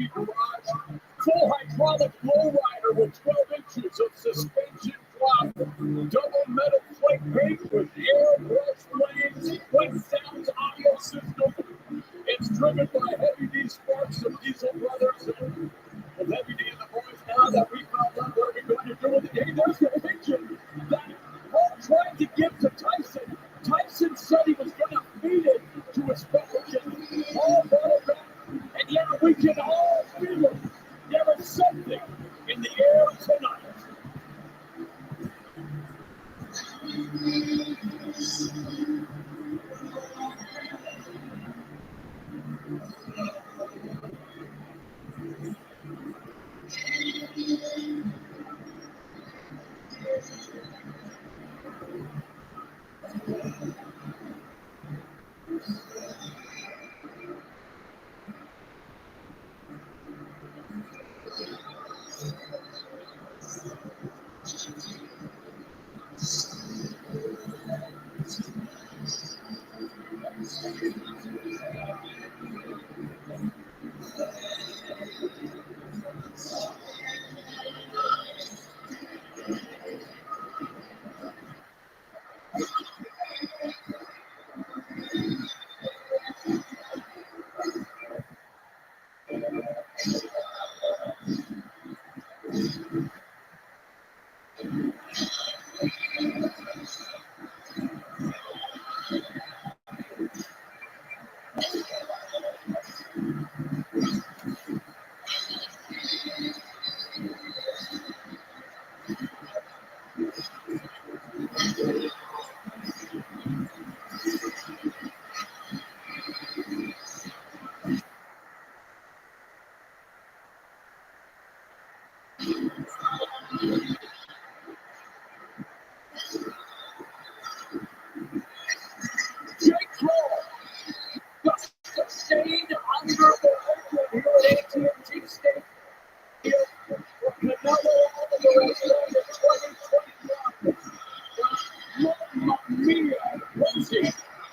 parking garage. Full hydraulic lowrider with 12 inches of suspension drop. Double metal plate paint with airbrush blades. Wet sounds audio system. It's driven by Heavy D Sparks of Diesel Brothers. With Heavy D and the boys now that we found out what we're going to do with it. Hey, there's the picture that Paul tried to give to Tyson. Tyson said he was going to feed it to his fellowship. Paul brought it back, and yet we can all feel it. There is something in the air tonight.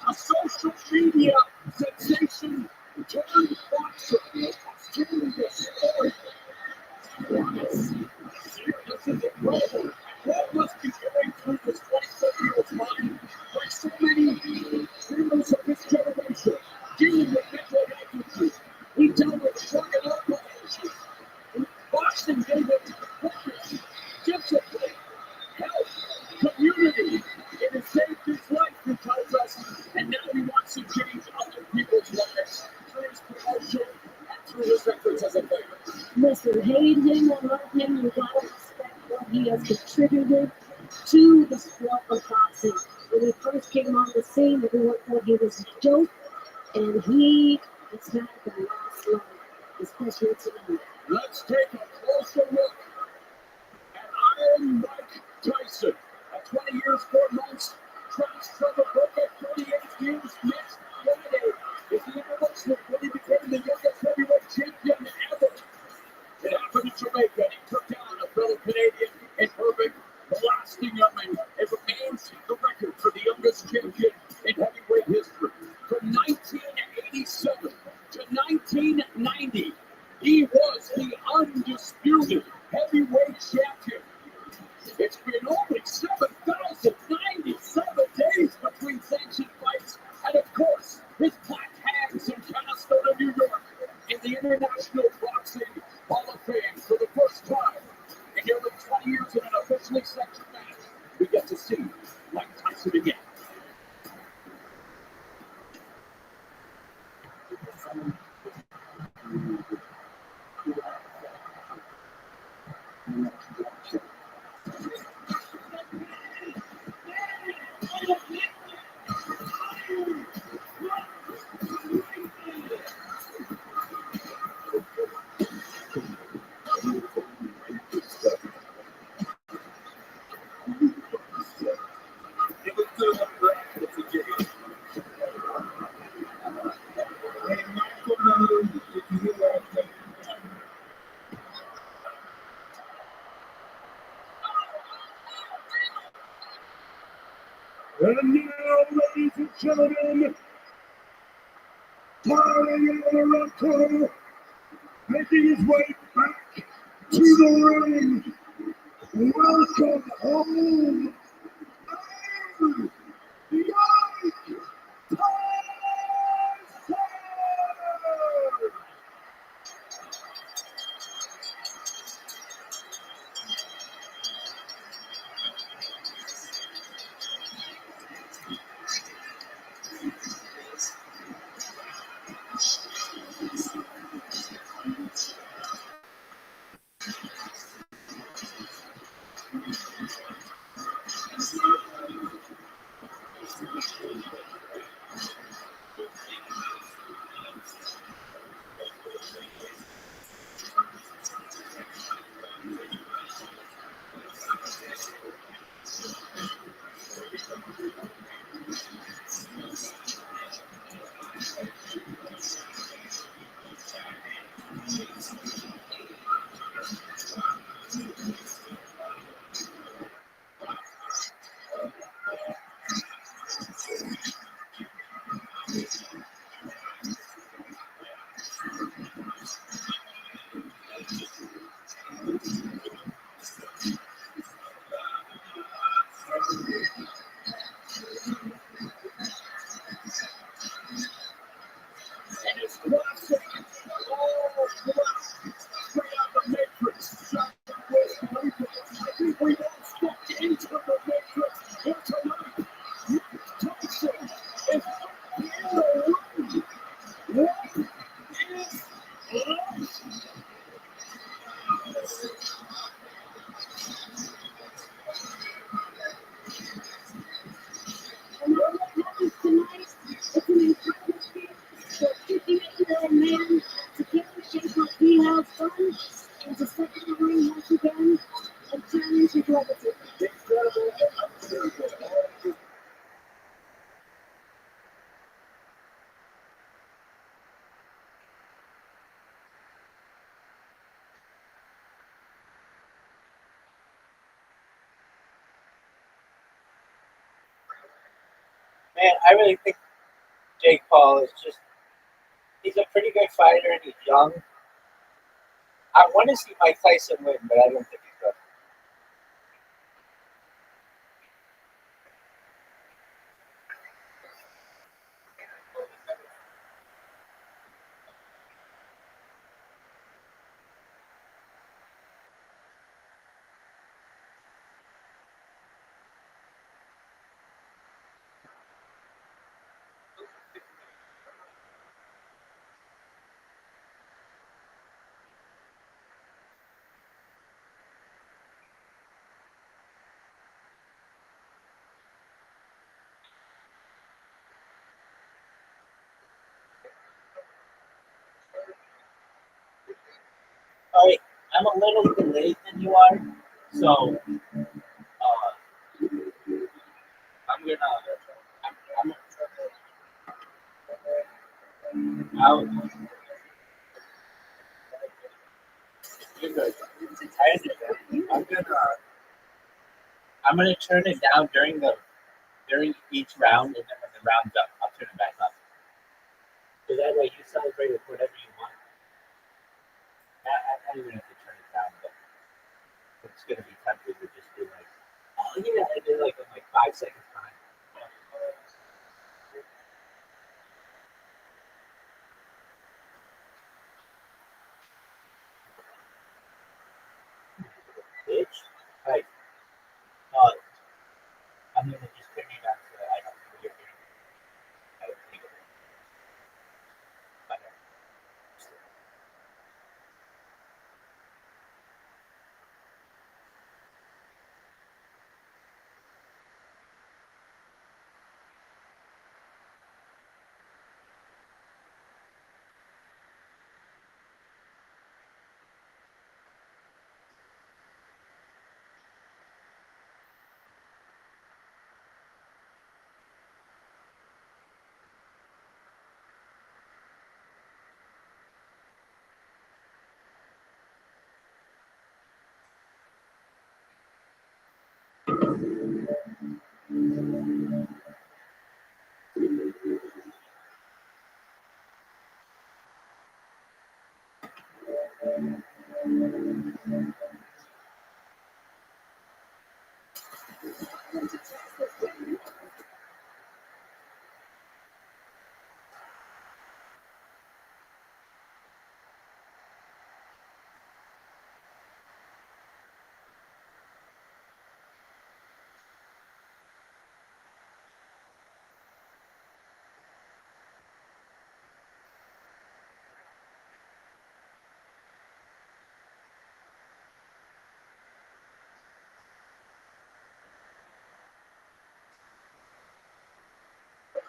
A social media sensation turned boxer. Doing this story. This is incredible. What must be going through this 27-year-old's mind, like so many dreamers of this generation, dealing with mental health issues. He dealt with drug and alcohol issues. Boxing gave him focus, discipline, health, community. It has saved his life, he tells us, and now he wants to change other people's lives through his promotion and through his efforts as a fighter. Listen, hate him or love him, you gotta respect what he has contributed to the sport of boxing. When he first came on the scene, everyone thought he was a joke, and he has had the last laugh, especially tonight. Let's take a closer look at Iron Mike Tyson. At 20 years, 4 months, Travis Trevor broke at 38 years next Friday. Is the international when he became the youngest heavyweight champion ever. It happened in Jamaica, and he took down a fellow Canadian in Irving, blasting him, and it remains the record for the youngest champion in heavyweight history. From 1987 to 1990, he was the undisputed heavyweight champion. It's been only 7,097 days between sanctioned fights, and of course, his plaque hangs in Canastota, New York, in the International Boxing Hall of Fame. For the first time in nearly 20 years in an officially sanctioned match, we get to see Mike Tyson again. And now, ladies and gentlemen, party in Morocco, making his way back to the ring. Welcome home, Ike Tyson! And it's classic. Oh, straight out the Matrix. I think we all stepped into the Matrix here tonight. Mike Tyson is in the room. What is up? And all that happens tonight, it's an incredible feat for a 58-year-old man to get in shape like he has done and to step in the ring once again and challenge his legacy. Incredible and unbelievable. Man, I really think Jake Paul is he's a pretty good fighter and he's young. I want to see Mike Tyson win, but I don't think he's good. All right, I'm a little delayed than you are, so I'm gonna. I'll, you're good. I understand. I'm gonna turn it down during each round, and then when the round's up, I'll turn it back up. So that way you celebrate with whatever you want. I don't even have to turn it down, but it's gonna be tempting to just be like, oh yeah, I did like in like 5 seconds behind. Bitch. Like, uh, I'm gonna just turn you down so I don't hear you. I don't think of it. But,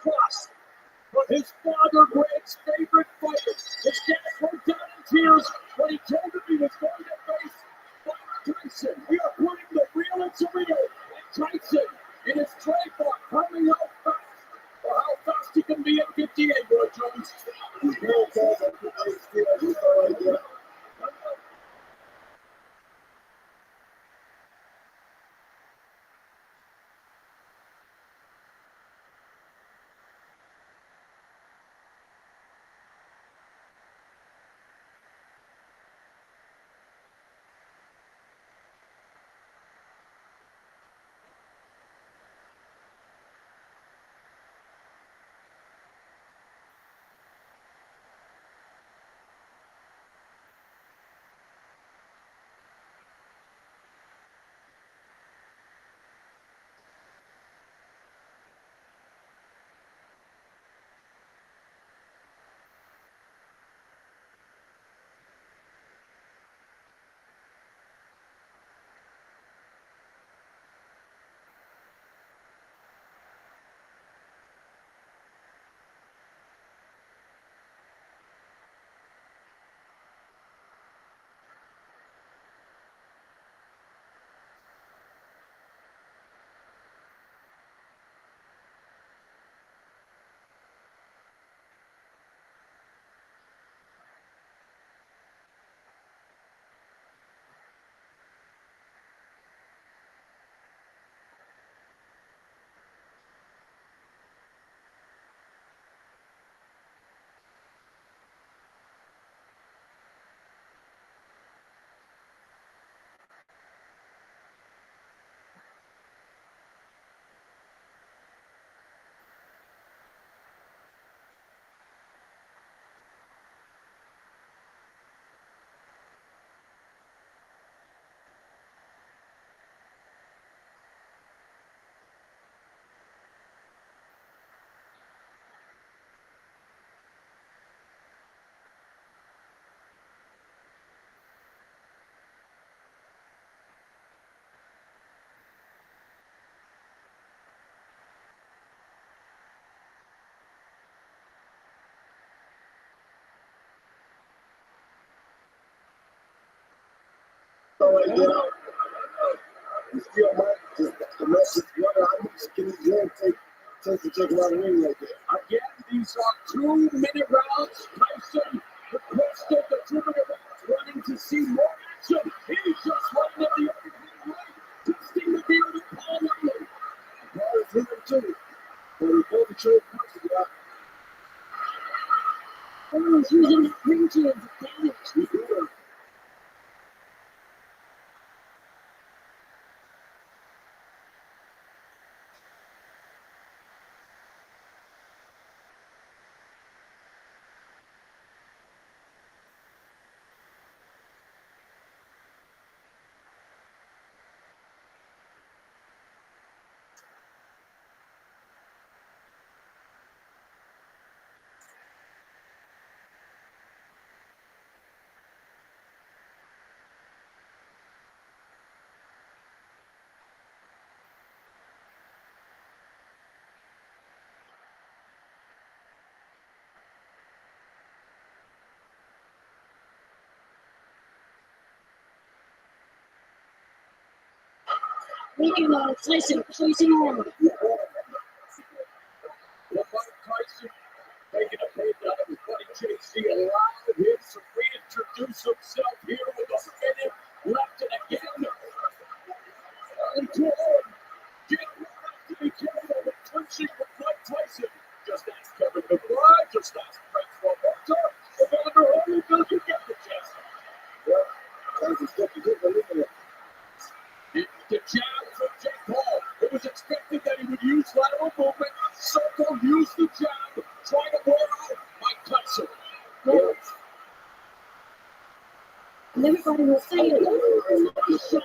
Cross. But his father, Greg's favorite fighter, his dad broke down in tears when he told him he was going to face Mike Tyson. We are putting the real into real. And Tyson, in his trademark, coming out fast. For how fast he can be at 58, Roy Jones. He's real fast at 58. Right now, you still might just the message whether how much can he drink take to take him out of the ring right there. Again, these are 2-minute rounds. Tyson requested the 2-minute rounds, running to see more action. He's just running at the other right, testing the field of Paul London. Ball is hitting too. But he pulled the trade punches out. Everyone's using the ring to advantage. Making Tyson chasing on. Lamar Tyson taking a page out of his buddy JC, allowed him to reintroduce himself here with a minute left, and again, early to home. Jim will have to be careful with punching with Mike Tyson. Just ask Kevin McBride, just ask Francois Walter, Evander Holyfield, you get the gist. And everybody was saying, oh, nice shot.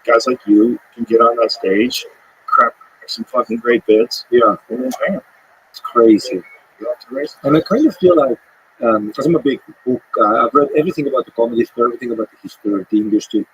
Guys like you can get on that stage, crap some fucking great bits, Yeah. and then bam. It's crazy. And I kind of feel like, because I'm a big book guy, I've read everything about the comedy, everything about the history of the industry.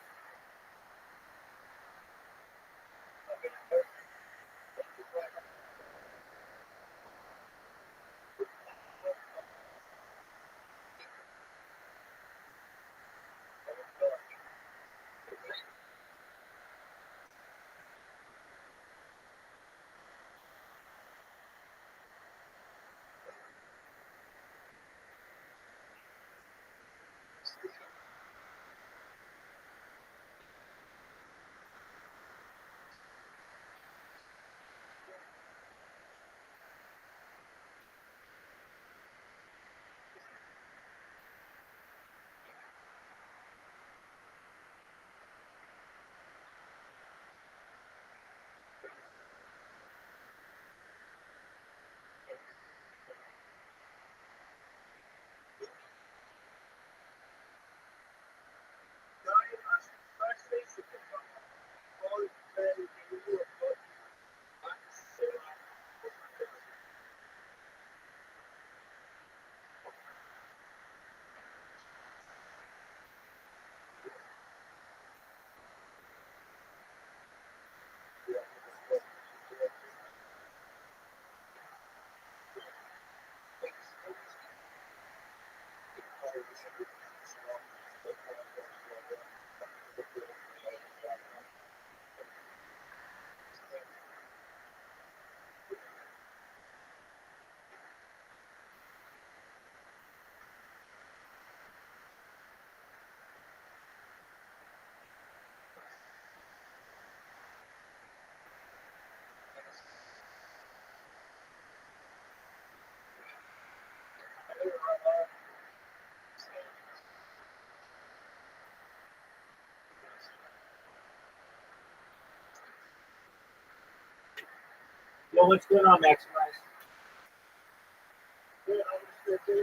Yo, what's going on, Maximize? Why don't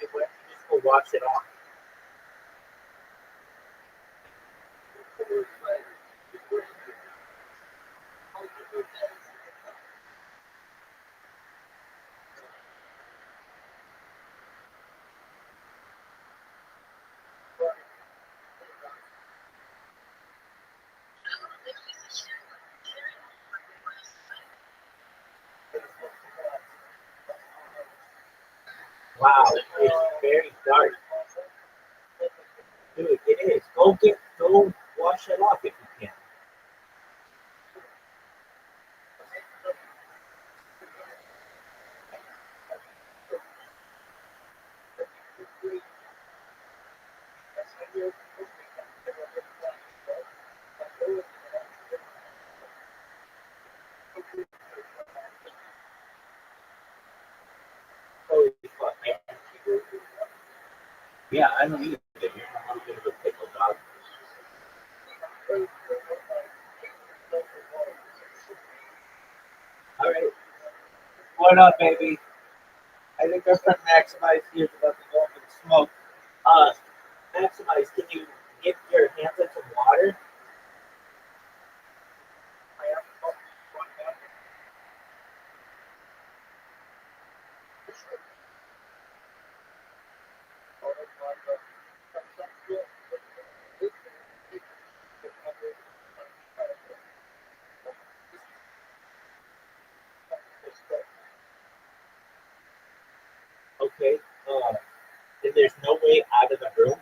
you just go wash it off? Wow, it's very dark. Dude, it is. Go wash it off if you can. Holy fuck, man. Yeah, I don't either. You're a little bit of a pickle dog. All right. What up, baby? I think our friend Maximize here is about to go up and smoke. Uh, Maximize, can you get your hands in some water? Okay. And there's no way out of the room.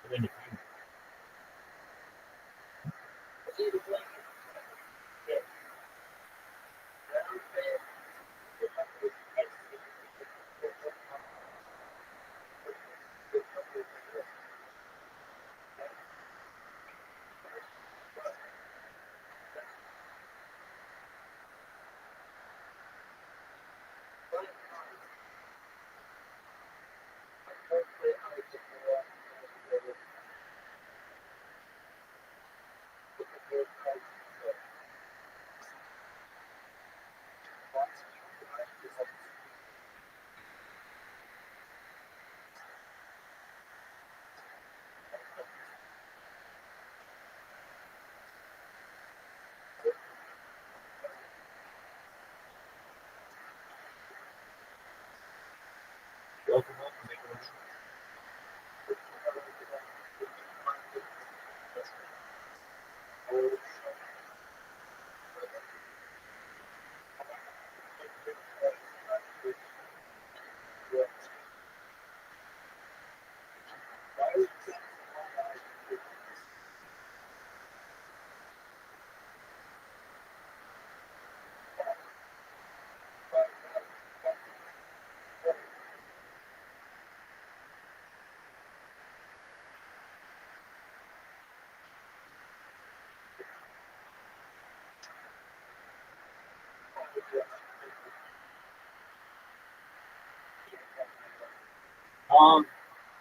I mean, welcome up.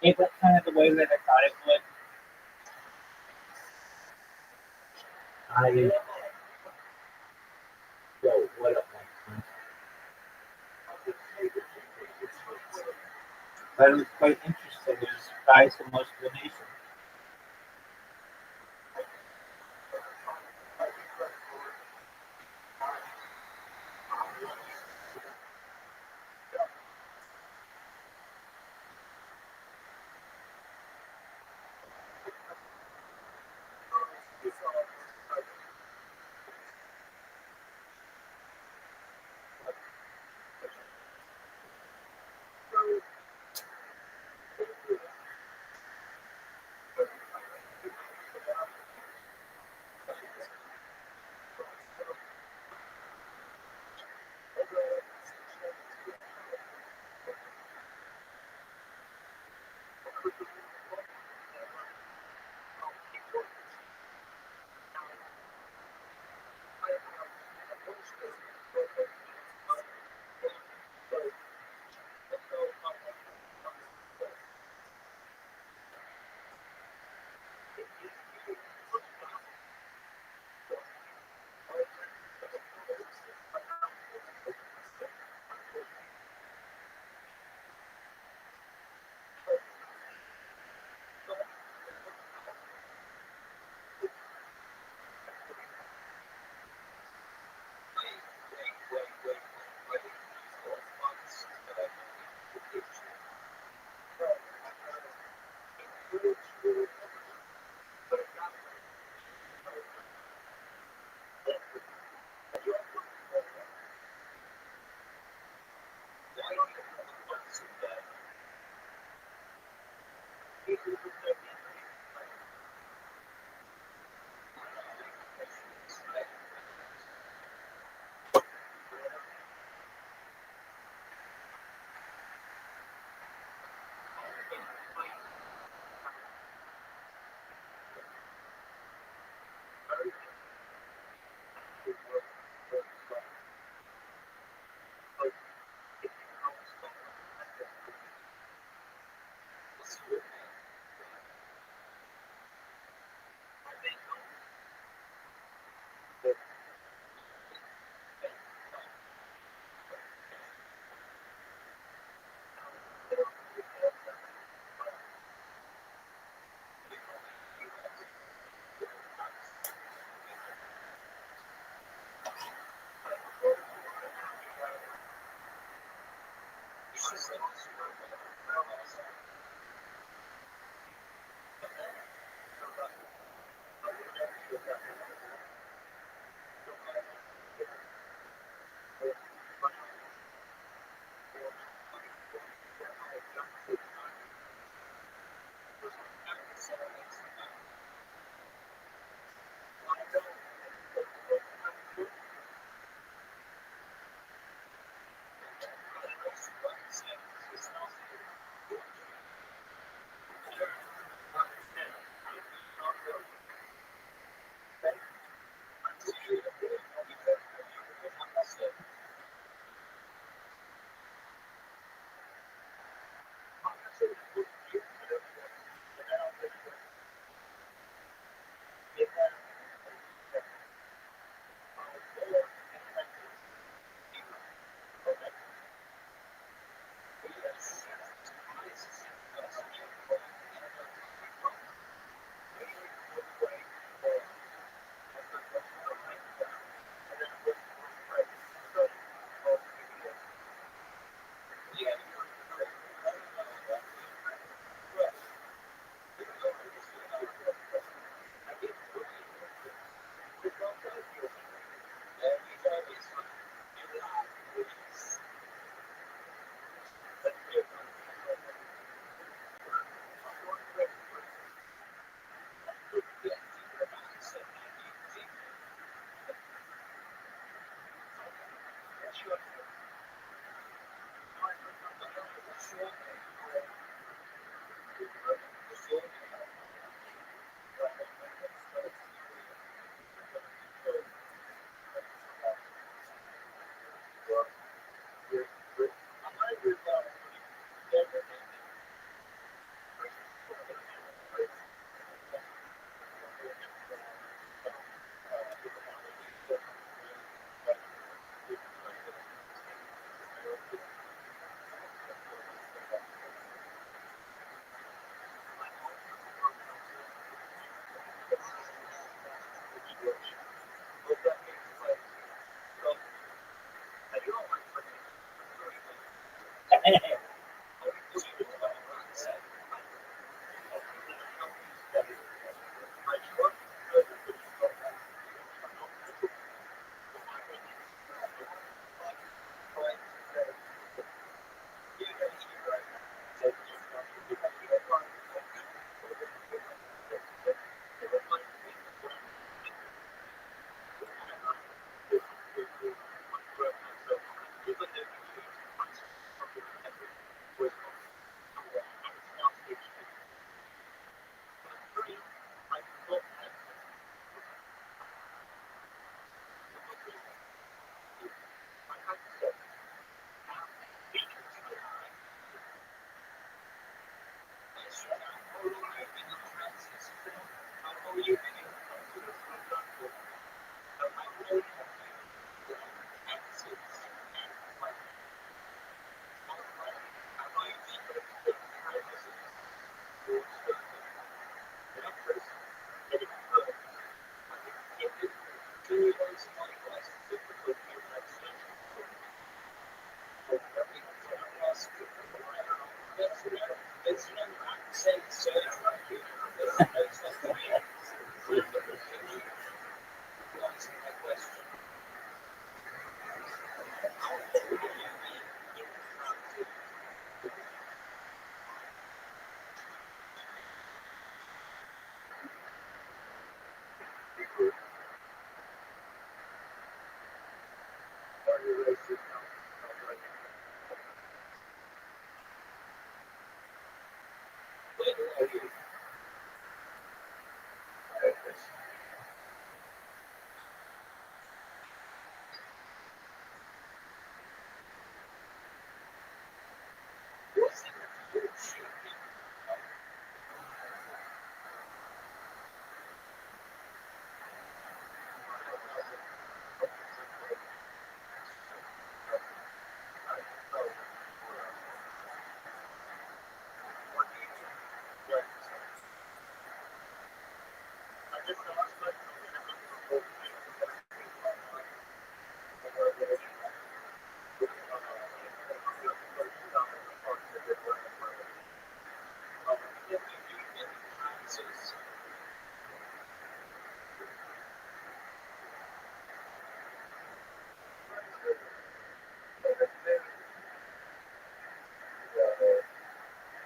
Ain't that kind of the way that I thought it would? I Yo, what up, man? But it was quite interesting. It was surprised so much donation.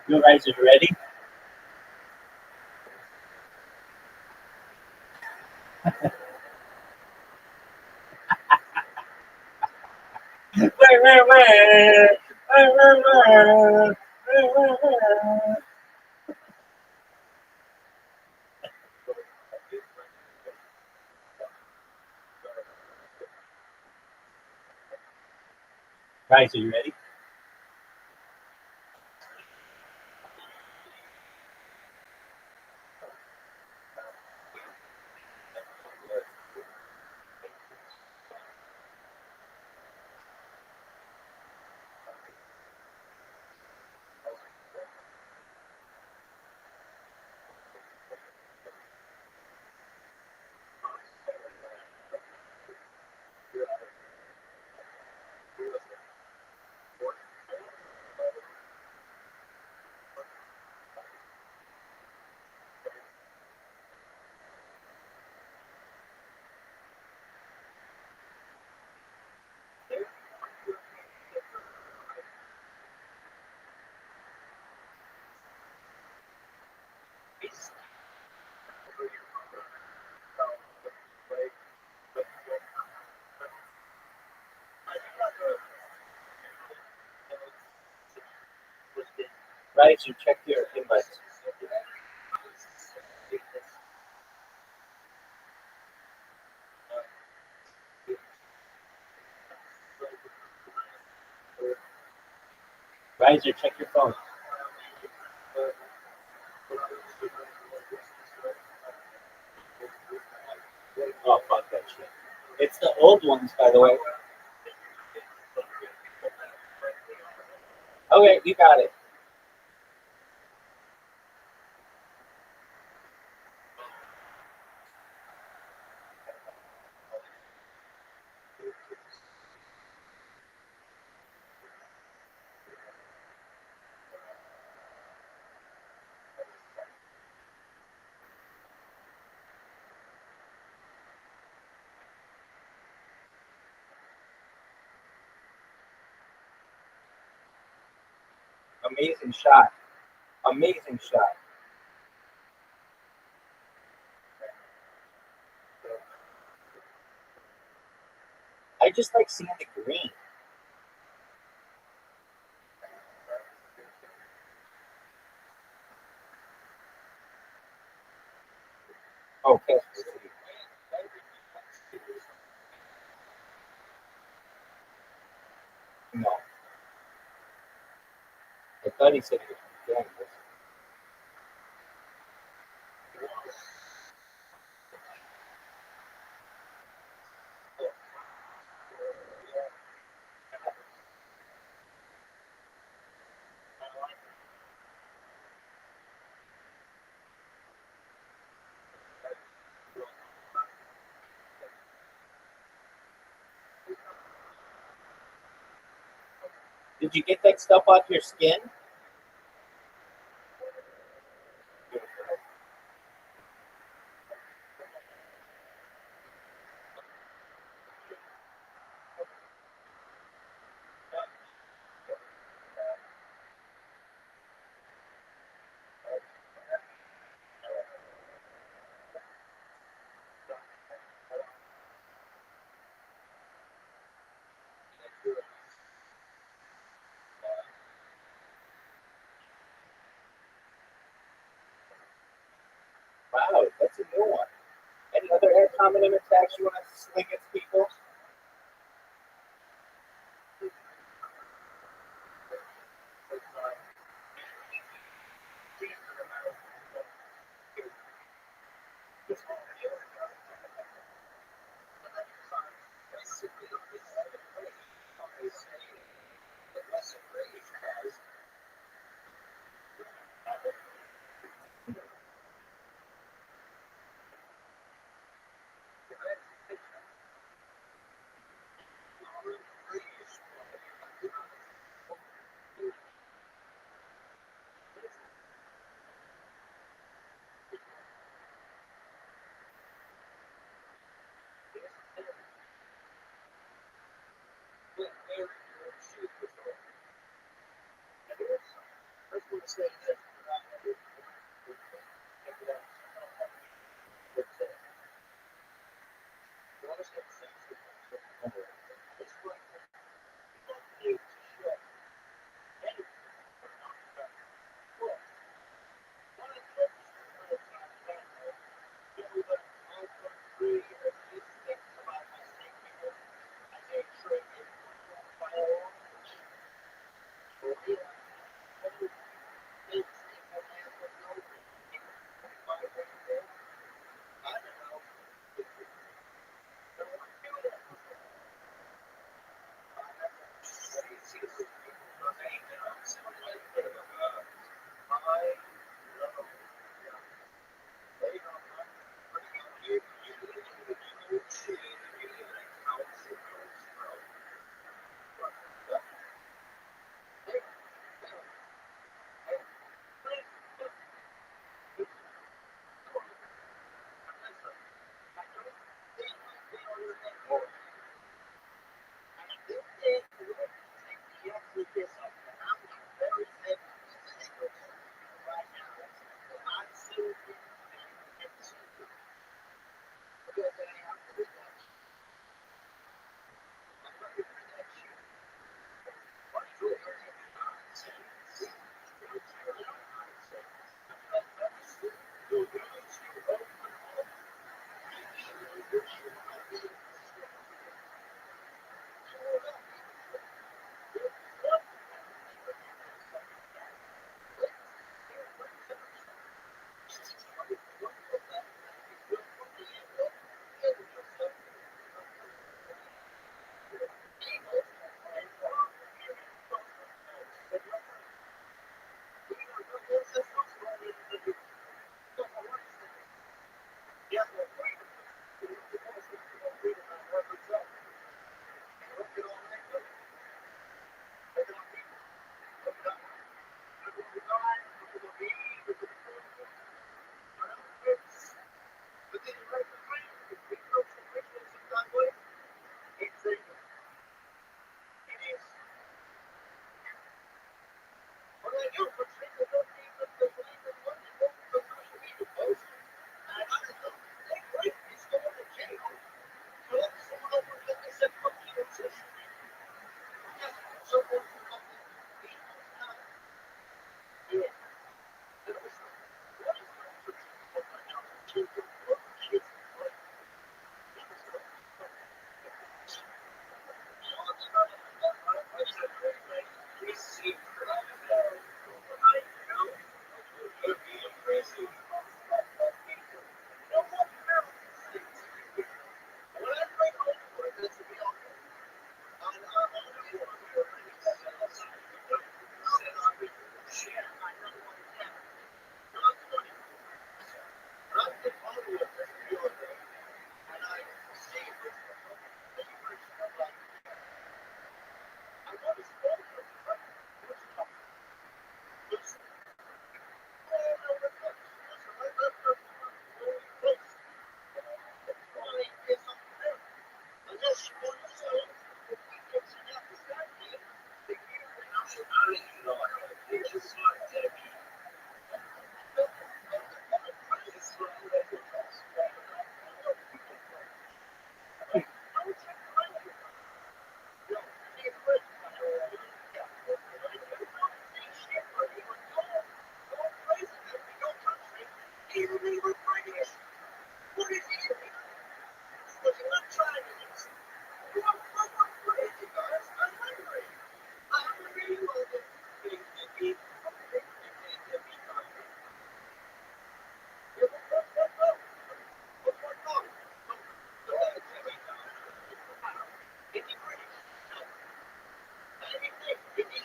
You guys are ready? Guys, are you ready? Guys, you check your invites. Guys, you check your phone. Oh, fuck that shit. It's the old ones, by the way. Okay, you got it. Amazing shot. Amazing shot. I just like seeing the green. Okay. No. I thought he said he was from Kansas. Did you get that stuff off your skin? Wow, that's a new one. Any other air common attacks you want to sling at people?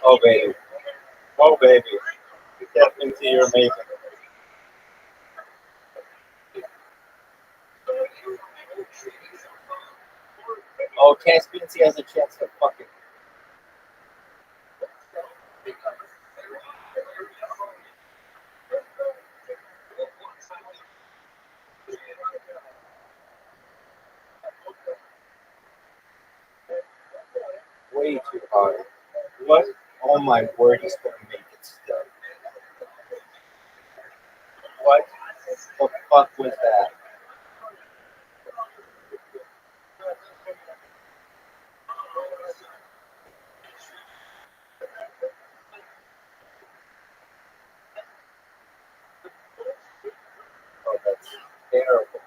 Oh baby, oh baby, definitely you're amazing. Oh, Caspiancy has a chance to fucking. Way too hard. What? Oh my word, he's gonna make it still. What the fuck was that? Oh, that's terrible.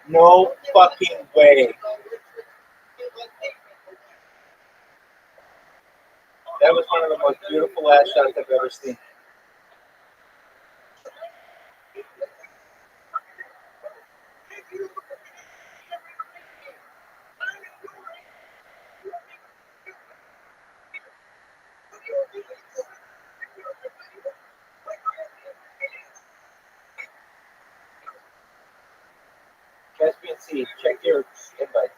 No fucking way. That was one of the most beautiful last shots I've ever seen. Caspian Sea, check your invite.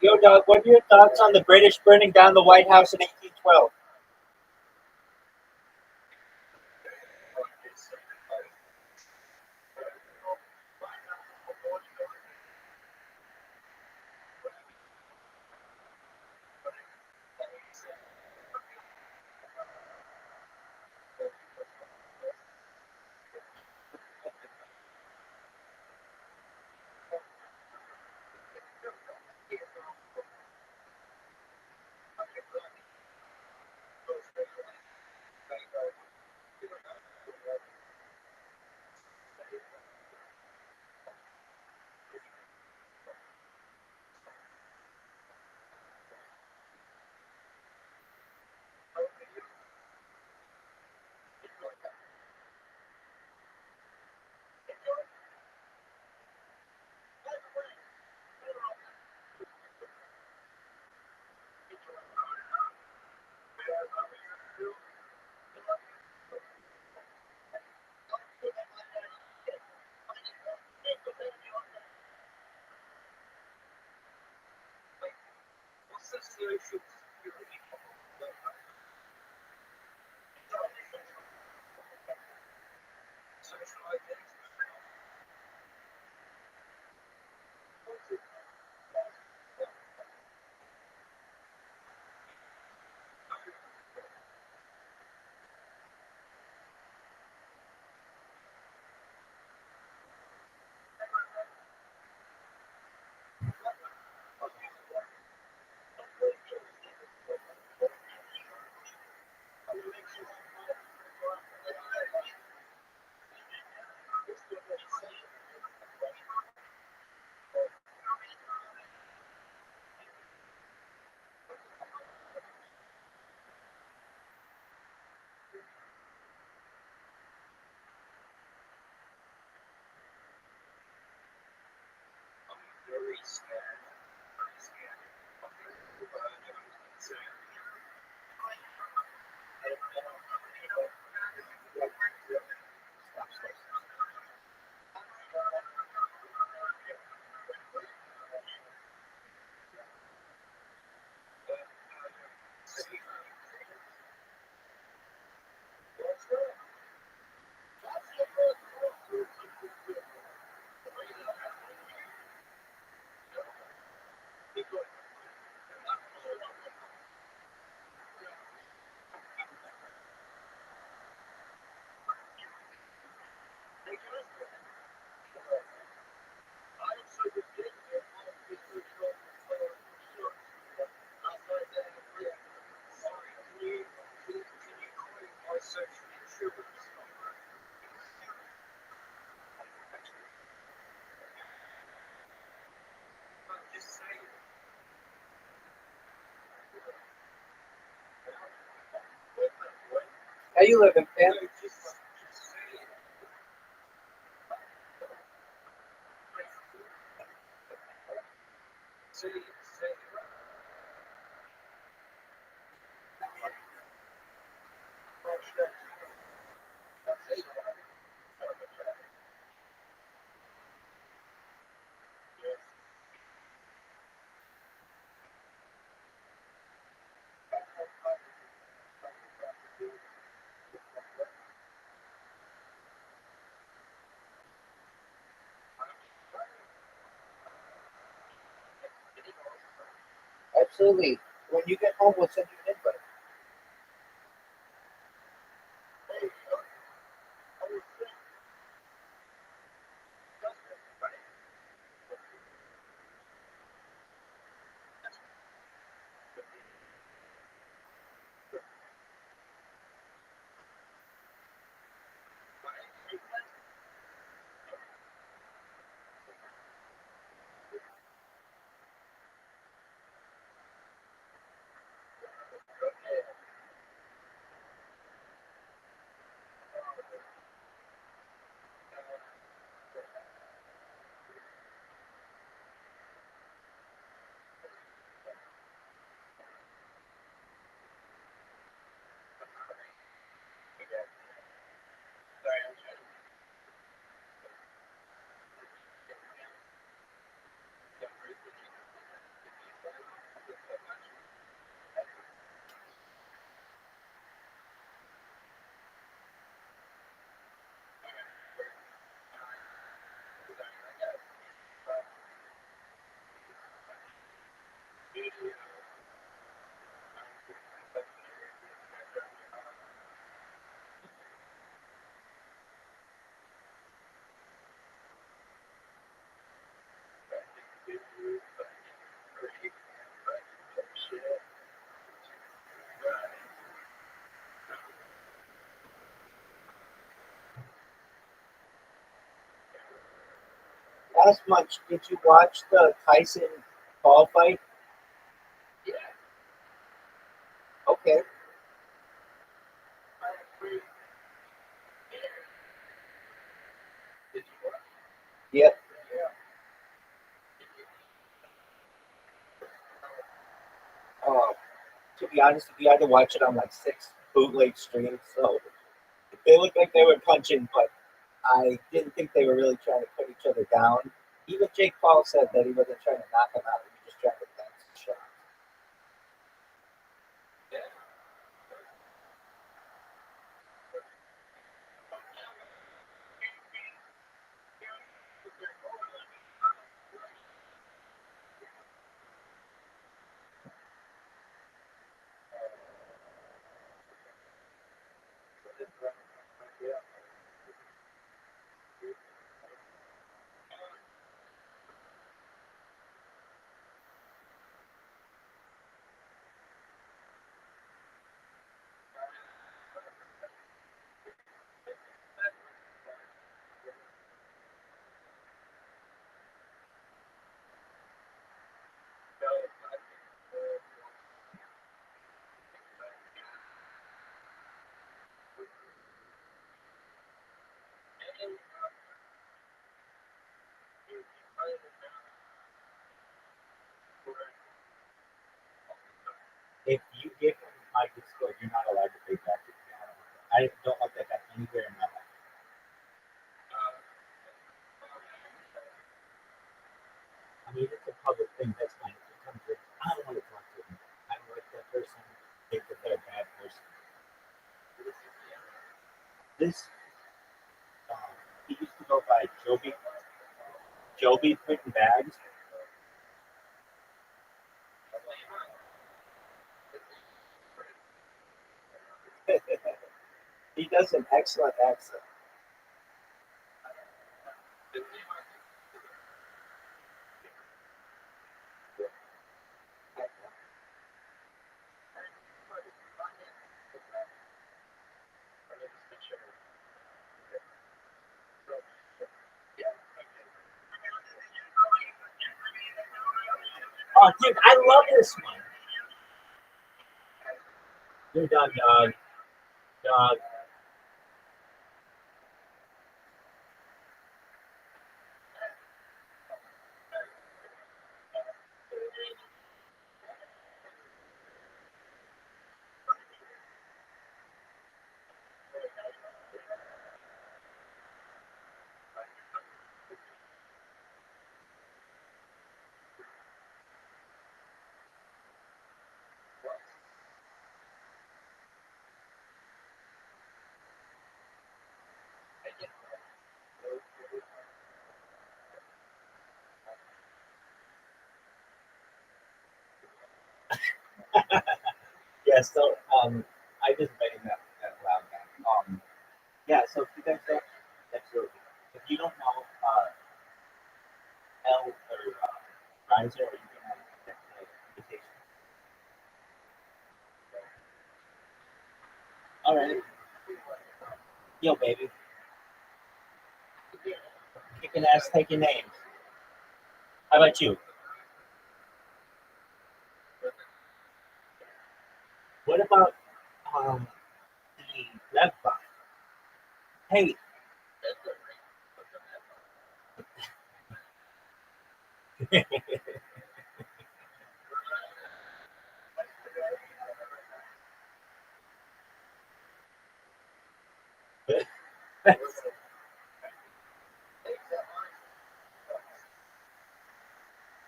Yo, Doug, what are your thoughts on the British burning down the White House in 1812? How you living, man? Absolutely. When you get home, we'll send you an invite. Last month, did you watch the Tyson Paul fight? Okay. Yeah. To be honest with you, I had to watch it on like 6 bootleg streams, so they looked like they were punching, but I didn't think they were really trying to put each other down. Even Jake Paul said that he wasn't trying to knock him out; he was just trying to dance the shot. I don't want that guy anywhere in my life. I mean, it's a public thing. That's fine. If it comes with, I don't want to talk to him. I don't like that person. Think that they're a bad person. This, he used to go by Joby putting bags. He does an excellent accent. Oh, dude, I love this one. You're done, dog. Dog. Yeah, so I just betting that loud guy. Yeah, so if you guys don't, absolutely. If you don't know L or Riser, or you can get the invitation. All right, yo, baby, kicking ass, taking names. How about you? What about um the left bot? Hey,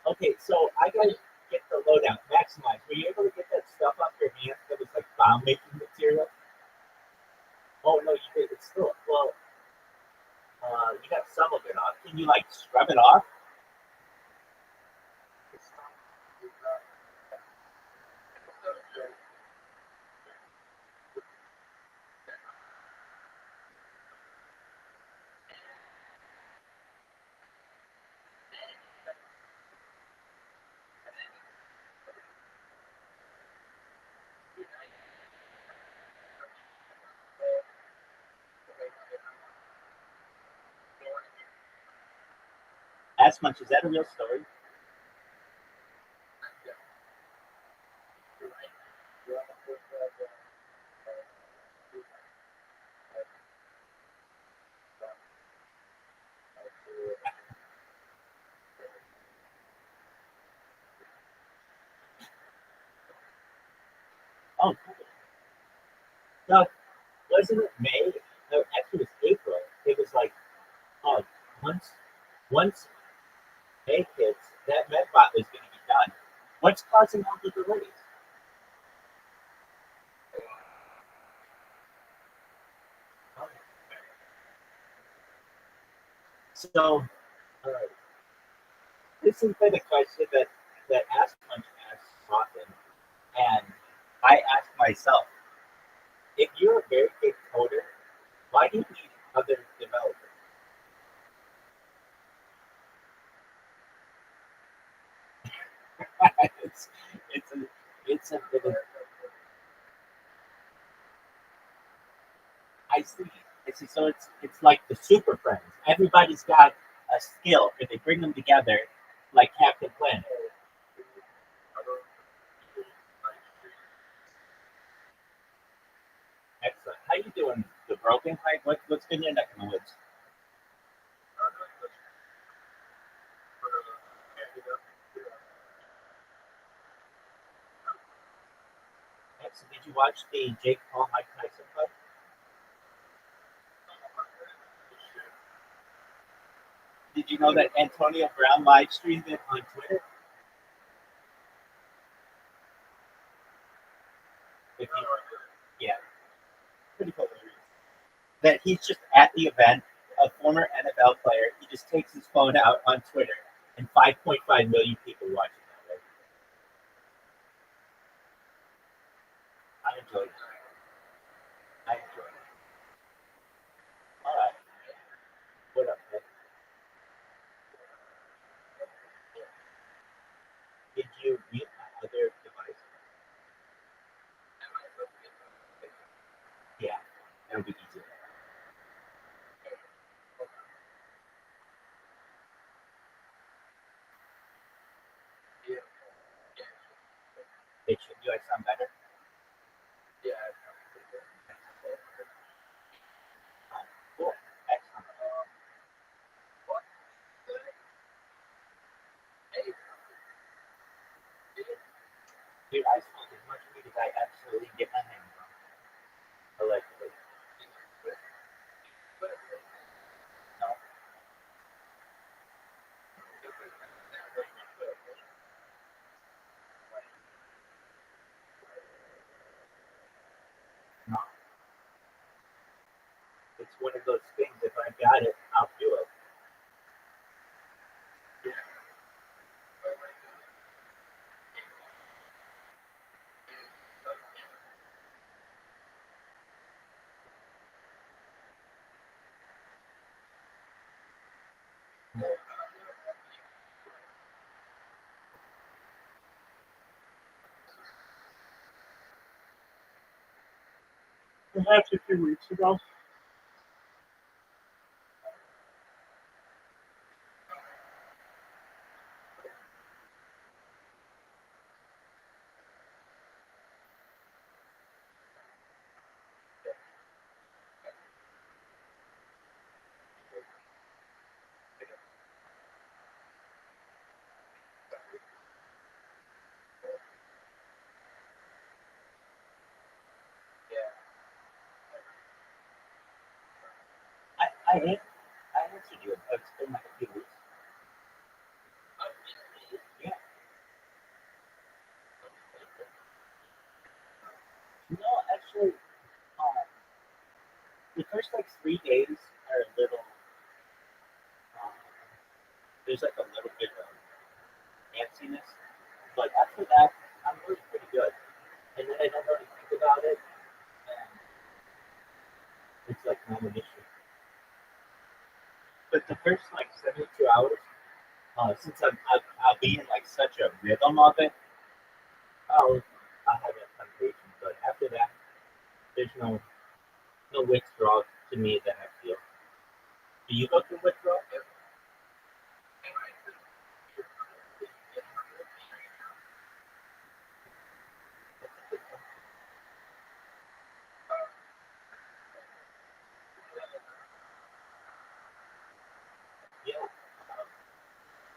okay, so I gotta get the lowdown. Maximize. Were you able to get that stuff off your hands that was like bomb making material? Oh no, you did. It's still well. You got some of it off. Can you like scrub it off? As much. Is that a real story? Oh, cool. No, wasn't it May? No, actually, it was April. It was like, oh, once May hits, that MedBot was going to be done. What's causing all the delays? So, uh, this has been a question that Aspen asks often, and I ask myself, if you're a very big coder, why do you need other developers? it's it's a it's a bit of, I see. I see. So it's like the super friends. Everybody's got a skill, and they bring them together like Captain Planet. Excellent. How you doing? The broken pipe? What's been your neck in the woods? Excellent. Did you watch the Jake Paul Mike Tyson fight? Did you know that Antonio Brown live streamed it on Twitter? If you, yeah, pretty hilarious. That he's just at the event, a former NFL player. He just takes his phone out on Twitter, and 5.5 million people watch it that way. I enjoy it. I enjoy it. All right. What up, man? Did you mute my other device? Yeah, that'll be easier. Do I sound better? Cool. Excellent. Dude, I smoke as much weed as I absolutely get my hands on. Allegedly. No. No. It's one of those things, if I got it, I'll do it. Perhaps a few weeks ago. I answered you. It's been like a few weeks. Yeah. No, actually, the first like 3 days are a little. Um, there's like a little bit of antsiness, but after that, I'm really pretty good. And then I don't really think about it, and it's like not an issue. But the first like 72 hours, since I'll be in like such a rhythm of it, I'll I'll have a temptation. But after that, there's no withdrawal to me that I feel. Do you go through withdrawal? Yeah.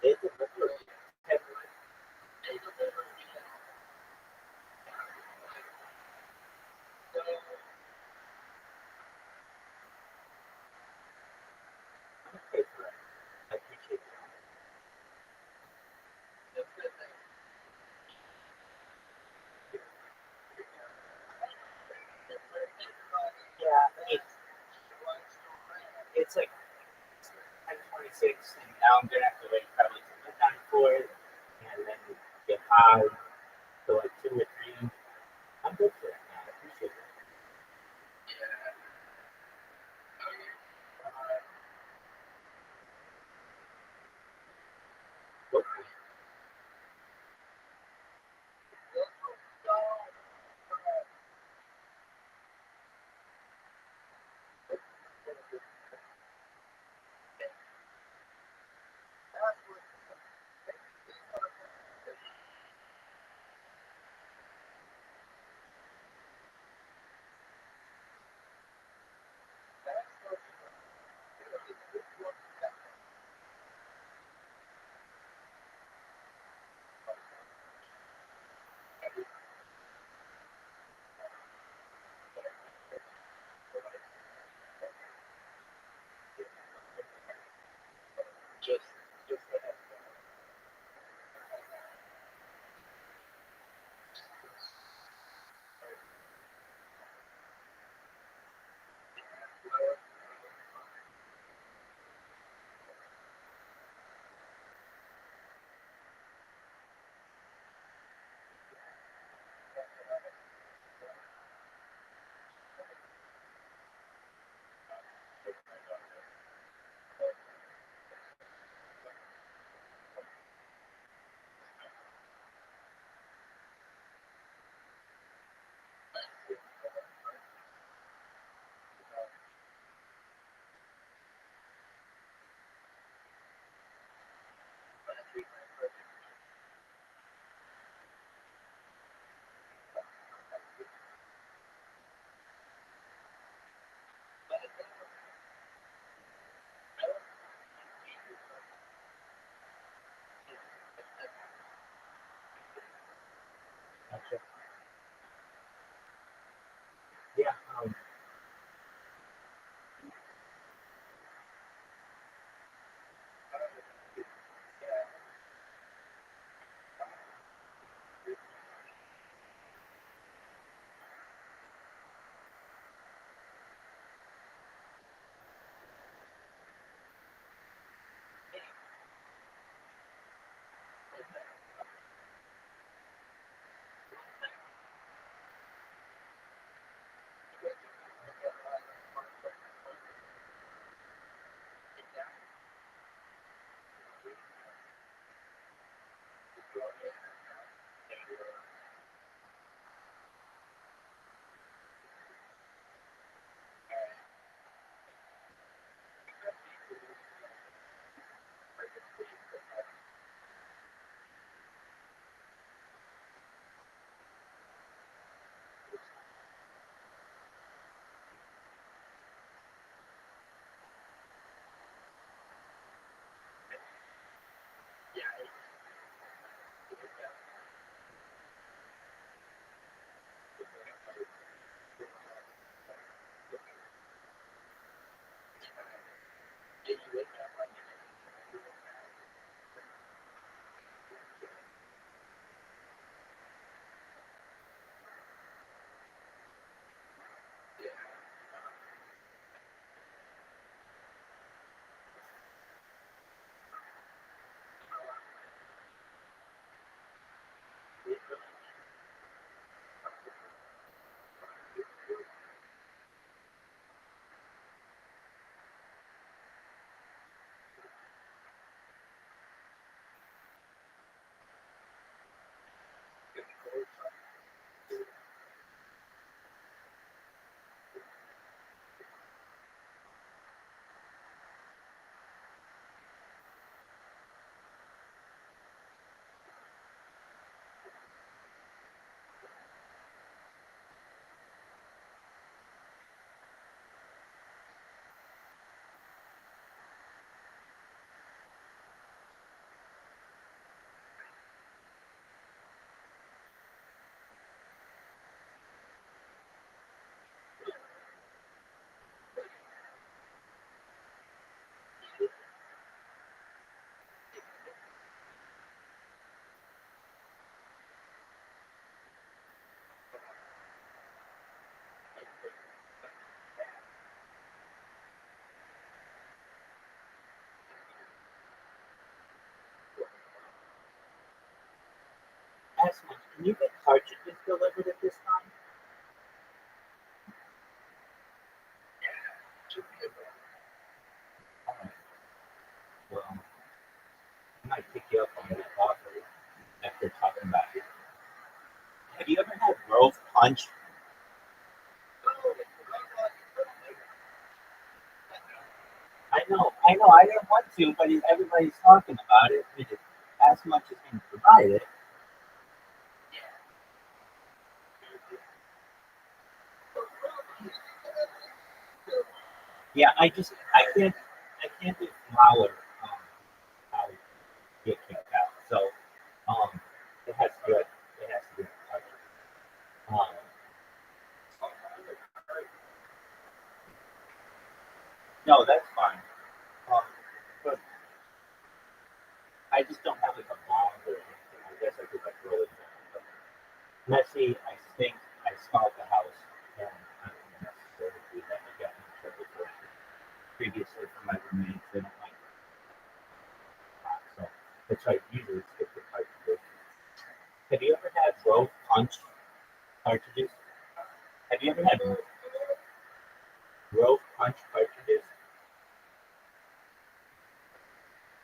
It's a withdrawal. Okay, correct. I appreciate that. Yeah, it's like 10:26, and now I'm gonna have to wait probably till midnight for it, and then get high to like 2 or 3. I'm good for that, man. I appreciate it. Okay. ask Mike, can you get cartridges delivered at this time? Alright. Well, I might pick you up on that offer after talking about it. Have you ever had Grove Punch? I know, I didn't want to, but everybody's talking about it. As much as being provided. Yeah, I can't do flour. How get kicked out. So, it has to do it. It has to do it. Um, no, that's fine. But I just don't have like a bond or anything. I guess I could like roll it down. But messy. I stink. I smell the house, and I don't necessarily do that. I got in trouble for it previously from my roommates. They don't like that, so that's why I usually skip the cartridges. Have you ever had Grove Punch cartridges? Have you ever had Grove Punch cartridges?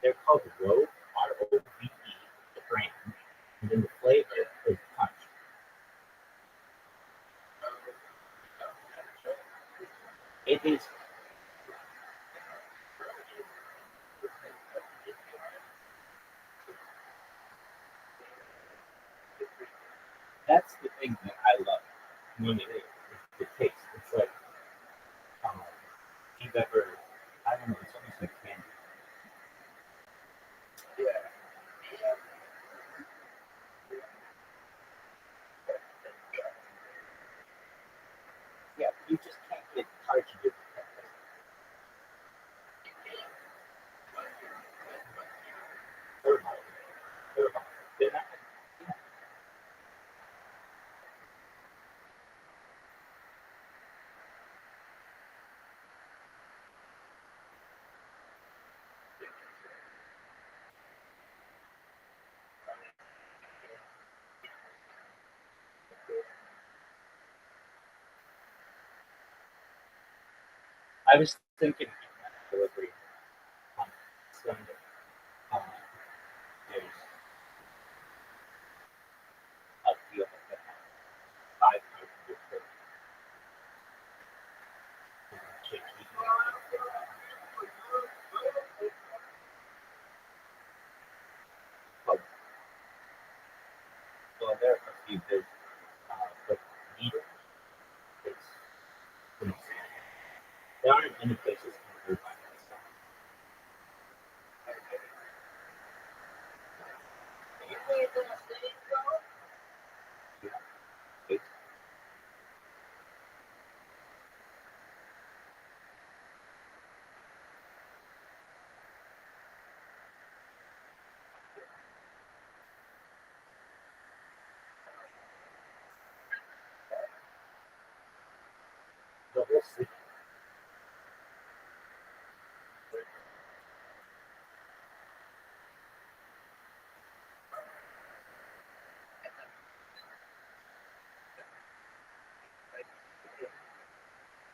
They're called Rove, Rove, the brand, and then the flavor is punch. It is. That's the thing that I love when it is the taste. It's like if you've ever, I don't know, it's almost like candy. Yeah, you just can't get cartridges. They're not. They're not. They're not. I was thinking delivery on Sunday. Um, there's a deal that has 500 for chicken. Well, there are a few big, but neither is insane. There aren't any places can go by that stuff. Yeah, it's, but we'll see.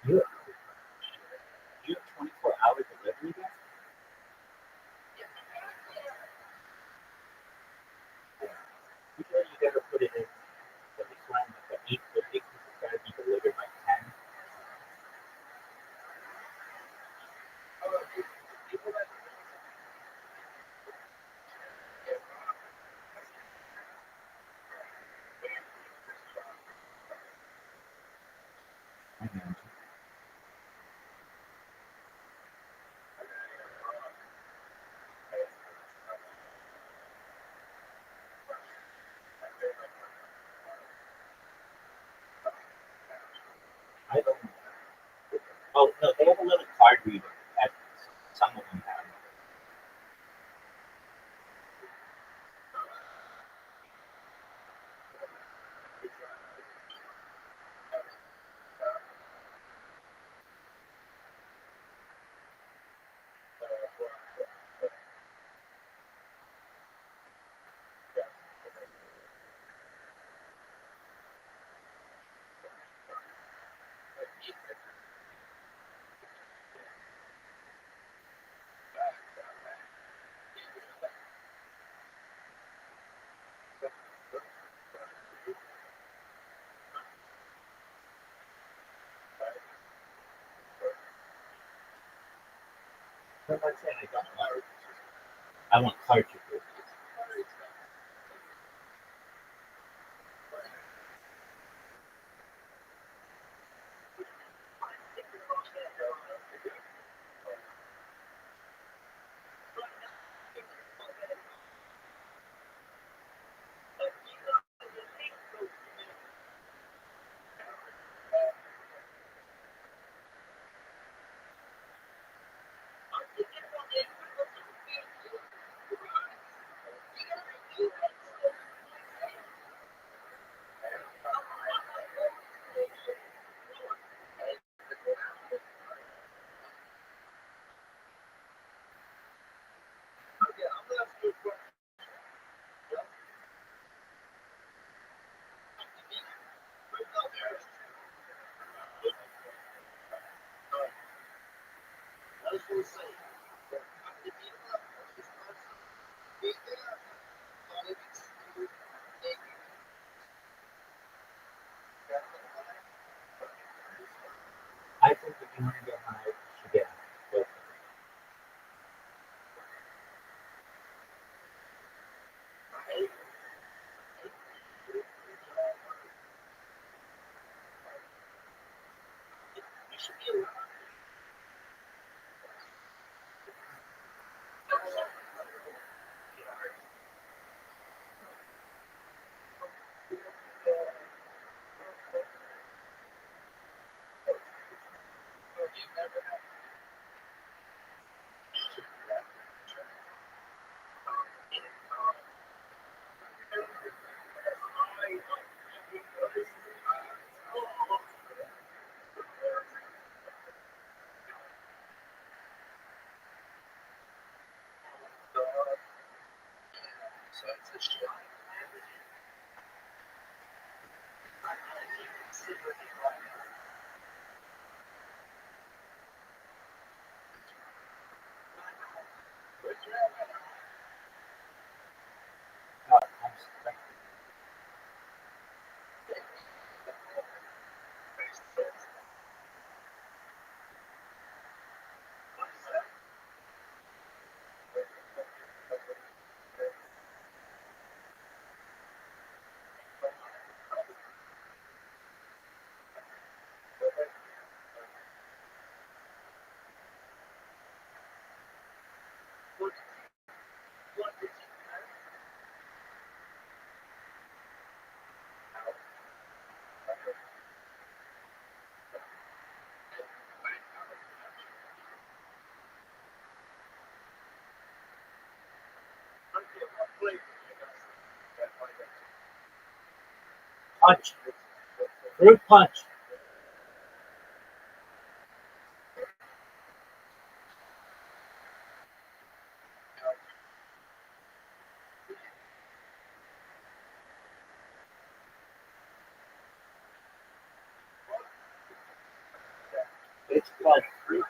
You you have 24-hour delivery there? Usually you gotta put it in at least around like 8:50 because it's gotta be delivered by 10. And I don't. Oh no, they have a little card reader at some of them have. I'm not saying I don't want. I want cartridges. I think if you want to get high, you should get high. Punch. Fruit punch. It's called fruit.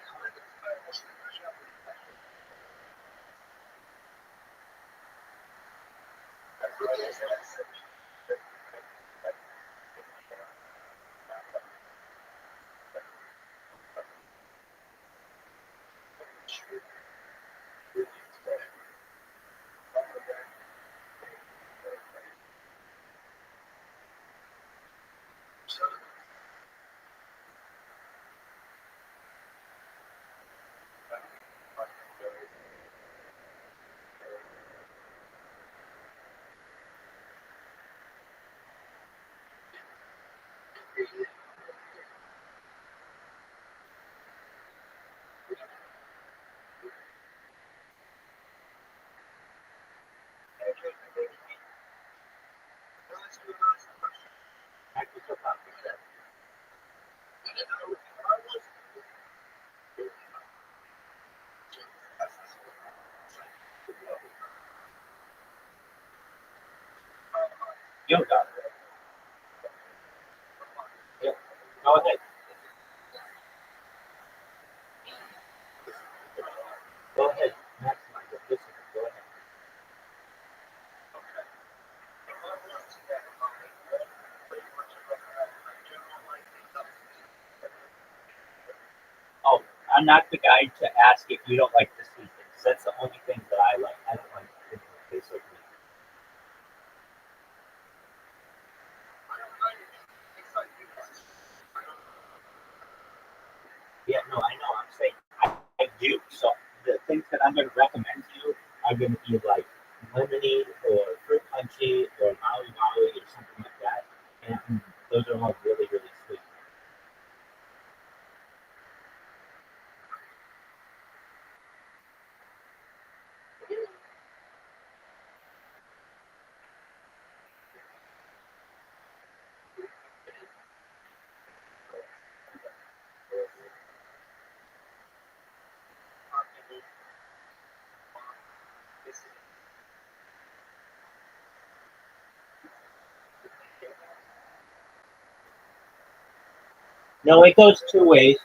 Yoga. Yep. Go ahead. Go ahead. Maximize it. Listen. Go ahead. Oh, I'm not the guy to ask if you don't like the That's the only thing that I like. I don't like things that taste like meat. Yeah, no, I know. I'm saying I do. So the things that I'm going to recommend to you are going to be like lemonade or fruit punchy or maui maui or something like that. And those are all really, really sweet. No, it goes two ways.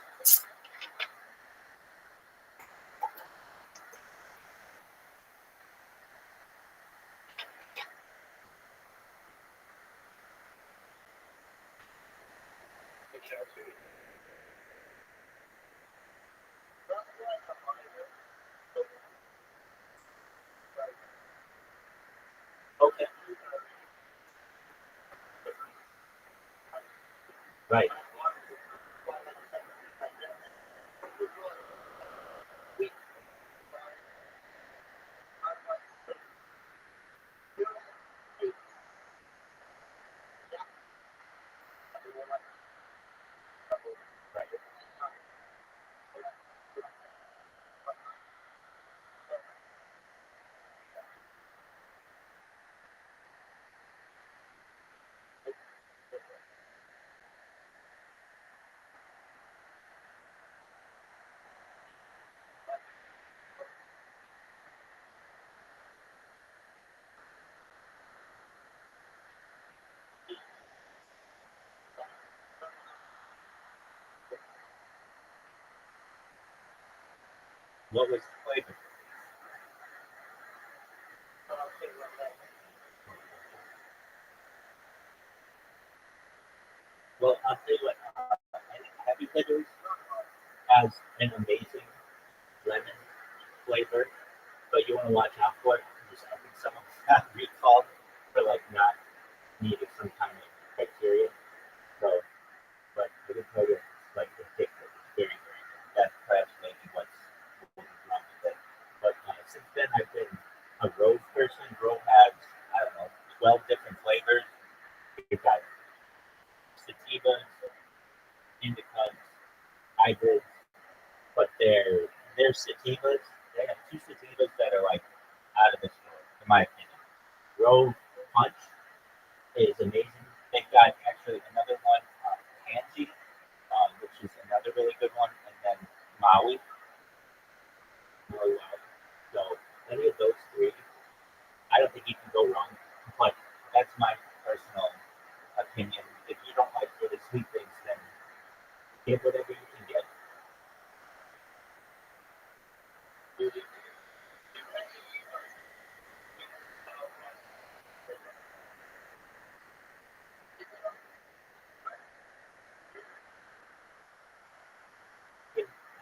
Okay, right. What was the flavor? Well, I'll tell you what. I think Heavy Hitters has an amazing lemon flavor, but you want to watch out for it because I think some of them got recalled for like not meeting some kind of criteria. So, but I can tell you, like the kick is very, very good. That's perhaps maybe what's wrong with it. But since then, I've been a Rove person. Rove has, I don't know, 12 different flavors. You've got sativas, indicas, hybrids, but they're sativas. They have two sativas that are like out of this world, in my opinion. Rove Punch is amazing. They've got actually another one, Tansy, which is another really good one, and then Maui. Maui. So any of those three, I don't think you can go wrong. But that's my personal opinion. If you don't like really sweet things, then get whatever you can get.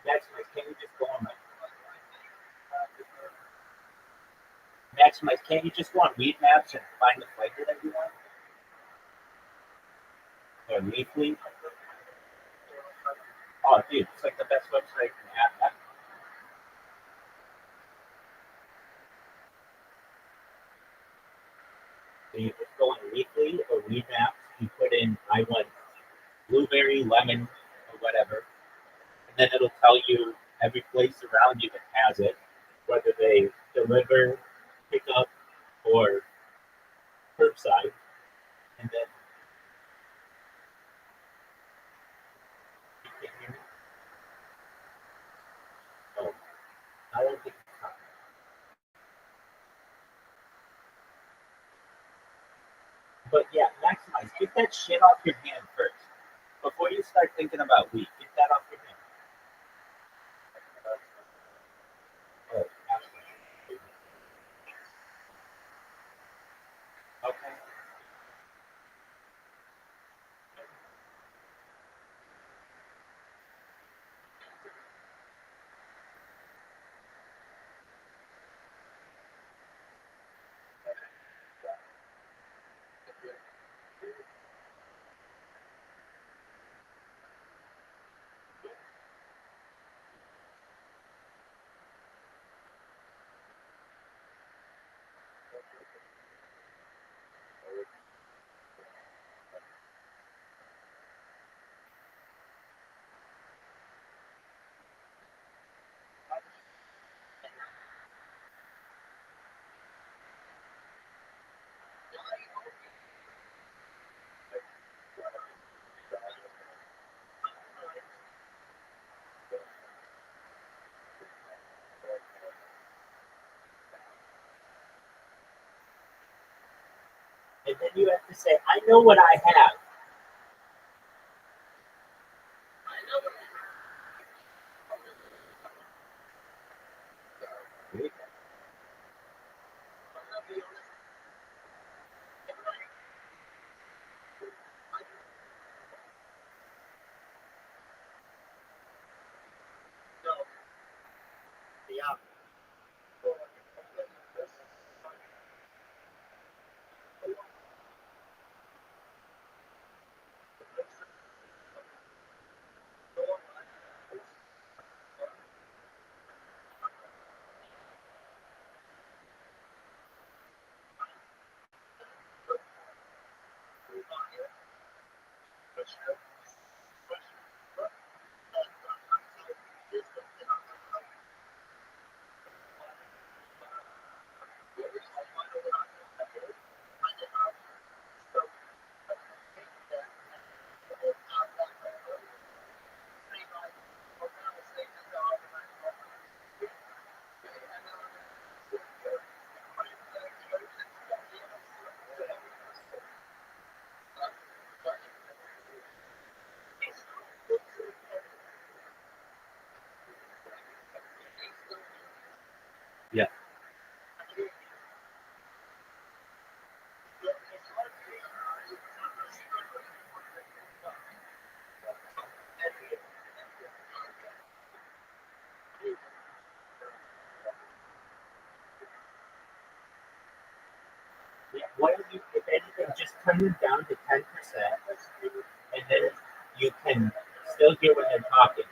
Maximize, can you just go on like Maximize? Can't you just go on Weed Maps and find the flavor that you want? Or Leafly? Oh, dude, it's like the best website you can have. So you just go on Leafly or Weed Maps, you put in, I want blueberry, lemon, or whatever, and then it'll tell you every place around you that has it, whether they deliver, pick up, or curbside. And then you can hear it. Oh, I don't think it's coming. But yeah, Maximize. Get that shit off your hand first. Before you start thinking about weed, get that off your hand. Oh, absolutely. Okay. And then you have to say, I know what I have. Yeah. Why don't you, if anything, just turn them down to 10%, and then you can still hear when they're talking,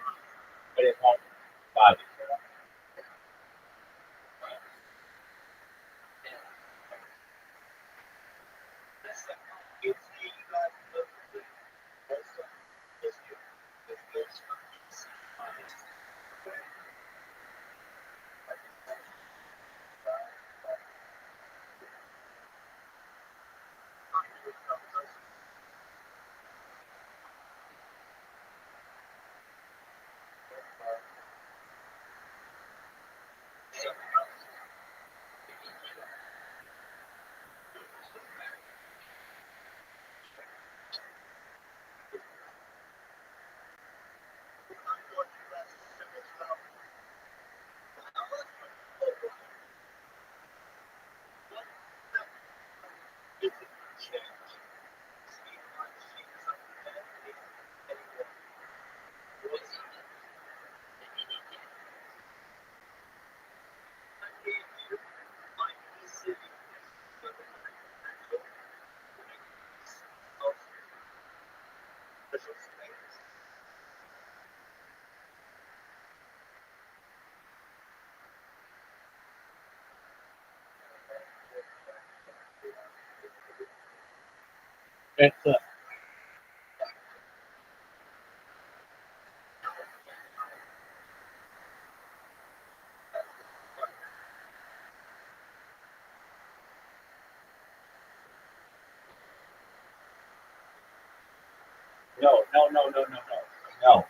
but it won't bother you. Excellent. No, no, no, no, no, no. No.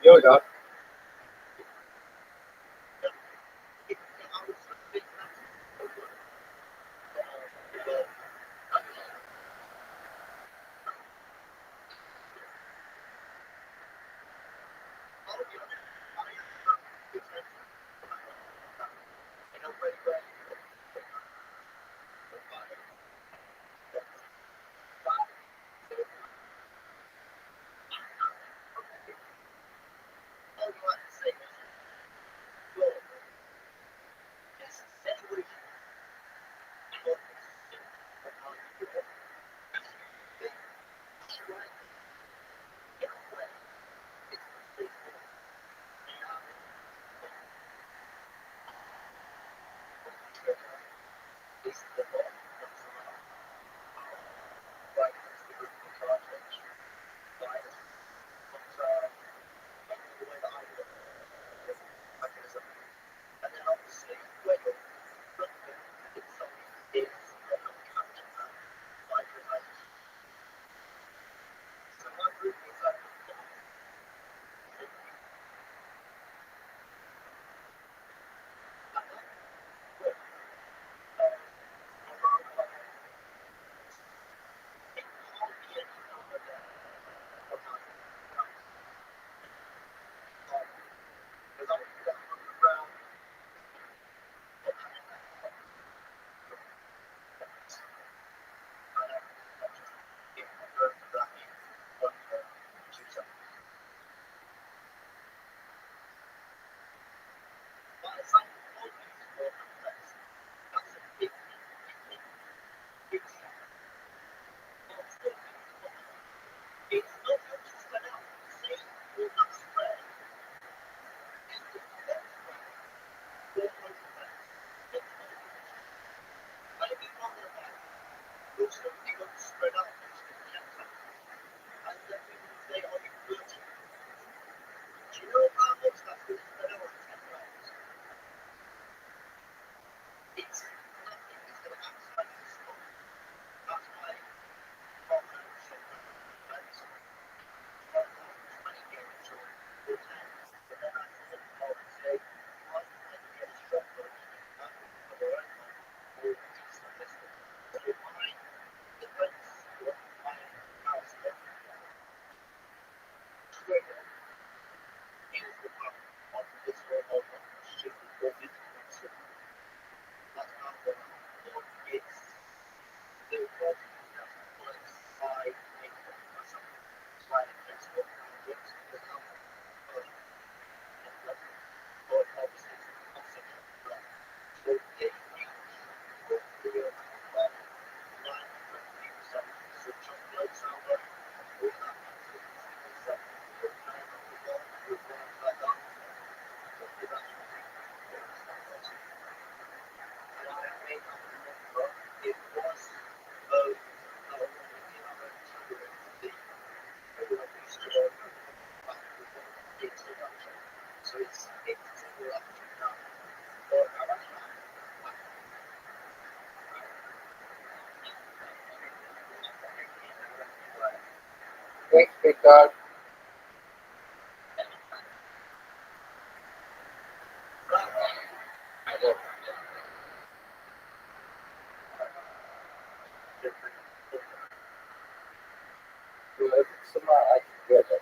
Yo, dog. Thanks, big dog. I can get it.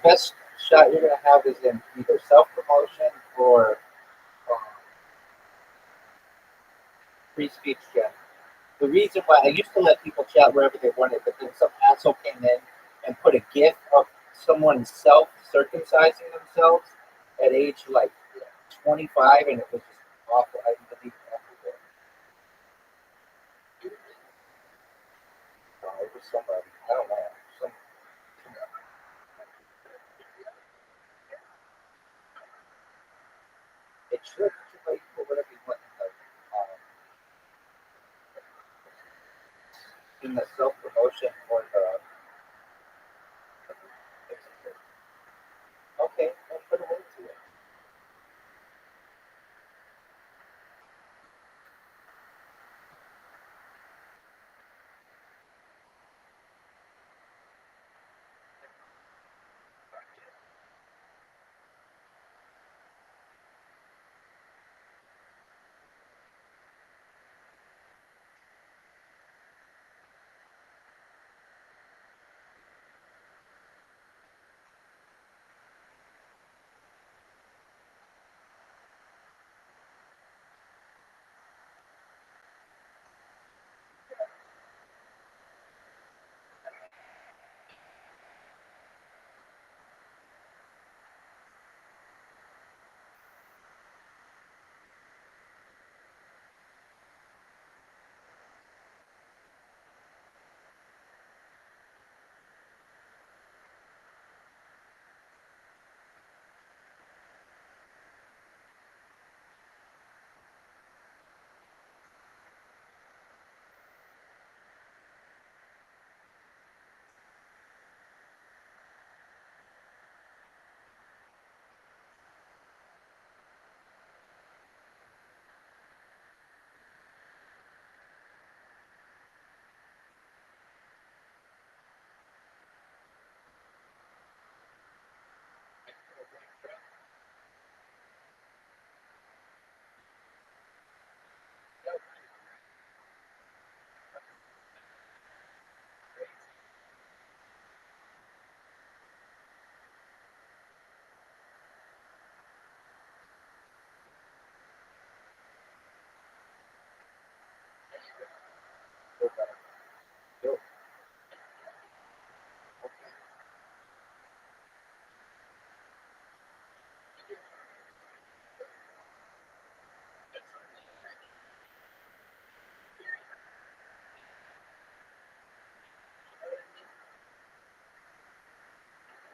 best shot you're going to have is in either self-promotion or free speech chat. The reason why I used to let people chat wherever they wanted, but then some asshole came in and put a gif of someone self-circumcising themselves at age like 25, and it was just awful. I didn't believe it. It was somebody. I don't know. It should. Like, put whatever you want in the self-promotion or the. Okay, I'll put a link to it.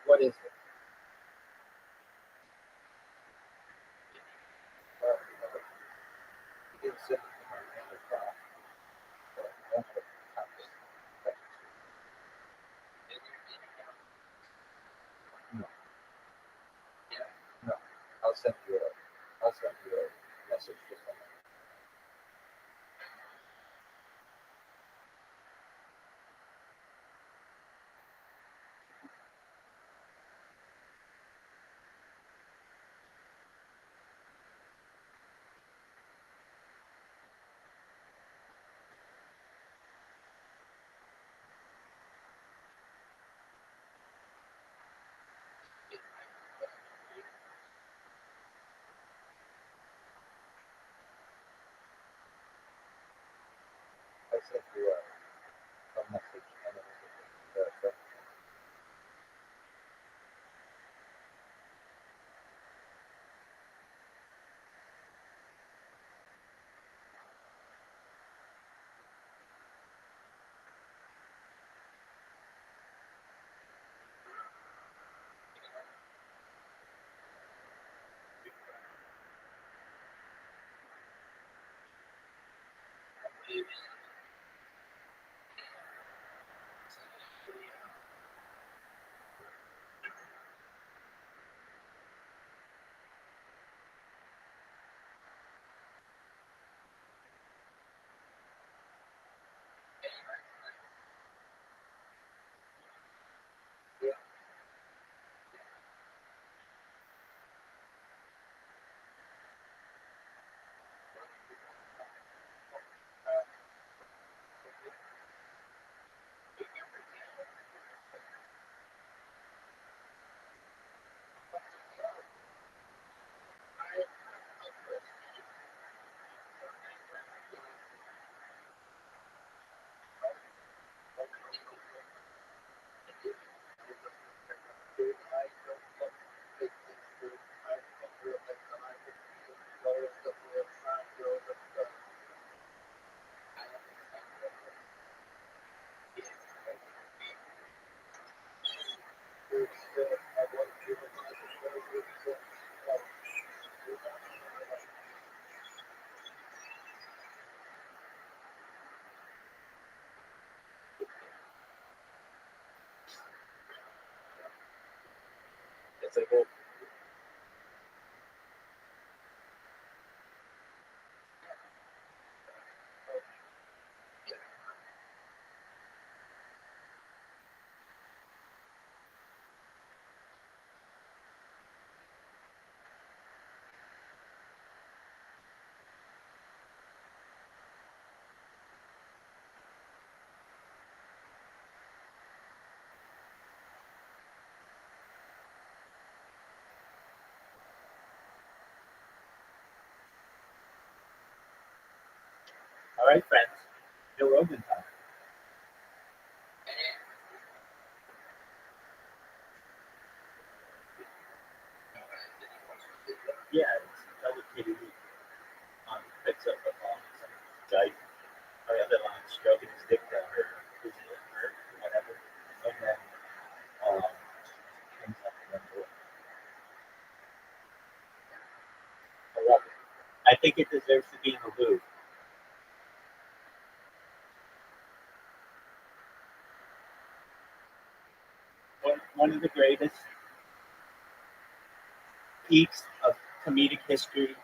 What is it? You didn't send it to my other class. No, no. I'll send you a message just a minute. I sent you a message and it was That's a good. All right, friends. Joe Rogan time. Yeah, it's another kitty picks up a some guy or other line stroking his dick down or whatever. And then hangs up and then I love it. I think it deserves to be in the Louvre. One of the greatest peaks of comedic history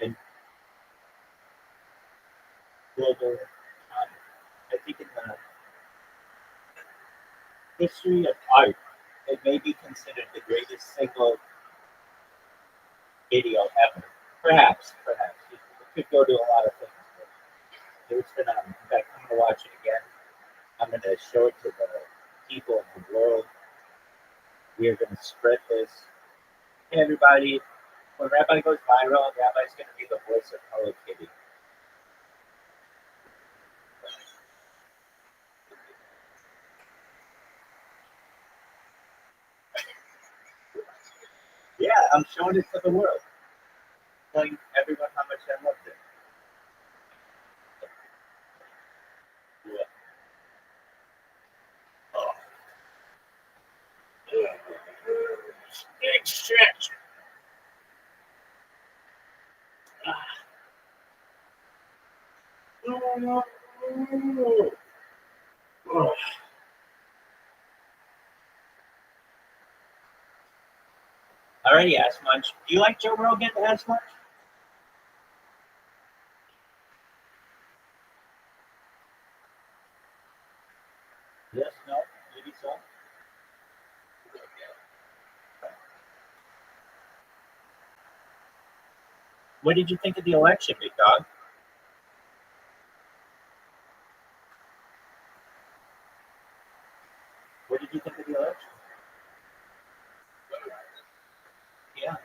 and global. I think in the history of art, it may be considered the greatest single video ever. Perhaps. It could go to a lot of things. But it was phenomenal. In fact, I'm going to watch it again. I'm going to show it to the people of the world. We are going to spread this. Hey, everybody. When Rabbi goes viral, Rabbi's going to be the voice of Hello Kitty. Yeah, I'm showing it to the world. Telling everyone how much I loved it. Yeah. Oh. Big stretch. Oh. Alrighty, Ask Munch. Do you like Joe Rogan, Ask Munch? Yes, no, maybe so. What did you think of the election, big dog? What did you think of the election? Yeah.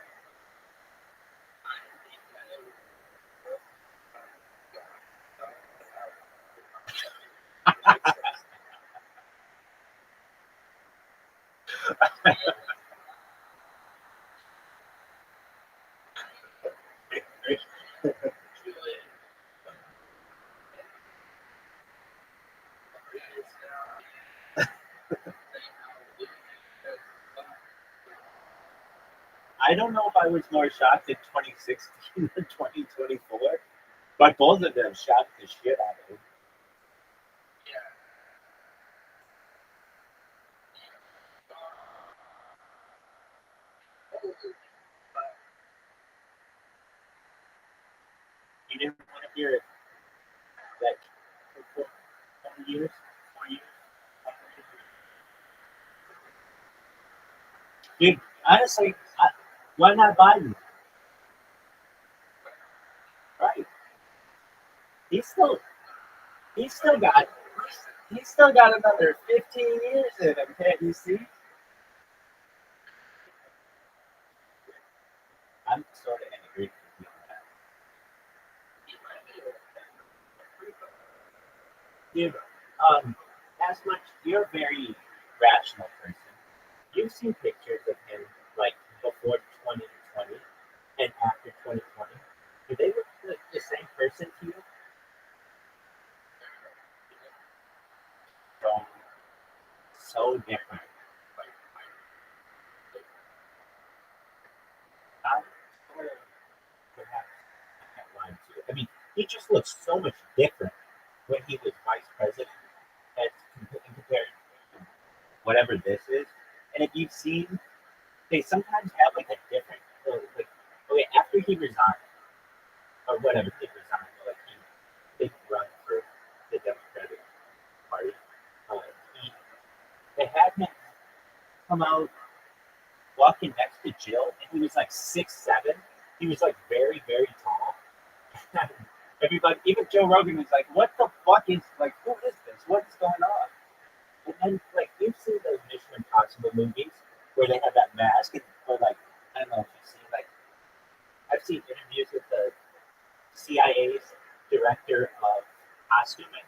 I don't know if I was more shocked in 2016 or 2024, but both of them shocked the shit out of me. You didn't want to hear it that for 20 years, 4 years. Dude, honestly, why not Biden? Right? He's still, he's still got, he's still got another 15 years in him. Can't you see? I'm sort of angry with you on that. Dude, as much you're a very rational person. You've seen pictures of him like before 2020 and after 2020. Do they look like the same person to you? So, so different. I sort of perhaps that line too. I mean, he just looks so much different when he was vice president as compared to whatever this is. And if you've seen they sometimes have like a different, like, okay, after he resigned, or whatever, he resigned, like he didn't run for the Democratic Party. He, they had him come out walking next to Jill, and he was like 6'7". He was like very, very tall. Everybody, even Joe Rogan was like, "What the fuck is like? Who is this? What's going on?" And then, like, you've seen those Mission Impossible movies where they have that mask, and, or like, I don't know if you've seen, like, I've seen interviews with the CIA's director of costuming,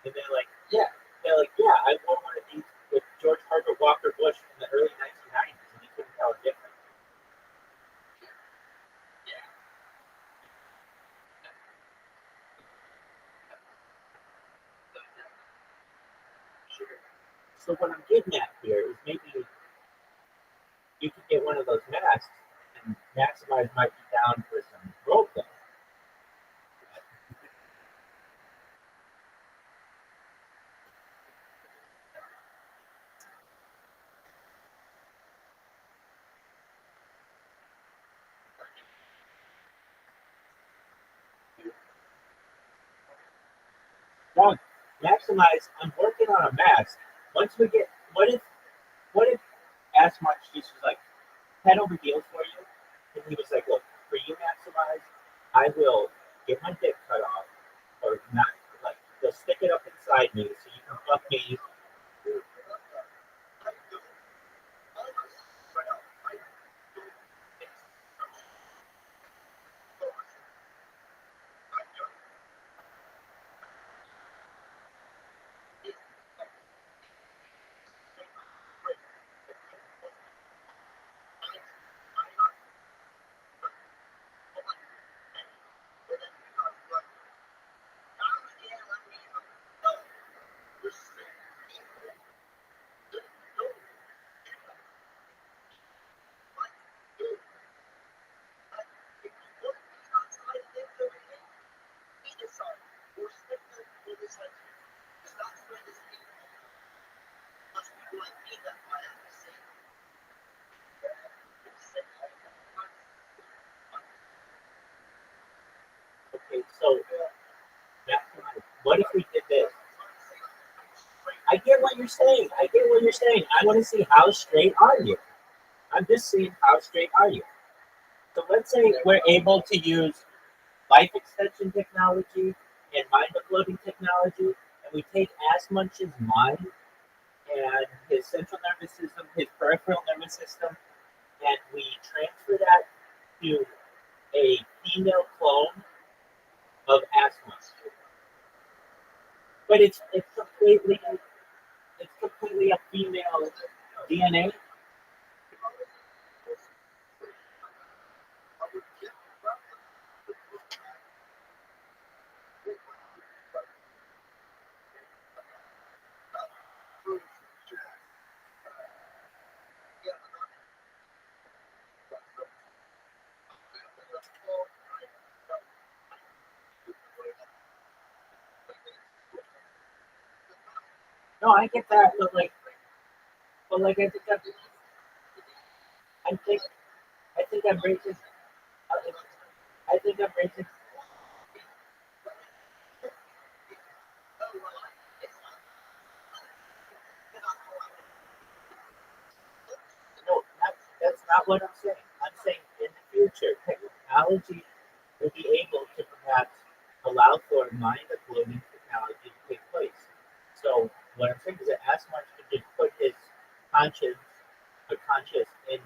and they're like, yeah, I wore one of these with George Herbert Walker Bush in the early 1990s, and you couldn't tell a difference. So what I'm getting at here is maybe you could get one of those masks, and Maximize might be down for some role play. Now, Maximize, I'm working on a mask. Once we get, what if Ask Much just was like, head over heels for you? And he was like, look, for you, Maximize, I will get my dick cut off, or not, like, they'll stick it up inside me so you can fuck me. Okay, so Maximize, what if we did this? I get what you're saying. I get what you're saying. I want to see how straight are you. I'm just saying, how straight are you? So let's say we're able to use life extension technology and mind uploading technology, and we take Ass Munch's mind and his central nervous system, his peripheral nervous system, and we transfer that to a female clone of Ass Munch. But it's completely a female DNA. No, I get that, but like I think I think I'm racist. I think I'm racist. No, that's not what I'm saying. I'm saying in the future, technology will be able to perhaps allow for mind uploading technology to take place. So what I'm saying is that Asmarch could just put his conscience or consciousness in.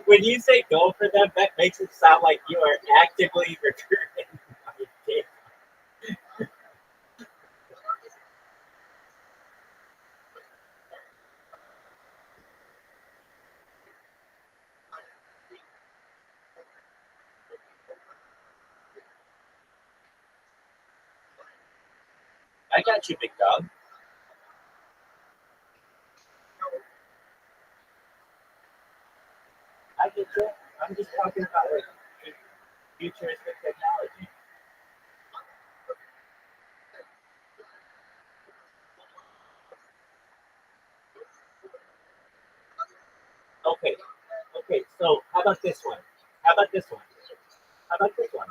when you say go for them, that makes it sound like you are actively recruiting my kid. I got you, big dog. I get you. I'm just talking about like futuristic technology. Okay, okay. So how about this one? How about this one? How about this one?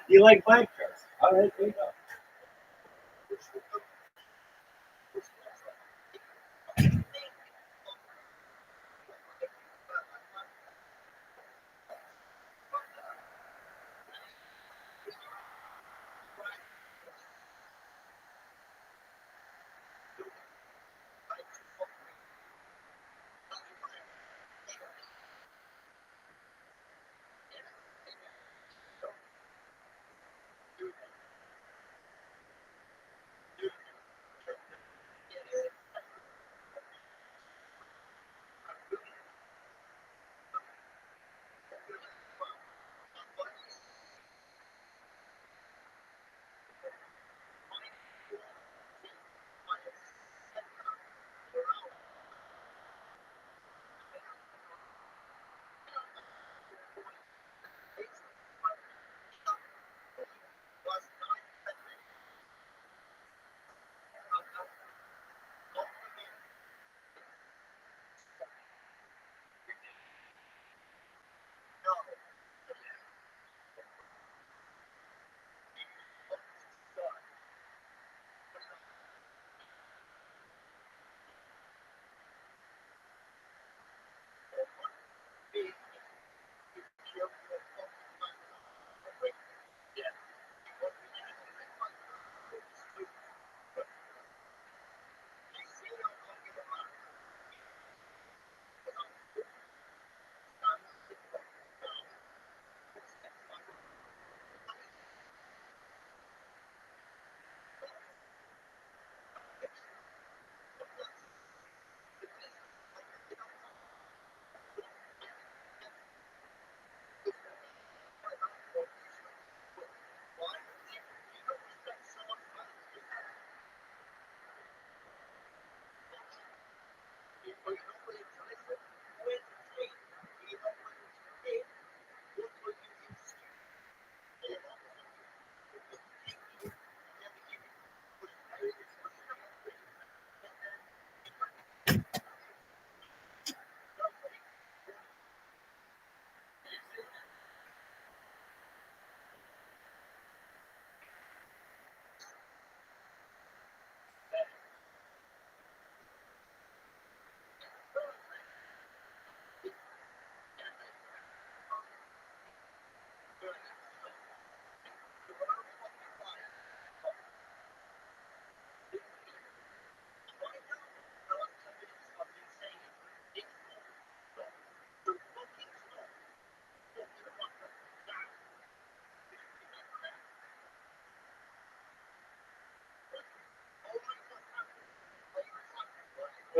You like black shirts? All right, there you go.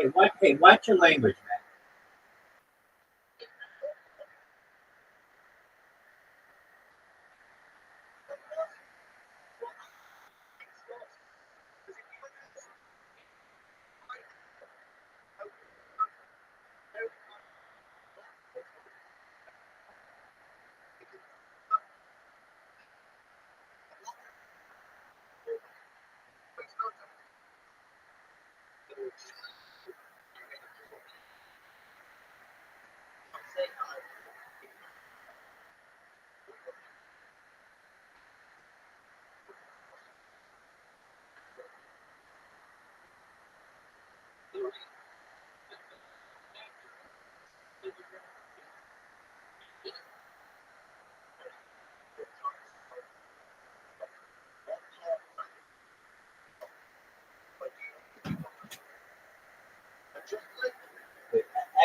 Hey, watch your language, man.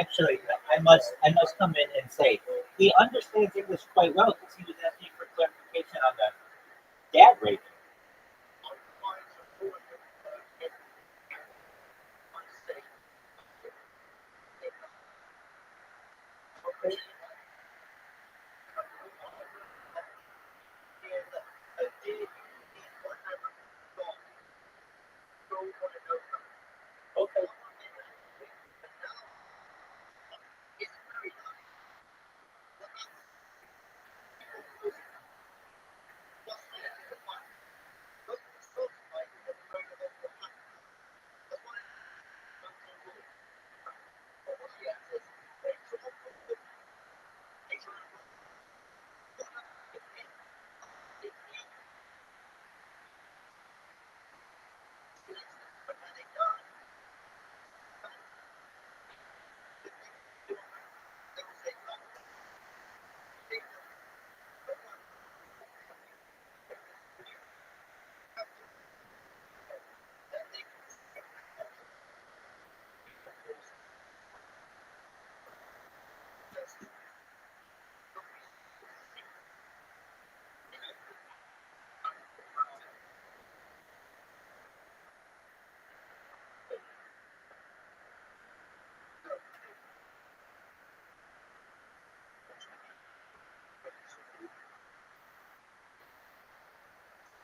Actually, I must come in and say he understands English quite well because he was asking for clarification on the dad rating. Okay.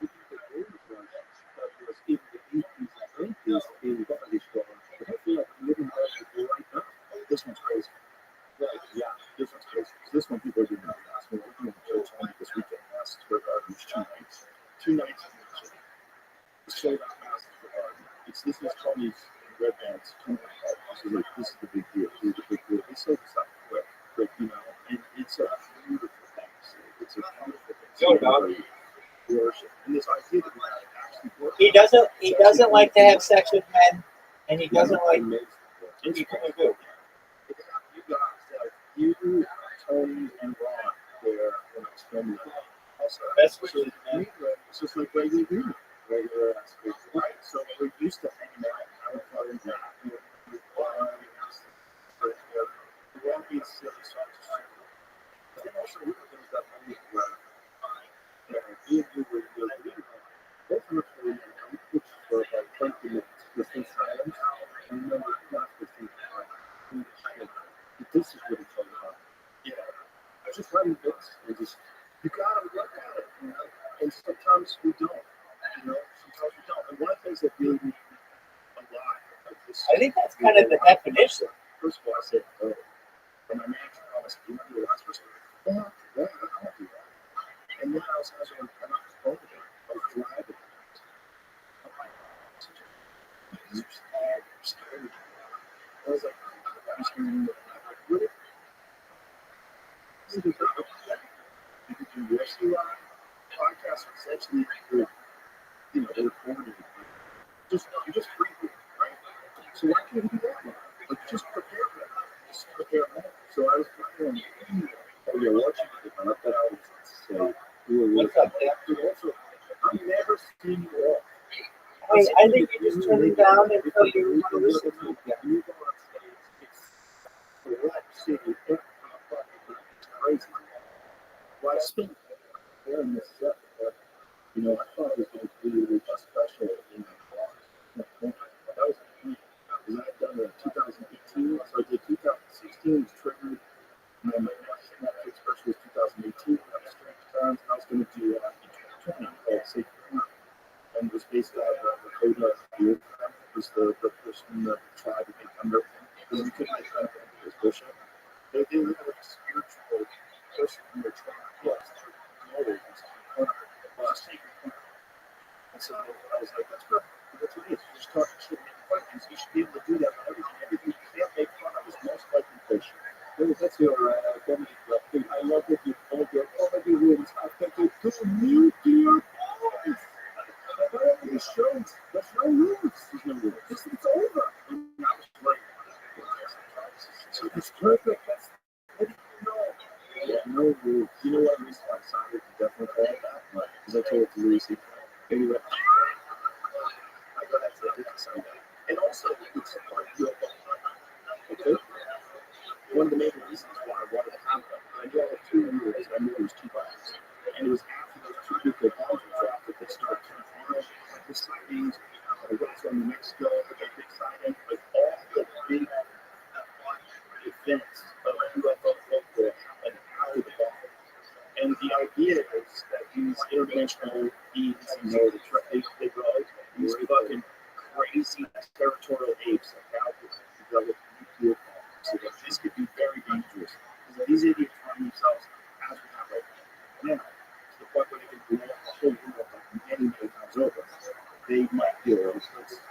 In the 80s and 90s, in body stores, but I feel like I'm living there right now. This one's crazy. Right, yeah, this one's crazy. This one people are doing that last one. We're doing church only this weekend. Last for gardens, 2 nights. 2 nights in the church. It's sold out fast for garden. This is Tony's red bands. This is the big deal. This is the big deal. They sold this out quick, and it's a beautiful thing. It's a beautiful thing. Go, dog. Worship. And this idea that we actually work. He doesn't like to have sex with men, and he doesn't like people who do. You guys, you, Tony, and Ron, there when I was filming it. Also, especially it's just like regular people, regular aspects, right? So we're used to hanging out, having fun, and laughing, and we won't be silly songs. But then also, we have things that only where me and you were really definitely, we put for about 20 minutes just in silence, and then we class the thing. This is what it's all about. Yeah. I was just writing books and just, you gotta work at it, and sometimes we don't, sometimes we don't. And one of the things that made me a lot of this. I think that's kind of the definition. First of all, I said, oh, and my manager promised, do you want to do the last person? Yeah, I want to do that. And then I was on the phone again. I was driving. I'm like, you're scared. I was like, I'm scared. Really? This is the you could do rescue podcasts essentially they're recorded. You just breathe, right? So why can't you do that one? Like just prepare for that. Just prepare for that. So I was preparing. Oh yeah, watching it. I thought I would say, What's up, Dan? Also, I've never seen you all. I think you just turn it down until you want to listen to it. Yeah. You go on stage, it's select city, it's crazy. Well, I spent there in this set, but I thought it was going to be a special, that was a dream. Because I've done 2018. So I did 2016 was Triggered, and then my next Netflix special was 2018. That was Strange Times, and I was going to do in 2020 called Safe Corner. And it was based on the Coda Field. Was the person that tried to make under because you couldn't make under it was bullshit. They were like a spiritual person in their tribe. Yes, they're and so I was like, that's perfect. That's what it is. You just talk shit and make fun of things. You should be able to do that with everything. Everything you can't make fun of is most likely bullshit. That's your comedy club thing. I love that you hold your comedy rooms authentic to nuclear bombs. The show, there's no rules. There's no rules. It's over. And I was right. So it's perfect. That's what do you know? Yeah, no rules. You know what? Reason I decided to definitely call it that? Because I told it to Lucy. Anyway, I got that to sign that. And also, it's part of your okay? One of the main reasons why I wanted to have them, I knew I had 2 years, I knew there was 2 bombs. And it was after those 2 nuclear bombs were dropped that they started confirming the sightings, what's from New Mexico, the big sighting, like all the big events of UFO folklore happened after the bomb. And the idea is that these interdimensional beings, they ride these fucking crazy territorial apes that now develop nuclear bombs. So that this could be very dangerous. Because these idiots run themselves as we have right now. To the point where they can blow up the whole world like many, many times over. They might do it.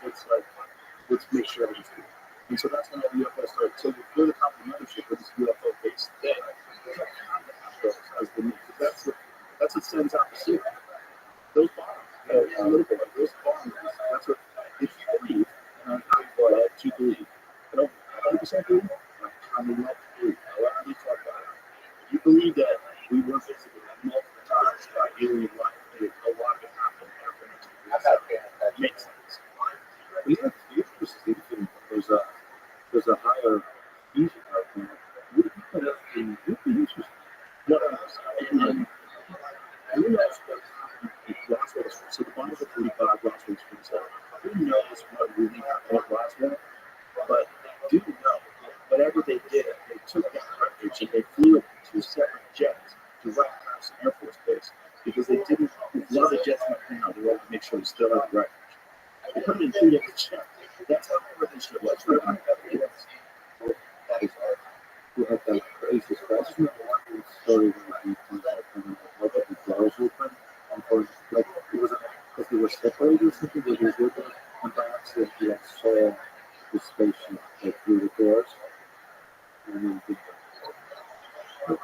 Let's make sure everything's good. And so that's when all the UFO started. So if you're the top of the mothership of this UFO based thing, you don't have to have those as the need. That's what sends out the signal. Those bombs, a little bit like those bombs, that's what, if you believe, and I'm not going to believe, I don't 100% believe, I mean, not to believe, however you talk about it. If you believe that we were visited multiple times by alien life, a lot of it happened after 1987. That makes sense. There's a higher fusion out there. We put up in interesting. What else? And who knows what happened in Roswell? So the bombs were 45, Roswell's 47. Who knows what really happened at Roswell? But do know whatever they did, they took that wreckage and they flew it to 2 separate jets to right past the Air Force Base because they didn't. A lot of the jets went down. They wanted to make sure they still had the wreckage. They put it in 2 different jets. That's how important this shit was. Right? That is hard. You have that crazy stuff. I remember one story where we found out that the doors open and for like it was because they were separated or something, but they were open and by accident you like saw the spaceship like through the doors. And then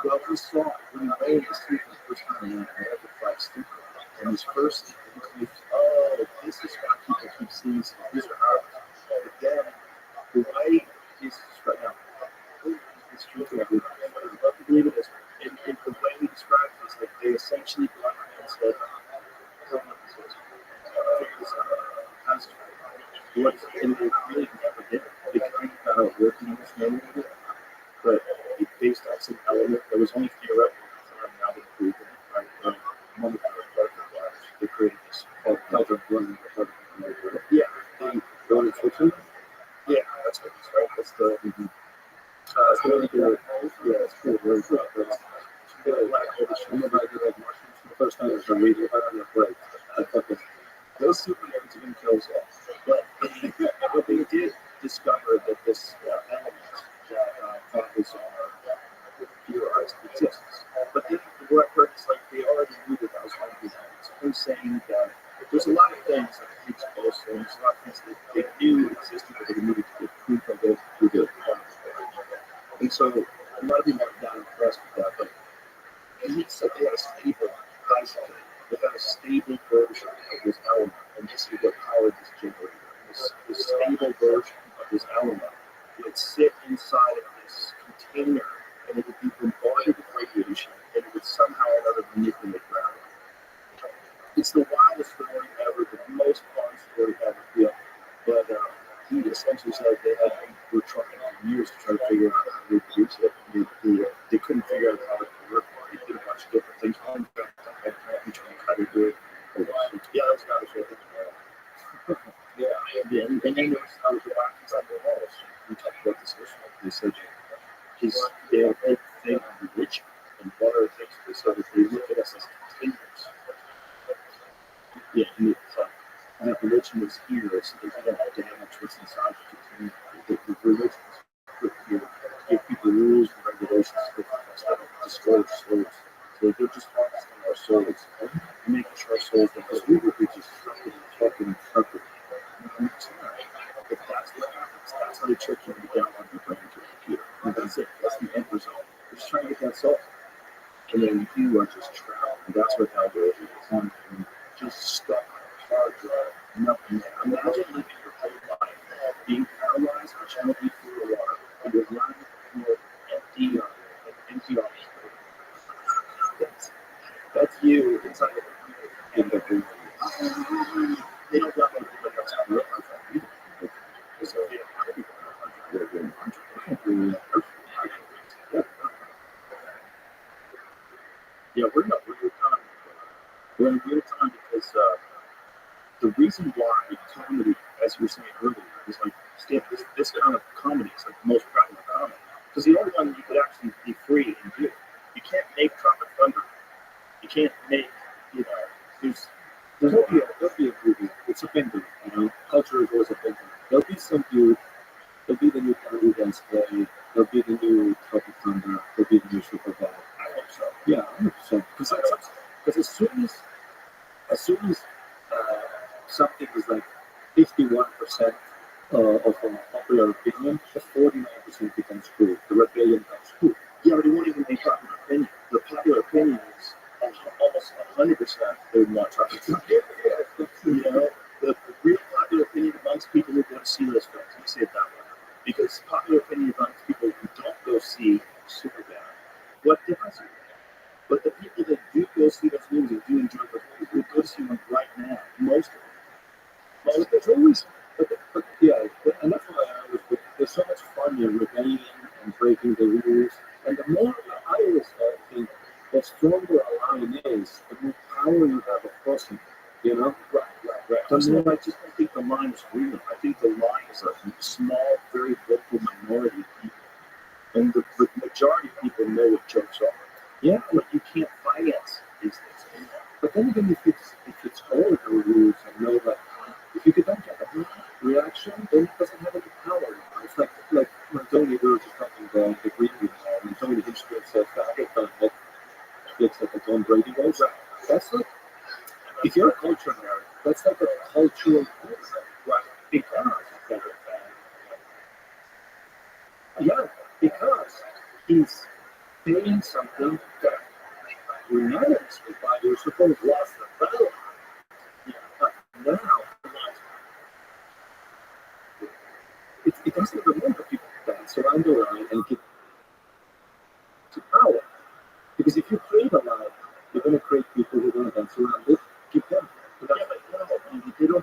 well, we saw it when we lay in the street for the first time and I had to fly stupid. And his first increase, this is why people keep seeing these are ours. But then the way is right now. It's true to everybody. I love to believe it is. And the way he described it is like they essentially brought him and said, what and they really never did. They kind of got a working understanding of it, but it based on some element that was only theoretical at the time. Now they proved it. Right? One of the first they created this called Delta One. Yeah, they wrote it for yeah, that's what it's right. That's the. It's really good. Yeah, it's cool. Very good. The first time I was reading about it, like, I fucking those superheroes are going to kill us all. But they did discover that this element that was theorized exists. But then what I've heard is like they already knew that was one of these elements. They're saying that there's a lot of things that are exposed, and there's a lot of things that they knew existed, but they needed to get proof of it through the and so a lot of people are not impressed with that, but he said they had a stable concept. They had a stable version of this element, and this is what powered this generator. This stable version of this element would sit inside of this container, and it would be bombarded with radiation, and it would somehow or another manipulate gravity. It's the wildest story ever, the most fun story ever. Yeah. But he essentially said were trying for years to try to figure out how to reproduce it. They couldn't figure out how it would work. They did a bunch of different things. On how to do it. Yeah, that's not a shit. Yeah, and then there was the box inside the walls. They have a thing on religion, and one of the things they started, they look at us as continuous. Yeah, and that religion is here, so they don't damage what's inside the religion is here to give people rules and regulations instead of destroy souls. So they're just harvesting our souls and making sure our souls don't, because we would be just sucking and fucking and sucking. And if that's what happens, that's how they trick you to download your brain to a computer. And that's it. That's the end result. They're just trying to get that soul. And then you are just trapped. And that's what hell is. And just stuck on a hard drive. Nothing there. Imagine living your whole life being paralyzed or trying to be through the water. And you're running with empty arms. That's you inside of the in the room. They don't let anybody else have real hard drive either. Because they don't have people that are doing hard drive. Yeah, we're in a weird time. We're in a weird time because the reason why comedy, as you were saying earlier, is like this kind of comedy is like the most prevalent comedy. Because the only one you could actually be free and do. You can't make Tropic Thunder. You can't make, there'll be a movie. It's a thing, culture is always a thing. There'll be some dude. There'll be the new Canada Wednesday. There'll be the new Tropic Thunder. There'll be the new Super Bowl. I hope so. Yeah, 100%. Because as soon as something is like 51% of popular opinion, the 49% becomes true. The rebellion becomes true. Yeah, but it won't even be popular opinion. The popular opinion is almost 100% they want Tropic Thunder. The real popular opinion amongst people who go to see those films, let me say it that way. Because popular opinion amongst people who don't go see Superbad, what difference is it? But the people that do go see those movies and do enjoy those movies will go see them right now. Most of them. Well, there's always, and that's why there's so much fun in rebellion and breaking the rules. And the more, I always think, the stronger a line is, the more power you have a person. Right. The more, I just don't think the line is real. I think the line is a small, very vocal minority of people. And the majority of people know what jokes are. Yeah, but you can't finance these things. But then again, if it's all of the rules and know that if you don't get a reaction, then it doesn't have any power anymore. It's like when Tony was just talking about the Green Room, and Tony Hinchcliffe says that Netflix like a Tom Brady goes. That's like, if you're a culture nerd, that's like a cultural thing. Right? Because he's saying something that unanimously by your support was the battle. Now, it doesn't remember people dance around the line and get to power. Because if you create a line, you're going to create people who are going to dance around it, keep them.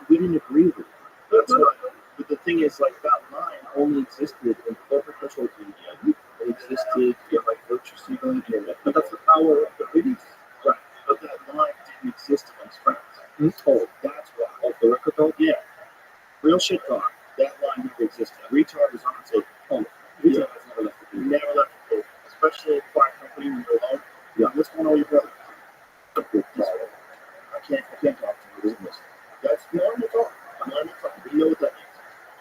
We didn't agree with it. That's right. But the thing is, like, that line only existed in corporate control media. It existed in, like, virtue signaling, but that's the power of the videos. Right. But that line didn't exist amongst friends. Oh, that's why. Off the record, though? Yeah. Real shit talk. That line never existed. Retard is on the table. Oh, retard has never left the table. Never left the table. Especially a quiet company when you're alone. Yeah. What's going on with your brother? I can't talk to you. That's normal talk. We know what that means.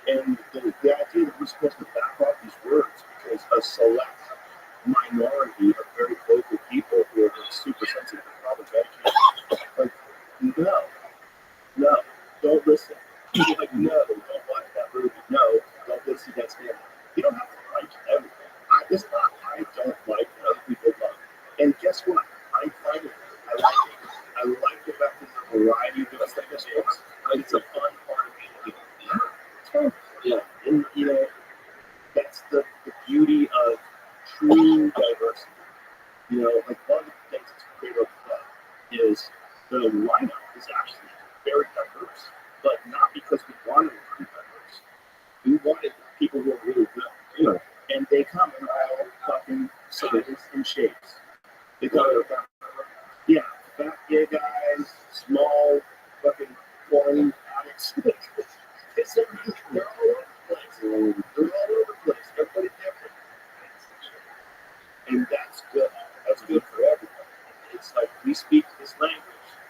And the idea that we're supposed to back off these words because a select minority of very vocal people who are super sensitive to problematic, like, no, don't listen. Like, no, don't watch that movie. No, don't listen to that stand. You don't have to like everything. It's not I don't like what other people love. And guess what? I find it. I like it. I like the fact that there's a variety of different things. It's a fun part of it. It's fun. Yeah. And, that's the beauty of true diversity. Like, one of the things that's great about the club is the lineup is actually very diverse. But not because we wanted it to be diverse. We wanted people who are really good. Yeah. And they come in all fucking sizes and shapes. They come in, fat gay guys, small fucking porn addicts. They're all over the place. Everybody different. And that's good. That's good for everybody. It's like we speak this language.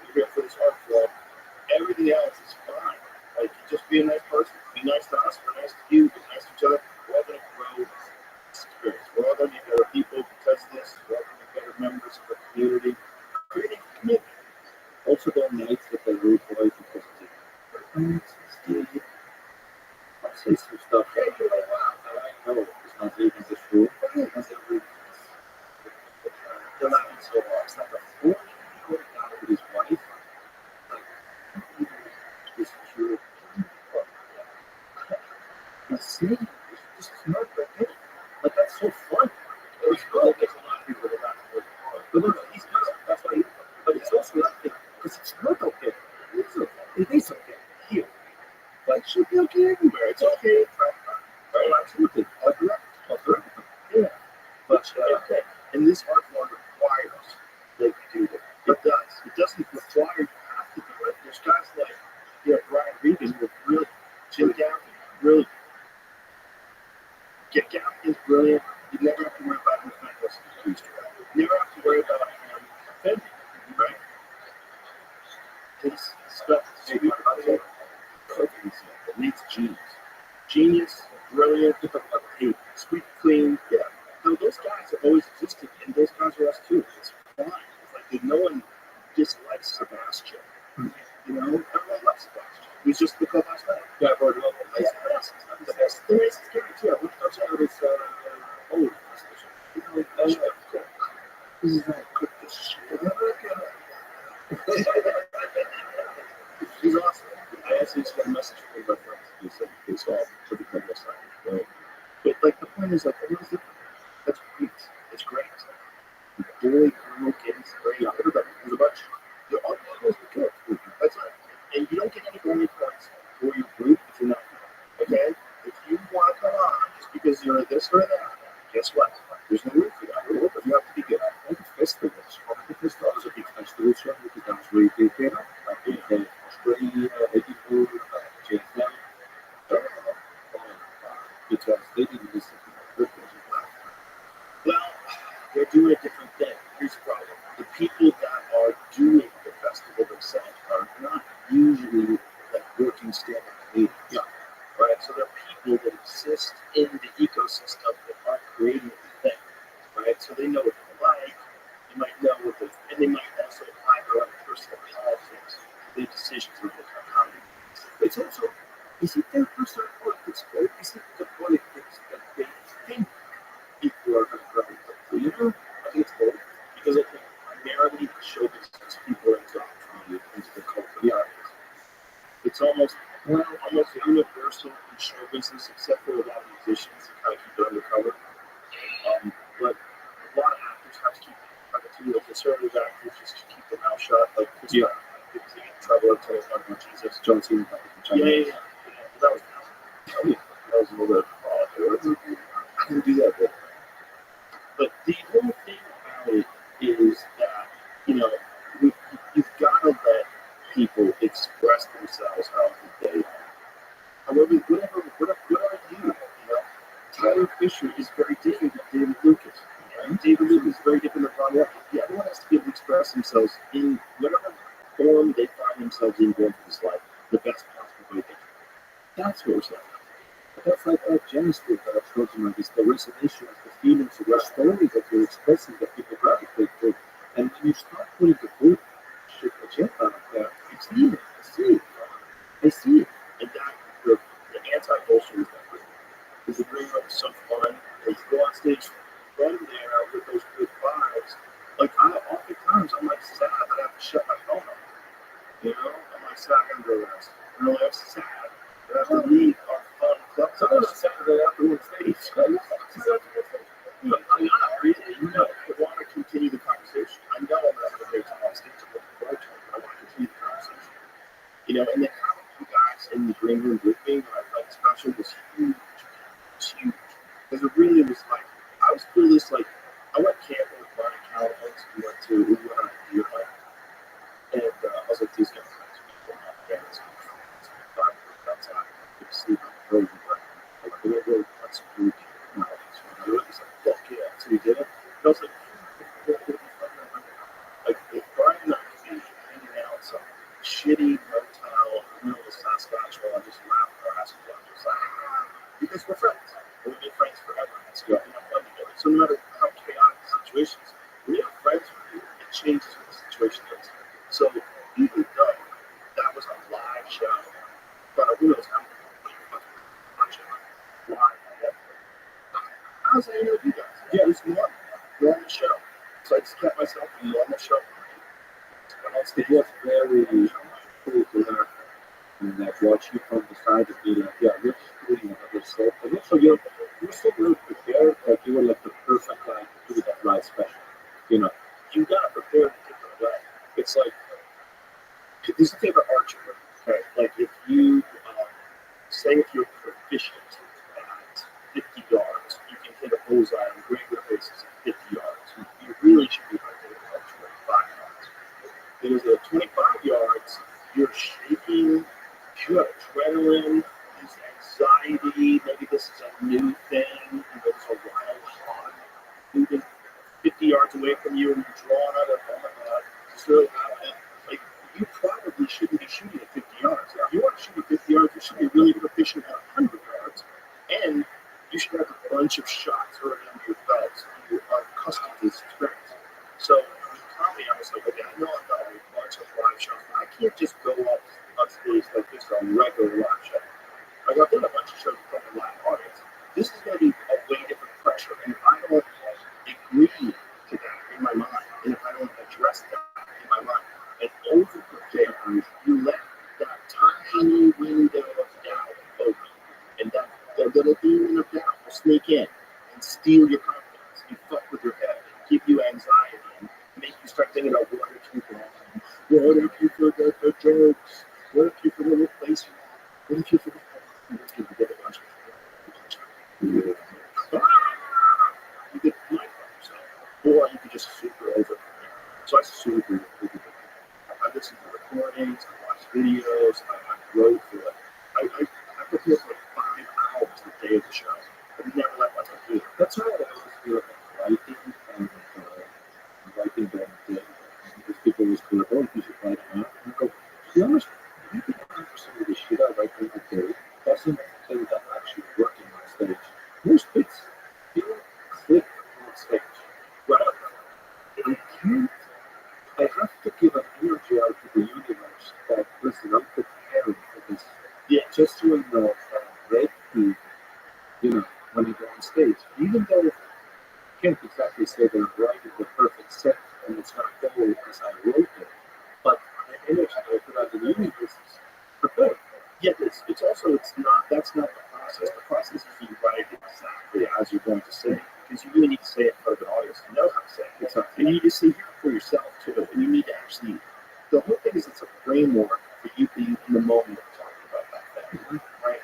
We're here for this art form. Everything else is fine. Like, just be a nice person. Be nice to us. We're nice to you. Be nice to each other. We're all going to grow this experience. We're all going to be better people because of this. We're all going to be better members of the community. Creating a community. Also, there are nights that they're rude boys because of the I say some stuff. Hey, you're like, wow, I know it's not leaving this room. They're not even so hard. It's like a 40-year-old guy with his wife. Like, this security. The city is smart right there. Like, that's so fun. It's cool. There's a lot of people that are not good. But look, he's good. That's why but it's also not good. Because it's not okay. It's okay. It is okay. Here. But it should be okay everywhere. It's okay. Right? Absolutely. Yeah. But, and this art form requires that you do that. It does. It doesn't require you have to do it. There's guys like, Brian Regan who really, Jim Gaffney, really. Gaffney is brilliant. You never have to worry about him offending us. You never have to worry about him offending you, right? His stuff is sweet. It needs genius. Genius, brilliant, sweet, clean. Yeah. No, those guys have always existed, and those guys are us too. It's fine. It's like no one dislikes Sebastian. You know, everyone loves Sebastian. He was just the club last night. Yeah, I've heard of him. He's the best. The racist character, yeah. What's out of his old This is not cook this shit. He's awesome. I actually just got a message from my friends. He said they saw him to become this time. But like the point is, like, what is it? That's great. It's great. The boy, girl, kids, great. Everybody. There's a bunch. You're all supposed to kill. That's right. And you don't get any brownie points for your group if you're not. Okay? If you want to come on just because you're this or that, guess what? There's no room for that. But you have to be good. I think festivals. Festivals are big festivals, because that's where you get better. I think that Australia, Edinburgh, Japan, because they didn't listen to my Well, they're doing a different thing. Here's the problem. The people that are doing the festival themselves are not usually like working standard leaders. Yeah. Right? So there are people that exist in the ecosystem that are creating the thing. Right? So they know what they like, they might know what they, and they might also apply their own personal politics, their decisions with their economy. It's also, is it their personal politics or is it the politics that they think people are going to gravitate to? You know, I think it's both. Because I think primarily the show business people are into the culture. Yeah. It's almost universal in show business, except for a lot of musicians who kind of keep it undercover. But a lot of actors have to keep it too. Like conservative actors just keep their mouth shut. Like, because they get in trouble and tell us about Jesus. John Cena. Yeah. That was a little bit odd. I didn't do that, but the whole thing about it is that, you've got to let people express themselves however they are. However, what are you? Tyler Fisher is very different than David Lucas. Right? David Lucas is very different than Ron Walker. Everyone has to be able to express themselves in whatever form they find themselves in going through this life, the best possible way they can. That's what we're saying. That's like Janice did that I told you, it's the resonation of the feelings of your story that you're expressing that people gravitate to. And when you start putting the bullshit agenda out there, it's needed. I see it. And that, the anti-bullshit is that good. Because you bring up some fun, and you go on stage from there with those good vibes. Like, oftentimes I'm like sad that I have to shut my phone off. I'm like sad I'm going to rest. I'm sad. I have to leave our fun club. So I'm not sad that I have to leave stage. I'm not really. I want to continue the conversation. I know I'm not going to I was like if Brian and I could be hanging out some shitty motel in the middle of Saskatchewan, just laughing our asses off, just like, because we're friends. We've been friends forever. Let's go and have fun together. So no matter how chaotic the situation is, when you have friends with you, it changes what the situation is. So even though that was a live show, but who knows how many people watch it live. How's I know you guys? Yeah, it's normal show. So I just kept myself a normal show. It was very cool to learn and like watch you from the side and be like, yeah, you're just doing another stuff. But also you're so well prepared, like you were like the perfect guy to do that live special. You know. You gotta prepare in a different way. It's like this is the thing about archery. Okay, like if you say if you're proficient at 50 yards, you can hit a bullseye on regular basis at 50 yards. You really should be hitting at 25 yards. Because at 25 yards, you're shaking, you have adrenaline, there's anxiety, maybe this is a new thing, and there's a wild hog moving 50 yards away from you and you're drawn out of, oh my god, it's really happening. Like, you probably shouldn't be shooting at 50 yards. If you want to shoot at 50 yards, you should be really proficient at 100 yards, and you should have a bunch of shots already under your belt so you are accustomed to this experience. So, with comedy, I was like, okay, I know I've got a bunch of live shows, but I can't just go up on stage like this on a regular live show. Like, I've done a bunch of shows with a live audience. This is going to be a way different pressure, and if I don't agree to that in my mind, and if I don't address that in my mind, and over prepare, you let that tiny window of doubt open, and that little demon of doubt will sneak in and steal your confidence, and fuck with your head, and give you anxiety, and make you start thinking about what if you forgot, what if you forgot the jokes, what if you forgot the replacement, what if you forgot, what if you forget a bunch of you could like yourself, or you could just super over. So I super. I listen to recordings, I watch videos, I wrote for it. I prepare for like 5 hours the day of the show. I never let myself do it. That's how I always feel about writing and writing them. Because people always feel like, oh, you should write enough. And I go, to be honest, 99% of the shit I write in a day doesn't end up actually working on stage. Most bits don't click on stage. Right. I can't. I have to give an energy out to the universe that, listen, I'm preparing for this. Yeah. Just so I know that I'm ready to, when I go on stage. Even though I can't exactly say that I'm writing the perfect set and it's going to go as I wrote it, but the energy that I put out to the universe is prepared. Yeah, it's also, that's not the process. The process is you write it exactly as you're going to say it. Because you really need to say it in front of an audience to know how to say it. Exactly. And you need to say it for yourself too. And you need to actually, the whole thing is it's a framework for you being in the moment of talking about that thing. Right?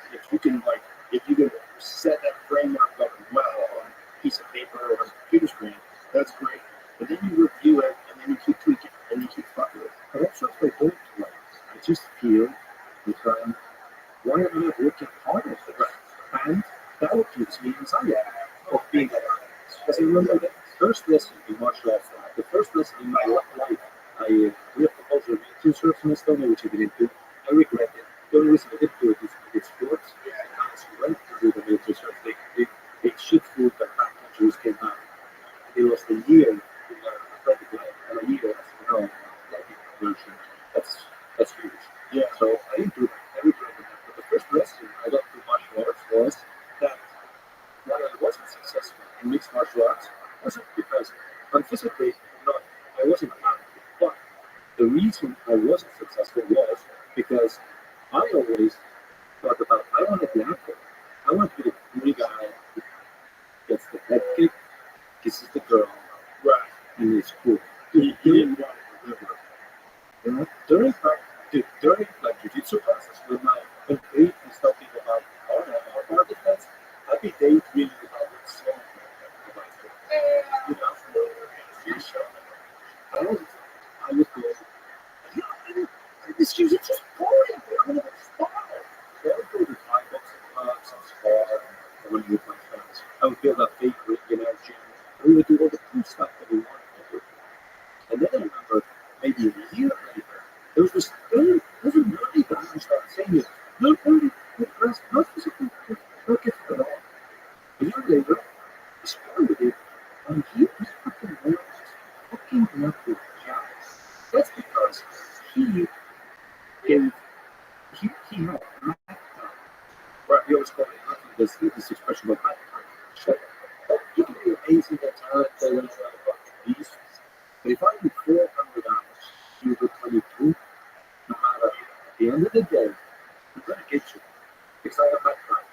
If you can set that framework up well on a piece of paper or on a computer screen, that's great. But then you review it and then you keep tweaking and you keep fucking with it. But also if I don't write, I just feel that why am I not working hard at it? Right. And that gives me anxiety of being that honest. Because I remember the first lesson in martial arts, the first lesson in my life, I ripped the culture of 2 shirts in Estonia, which I didn't do. I regret it. The only reason I didn't do it is because sports. I went to do the military shirts. They shit food that back countries came out. It was the year in athletic life, and a year as you know, athletic conversion. That's huge. Yeah. So I didn't do that. I regretted that. But the first lesson I got through martial arts was that why I wasn't successful in mixed martial arts wasn't because I'm physically not, I wasn't talented, but the reason I wasn't successful was because I always thought about, I want to be active. I want to be the cool guy who gets the head kick, kisses the girl, Right. and it's cool. You didn't want to deliver. During like jiu-jitsu classes with my complete is talking about our defense, I'd be daydreaming about what song about I would go, This is just boring. I'm going to spar. I would go to Thai boxing clubs and spar, and when with my friends, I would build a fake ring in our gym. We would do all the cool do stuff that we wanted to do. And then I remember maybe a year later, there was this very guy who started saying it. No, not physically, not gift at all. A year later, he started it, and he was fucking world fucking lovely job. That's because he gave, he had a lifetime. Right, we always call it this expression of lifetime. Sure. You can be amazing at talent, whatever fucking beast. But if I do 400 hours, you do 22, no matter, at the end of the day, I'm going to get you. Because I have that time.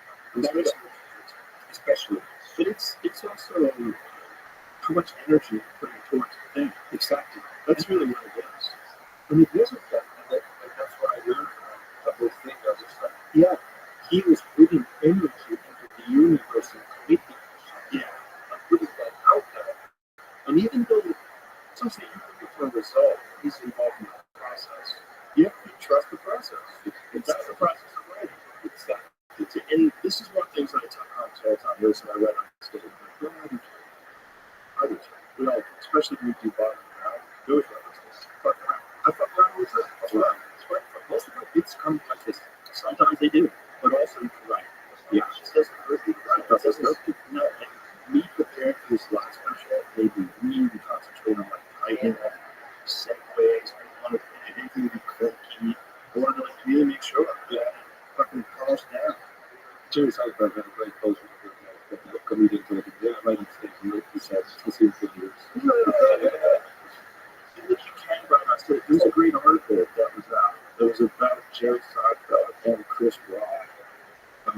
Especially. But it's also how much energy you're putting towards the thing. Exactly. That's really what it is. And it wasn't that. And that's what I learned from the whole thing. I was just like, yeah, he was putting energy into the universe and committing. Yeah, I'm putting that out there. And even though something you can get to a result, he's involved in the process. You have to trust the process. That's the process of writing. And this is one of the things that I talk about all the time. Listen, I read on stage. I do too. We all, especially when we do bottom out, those references. Fuck around. I fuck around with it. That's right. For most of it, it's come like this. Sometimes they do, but also you can write. Yeah, it just doesn't hurt you. It doesn't hurt you. No, and me preparing for this last special, made me really concentrate on like writing, segues, anything to be quirky. I wanted to like really make sure that fucking polish down. Jerry Seinfeld had a great post with the comedian to the writing stage. He said, "It's in for years." And if you can write on stage, there was a great article that was out. That was about Jerry Seinfeld and Chris Rock. I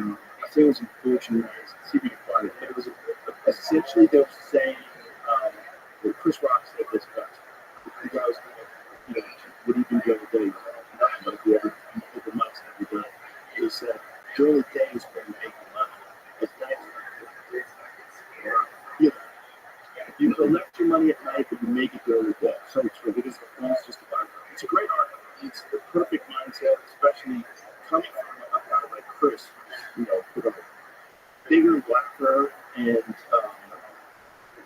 think it was in Fortune magazine. See if you can find it. But it was essentially they were saying that Chris Rock said this guy. The guy was going to, what do you do during the day? Nothing, but if you ever put the mics every day. He said, during the day is when you make the money. At night, you collect your money at night, but you make it during the day. So true. It is just about. It's a great art. It's the perfect mindset, especially coming from a guy like Chris, with a bigger black fur, and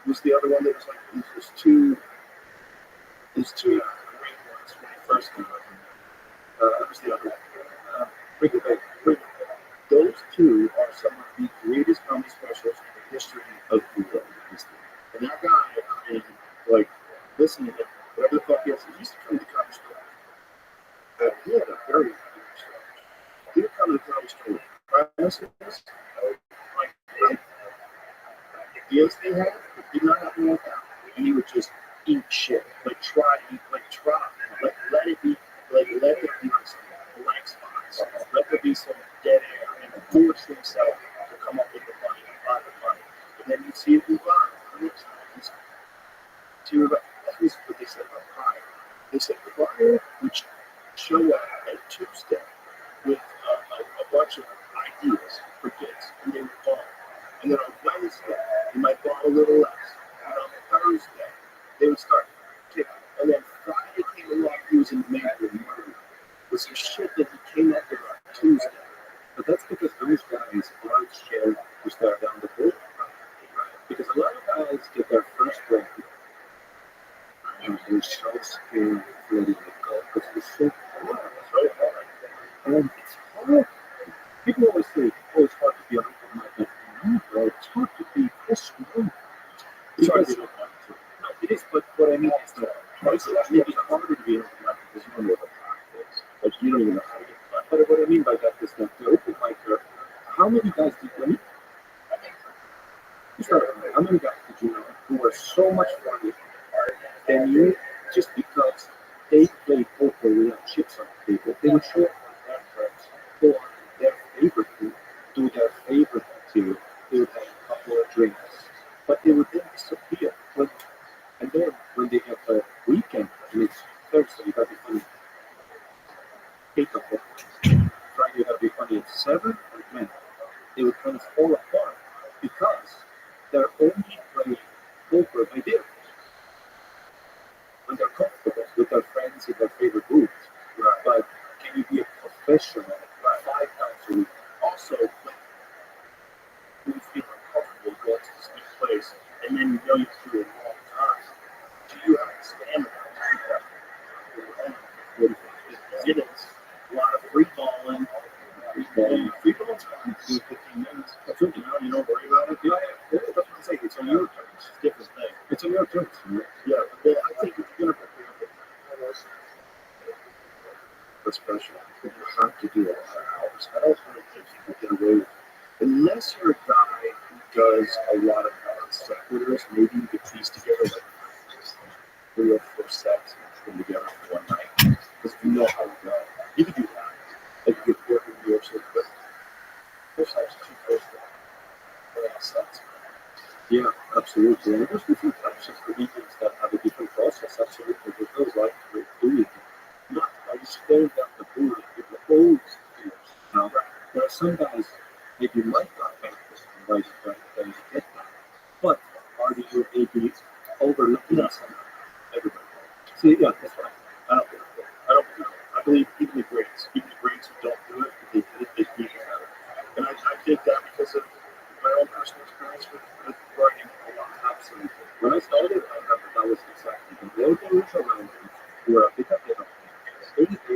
who's the other one that was like, there's two great ones when he first came out. Who's the other one? Wrinkle Baby. Those two are some of the greatest comedy specials in the history of the history. And that guy, I mean, like, listening to him, whatever the fuck he has, he used to come to the comedy store. He had a very good story. He would come to the comedy store. Premises, like, ideas they had, did not have to work out. And he would just eat shit, like let it be like some blank spots, let there be some dead air, and force himself to come up with the money, find the money, and then you see it move on. The next time, that was what they said about Pryor. They said Pryor would show up at Tuesday with a bunch of ideas for kids, and they would ball. And then on Wednesday, they might ball a little less. And on Thursday, they would start kicking. And then Friday came along, he was in the neighborhood with some shit that he came up with on Tuesday. But that's because those guys aren't scared to start down the road. Because a lot of guys get their first break and they're so scared to let it go because it's so hard. It's so hard. And it's hard. People always say, oh, it's hard to be an open minded. No, bro, it's hard to be Chris Rock. It's hard to be open minded. No, it is, but what I mean is that it's harder to be open minded because you don't know what the path is. Like, you don't even know how to get fun. But what I mean by that is that the open micer, how many guys did you know? How many guys did you know who were so much funnier than you just because they played poker without chips on the table? They would show up on their friends for their favorite food, do their favorite activity. They would have a couple of drinks, but they would then disappear. And then when they have the weekend, and it's Thursday, you gotta be funny. Pick up Friday, you gotta be funny at 7 or 10. They would kind of fall apart because they're only playing poker by deal. When they're comfortable with their friends in their favorite groups. Right. But can you be a professional 5 times a week? Also, when you feel uncomfortable going to the same place, and then you know you do it a long Yeah, well, I think if you're going to prepare for finals, especially, you have to do a lot of hours. I don't really think you can get away with it. Unless you're a guy who does a lot of non sequiturs, maybe you could piece together like 3 or 4 sets and put them together for one night. Because you know how to go. You can do that. Like you could work in New York City, but first types of 2 first sets. Yeah, absolutely. And there's different types of comedians that have a different process. Absolutely. There's those like bullying. Not by just staring down the bullying, with the old fears. Now, there are some guys maybe might not make this right they get that. But are you maybe overlooking at someone? Everybody. See, yeah, that's right. I don't believe it. I believe even the greats who don't do it, if they did it, they beat it out. And I think that because of my own personal experience with writing a lot. Absolutely. When I started, I remember that was exactly the road they were around me were a bit of a they don't have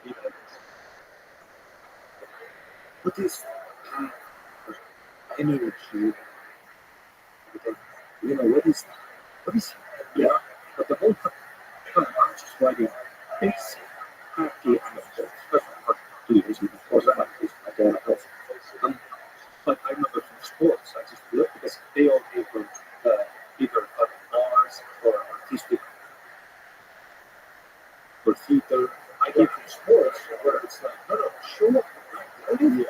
these but this energy, you know, what is, yeah, but the whole time I'm just writing basic happy anecdotes, especially for leaders, and of course, I'm not identical. But I remember from sports, I just looked because they all came from either bars or artistic or theater. I came from sports where it's like, no, show up. Yeah.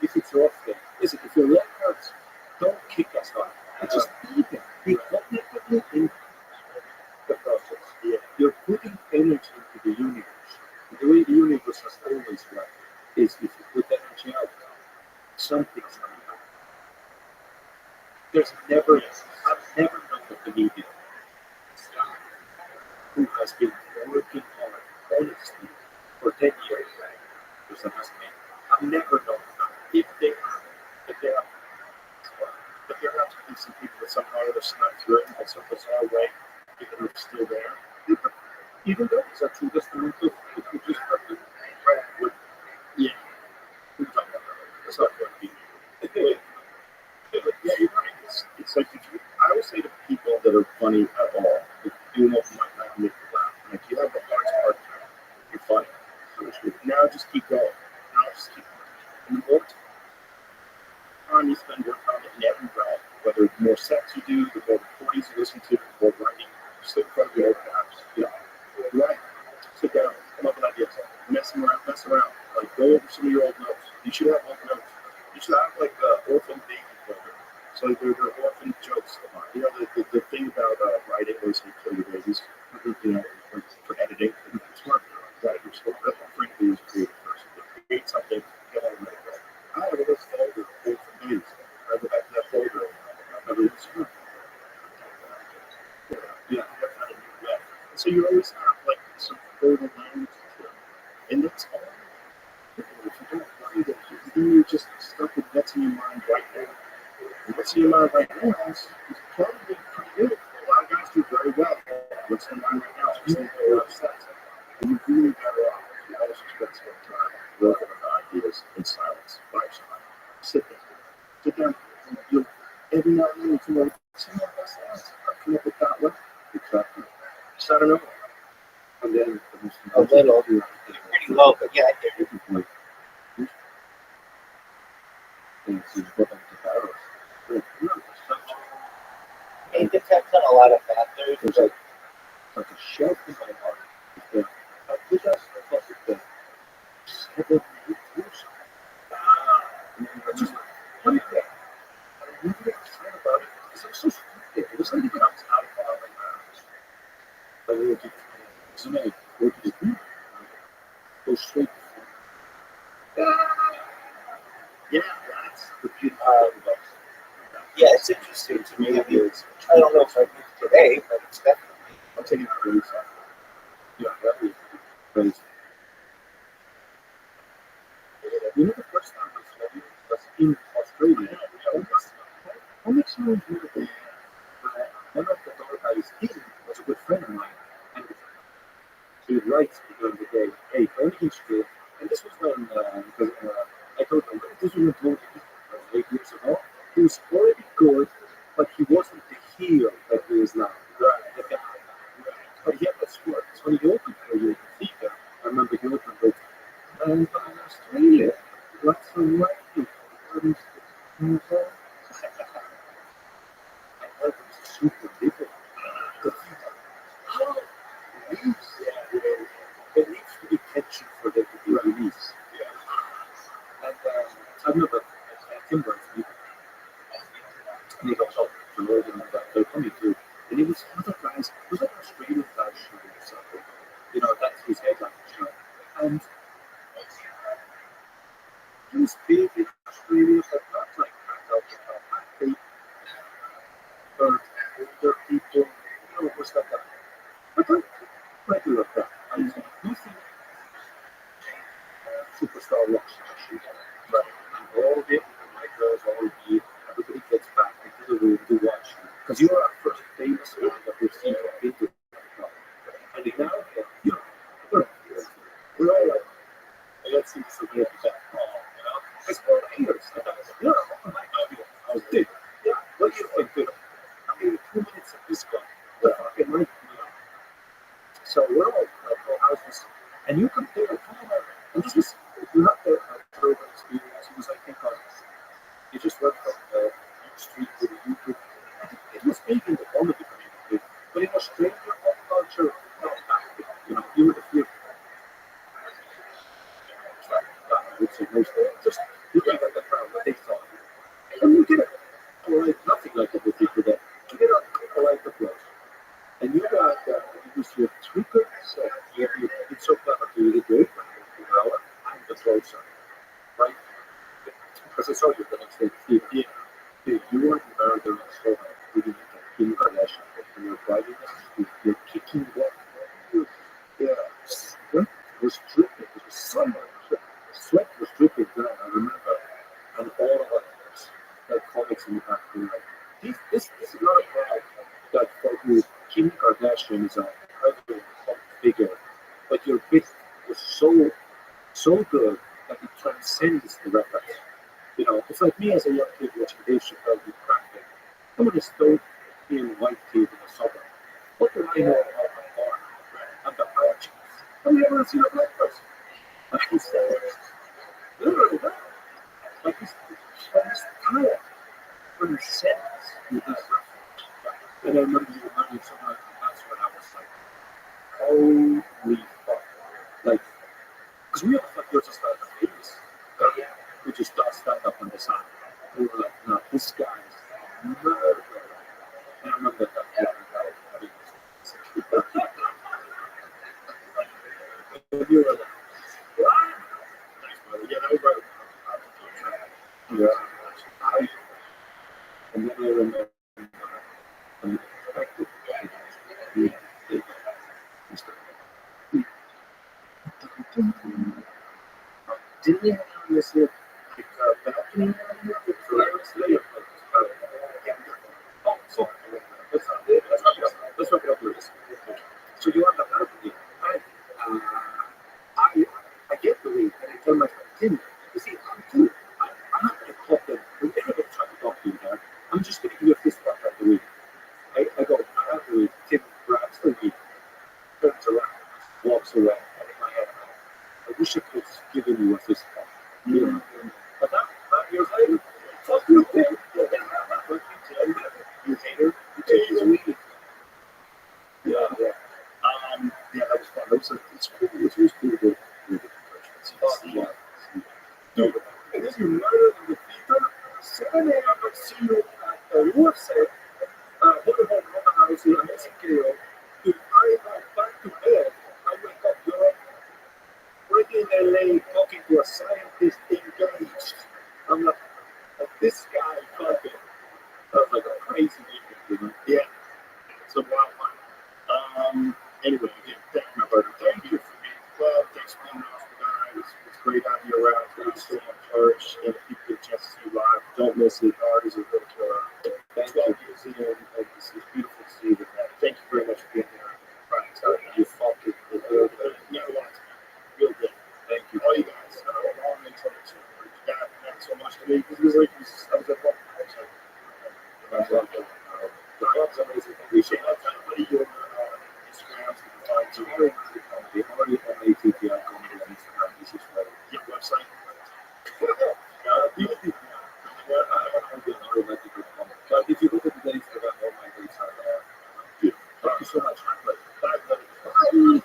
If it's your thing, listen, if your leg hurts, don't kick us hard. Just be there. Be cognitively in the process. Yeah. You're putting energy into the universe. And the way the universe has always worked is if you put energy out, something's going to happen. I've never known a comedian who has been working hard, honestly, for 10 years. There's an estimate. I've never known that. If there have to be some people that somehow either snuck through it and some bizarre way, even though it's still there. Even though it's actually just a little it's just right with, yeah. We're talking about that. It's not going to be. Yeah, you're right. It's like I always say to people that are funny at all, if you know might not make you laugh. Like you have the hardest part time, you're funny. Now just keep going. And the more time you spend working on it in every realm, whether the more sets you do, the more recordings you listen to, the more writing, sit in front of your open apps. Yeah. Right. Sit down, come up with ideas, mess around. Like go over some of your old notes. You should have old notes. You should have like orphan baby folder. So they're orphan jokes. You know the thing about writing is you kill your babies. You know, for editing. It's smart. Writers. That's frankly is a creative person. They create something. Get on with it. I have this folder orphan babies. I go back to that folder. Everyone's yeah. So you always have like some fertile language to it. And that's all. If you don't find it, then you're just stuck with what's in your mind right now. And what's in your mind right now is probably pretty good. A lot of guys do very well. What's in your mind right now is just a lot of sets. And you're really better off if you also spend some time working on ideas in silence, by yourself. Sit down. You'll every now and then you come up with some of those things. I come up with that one. Exactly. Just out of nowhere. And then A little. Pretty low, but yeah, I get it. It depends on a lot of factors. There's like a shelf in my heart. I think that's the 7 years. I just what is that? I really get excited about it because I'm so stupid. It's like it comes out of my mouth. I really do. Somebody go to the group. Go straight to yeah, that's the beautiful thing. Yeah, it's interesting to me. I don't know if I did today, but it's definitely. I'll take it crazy. Yeah, that was crazy. You know, the first time I saw you was in Australia. How much time do you think? One of the dog guys, he was a good friend of mine. And he writes during the day, hey, don't eat straight. And this was when, because I told him, this was 8 years ago. He was already good, but he wasn't the feel that he is now. The guy. But he had that squirt. So when he opened for you, I remember he opened it. And Australia, lots of white people. I heard it was super difficult. How leaves? There needs to be tension for them to be released. And I remember Tim Burns, and he got up to Northern and they're coming through. And he was other guys, it was like an Australian guy shooting or something. You know, that's his headline show. And he was big in Australia, but not like that out the top. They heard older people, it was like a regular crowd. I was nothing superstar rock star, but all of it, my girls, all of you, everybody gets back into the room to watch you. Because you're our first famous one that we've seen on video. And now, we're all like, let's see something like that. It's 4 years. Oh my God, I was big. Yeah, what do you think, dude? I mean, 2 minutes of this guy. The fucking life, So we're all like, houses. And you compare it, and this was, you have the urban experience. It was, I think, you just went from the street to the YouTube. It was big in the comedy community, but in Australia, pop culture, not that big. You were the fear. I would say most of it. Just looking at the crowd, what they thought. And you get polite, nothing like it with people there. You get a polite applause. And you got, it was your tweaker, so it's so clever to you to do it. I'm the closer, right? Because I saw you the next day. Dude, you weren't married the next day. You didn't get Kim Kardashian. And you're driving us. You're kicking what? Yeah. Sweat was dripping. It was summer. Sweat was dripping down, I remember. And all of us, that comics in the back were like, this is not a crowd that for who Kim Kardashian is a incredible figure, but your bit was so good that it transcends the record. It's like me as a young kid watching Dave Chappelle do cracking. I'm on a stone-in white kid in a suburb. What do I know about my farm and the arches? Have you ever seen a black person? Like he said, literally that. Like this talent transcends with this reference. And I remember you reminding someone, that's when I was like, holy fuck. Like, because we all thought you were just like a famous guy who just does stand up on the side. We were like, no, this guy is murder. And I remember that and you were like, what? Yeah, that was right. Yeah. And then I remember didn't you have this balcony area with flowers there? Oh, so let's not get up with this. So you have the balcony, and I get the weed, and I tell my friend Tim, you see, I'm cool. I'm not going to talk to him. We're never going to try to talk to you, man. I'm just going to give you a fist bump at the weed. I go, I have the weed. Tim grabs the weed, turns around, walks away, and in my head, I wish I could have given you a fist bump. But now, 5 years later, fuck you, Tim. Fuck you, Tim. You hater. You take his weed. Yeah, that was fun. It's cool. It's really cool to do the and then you murder in the theater, 7 a.m. I see you at the UFC, Motorhome Rothschild, the amazing KO. If I go back to bed, I wake up, you're already in LA talking to a scientist engaged. I'm like this guy fucking, that was like a crazy weekend, Yeah. So wild fun. Anyway, again, thank you, my brother. Thank you for being well. Thanks for being off the guy. It's great having you around. Thanks so much, Church. And if people get a chance to see you live, don't miss it. Art is a real killer. Thank you for seeing it. It's beautiful to see you. Thank you very much for being here. Right. You fucking good. Never want to be real good. Thank you. All you guys. Long introduction. You guys meant so much to me because it was like, I was at one. appreciate that. Everybody your Instagrams you can find Jerry Comedy, REMATTI Comedy on Instagram. This is your website. People think, I don't know how to let people come. But if you look at the dates for that, all my dates are good. Thank you so much. Bye.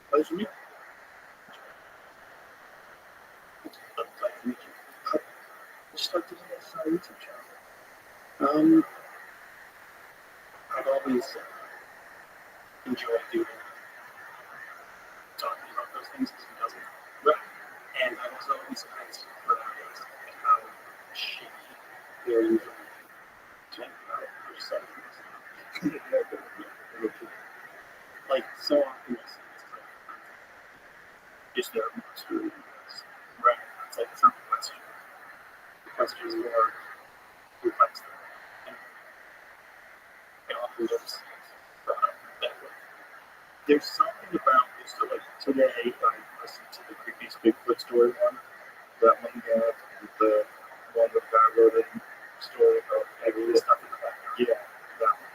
Pleasure to meet you. Start doing this YouTube channel. I've always enjoyed talking about those things because it doesn't. Right. And I was always surprised for how shitty they're usually talking about it. Like so often it's like just their monster. Right. It's like it's not the question. The question is more who likes them. And they often just that way. There's something about this. So like today, I listened to the creepiest Bigfoot story one. That one with the one with the guy wrote a story about every stuff in the background. Yeah, that one.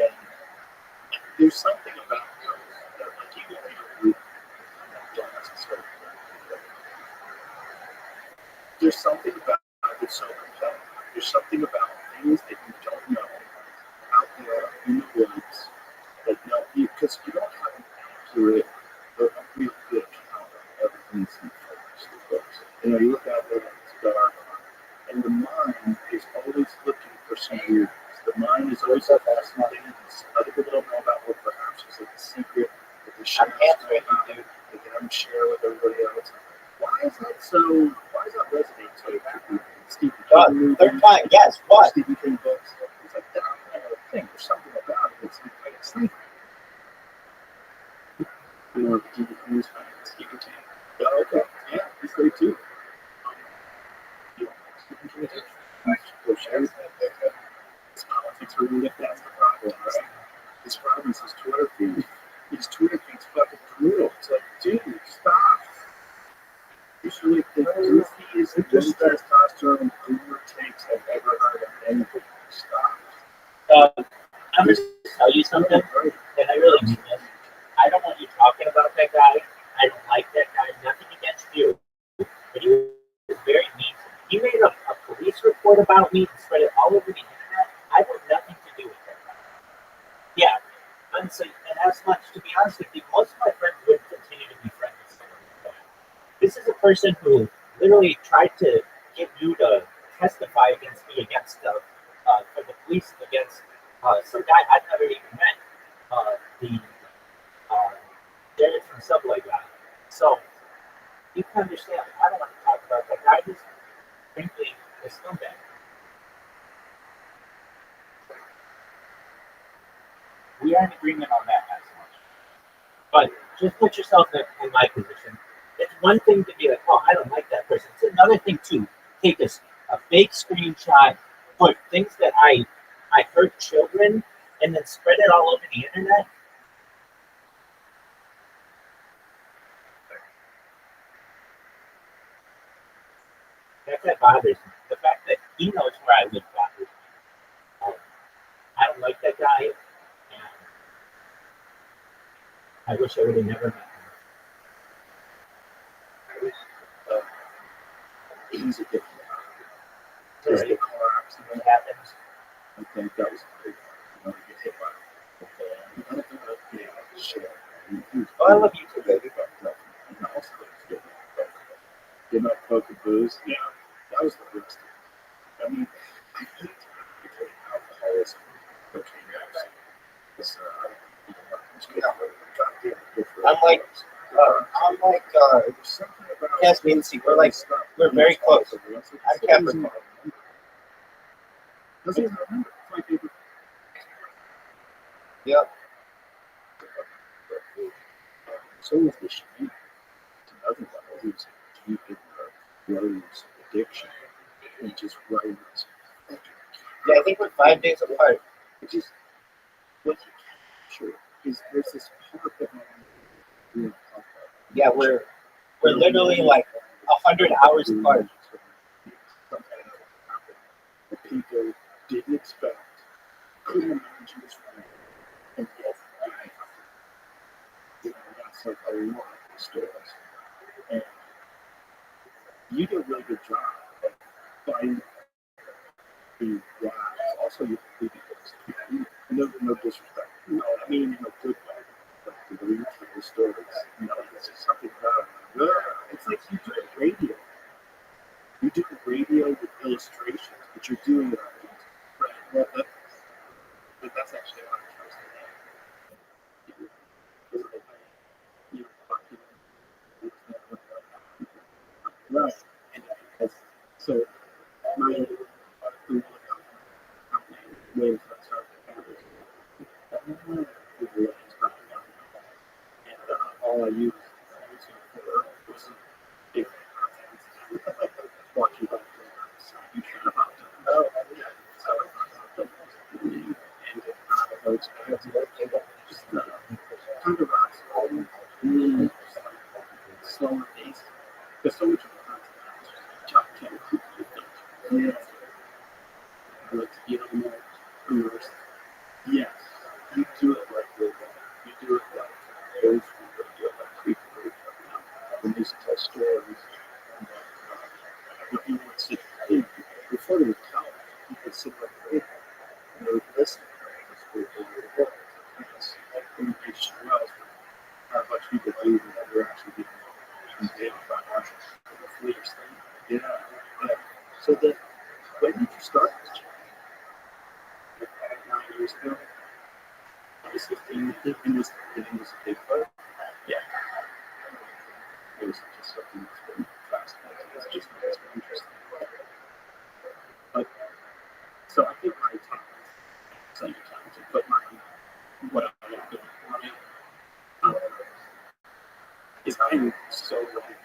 And there's something about those that like you don't read don't necessarily. There's something about it so compelling. There's something about things that you don't know out there in the woods that no, because you don't have an accurate or a real good account of everything that's in the books. You know, you look out there, it's dark, and the mind is always looking for some weirdness. The mind is always fascinating. Other people don't know about what perhaps is like a secret that they share they can never share with everybody else. Why is that so? Why does that resonate so with Stephen King? Third time, yes. What? Stephen King books. It's like that kind of thing. There's something about it that's like it's like you know, Stephen King's fan. Stephen King. Oh, okay. Yeah, he's great too. You know, Stephen King. Go share it. His politics are really that's the problem, right? His problem is his Twitter feed. His Twitter feed's fucking brutal. It's like, dude, stop. He's really the goofiest, the most testosterone boomer takes I've ever heard of anything. Stop. I'm just tell you something, and I really mean this. I don't want you talking about that guy. I don't like that guy. Nothing against you, but he was very mean. He made a police report about me and spread it all over the internet. I want nothing to do with that guy. Yeah, and as much, to be honest with you, most of my friends would continue to be friends with someone like that. This is a person who literally tried to get you to testify against me for the police against some guy I've never even met. The Jared from Subway guy. So you can understand. I don't want to talk about that guy. He's frankly a scumbag. We are in agreement on that as much. But just put yourself in my position. It's one thing to be like, oh, I don't like that person. It's another thing to take a fake screenshot, put things that I hurt children, and then spread it all over the internet. That bothers me. The fact that he knows where I live bothers me. I don't like that guy, and I wish I would have never met him. He's a different guy. Is right? the car accident What happens? I think that was a big one. You get hit by yeah, shit. Oh, I love you too, baby. And also, getting up fucking booze. Yeah, that was the worst. I mean, I hate alcoholism, cocaine use. It's, goddamn good for I'm like, Caspian Sea. We're very close. I'm Capricorn. Doesn't even remember. It's like it was Yep. so was the shame to another level. He was deep in the Rose addiction and just writing this. Yeah, I think we're 5 days apart. It just what you capture is there's this part that Yeah, we're literally like 100 hours apart. that people didn't expect, couldn't imagine was right, and yet that's like a lot of stories. And you did a really good job of finding the why. Also, you no disrespect. No, I mean in a good way. But the way you tell the stories, it's just something about it. It's like you do radio. You do radio with illustrations, but you're doing it on YouTube. Right? Well, that's actually how it comes to you right. And because, so, my ways that start to happen. And all I use for was big content. Watching about you care about them. Oh, yeah. So, and those just kind of really slower pace. There's so much of the content. Yeah. But you know, more immersed. Yes, you do it like this. You do it like those people do it like people when they tell stories. And, if you would sit, before they would tell, you could sit like this and they would listen. Yes, and they just realized how much people do that we're actually getting condemned by our leaders. Yeah, yeah. So then, when did you start this job? 9 years ago. I was 15 in this big boat. Yeah. It was just something that's been fascinating. It's just it's been interesting. But so I think my time, plenty of time to put my what I am doing on it is I'm so ready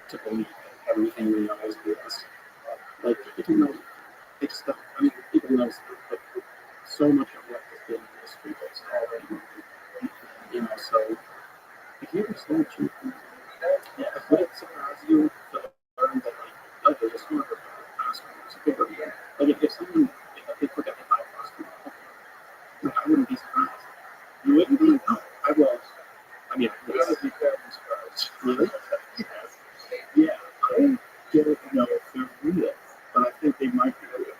to believe that everything we know is real. Like even though they just don't, I mean people know, but so much of what has been in history that's already so if you understand truth, yeah, would it surprise you to learn that like, oh, there's a smarter hospital, it's a bigger one. Like if someone if they put that in my hospital, like I wouldn't be surprised. You wouldn't be? No, I was. I mean I would be very surprised. Really? Yeah. I don't know if they're real, but I think they might be real.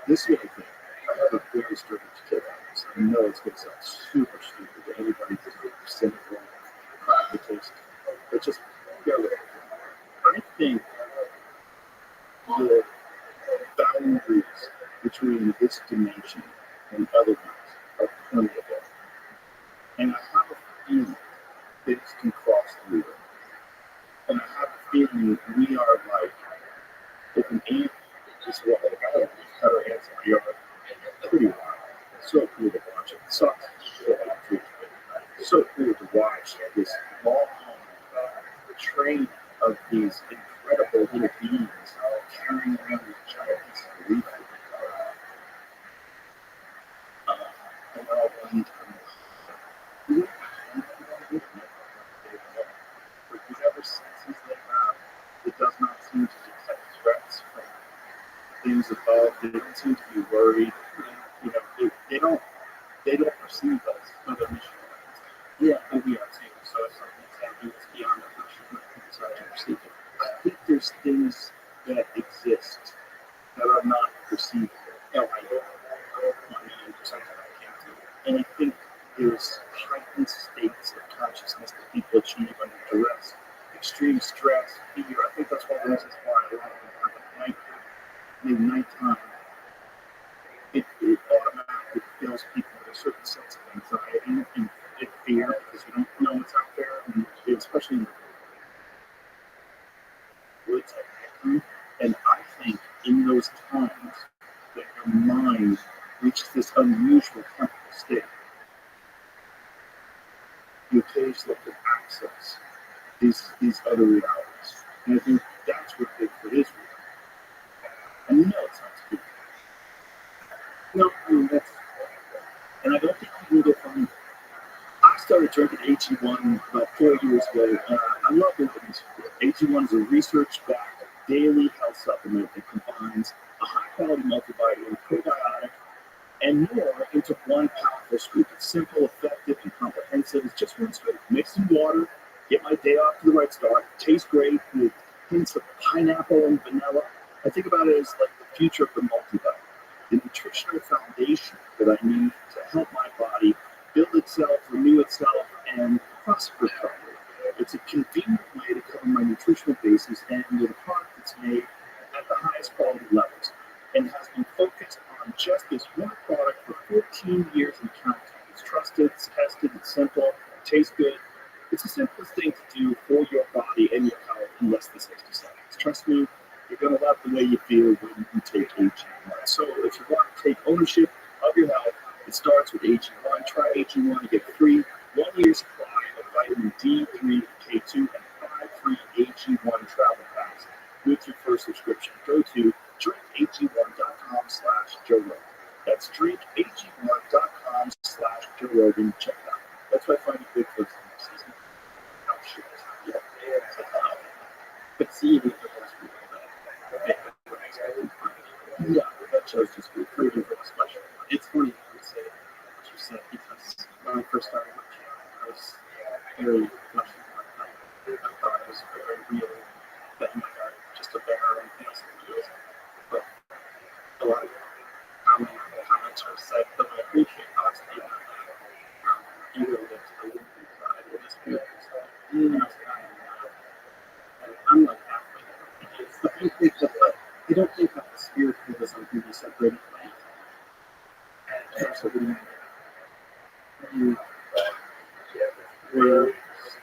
This little thing, I have a very strange kid on this. I know it's going to sound super stupid to anybody who's cynical, pragmatist, but just go with it. I think the boundaries between this dimension and other ones are permeable. And I have a feeling things can cross through them. And I have a feeling we are like, if an ant just walking out, cut our ants in our yard. Pretty wild. So cool to watch it. Sucks. So cool to watch this long train of these incredible little beings carrying around these giant pieces of leaf. And all one time. But whatever senses they have, it does not seem to detect threats from things above. They don't seem to be worried. They don't perceive us other mission. Yeah, and we are too. So if something's happening that's beyond our mission, it's hard to perceive it. I think there's things that exist that are not see LIO on 90% of I can't do. And I think there's heightened states of consciousness that people achieve under duress, extreme stress, fear. I think that's one of the reasons why a lot of them have at night, maybe nighttime. It automatically fills people with a certain sense of anxiety and fear because you don't know what's out there, and especially in the woods at nighttime. And I think in those times that your mind reaches this unusual chemical state, you occasionally can access these other realities. And I think that's what Bigfoot is real. And you know it's not spooky. No, I mean that's, and I don't think you can go find it. I started drinking AG1 about 4 years ago. I love it. AG1 is a research-backed daily health supplement that combines a high-quality multivitamin, probiotic, and more into one powerful scoop. It's simple, effective, and comprehensive. It's just one scoop. Mix in water, get my day off to the right start. Tastes great with hints of pineapple and vanilla. I think about it as like the future of the multivitamin, the nutritional foundation that I need to help my body build itself, renew itself, and prosper properly. It's a convenient way to cover my nutritional basis and with a product that's made at the highest quality levels and has been focused on just this one product for 14 years and counting. It's trusted, it's tested, it's simple, it tastes good. It's the simplest thing to do for your body and your health in less than 60 seconds. Trust me, you're going to love the way you feel when you take AG1. So if you want to take ownership of your health, it starts with AG1. Try AG1 to get free 1 year supply of vitamin D3, K2, and 5 free AG1 travel packs with your first subscription. Go to drinkag1.com/Joe Rogan. That's drinkag1.com/Joe Rogan. Check it out. That's why I find it good for the season. Oh, shit. Yeah. But see, yeah, that show's just pretty special. It's funny you say what you said because when I first started watching, I was very much like that. I thought it was very real that you got just a bear and things like this. But a lot of comments are said that I appreciate us being you know, that's the living side of this good. So, you know, and I'm like halfway there. You don't think that the spiritualism can be separated from anything. And so where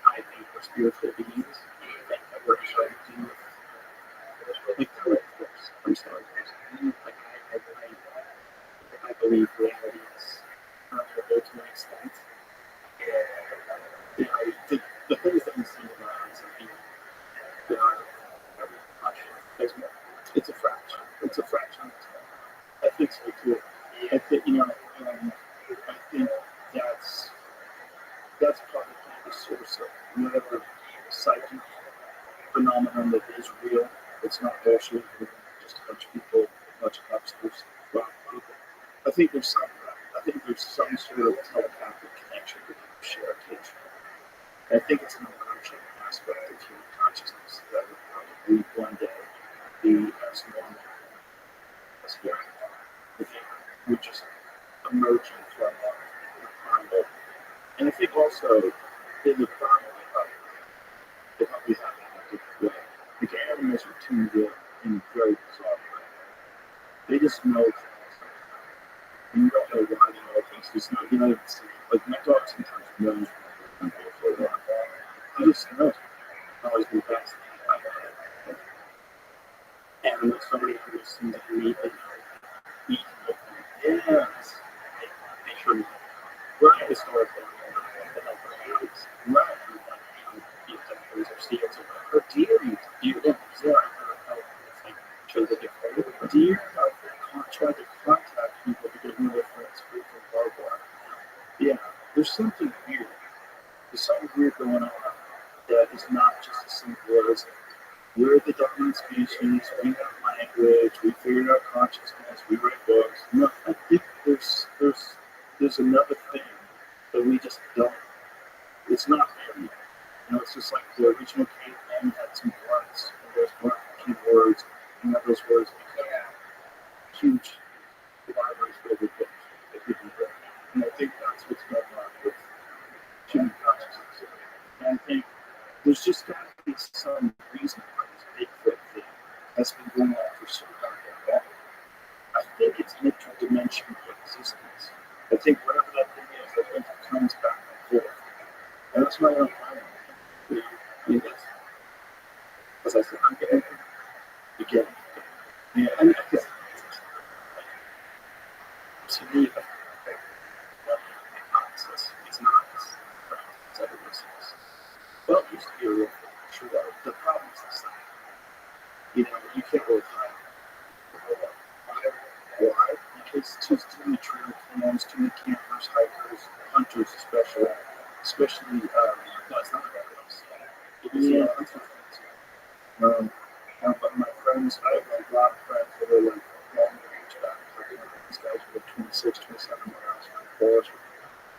I think we're spiritual beings, I think that we're trying to do like course. I'm sorry. Like I believe reality is permeable to an extent. You know, the things that we see around us and they are there's more. It's a fraction. It's a fraction. I think so too. I think I think that's probably the source of whatever psychic phenomenon that is real. It's not bullshit. Just a bunch of people, a bunch of hucksters, rock people. I think there's some sort of telepathic connection that people share occasionally. I think it's an emerging aspect of human consciousness that will probably one day be as normal as here. We're just emerging from the primal. And I think also in the primal that we have the animals are tuned in very bizarre way. They just know things. And you don't know why they know things. It's not, like my dog sometimes knows when I'm for a while. He just knows. Always the best. And there's so many animals seem to meet and eat. Yes. They sure do. We're not historical. We're not or seals or deer. Yeah, shows that they're deer tried to contact people to get more friends free from barbed wire. Yeah, there's something weird. There's something weird going on that is not just as simple as we're the dominant species, we have language, we figured out consciousness, we write books. No, I think there's another thing that we just don't. It's not there yet. It's just like the original caveman had some grunts, and those grunt keywords, and that those words became huge libraries filled with books that people read. And I think that's what's going on with human consciousness. And I think there's just got to be some reason why this Bigfoot thing has been going on for so goddamn long. I think it's interdimensional existence. I think whatever that thing is, I think it comes back and forth. And that's my own finding. As I said, I'm getting again. Yeah, and to me, it's not as everybody says. Well, it used to be a real thing, sure. The problem is the same. You know, you can't really hide it. Why? Because too many trail cams, too many campers, hikers, hunters especially, no, it's not that close. Yeah, but my friends, I have a lot of friends that are like long range backpackers. These guys are like 26, 27 miles from the forest,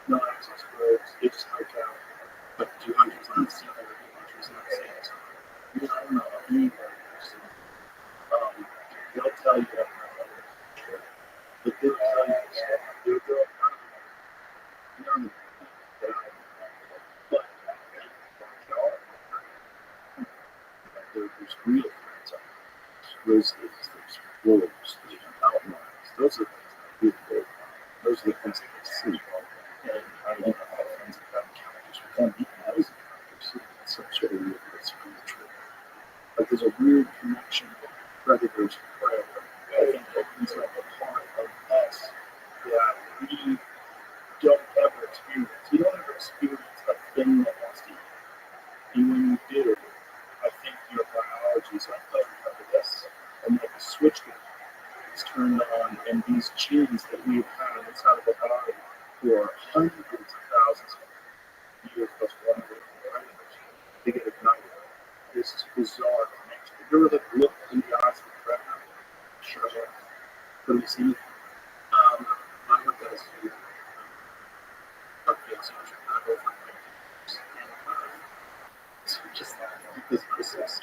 no access roads. They just hike out. But do hunters not see them? Do hunters not see us? I don't know anybody who's seen them. They'll tell you that. But they'll tell you stuff. They'll none of that I know. But there's real threats out there. There's grizzlies, there's wolves, there's outlaws. Those are things that we those are the things that they see. And I don't have friends that have encounters with them. Even those encounters, it's some sort of weird spiritual. Like there's a weird connection with predators and prey. I think opens up a part of us that we don't ever experience. We don't ever experience a thing that wants to eat. And when you do, I think your biology is like, oh, remember this. And like a switch gets turned on, and these genes that we've had inside of our body for hundreds of thousands of years plus one of the predators, they get ignited. This bizarre connection. Have you ever looked in the eyes of a predator? Sure. What do you see? I look at a zoo. Okay, so Chicago for 50 years. And so just this is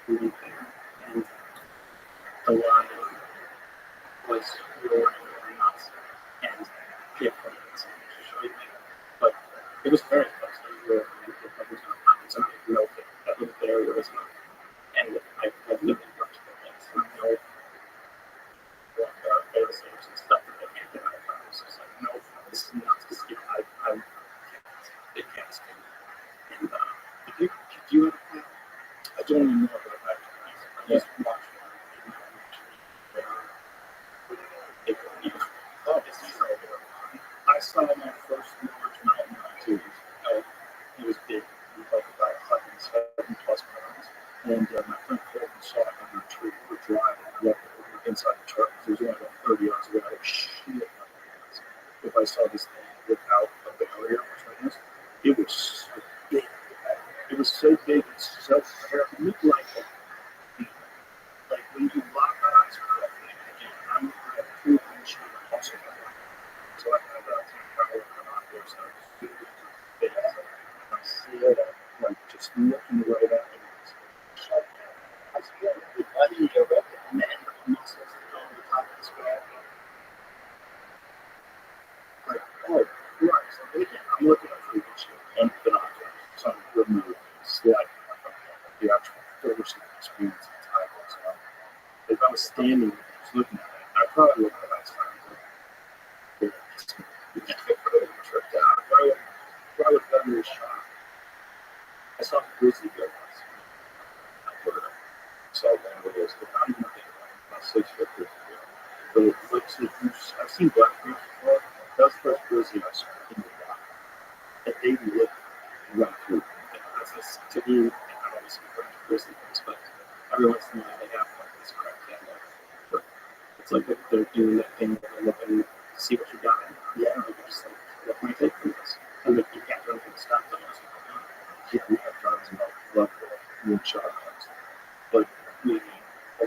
really there. And the lion was really nuts. And different. But it was very close. There was no real thing. That little barrier was not. And I lived in Rothschild, so I know parasites and stuff that they can't get out of the house. It's like, no, this is not this. It can't stay. And did you ever have? I don't even know about that. I just watched it. I saw my first large mountain lion too. It was big. It was like about 107 plus pounds. And my friend Colton saw it on the tree. We were driving inside the truck. It was only about 30 yards away. I was shit. If I saw this thing without a barrier, it was so big. It was so big and so it looked like when you lock eyes with that thing, again, I'm looking at 2-inch muscle. So I have that power come out there. So I see it like just looking right at it. I see it with bloody and the muscles that go on the top of the skull. Like, oh, Christ. And again, I'm looking at 3-inch and binoculars. So I'm removing slightly the actual first experience of time. So if I was standing there just looking at it, I probably would have had time. I probably would have tripped out. I probably would have gotten a shot. I saw the grizzly bear once. So one of those, not even about 6 foot grizzly bear. But it looks like I've seen black bears before. That was the first grizzly I saw in the wild. And they look right through. That's to me, I don't see grizzly bears, but every once in a while they have like this crap camera. But it's like they're doing that thing where they're looking to see what you got. Yeah, they're just like, what can I take from this? And if you can't do anything to stop them, yeah, we have guns and love wood shotguns. But when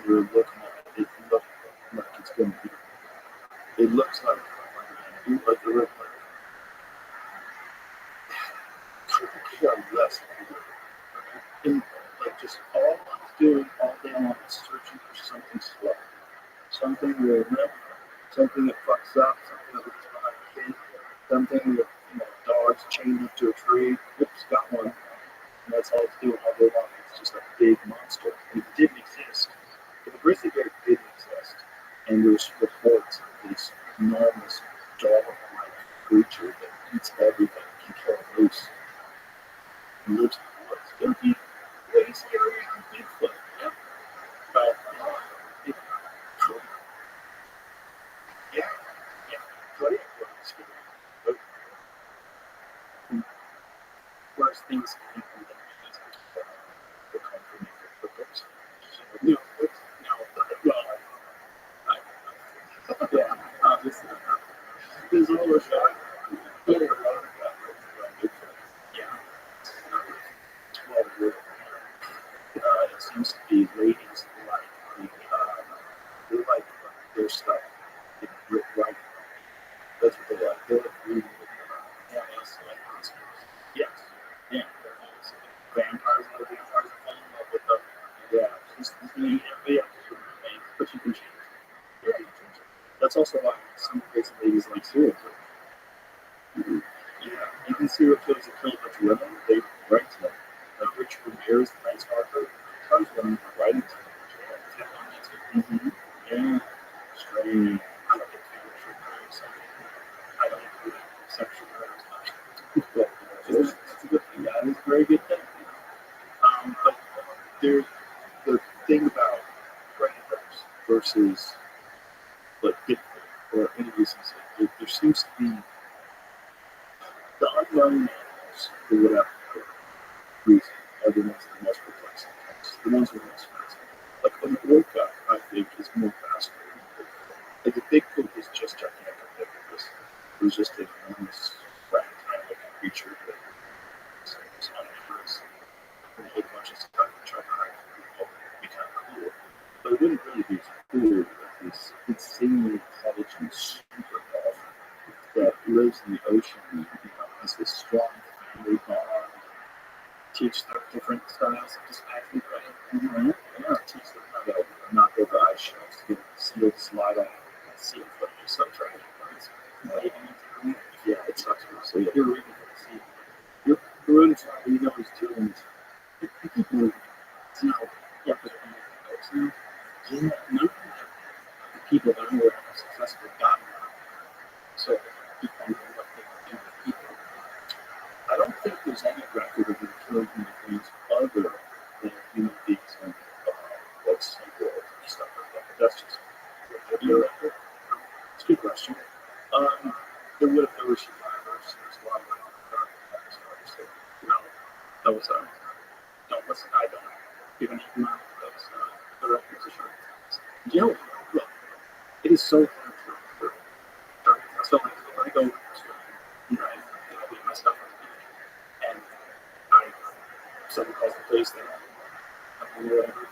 you're looking at it, it looks like it's going to be. It looks like they're like less. And like just all I'm doing all day long is searching for something slow. something will rip, something that fucks up, something that looks behind a kid, something that, dogs chained up to a tree. Oops, got one. And that's all it's doing all day long. It's just a big monster. And if it didn't exist, if a grizzly bear didn't exist, and there's reports of this enormous dog-like creature that eats everything, can kill it loose, and lives in the woods, it would be way scarier than Bigfoot. Yep. But, it could. Yeah. Could it? Scary. But, worse things can happen than the country for books. No, yeah, obviously. There's all those yeah. Well, it seems to be ladies they like their stuff right. That's what they like. They like reading it. Yes. Yeah. Vampires are falling in love with them. Yeah. Yeah. But you can change it. Yeah, you can change it. That's also why some crazy ladies like serial killers. Yeah. Even serial killers that kill a bunch of women, they write to them. Like Richard Ramirez, the Night Stalker, tons of them are writing to them. Mm-hmm. Yeah. Strange. I don't get I don't do sexual harassment. That's a good thing. That is a very good thing. But there's the thing about predators versus like Bigfoot or any of these things. There seems to be the unknown animals for whatever reason are the ones that are most perplexing. The ones that are most fascinating. Like an orca, I think, is more fascinating. Like the Bigfoot is just gigantic. It was just an enormous reptile-looking creature that was omnivorous and a whole bunch of stuff to try to hide from people. It'd be kind of cool. But it wouldn't really be as cool if this insanely intelligent super dolphin that lives in the ocean and has this strong family bond, teach them different styles of dispatching, right? Mm-hmm. Yeah, teach them how to knock over ice shelves to get seals to slide on and see if they're just so tragic. Yeah, it sucks. So you're reading for the sea. You're rooting for it, you know what he's doing. You keep moving. See how yeah, none of the people that I'm aware of have successfully gotten out. So keep on doing what they can do with people. I don't think there's any record of them killing human beings other than human beings and like sequels and stuff like that. But that's just your record. It's a good question. There were survivors. There's a lot of survivors. No, that was don't listen. I don't give any amount of those. The records are short. You know, look, it is so hard for so like when I go to I leave my stuff on the beach, and someone calls the police there, or whatever.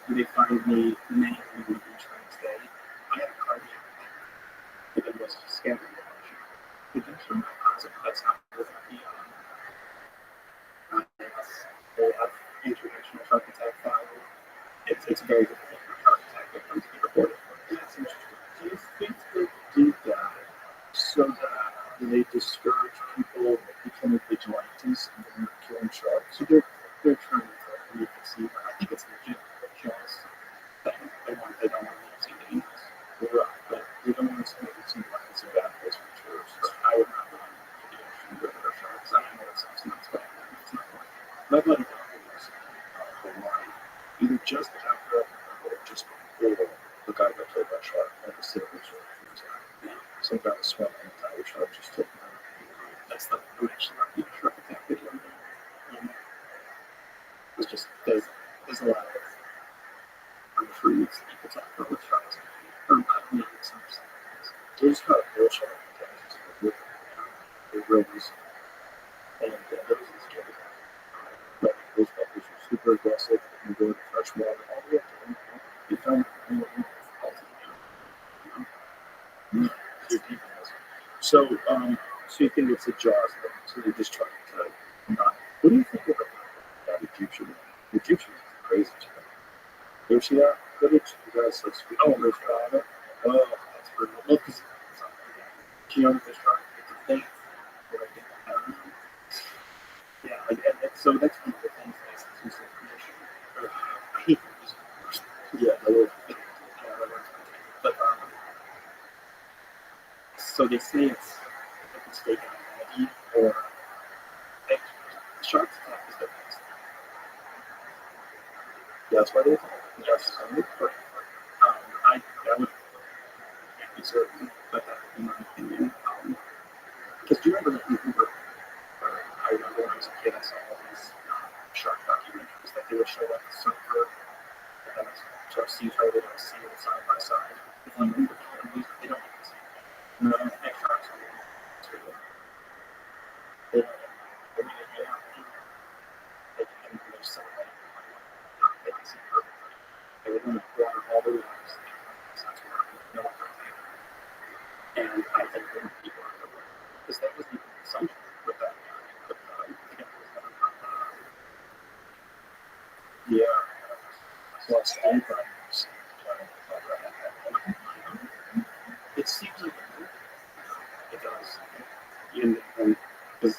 They find me many on the beach the next day. I have a cardiac attack. But it was scary. That's not good. They have international shark attack file. It's very difficult for shark attack victims to be reported. That's interesting. Do you think they did that so that they discourage people becoming vigilantes and then killing sharks? So they're trying to make it seem, I think it's legit kills thing. They don't want to see the animals. But they don't want to make it seem like it's a bad place for tourists. I would not want to do it for sharks. I know it sounds nuts, but it's not like my buddy was alive, either just after or just before the guy got killed by a shark at the silver shark. Some guy was swimming and the tiger shark just took him out. That's the original shark attack video. It's just there's a lot of untruths that people talk about with sharks. Or not maybe some things. There's kind of real shark attacks. They're real recent. And those are scary. But those fuckers are super aggressive and go into fresh water all the way up to them. You found so you think it's a Jaws thing? So they're just trying to not. What do you think about that Egyptian? The Egyptian is crazy. You ever see that footage? The guy's like, oh, there's So they say it's taken identity or like, sharks attack is their best. Yeah, that's why they attack. Yes, I would put, I would can't be certain, but that would be my opinion. Because do you remember that we were, I remember when I was a kid, I saw all these shark documentaries that they would show like a surfer and then a sort of sea turtle and a seal side by side. If you read the documentaries, they don't make the same thing. No, and sharks are really, they don't have they can move sunlight, they can see perfectly. They would limit water all the way up to the that's where no one can take it. And I think that people are the way. Because that was the assumption with that guy. But again, it was never yeah. Well, stand partners. It seems like it does. And because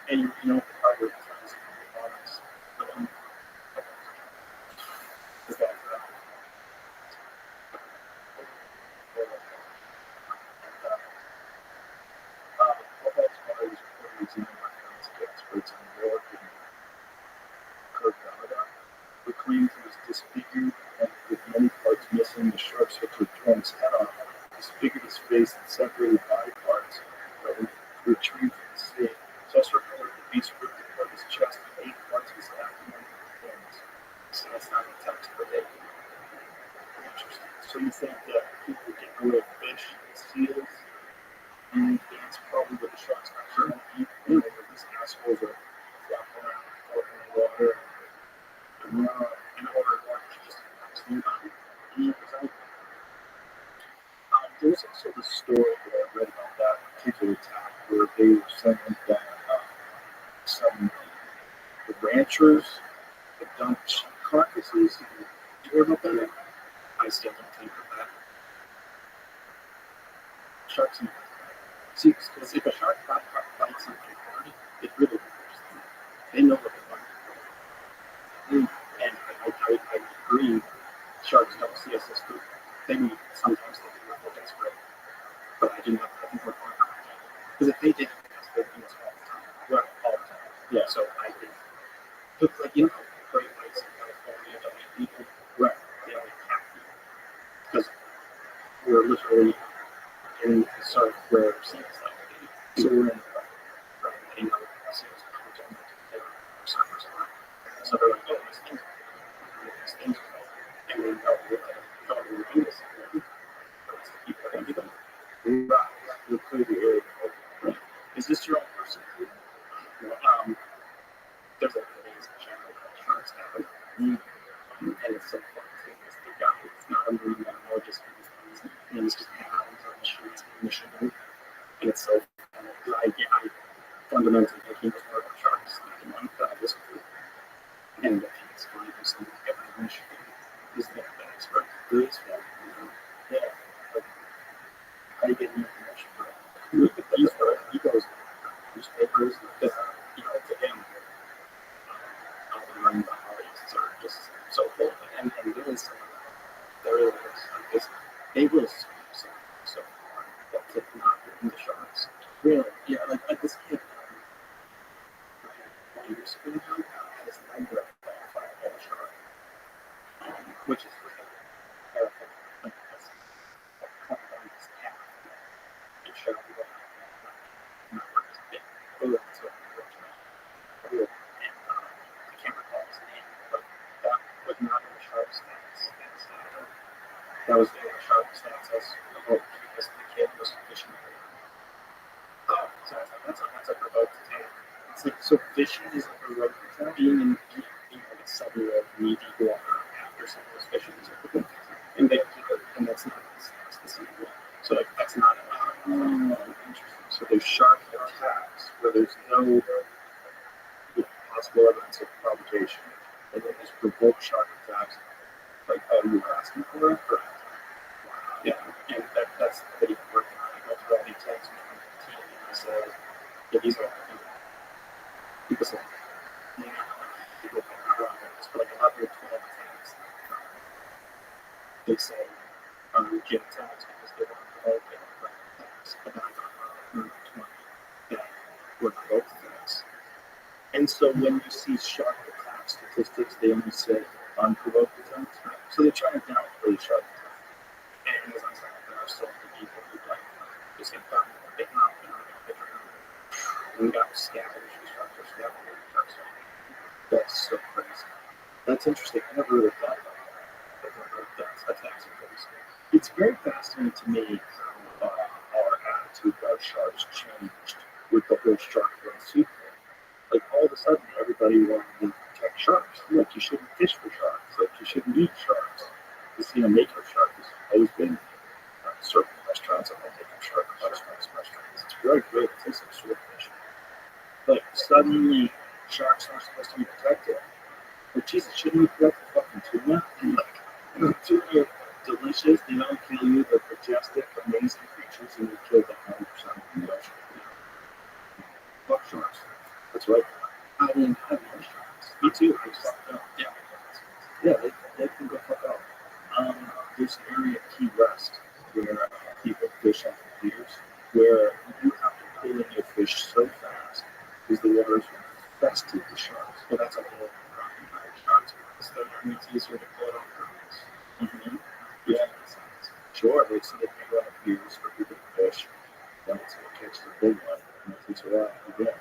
and you know part of the times but is that what that's why I was reporting to my friends experts on New York and Kirk Gallagher, who claimed he was disfigured and with many parts missing. The sharks had to torn his head off, disfigured his face, and separated body parts that were retrieved from the sea. It's also reported the beast ripped apart his chest and 8 parts of his abdomen and fins. So that's not a text, but they interesting. So you think that people get rid of fish and seals, and that's probably what the sharks are trying to eat. Anyway, these assholes are flopping around, floating in the water, and in order to just absolutely eat without. There was also the story that I read about that particular attack where they were saying that some ranchers had dumped sheep carcasses. Did you hear about that? I still don't think of that. Sharks and see, because if a shark bites something hard, it really hurts them. They know what they want. And I agree, sharks don't see us as food. They may sometimes think we're desperate, but I think we're hard. Because if they didn't, they'd do us all the time. Right, all the time. Yeah, so I think, like, you know, Great Whites in California don't eat people. Right. They only cat people. Because we're literally in the sort of rare seas like that. So we're in the right, they know the seals come to them, they're surfers a lot. So they're like, oh, these things are like, and we know what we're doing this. People are going to do them. Right. We're clearly area. Right. Is this your own person? There's a amazing channel called Sharks Happen. And it's so fun too. The guy, it's not a movie anymore, just his name is just Adams on the streets in Michigan. And it's so fun. I fundamentally think he was more of a sharks than one that I was with. And I think it's funny because somebody got in Michigan. He's the expert. It is fun. Yeah. Like, how do you get new information from him? He goes newspapers, because, you know, to him, the holidays are just so cool. And there is they will so hard that to not in the sharks. Really? Yeah, like this kid, when you're spinning out, has an leg wrapped by a shark, which is terrifying. Like, that's coming down his calf and shark will not work as big. So and I can't recall his name, but that was not in the shark stats. That was in the shark stats as about because the kid was fishing. So that's a heroic thing. It's like, so fishing is a heroic thing. Being like a 7-year-old knee-deep water after someone was fishing is a heroic thing. And that's not the same way. So like that's not interesting. So there's shark attacks where there's no possible evidence of provocation. And then there's provoked shark attacks. Like, oh, you were asking for it? Correct. Yeah, and that's what he's working on. He goes through all the attacks and he says, yeah, these are people say, people think I'm wrong, but like 11 or 12 attacks, they say are legit attacks because they want to provoke it. Attacks. attacks, about 20 that were both attacks. And so when you see shark attack statistics, they only say unprovoked attacks. So they're trying to downplay shark attacks. And as I said, there are so many people who like just get done, bitten up, and we got scavengers, sharks are scavengers. That's so crazy. That's interesting. I never really thought about that. I've never heard that attacks are crazy. It's very fascinating to me how our attitude about sharks changed with the whole shark fin soup thing. Like all of a sudden, everybody wanted to protect sharks. Like you shouldn't fish for sharks. Like you shouldn't eat sharks. This maker shark has always been certain restaurants and maker shark restaurants. It's very good. It tastes like swordfish. But suddenly, sharks aren't supposed to be protected. But Jesus, shouldn't we protect the fucking tuna? Like, tuna are delicious. They don't kill you. They're majestic, amazing creatures, and we killed 100% of the ocean. Fuck sharks. That's right. I mean, I love sharks. Me too. I just yeah, they can go fuck off. There's an area at Key West where people fish off the piers, where you have to pull in your fish so fast because the water's infested with sharks. Well, that's a whole problem. Sharks, so that means it's easier to pull it off. Mm-hmm. Yeah, sure. They see the big on the piers for people to fish. Then it's going to catch the big one, and it takes a while again.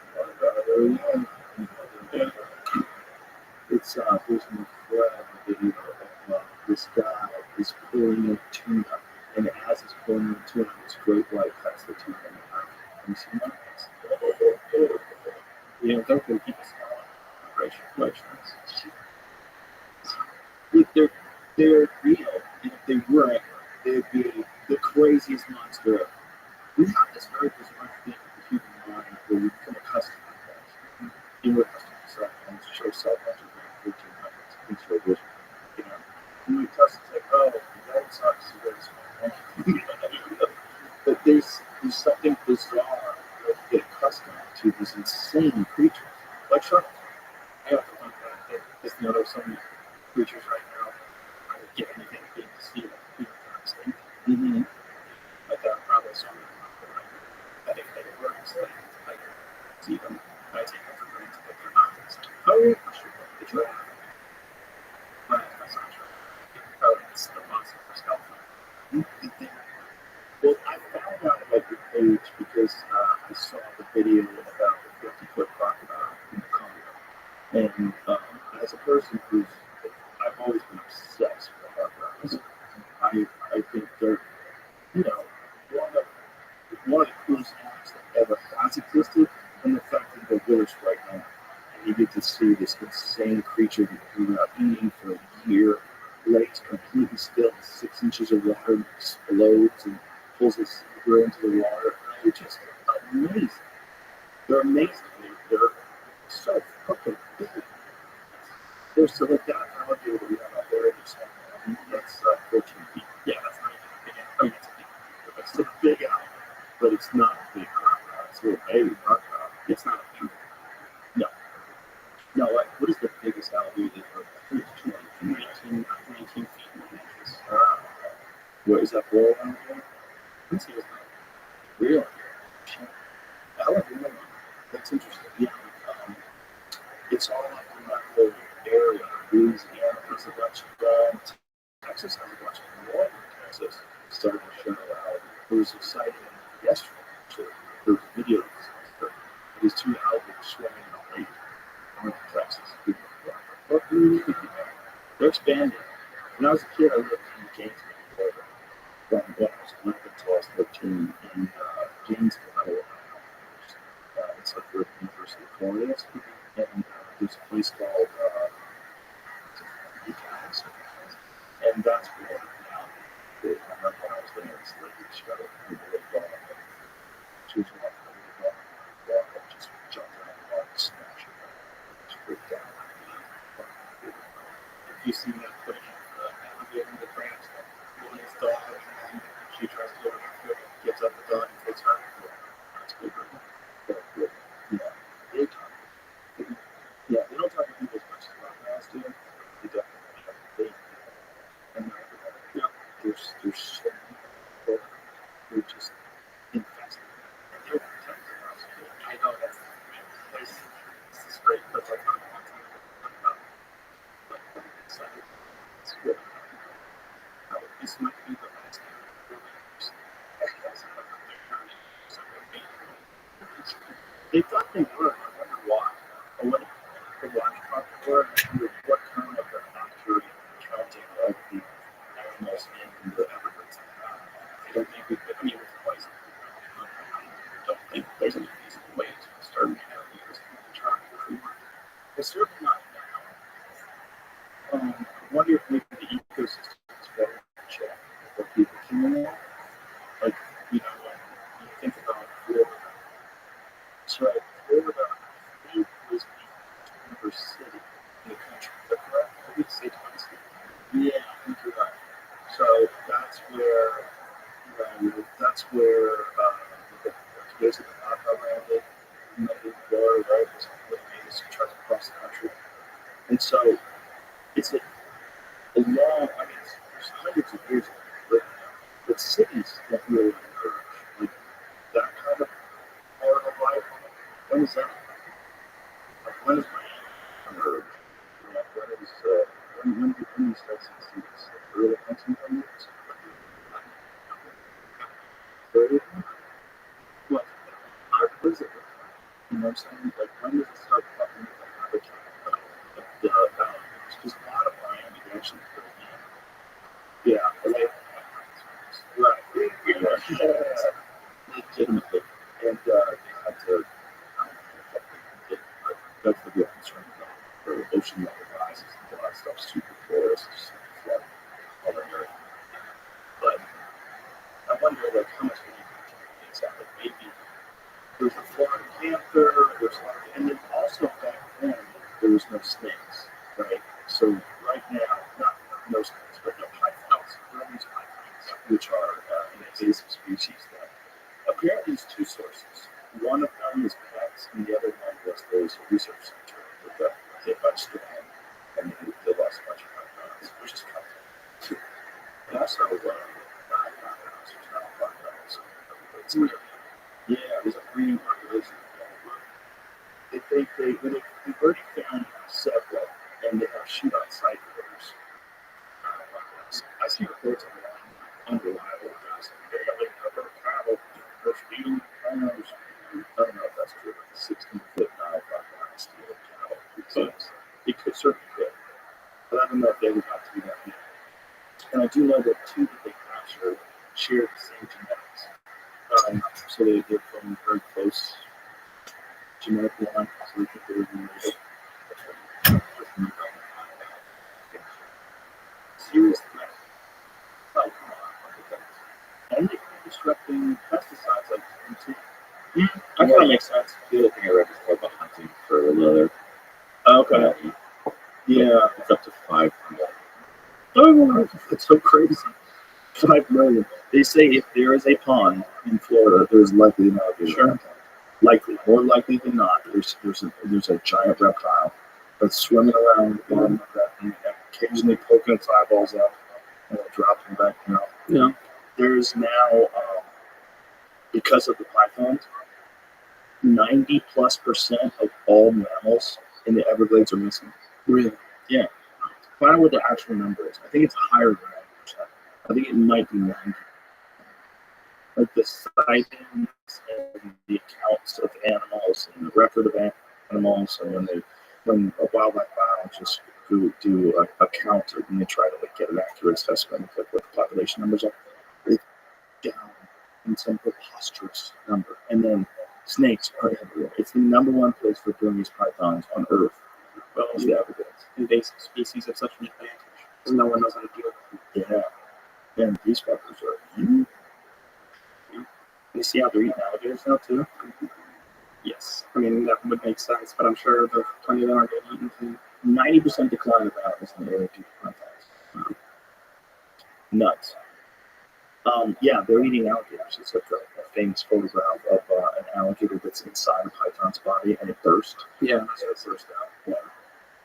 It's there's an incredible video of this guy is pulling a tuna, and as he's pulling the tuna, this great white cuts the tuna in half. Have you seen that? Don't really keep us on. Right. They're real. And if they weren't, they'd be the craziest monster ever. We have this very bizarre thing with the human mind where we become accustomed to things. We're accustomed to cell phones, show cell phones are 1400s, things are vision. And we accustomed to like, oh, that sucks. But there's something bizarre that we get accustomed to these insane creatures, like sharks. I have to think that there's so many creatures right now. I would get anything being to see them, extinct. Mm-hmm. But that probably something I think they works. Like see them, I take them for granted that they're not extinct. Oh yeah, for sure. It's right. But that's not true. Oh, it's the monster for skeleton. Well, I found out about your page because I saw the video about the 50-foot crocodile in the Congo. And as a person I've always been obsessed with crocodiles. I think they're, one of the coolest animals that ever has existed, and the fact that they're with us right now. And you get to see this insane creature that you've been eating for a year, legs completely still, 6 inches of water, and explodes and pulls its finger into the water. They're just amazing. They're amazing. They're so fucking big. They're so like that alligator we have out there in the that's 14 feet. Yeah, that's not even big. I mean, it's a big alligator, but it's not a big crocodile. It's a little baby crocodile. It's not a big. No, what is the biggest alligator? I think it's 19 feet. What is that bull alligator? Let's see. Really? Alligator. That's interesting. Yeah. It's all up in that whole area. Louisiana has a bunch of Texas has a bunch of water in Texas starting to show out. It was exciting yesterday. Actually, there was a video of these two alligators swimming in a lake in Texas. They're expanding. When I was a kid, I lived in Gainesville, Florida. From when I was 11 until I was 13 in Gainesville, Iowa. It's like the University of Florida. And there's a place called and that's where I remember when I was there, it's like the show, she was walking, just jumped around the water, smash it, just freaked out. If you see that footage of alligator in the crabs, when his dog, she tries to go after it, gets up the dog and takes her. That's good. Yeah, big time. Yeah, they don't talk to people as much as crocodiles do. They definitely have a big. And they're so many people. They're just infected they were, I wonder why. I wonder why they were, and I wonder what kind of accurate counting of the animals in the Everglades they have. I don't think I mean, with poison, I don't think there's any feasible way to exterminate alligators and track everywhere. It's certainly not now. I wonder if maybe the ecosystem is better in check for people killing them. Like, when you think about Florida. So Florida, I think, was the first city in the country. Is that correct? I think it's Tennessee. Yeah, I think you're right. So that's where basically the Napa landed in Florida, right? It was what made us try to cross the country. And so it's a long, I mean, there's hundreds of years ago, but cities don't really emerge. Like that kind of part of life. When is that? Like, when is Miami emerge? When did we start seeing cities? Early 1900s? What? What is it? You know what I'm saying? Like, when does it start popping up the habitat of the alligators? Because a lot of Miami actually put it in. Yeah, like, right. Legitimately. And they had to, that's the real concern about the ocean level rises and all that stuff, super porous, just flood all the area. But I wonder, like, how much of an impact is that? Like, maybe there's a Florida panther, and then also back then, there was no snakes, right? So right now, not no snakes, but no pythons. There are these pythons, which are an invasive species that apparently there's two sources. One of them is pets, and the other one was there's a research center that got hit by a storm, and they lost a bunch of pythons, which is kind of and also, it's weird. Yeah, there's a breeding population. They've already found several, and they have shoot on site photos. I see reports of unreliable guys. They have like a cattle, they're feeding farmers. I don't know if that's true, like a 16-foot Nile crocodile stealing cattle. But it could certainly could. But I don't know if they would have to be that big. And I do know that two that they captured share the same genetics. So they're from very close genetic line, so they think they were related. Serious threat. Like, and they can be disrupting pesticides like TNT. I kind of makes sense. The other thing I read was more about hunting for leather. Okay. Yeah. It's up to 5 million. Oh, that's so crazy. 5 million. They say if there is a pond in Florida, there's likely an alligator. Sure. Likely, more likely than not, there's a giant reptile that's swimming around the bottom of that thing, occasionally poking its eyeballs up and dropping back down. Yeah. There's now, because of the pythons, 90+% of all mammals in the Everglades are missing. Really? Yeah. Find out what the actual number is. I think it's higher than 90%. I think it might be 90. Like the sightings and the accounts of animals and the record of animals, and when a wildlife biologist who do a count and they try to like get an accurate assessment of like what the population numbers are, it's down in some preposterous number. And then snakes are everywhere. It's the #1 place for Burmese pythons on Earth. Well, it's the Everglades. Invasive species of such an advantage because no one knows how to deal with them. Yeah, and these fuckers are huge. You see how they're eating alligators now too? Yes. I mean, that would make sense, but I'm sure there's plenty of them are getting eaten too. 90% decline of alligators in the area due to contacts. Nuts. Yeah, they're eating alligators. It's like a famous photograph of an alligator that's inside a python's body and it burst. Yeah. So it burst out. Yeah.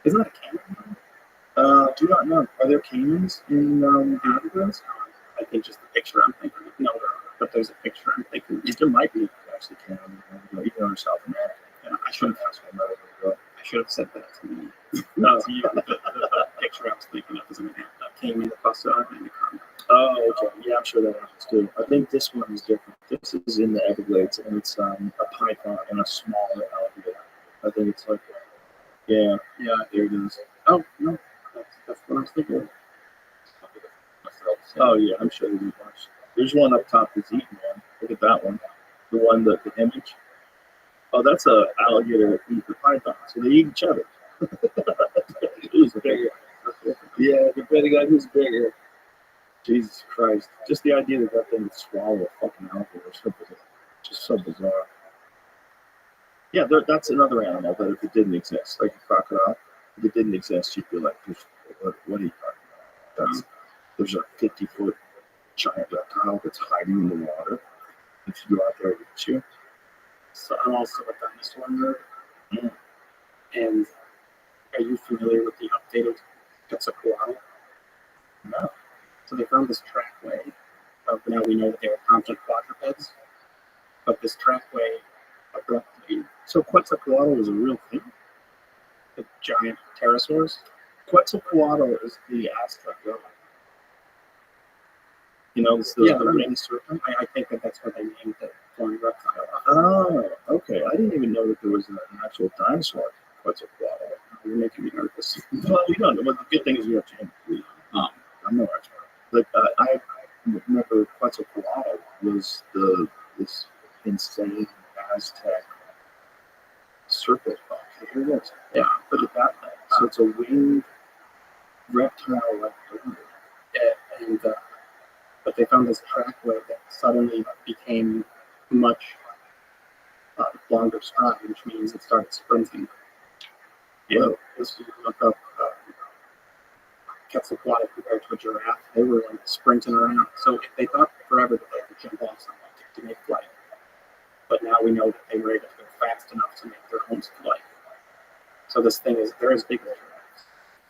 Isn't that a caiman? Do not know. Are there caimans in the Everglades? I think just the picture I'm thinking. No, but there's a picture I'm thinking. There might be actually caiman, even in South America. Yeah, I should have asked my mother. I should have said that to me. Not to you. The picture I was thinking of is a caiman that busts out in the car. Oh, okay. Yeah, I'm sure that happens too. I think this one is different. This is in the Everglades, and it's a python and a smaller alligator. I think it's like, yeah, there it is. Oh, no, that's what I was thinking of. Oh, yeah, I'm sure there's a bunch. There's one up top that's eating one. Look at that one. The one, the image. Oh, that's a alligator eating the python. So they eat each other. Who's bigger? Yeah, depending on who's bigger. Jesus Christ. Just the idea that that thing would swallow a fucking alligator is so bizarre. Just so bizarre. Yeah, that's another animal that if it didn't exist, like a crocodile, if it didn't exist, you'd be like, what are you talking about? There's a 50-foot giant reptile that's hiding in the water. If you go out there, it would eat you. So I'm also a dinosaur nerd. Mm. And are you familiar with the updated Quetzalcoatl? No. So they found this trackway. Now we know that they were conflict quadrupeds. But this trackway abruptly, So Quetzalcoatl is a real thing? the giant pterosaurs. Quetzalcoatl is the Aztec god. You know, it's the ring serpent. I think that's what they named the flying reptile. Oh, okay. I didn't even know that there was an actual dinosaur, Quetzalcoatl. You're making me nervous. Well, we don't know. But the good thing is we have Jim. I'm no expert. Like, I remember Quetzalcoatl was this insane Aztec serpent. Here it is. Yeah, look at that thing. So it's a winged reptile like bird. And but they found this trackway that suddenly became much longer stride, which means it started sprinting. Yeah. If you look up Quetzalcoatl compared to a giraffe, they were like sprinting around. So they thought forever that they could jump off something to make flight. But now we know that they were able to go fast enough to make their own flight. So this thing they're as big as giraffes.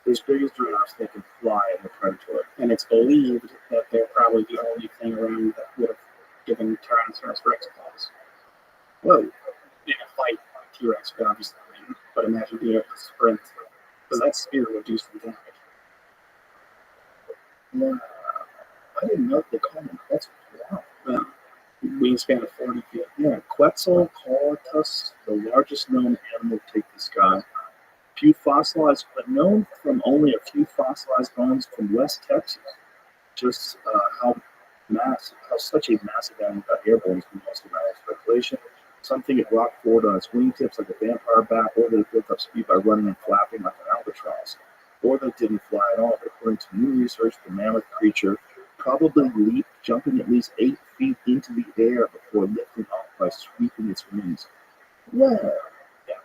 As big as giraffes, they can fly in the predatory. And it's believed that they're probably the only thing around that would have given Tyrannosaurus Rex claws. Whoa. In a fight, T-Rex could obviously win, but imagine being able to sprint, because that spear would do some damage. Wow. I didn't know they called him Quetzalcoatl. Well, wingspan of 40 feet. Yeah, Quetzalcoatlus, the largest known animal to take the sky. Few fossilized, but known from only a few fossilized bones from West Texas. Just how such a massive animal got airborne has been most of our speculation. Something it rocked forward on its wingtips like a vampire bat, or that it built up speed by running and flapping like an albatross, or that it didn't fly at all. But according to new research, the mammoth creature probably leaped, jumping at least 8 feet into the air before lifting off by sweeping its wings. Yeah.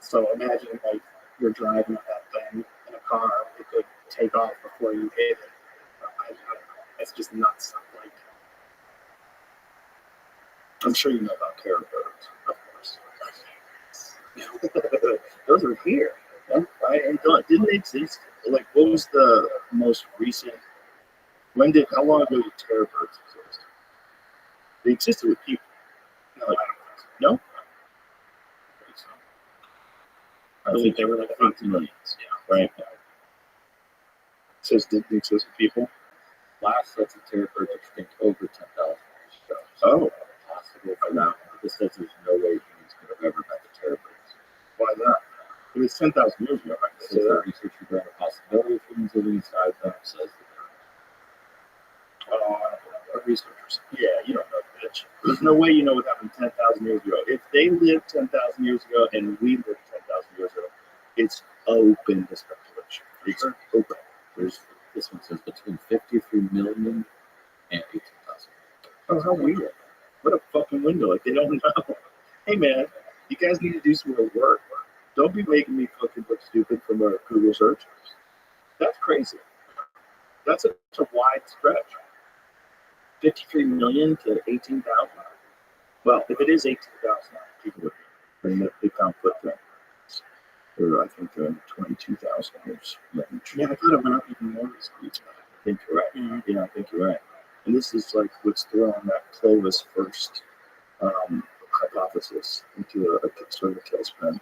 So imagine like you're driving that thing in a car, it could take off before you hit it. It's just nuts. Like, I'm sure you know about caribou birds, of course. Those are here, right? And didn't they exist? Like, what was the most recent? How long ago did terror birds exist? They existed with people. no, No? I believe they were like 18 million. Yeah, right. It says didn't exist with people. Last sets of terror birds extinct over 10,000 years ago. Oh, Possible for now. This says there's no way humans could have ever met the terror birds. why not? It was 10,000 years ago. I can This say is that. the research regarding the possibility of humans living inside them, says Researchers. Yeah, you don't know, bitch. There's no way you know what happened 10,000 years ago. If they lived 10,000 years ago and we lived 10,000 years ago, it's open to speculation. It's open. this one says between 53 million and 18,000. Oh, how weird. What a fucking window. Like, they don't know. Hey, man, you guys need to do some real work. Don't be making me fucking look stupid from a Google search. That's crazy. That's such a wide stretch. 53 million to 18,000. Well, if it is 18,000, people would bring the found footprint. Or I think 22,000 years. Yeah, I thought it went up even more recently. I think you're right. Mm-hmm. Yeah, I think you're right. And this is like what's throwing that Clovis first hypothesis into a sort of a tailspin.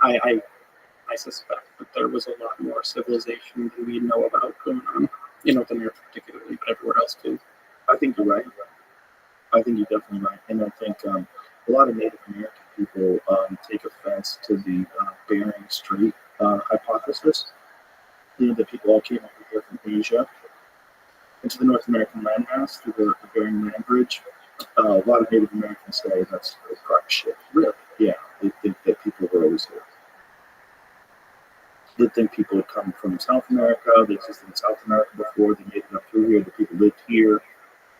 I suspect that there was a lot more civilization than we know about going on in North America particularly, but everywhere else too. I think you're right. I think you're definitely right. And I think a lot of Native American people take offense to the Bering Strait hypothesis. That people all came over here from Asia into the North American landmass through the Bering Land Bridge. A lot of Native Americans say that's crap shit. Really? Yeah, they think that people were always here. They think people had come from South America, they existed in South America before, they made it up through here, that people lived here,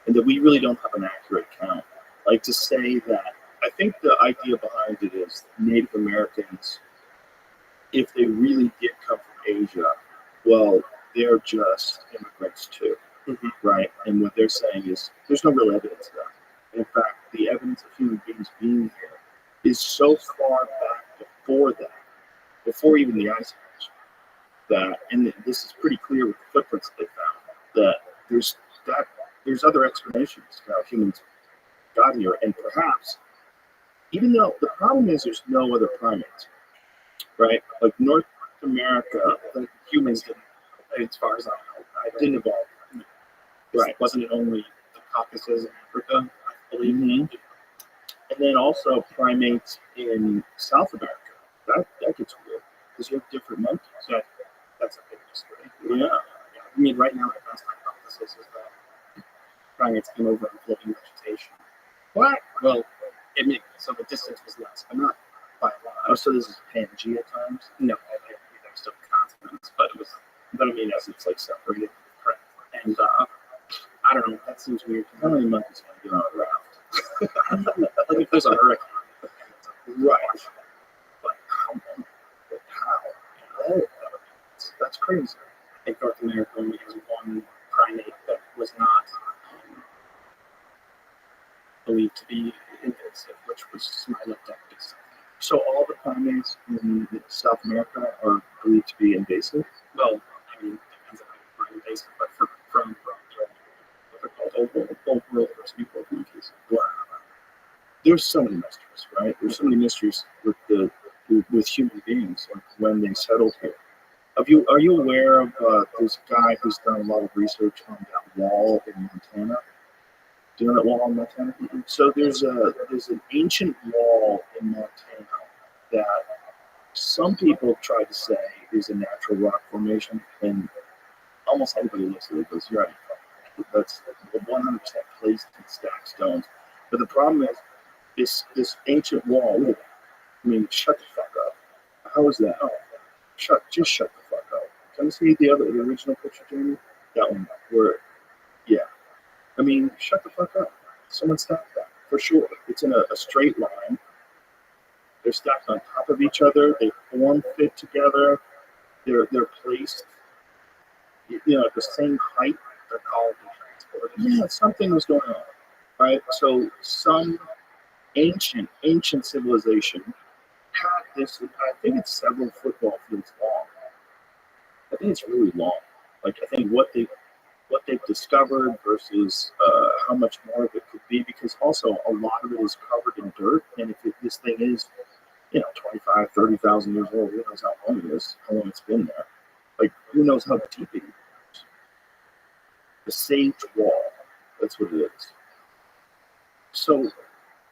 and that we really don't have an accurate count. Like to say that, I think the idea behind it is Native Americans, if they really did come from Asia, well, they're just immigrants too, right? And what they're saying is there's no real evidence of that. In fact, the evidence of human beings being here is so far back before that, before even the Ice Age, that, and this is pretty clear with the footprints that they found, that there's other explanations for how humans got here, and perhaps, even though the problem is there's no other primates, right? Like North America, the humans didn't, as far as I know, didn't evolve. Right. Wasn't it only the Caucasus in Africa, I believe? Mm-hmm. And then also primates in South America. That gets weird because you have different monkeys. Yeah, that's a big mystery. Yeah. I mean, right now, the best hypothesis is that primates came over in floating vegetation. What? Well, so the distance was less, but not by a lot. Oh, so this is Pangea times? No, there's still continents, but it was. But I mean, as it's like separated, correct? And I don't know. That seems weird. How many monkeys can get on a raft? Like if there's a hurricane, right? But how? That's crazy. I think North America only has one primate that was not believed to be invasive, which was Smilodectus. So all the primates in South America are believed to be invasive? Well, I mean, it depends on how you define invasive, but from what they're called old world versus new world monkeys. Wow. There's so many mysteries, right? There's so many mysteries with human beings, like when they settled here. Are you aware of this guy who's done a lot of research on that wall in Montana? Do you know that wall in Montana? Mm-hmm. So there's an ancient wall in Montana that some people try to say is a natural rock formation, and almost anybody looks at it goes, "You're right." That's 100% placed in stacked stones. But the problem is this ancient wall. Look, I mean, shut the fuck up. How is that? Oh, just shut the fuck up. Can you see the original picture, Jamie? That one, where, yeah. I mean, shut the fuck up. Someone stacked that, for sure. It's in a straight line. They're stacked on top of each other. They form fit together. They're placed, at the same height. They're all transported. Yeah, something was going on, right? So some ancient civilization had this. I think it's several football fields long. I think it's really long. Like, I think what they've discovered versus how much more of it could be, because also a lot of it is covered in dirt, and if this thing is 25, 30,000 years old, who knows how long it is, how long it's been there. Like, who knows how deep it is. The Sage Wall, that's what it is. So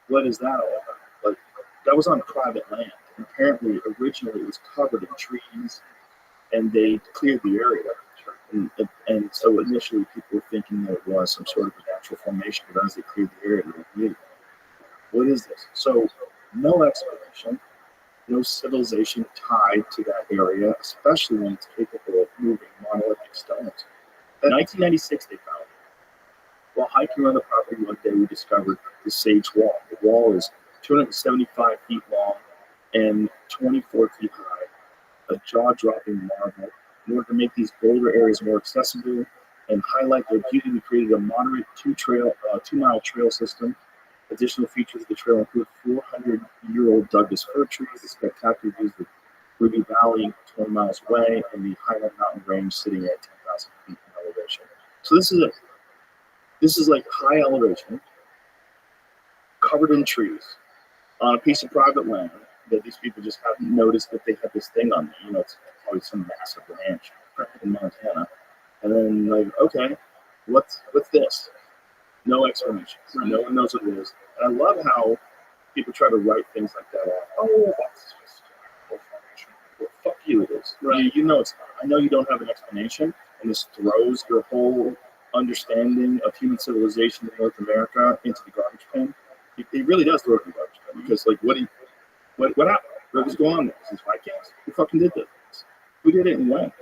what is that all about? Like, that was on private land. And apparently, originally, it was covered in trees, and they cleared the area. And so initially, people were thinking that it was some sort of a natural formation, but as they cleared the area, they were what is this? So no explanation, no civilization tied to that area, especially when it's capable of moving monolithic stones. In 1996, they found it. While hiking on the property one day, we discovered the Sage Wall. The wall is 275 feet long and 24 feet high, a jaw-dropping marvel. In order to make these boulder areas more accessible and highlight their beauty, we created a moderate 2-mile trail system. Additional features of the trail include 400-year-old Douglas fir trees, the spectacular views of Ruby Valley 20 miles away, and the Highland Mountain Range sitting at 10,000 feet in elevation. So this is like high elevation, covered in trees, on a piece of private land that these people just haven't noticed that they have this thing on there. It's probably some massive ranch in Montana. And then, like, okay, what's this? No explanation. No one knows what it is. And I love how people try to write things like that off. Oh, that's just well, fuck you, it is. Right. You know it's not. I know you don't have an explanation, and this throws your whole understanding of human civilization in North America into the garbage can. It really does throw it in the garbage can because, like, what happened? What was going on there? Is this Vikings? Who fucking did this? Who did it and when?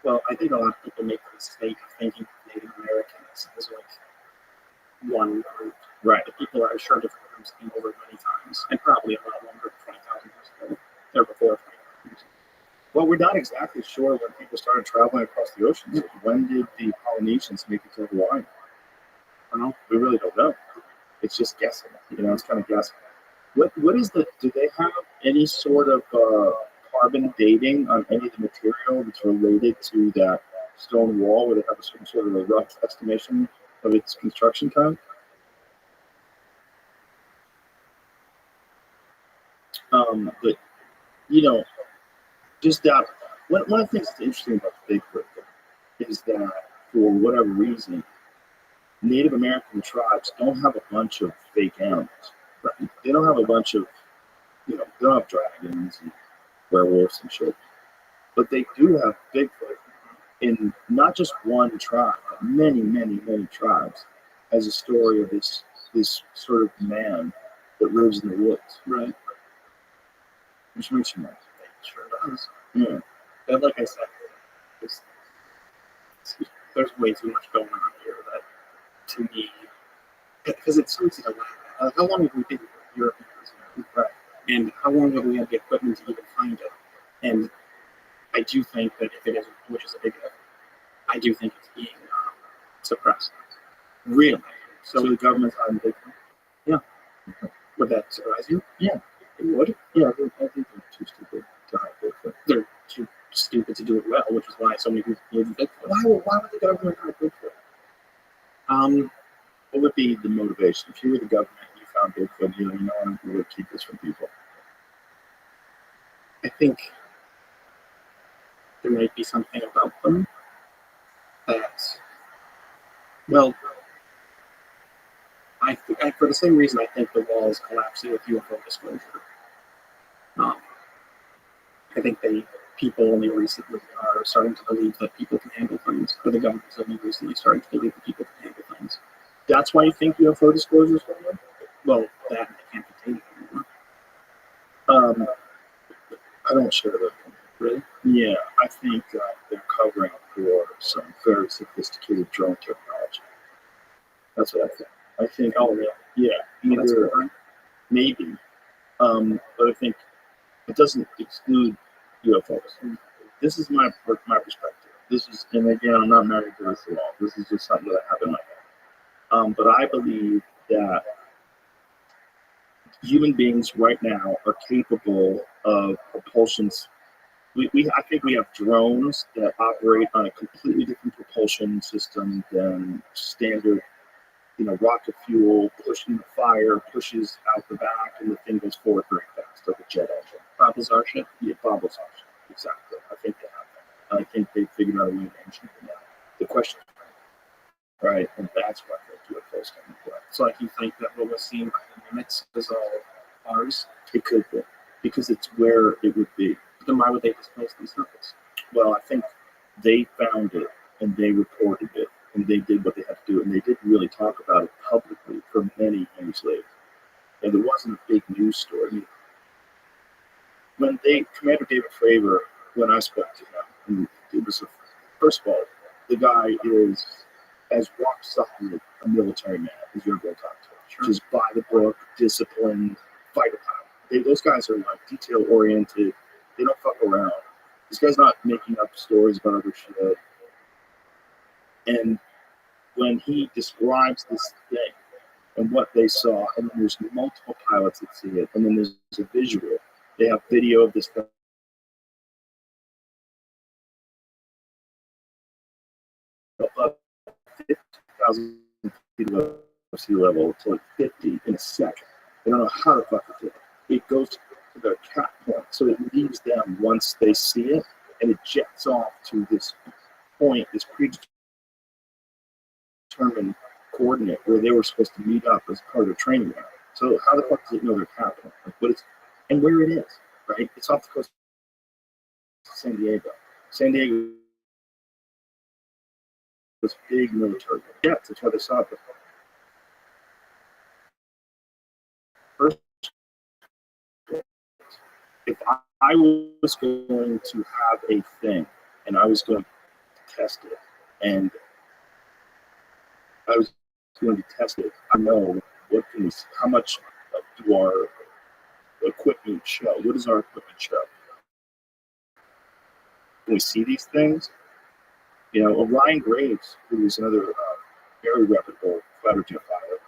Well, I think a lot of people make the mistake of thinking of Native Americans as like one group. Right. The people are sure different groups came over many times, and probably a lot longer than 20,000 years ago. Or before 20,000 years ago. Well, we're not exactly sure when people started traveling across the oceans. Like, when did the Polynesians make it to Hawaii? I don't know. We really don't know. It's just guessing. You know, it's kind of guessing. What is the? Do they have any sort of carbon dating on any of the material that's related to that stone wall? Where they have some sort of a rough estimation of its construction time? But you know, just that. One of the things that's interesting about the Bigfoot is that for whatever reason, Native American tribes don't have a bunch of fake animals. Right? They don't have a bunch of, they don't have dragons and werewolves and shit. But they do have Bigfoot in not just one tribe, but many, many, many tribes, as a story of this sort of man that lives in the woods. Right. Which makes you mad. It sure does. Yeah. But like I said, there's way too much going on here that, to me, because it's so easy to laugh at. How long have we been Europeans? Right. And how long have we had the equipment to even find it? And I do think that if it is, which is a big if, I do think it's being suppressed. Really? So the government's hiding Bigfoot? Yeah. Would that surprise you? Yeah. It would? Yeah, I think they're too stupid to hide Bigfoot. They're too stupid to do it well, which is why so many people believe in Bigfoot. Why would the government hide Bigfoot? What would be the motivation? If you were the government and you found Bigfoot, you know, you would keep this from people. I think there might be something about them that, well, I for the same reason I think the wall is collapsing with UFO disclosure. I think people only recently are starting to believe that people can handle things, or the government's only recently starting to believe that people can handle things. That's why you think UFO disclosure is going on? Well, that they can't contain it anymore. I don't share that. Really? Yeah, I think they're covering for some very sophisticated drone technology. That's what I think. I think, either maybe, but I think it doesn't exclude UFOs. This is my perspective. This is, and again, I'm not married to this at all. This is just something that I have in my head. But I believe that human beings right now are capable of propulsions. I think we have drones that operate on a completely different propulsion system than standard, rocket fuel, pushing the fire, pushes out the back, and the thing goes forward very fast, like a jet engine. Bobbles our ship? Yeah, bobbles our ship. Exactly. I think they have that. I think they figured out a way to engineer that. The question is, right? And that's what the UFOs come into play. So, you think that what was seen by the limits is all ours? It could be, because it's where it would be. But then why would they displace these circles? Well, I think they found it and they reported it and they did what they had to do, and they didn't really talk about it publicly for many years later. And it wasn't a big news story. When Commander David Fravor, when I spoke to him, it was first of all, the guy is as rock solid a military man as you're going to talk to. Sure. Just by the book, disciplined, fighter pilot. Those guys are like detail oriented. They don't fuck around. This guy's not making up stories about other shit. And when he describes this thing and what they saw, and then there's multiple pilots that see it, and then there's a visual. They have video of this guy. Above 50,000 feet above sea level to like 50 in a second. They don't know how to fucking do it. It goes to their cap point, so it leaves them once they see it, and it jets off to this point, this predetermined coordinate where they were supposed to meet up as part of their training round. So how the fuck does it know their capital? Like what is and where it is, right? It's off the coast of San Diego. San Diego was big military. Yeah, that's why they saw it. First, if I was going to have a thing and I was going to test it, and I was going to test it, I know what can we, how much do our equipment show? What does our equipment show? When we see these things, you know, Orion Graves, who is another very reputable fighter jet pilot,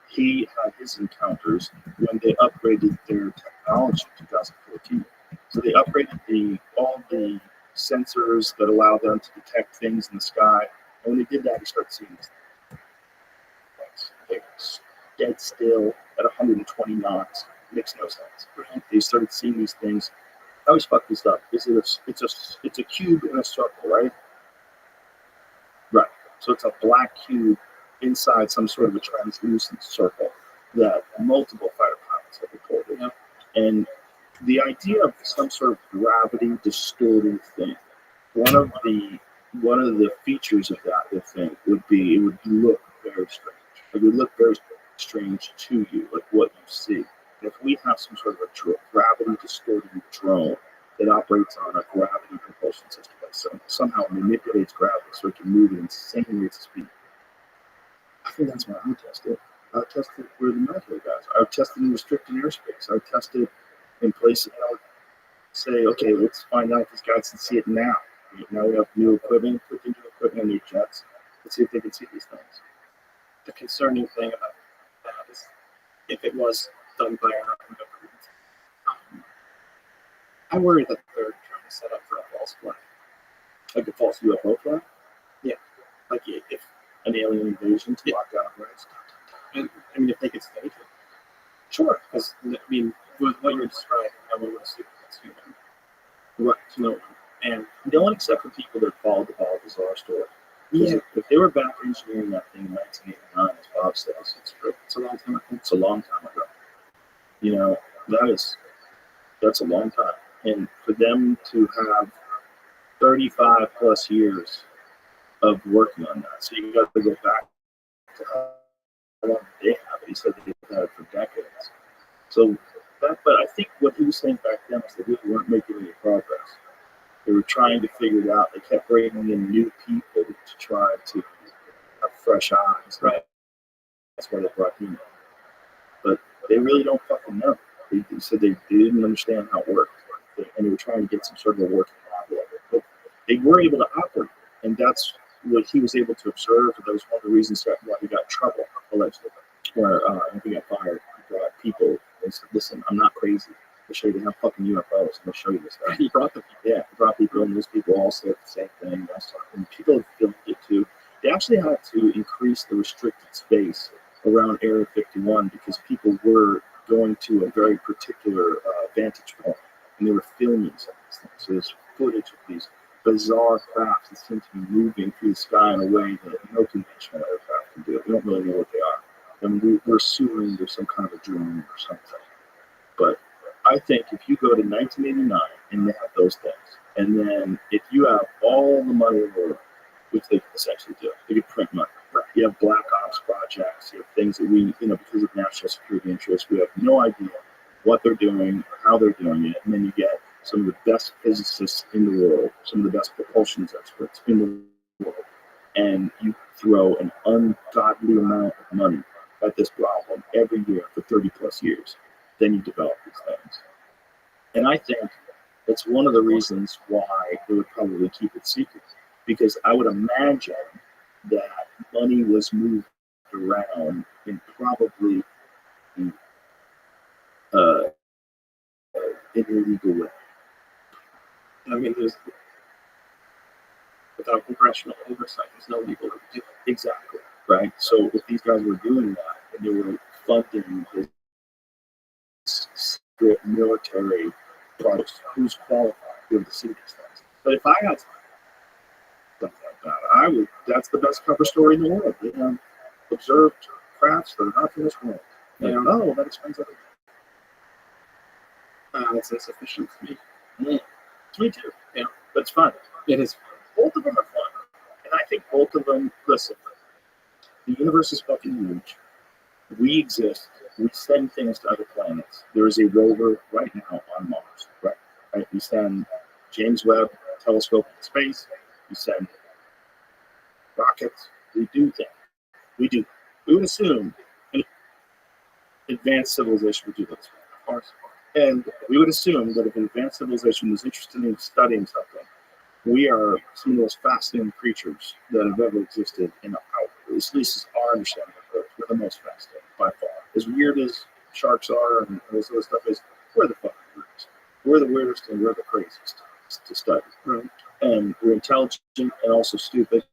he had his encounters when they upgraded their technology in 2014. So they upgraded all the sensors that allow them to detect things in the sky. And when they did that, he started seeing these things. They were dead still at 120 knots. Makes no sense. Right? They started seeing these things. I always fuck this up. It's a cube in a circle, right? Right. So it's a black cube inside some sort of a translucent circle that multiple fighter pilots have reported. Yeah. And the idea of some sort of gravity distorting thing, one of the features of that thing would be it would look very strange. It would look very strange to you, like what you see. If we have some sort of a gravity distorting drone that operates on a gravity propulsion system that somehow manipulates gravity so it can move at insane rates of speed, I think that's why I would test it. I would test it where the military guys. I would test it in restricted airspace. I would test it in places. I would say, okay, let's find out if these guys can see it now. Now we have new equipment, put new equipment on new jets. Let's see if they can see these things. The concerning thing about that is if it was done by our own government, I worry that they're trying to set up for a false flag. Like a false UFO flag? Yeah. Like if an alien invasion to lock down rights. And I mean, if they could stage it, sure. Because I mean, with what you're describing, no one would assume that's human. Right. No one. And no one except for people that followed the Bob Bizarre story. Yeah. If they were back engineering that thing in 1989, as Bob says, it's a long time ago. It's a long time ago. You know, that's a long time. And for them to have 35 plus years of working on that, so you got to go back to how long they have it. He said they've had it for decades. So, but I think what he was saying back then was they really weren't making any progress. They were trying to figure it out. They kept bringing in new people to try to have fresh eyes. Right. That's why they brought him in. But they really don't fucking know. They said they didn't understand how it worked. And they were trying to get some sort of a working model of it. But they were able to operate. And that's what he was able to observe. That was one of the reasons why he got in trouble, allegedly. Where he got fired. He brought people and said, listen, I'm not crazy. I'll show you they have fucking UFOs. I'm going to show you this stuff. He brought people, and those people all said the same thing. And people have filmed it too. They actually had to increase the restricted space around Area 51 because people were going to a very particular vantage point, and they were filming some of these things. So there's footage of these bizarre crafts that seem to be moving through the sky in a way that no conventional aircraft can do. We don't really know what they are. And we're assuming there's some kind of a drone or something. But I think if you go to 1989 and they have those things, and then if you have all the money in the world, which they essentially do, they could print money. Right? You have black ops projects, you have things that we, because of national security interests, we have no idea what they're doing or how they're doing it. And then you get some of the best physicists in the world, some of the best propulsion experts in the world, and you throw an ungodly amount of money at this problem every year for 30 plus years. Then you develop these things. And I think that's one of the reasons why they would probably keep it secret. Because I would imagine that money was moved around in probably an illegal way. I mean, without congressional oversight, there's no legal way to do it. Exactly. Right? So if these guys were doing that and they were funding this secret military projects, who's qualified to be able to see these things? But if I had stuff like that, that's the best cover story in the world. They have observed crafts that are not from this world. Like, Yeah. oh, that explains everything. That's insufficient to me. To me too. But it's fun. It is. Both of them are fun. And I think both of them, listen, the universe is fucking huge. We exist. We send things to other planets. There is a rover right now on Mars. Right? We send James Webb telescope in space. We send rockets. We do things. We do. We would assume an advanced civilization would do this, of course. And we would assume that if an advanced civilization was interested in studying something, we are some of the most fascinating creatures that have ever existed in our, at least as our understanding of Earth. We're the most fascinating by far. As weird as sharks are and this other stuff is, we're the fucking weirdest. We're the weirdest and we're the craziest to study. Right. And we're intelligent and also stupid.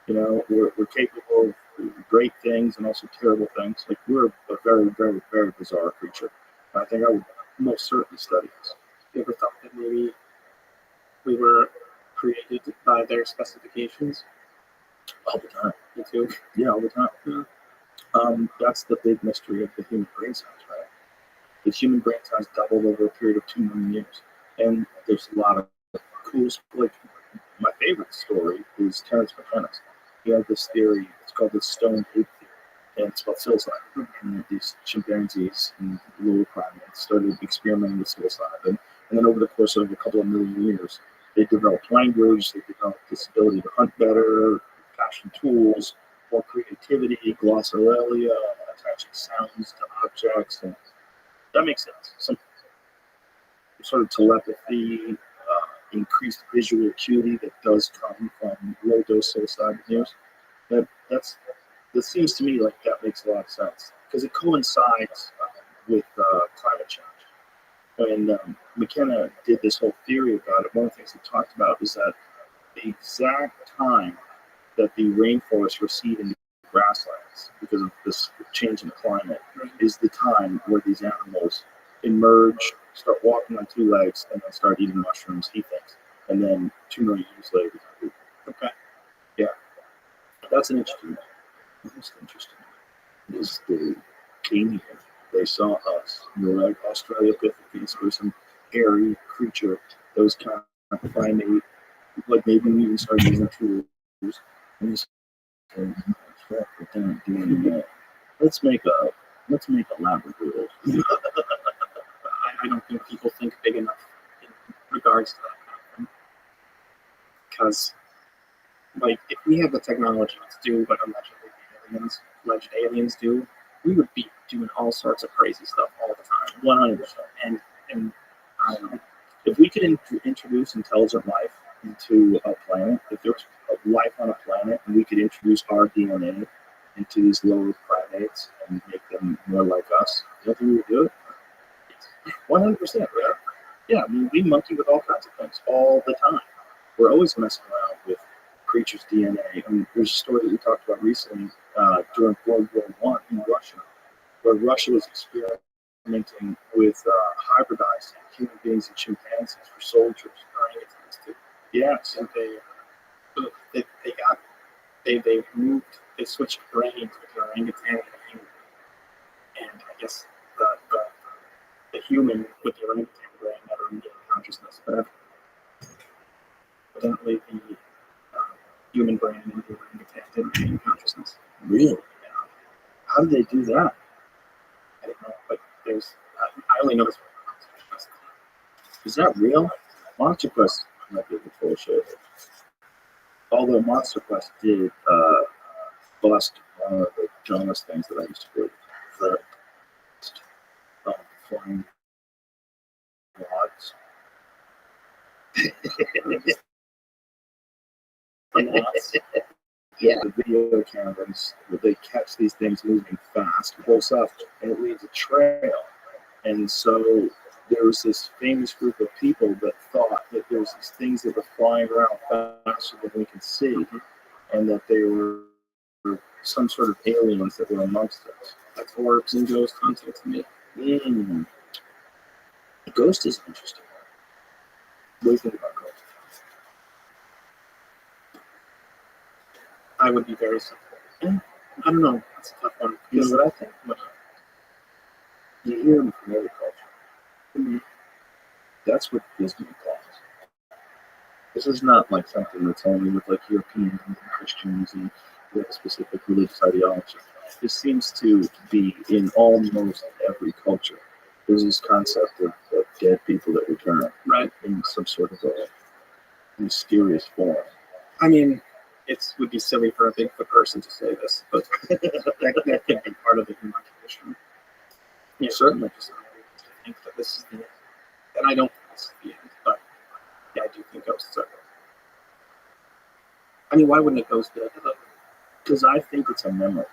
We're capable of great things and also terrible things. Like, we're a very, very, very bizarre creature. I think I would most certainly study this. You ever thought that maybe we were created by their specifications? All the time. Me too. Yeah, all the time. Yeah. That's the big mystery of the human brain size, right? The human brain size doubled over a period of 2 million years. And there's a lot of cool, like, my favorite story is Terence McKenna's. He had this theory, it's called the stone ape theory, and it's about psilocybin. And these chimpanzees and lower primates started experimenting with psilocybin, and then over the course of a couple of million years, they developed language, they developed this ability to hunt better, fashion tools, more creativity, glossolalia, attaching sounds to objects, and that makes sense. Some sort of telepathy, increased visual acuity that does come from low dose psilocybin use. That seems to me like that makes a lot of sense because it coincides with climate change. When McKenna did this whole theory about it, one of the things he talked about is that the exact time that the rainforests recede into grasslands because of this change in climate is the time where these animals emerge, start walking on 2 legs, and then start eating mushrooms, he thinks. And then 2 million years later, okay. Yeah. That's an interesting. Most interesting is the came here. They saw us. We were like Australopithecus or some hairy creature that was kind of primate. Like maybe we even started using tools. And we said, we're doing that. Let's make a laboratory. I don't think people think big enough in regards to that kind of thing. Because, like, if we had the technology to do what alleged aliens do, we would be doing all sorts of crazy stuff all the time. 100%. And I don't know. If we could introduce intelligent life into a planet, if there was life on a planet, and we could introduce our DNA into these lower primates and make them more like us, you think we would do it? 100%, right? Yeah, I mean, we monkey with all kinds of things all the time. We're always messing around with creatures' DNA. I mean, there's a story that we talked about recently during World War I in Russia, where Russia was experimenting with hybridizing human beings and chimpanzees for soldiers. Orangutans too. Yes. And they switched brains with the orangutan and the human. And I guess the human with the orangutan brain never regained consciousness. But evidently the human brain and the orangutan didn't regain consciousness. Really? Yeah. How did they do that? I don't know, but there's I only know this one. Is that real? Monster Quest might be full of shit. Although Monster Quest did bust one of the dumbest things that I used to do. The flying rods. Yeah. The video cameras, they catch these things moving fast, close up, and it leaves a trail. And so there was this famous group of people that thought that there was these things that were flying around faster than we could see, and that they were some sort of aliens that were amongst us. That's orbs and ghost hunting to me. Ghost is interesting. What do you think about Ghost? I would be very simple. I don't know. It's a tough one. You know what I think? You hear them from every culture. That's what gives me pause. This is not like something that's only with like Europeans and Christians and with a specific religious ideology. This seems to be in almost every culture. There's this concept of dead people that return, right, in some sort of a mysterious form. I mean, it would be silly for a Bigfoot person to say this, but that could be part of the human tradition. Yeah, Certainly. I think that this is the end. And I don't think this is the end, but yeah, I do think ghosts are. I mean, why wouldn't a ghost be like that? Because I think it's a memory.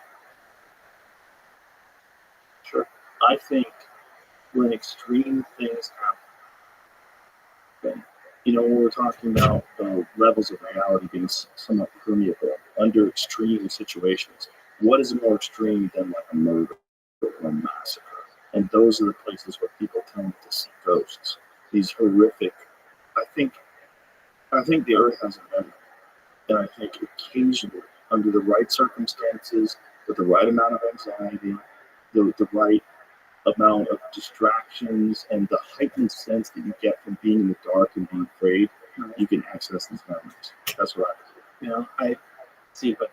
Sure. I think when extreme things happen, when we're talking about the levels of reality being somewhat permeable under extreme situations, what is more extreme than like a murder or a massacre? And those are the places where people tend to see ghosts. These horrific. I think the earth has a memory. And I think occasionally, under the right circumstances, with the right amount of anxiety, the right amount of distractions, and the heightened sense that you get from being in the dark and being afraid, you can access these memories. That's what I do. I see, but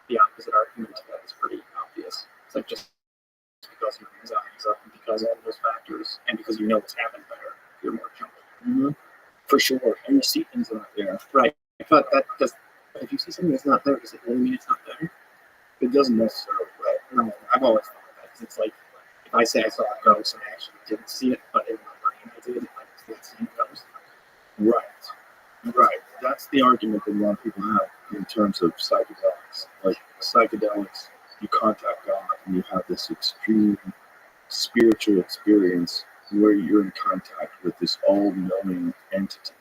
the opposite argument to that is pretty obvious. It's like just because your anxiety is up and because of all those factors, and because you know what's happened there, you're more jumpy. Mm-hmm. For sure. And you see things that aren't there. Right. But if you see something that's not there, does it really mean it's not there? It doesn't necessarily. Right. No, I've always thought that. Because it's like, if I say I saw a ghost and I actually didn't see it, but in my brain I did, I was not seeing a ghost. Right. That's the argument that a lot of people have in terms of psychedelics. Like psychedelics, you contact God and you have this extreme spiritual experience where you're in contact with this all-knowing entity.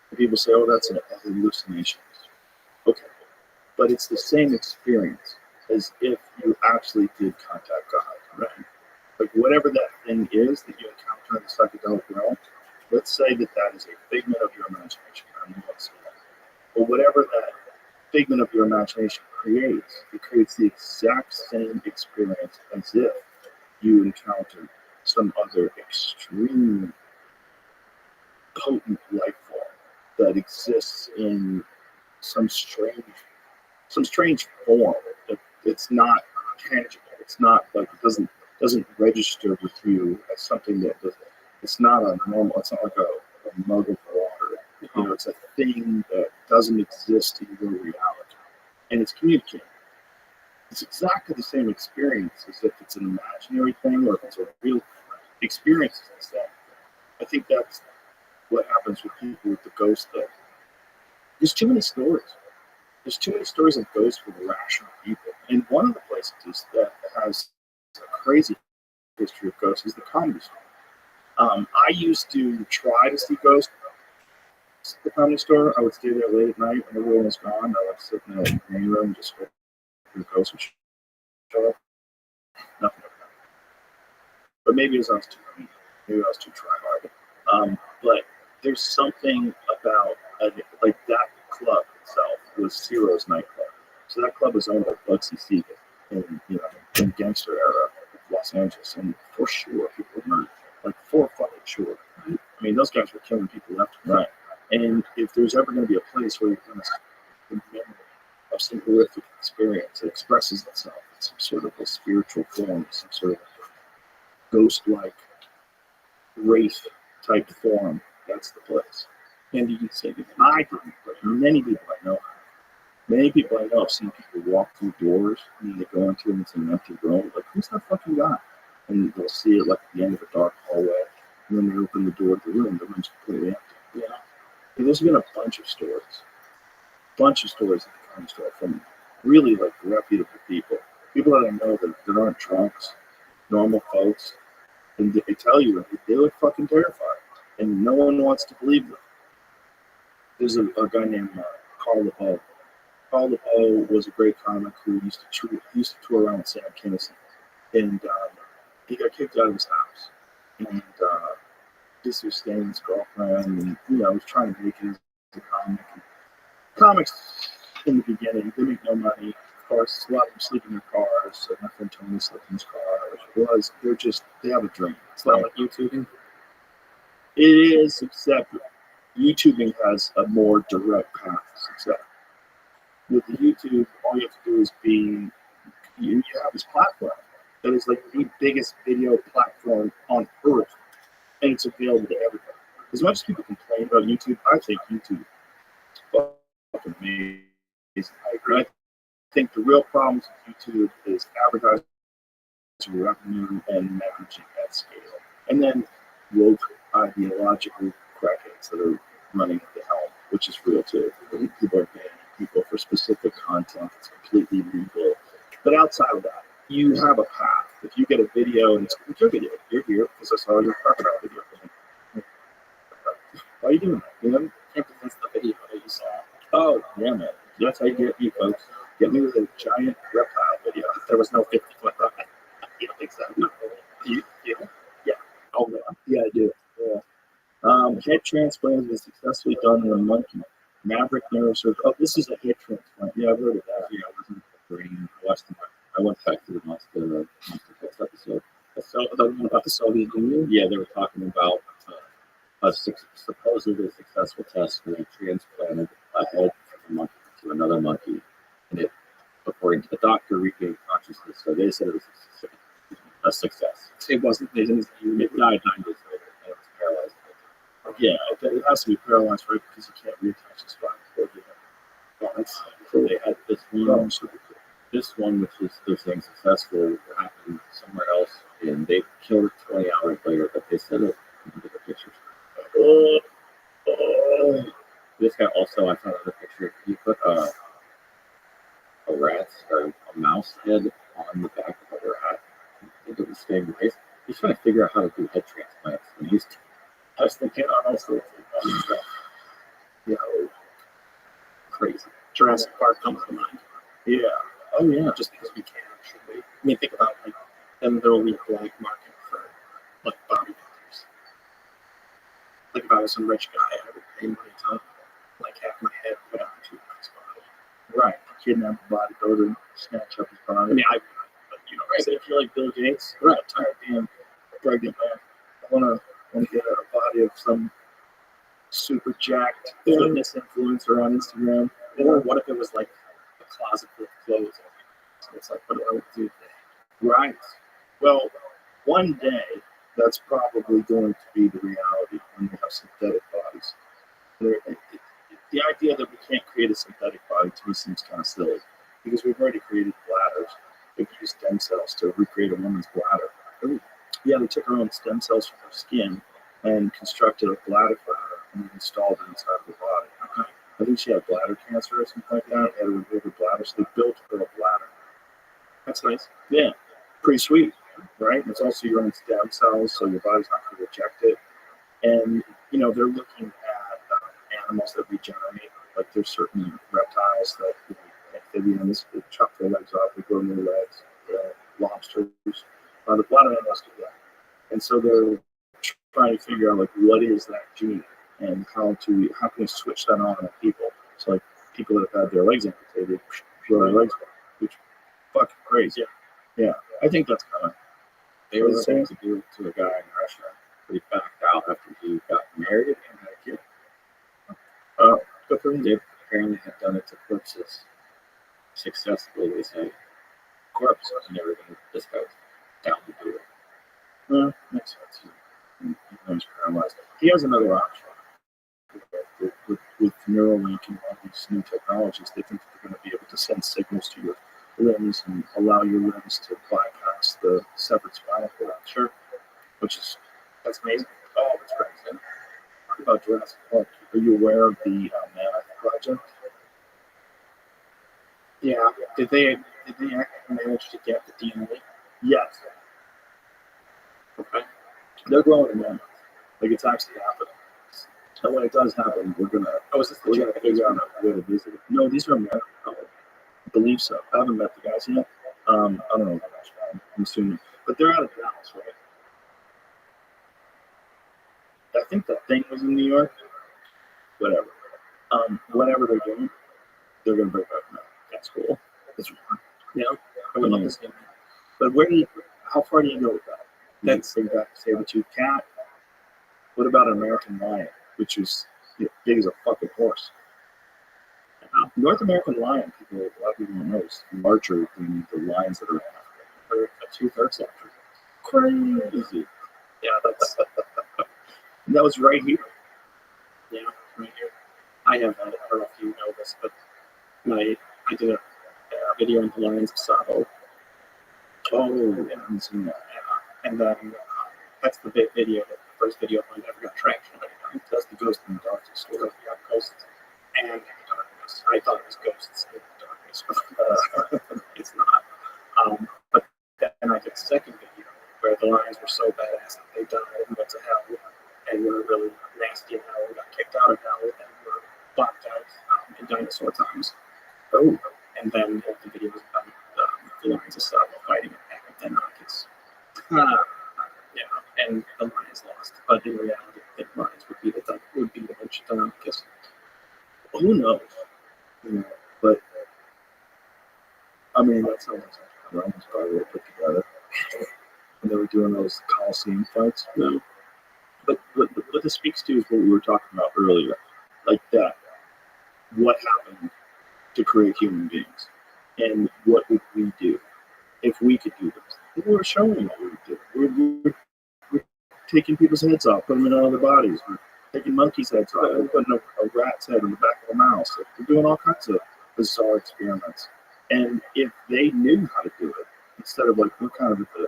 And people say, oh, that's an hallucination. Okay. But it's the same experience as if you actually did contact God, right? Like whatever that thing is that you encounter in the psychedelic realm, let's say that is a figment of your imagination. I don't know what's going on. But whatever that figment of your imagination creates, it creates the exact same experience as if you encountered some other extreme potent life form that exists in some strange form. It's not tangible. It's not like it doesn't register with you as something that does. It's not a normal. It's not like a mug of water. It's a thing that doesn't exist in your reality, and it's communicating. It's exactly the same experience as if it's an imaginary thing or if it's a real experience. I think that's what happens with people with the ghost thing. There's too many stories. There's too many stories of ghosts for rational people. And one of the places that has a crazy history of ghosts is the Comedy Store. I used to try to see ghosts at the Comedy Store. I would stay there late at night when everyone was gone. I would sit in the main room and just wait for the ghosts would show up. Nothing ever happened. But maybe it was I was too mean. Maybe I was too try-hard. But there's something about like that club itself was Ciro's nightclub. So that club was owned by Bugsy Siegel in gangster era of Los Angeles, and for sure people were murdered. Like for fucking sure. Right? I mean, those guys were killing people left and right. And if there's ever going to be a place where you're going to memory of some horrific experience that expresses itself in some sort of a spiritual form, some sort of ghost-like wraith type form, that's the place. And you can say that I didn't, but many people I know have seen people walk through doors and they go into it, it's an empty room. Like, who's that fucking guy? And they'll see it like at the end of a dark hallway. And then they open the door of the room's completely empty. Yeah. And there's been a bunch of stories at the Comedy Store from really like reputable people that I know that aren't drunks, normal folks, and they tell you they look fucking terrified, and no one wants to believe them. There's a guy named Carl LeBeau. Carl LeBeau was a great comic who used to tour around with Sam Kinison, and he got kicked out of his house, and just was staying with his girlfriend, and was trying to make it as a comic. And comics in the beginning, they make no money. Of course, a lot of them sleep in their cars. So my friend Tony slept in his car. was they have a dream. It's not like YouTubing. It is, except YouTubing has a more direct path to success. With YouTube, all you have to do is you have this platform that is like the biggest video platform on earth, and it's available to everybody. As much as people complain about YouTube, I think YouTube is fucking amazing. I agree. I think the real problems with YouTube is advertising revenue and managing at scale. And then woke ideological crackheads that are running at the helm, which is real too. People are paying people for specific content that's completely legal. But outside of that, you have a path. If you get a video and it's your video, you're here because I saw your crocodile video. Why are you doing that? You know, Can't defend the video that you saw. oh yeah, man. That's how you get me, folks. Get me with a giant reptile video. There was no 50-foot ride. You don't think so? No. You? Yeah. Oh, yeah. Yeah, I do. Yeah. Head transplant has been successfully done in a monkey. Maverick neurosurgery. Oh, this is a head transplant. Yeah, I've heard of that. Yeah, I wasn't brain. I went back to the Monster Pets episode. So the one about the Soviet Union? Yeah, they were talking about a supposedly successful test where they transplanted a head from a monkey to another monkey, and it, according to the doctor, regained consciousness. So they said it was a success. It wasn't. They didn't. It died 9 days later, and it was paralyzed. Yeah, it has to be paralyzed, right? Because you can't reattach the spine cord. Well, that's cool. They had this one. This one, which is they're saying successful, happened somewhere else, and they killed it 20 hours later. But they said it. Look at the pictures. This guy also, I found another picture. He put a rat's or a mouse head on the back of a rat. I think it was staying race. He's trying to figure out how to do head transplants. And I was thinking, honestly, you know, Crazy. Jurassic Park comes to mind. yeah. Oh, yeah. Just because we can, actually. I mean, think about like the middle-week black market for like bodybuilders. Like if I was some rich guy, I would pay money to like have my head put onto a nice body. Right. Kidnap a bodybuilder, snatch up his body. I mean, but, you know, right? Say if you're like Bill Gates, Right. tired of being pregnant man, I want to get a body of some super jacked fitness influencer on Instagram. Or what if it was like a closet full of clothes? So it's like, what do I would do today? Right. Well, one day that's probably going to be the reality when we have synthetic bodies. The idea that we can't create a synthetic body to me seems kind of silly because we've already created bladders. They've used stem cells to recreate a woman's bladder. Yeah, they took her own stem cells from her skin and constructed a bladder for her and installed it inside of her body. Okay. I think she had bladder cancer or something like that. They had to remove her bladder, so they built her a bladder. That's nice. Yeah, pretty sweet, right? And it's also your own stem cells, so your body's not going to reject it. And, you know, they're looking at animals that regenerate. Like there's certain reptiles that, you know, amphibians, they chop their legs off, they grow new legs. Lobsters, a lot of animals do that. And so they're trying to figure out like what is that gene and how can we switch that on people. So like people that have had their legs amputated, grow their legs back, which fucking crazy. Yeah, I think that's kind of. They were trying to do it to a guy in Russia, but he backed out after he got married and had a kid. Good for him. They apparently had done it to corpses successfully. They say corpses and everything. This guy was down to do it. Makes sense. He's paralyzed. He has another option. With Neuralink and all these new technologies, they think that they're going to be able to send signals to your limbs and allow your limbs to bypass the severed spinal cord. Sure. That's amazing. Oh, that's crazy. What about Jurassic Park? Are you aware of the Mammoth Project? Yeah. Did they manage to get the DNA? Yes. Okay. They're growing a mammoth. Like it's actually happening. And when it does happen, we're gonna figure out a way to visit it. No, these are American. I believe so. I haven't met the guys yet. I don't know. I'm assuming, but they're out of Dallas, right? I think that thing was in New York. Whatever. Whatever they're doing, they're gonna break back now. That's cool. That's fun. Yeah. I would love to see it. But how far do you go with that? That's bring back a saber-toothed cat. What about an American lion, which is big as a fucking horse? North American lion, a lot of people don't know, is larger than the lions that are in Africa. They're a 2/3 larger. Crazy. Yeah, that was right here. Yeah, right here. I don't know if you know this, but I did a video on the lions of Savo. Oh, yeah, I'm seeing that. And then that's the big video, the first video I ever got traction. That's the Ghost in the Darkness story. Yeah, ghosts and in the darkness. I thought it was ghosts in the darkness, but it's not. But then I did a second video where the lions were so badass that they died and went to hell and were really nasty in hell and got kicked out of hell and were blocked out in dinosaur times. Oh, and then the video was about the lions of Savo fighting back at the Anarchists. Yeah, and the lions lost, but in reality, the lions would be the bunch of Anarchists. Who knows? Yeah, but I mean, that's how the Romans probably were put together when they were doing those Colosseum fights. No. But what this speaks to is what we were talking about earlier, like that. What happened to create human beings, and what would we do if we could do this? We were showing what we would do. We're taking people's heads off, putting them in other bodies. We're taking monkeys' heads off. We're putting a rat's head on the back of a mouse. We're doing all kinds of bizarre experiments. And if they knew how to do it, instead of like we're kind of at the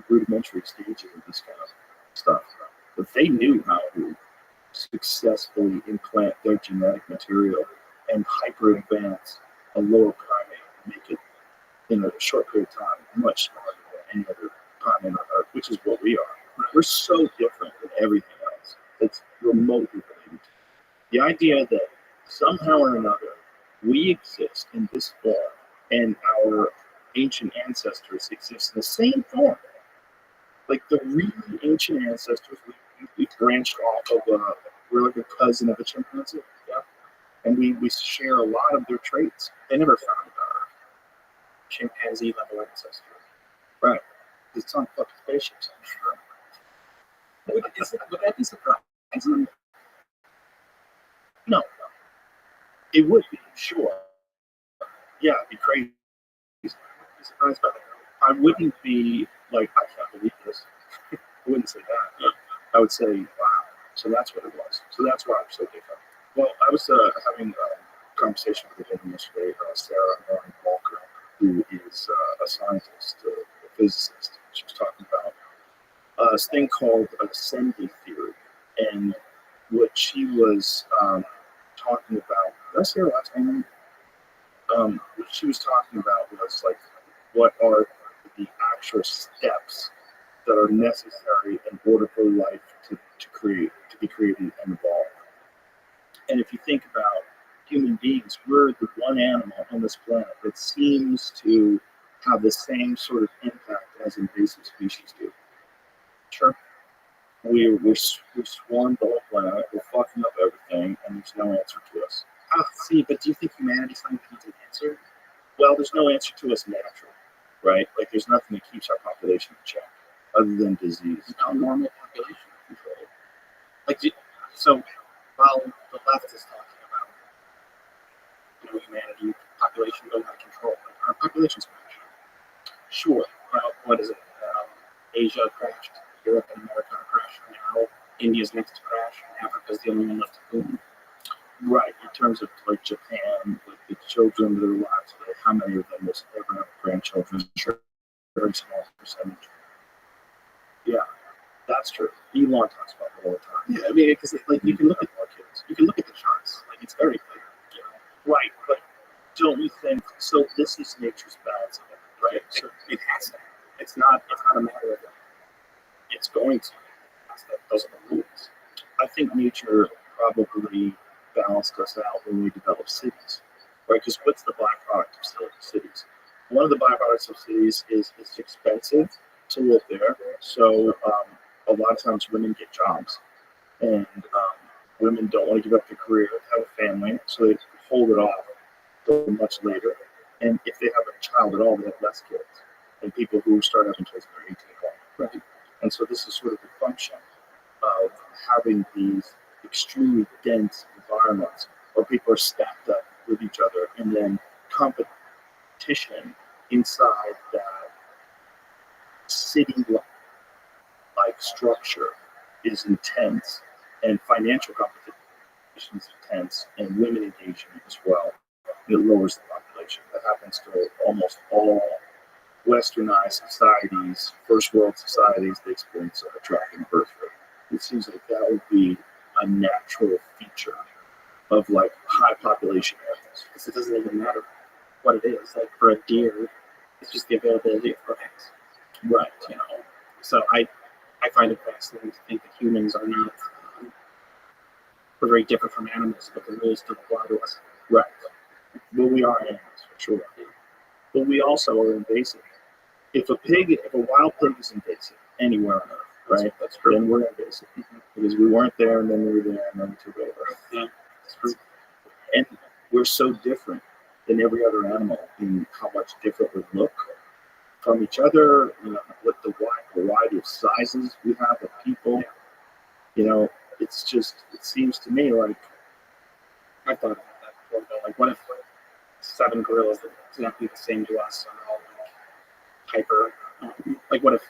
rudimentary stages of this kind of stuff, if they knew how to successfully implant their genetic material and hyper advance a lower primate and make it in a short period of time much smarter than any other primate on Earth, which is what we are. We're so different than everything else. It's remotely related. The idea that somehow or another we exist in this form and our ancient ancestors exist in the same form. Like the really ancient ancestors, we branched off of we're like a cousin of a chimpanzee. Yeah. And we share a lot of their traits. They never found our chimpanzee level ancestors. Right. It's on fucking spaceships, I'm sure. Would that be surprising? No. It would be, sure. Yeah, it'd be crazy. I'd be surprised by that. I wouldn't be like, I can't believe this. I wouldn't say that. I would say, wow. So that's what it was. So that's why I'm so different. Well, I was having a conversation with a woman yesterday, Sarah Lauren Walker, who is a scientist, a physicist. She was talking about this thing called assembly theory. And what she was talking about, did I say her last name? What she was talking about was like, what are the actual steps that are necessary in order for life to be created and evolve. And if you think about human beings, we're the one animal on this planet that seems to have the same sort of impact as invasive species do. Sure. We swarm the whole planet, we're fucking up everything, and there's no answer to us. See, but do you think humanity's something that needs an answer? Well, there's no answer to us naturally, right? Like, there's nothing that keeps our population in check other than disease. There's no normal population control. Like, so while the left is talking about, humanity, population going out of control, our population's crashing. Sure. What is it? Asia crashed, Europe and America are crashing now. India's next to crash, and Africa's the only one left to boom. Right, in terms of like Japan, like the children that are alive today, how many of them will ever have grandchildren? Sure, very small percentage. Yeah, that's true. Elon talks about it all the time. Yeah, I mean, because like you can look at more kids, you can look at the charts, like it's very clear. Right, but don't you think? So this is nature's balance, right? So it has to. It's not a matter of it's going to. Those are the rules. I think nature probably balanced us out when we developed cities, right? Because what's the byproduct of cities? One of the byproducts of cities is it's expensive to live there. So a lot of times women get jobs, and women don't want to give up their career, have a family, so they hold it off until much later. And if they have a child at all, they have less kids. and people who start having kids when they're 18 and 20. Right? And so this is sort of the function of having these extremely dense environments where people are stacked up with each other, and then competition inside that city-like structure is intense, and financial competition is intense, and women engagement as well. It lowers the population. That happens to almost all westernized societies, first world societies. They experience a drop in birth rate. It seems like that would be a natural feature of like high population areas. Because it doesn't even matter what it is. Like for a deer, it's just the availability of grass. Right. You know. So I find it fascinating to think that humans are not we're very different from animals, but the rules don't apply to us. Right. Well, we are animals for sure. But we also are invasive. If a wild pig is invasive anywhere on Earth, right? That's true. Then we're invasive because we weren't there, and then we were there, and then we took over. Yeah, that's true. And we're so different than every other animal in how much different we look from each other. You know, with the variety of sizes we have of people. You know, it's just, it seems to me like, I thought about that before, though. Like, what if 7 gorillas that exactly the same to us are all like hyper? Like, what if,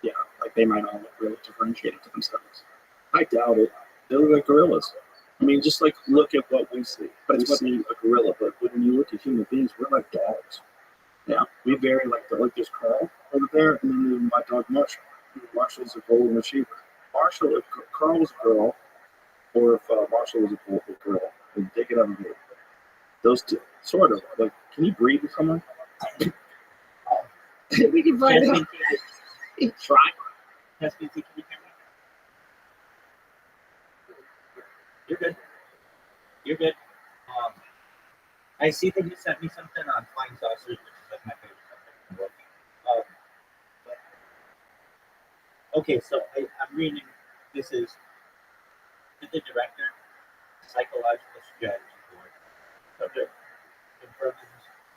yeah, like they might all look really differentiated to themselves? I doubt it. They look like gorillas. I mean, just like look at what we see. But we see a gorilla, but when you look at human beings, we're like dogs. Yeah, we vary like this Carl over there, and then my dog Marshall. Marshall's a golden retriever. Marshall, if Carl was a girl, or if Marshall was a girl, then they could have a baby. Those two, sort of. Like, can you breathe with someone? We can find out. Try. Can you hear me? You're good. You're good. I see that you sent me something on flying saucers, which is like my favorite subject. Okay, so I'm reading. This is the director, psychological strategy board. Subject: confirms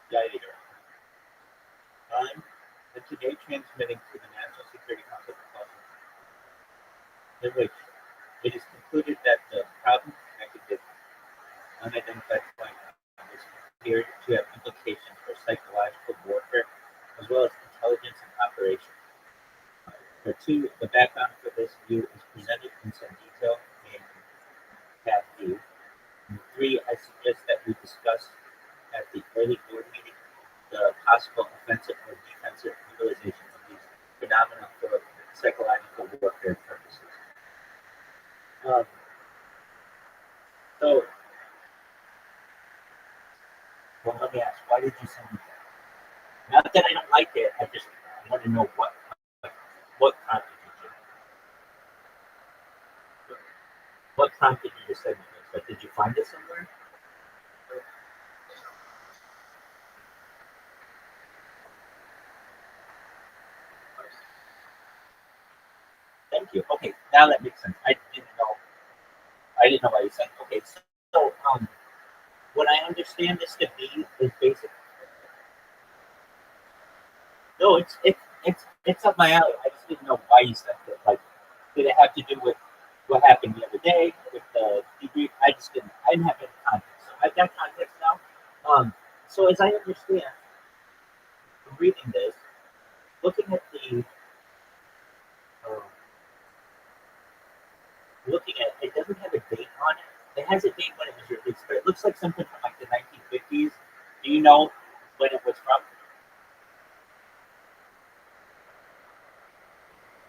the idea. Time: and today transmitting to the National Security Council proposal, in which it is concluded that the problem connected with unidentified flying objects appeared to have implications for psychological warfare as well as intelligence and operations. For 2, the background for this view is presented in some detail in Tab D. And 3, I suggest that we discuss at the early board meeting the possible offensive or defensive utilization of these phenomena for psychological warfare purposes. Well, let me ask, why did you send me that? Not that I don't like it, I just want to know what prompted you to. What prompted you to send me this? Like, did you find it somewhere? Thank you. Okay, now that makes sense. I didn't know why you said. Okay, so what I understand this to be is basically no, it's up my alley. I just didn't know why you sent it. Like, did it have to do with what happened the other day with the debrief? I didn't have any context. So I've got context now. So as I understand, from reading this, looking at it doesn't have a date on it. It has a date when it was released, but it looks like something from like the 1950s. Do you know when it was from?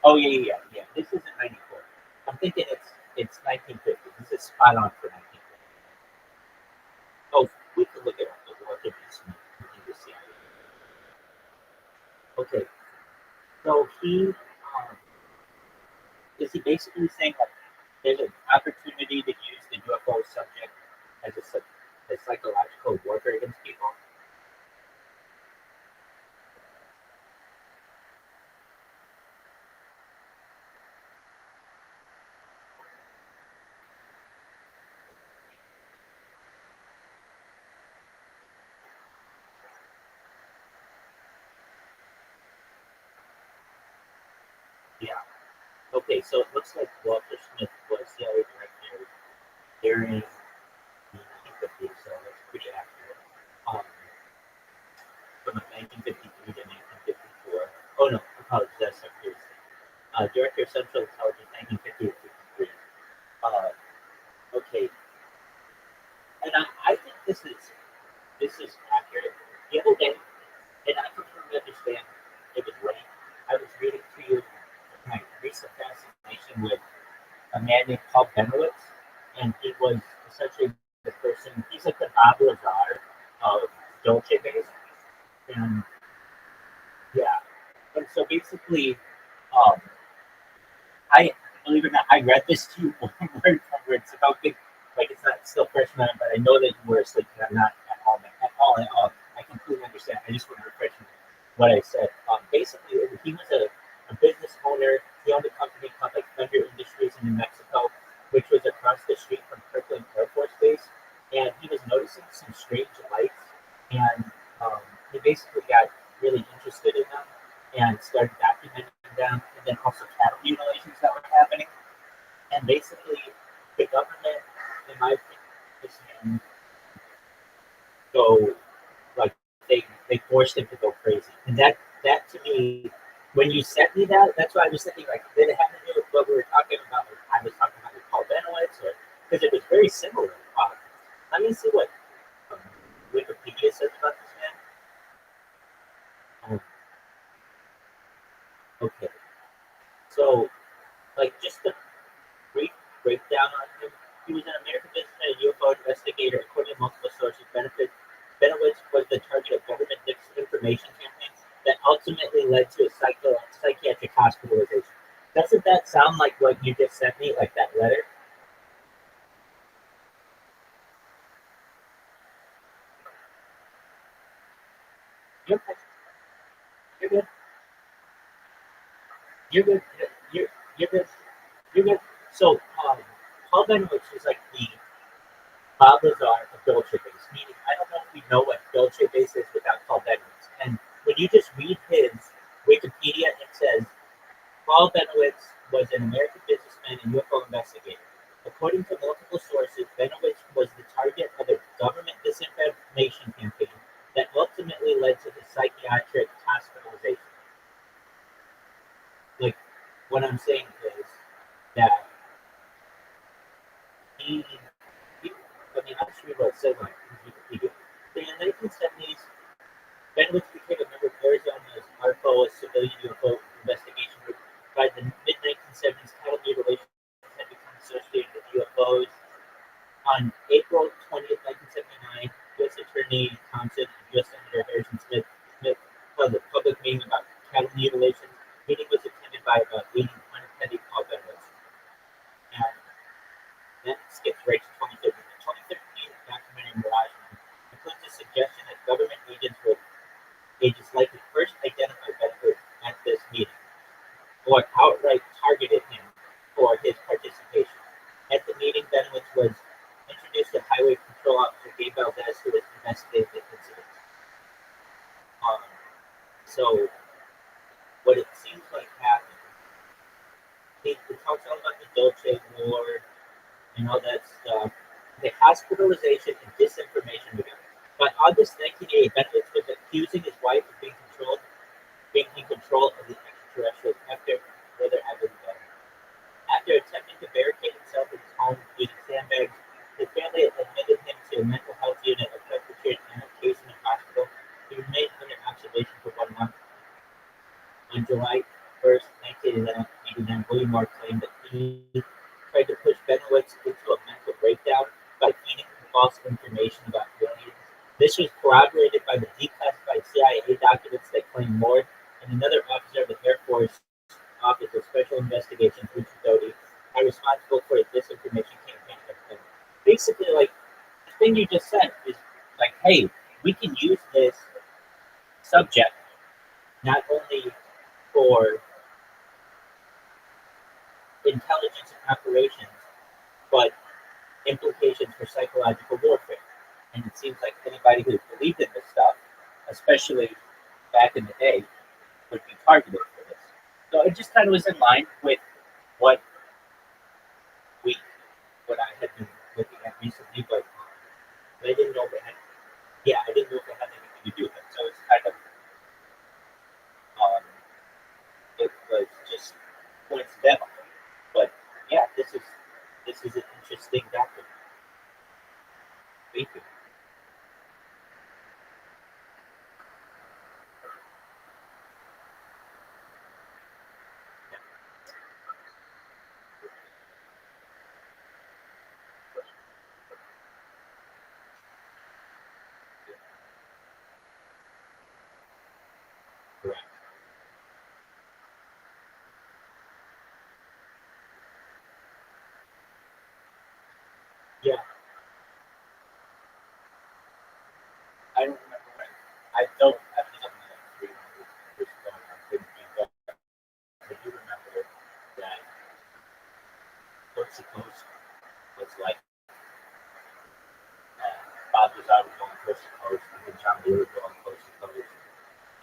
Oh yeah. This isn't 94. I'm thinking it's 1950. This is spot on for 1950. Oh, we can look at the work of this in the CIA. Okay, so is he basically saying that there's an opportunity to use the UFO subject as a psychological warfare against people? Okay, so it looks like Walter Smith was CIA director during the 1950s, so that's pretty accurate. Um, from 1953 to 1954. Oh no, apologies, that's Secretary of State. Director of Central Intelligence, 1950 to 53. Okay, and I think this is accurate. The other day, and I completely understand it was late. I was reading to you my recent fascination with a man named Paul Benowitz, and he was essentially the person. He's like the Bob Lazar of Dolce Base, and yeah, and so basically, um, I believe it or not, I read this to you word for word. So don't think like it's not still fresh in my mind, but I know that you were asleep, and I'm not at all. I completely understand. I just want to refresh you what I said. Basically, he was a business owner. He owned a company called like Thunder Industries in New Mexico, which was across the street from Kirkland Air Force Base. And he was noticing some strange lights, and he basically got really interested in them and started documenting them, and then also cattle mutilations that were happening. And basically, the government, in my opinion, this man go like they forced him to go crazy, and that to me, when you sent me that, that's why I was thinking like, did it have to do with what we were talking about? Like, I was talking about with Paul Benowitz, or because it was very similar. Let me see what um, Wikipedia says about this man. Okay, so like just a brief breakdown on him. He was an American businessman and UFO investigator. According to multiple sources, Benowitz was the target of government disinformation campaigns that ultimately led to a psychiatric hospitalization. Doesn't that sound like what you just sent me, like that letter? You're good. You're good. You're good. You're good. You're good. So, Paul Benowitz is like the Bob Lazar of Dolce Base, meaning I don't know if we know what Dolce Base is without Paul Benowitz. And when you just read his Wikipedia, it says Paul Benowitz was an American businessman and UFO investigator. According to multiple sources, Benowitz was the target of a government disinformation campaign that ultimately led to his psychiatric hospitalization. Like, what I'm saying is that he I mean, I'm sure what it said on Wikipedia. In the 1970s, Benowitz became a member of Arizona's ARPO, a civilian UFO investigation group. By the mid-1970s, cattle mutilations had become associated with UFOs. On April 20th, 1979, U.S. Attorney Thompson and U.S. Senator Harrison Smith held a public meeting about cattle mutilations. The meeting was attended by about 80 unattended Paul Benowitz. And then it skips right to 2013. The 2013 documentary Mirage includes a suggestion that government agents likely first identified Benowitz at this meeting, or outright targeted him for his participation. At the meeting, Benowitz was introduced to Highway Patrol Officer Gabe Valdez, who was investigating the incident. So, what it seems like happened, it talks all about the Dolce War and all that stuff. The hospitalization and disinformation began. By August 1988, Benowitz was accusing his wife of being in control of the extraterrestrials after further evidence. After attempting to barricade himself in his home using sandbags, his family admitted him to a mental health unit of Presbyterian Annotation Hospital. He remained under observation for 1 month. On July 1st, 1989, William Moore claimed that he tried to push Benowitz into a mental breakdown by feeding him false information about aliens. This was corroborated by the declassified CIA documents that claim Moore and another officer of the Air Force Office of Special Investigations, Richard Doty, are responsible for a disinformation campaign. Basically, like the thing you just said is like, hey, we can use this subject not only for intelligence and operations, but implications for psychological warfare. And it seems like anybody who believed in this stuff, especially back in the day, would be targeted for this. So it just kind of was in line with what we what I had been looking at recently, but I didn't know if it had. Yeah, I didn't know if it had anything to do with it. So it's kind of it was just coincidental. But yeah, this is an interesting document. Thank you. Correct. Yeah, I don't remember when. I don't. I think I'm gonna read this going on thinking, but I do remember that Coast to Coast was like Bob was out going coast to coast, and then John Lee was going coast to coast.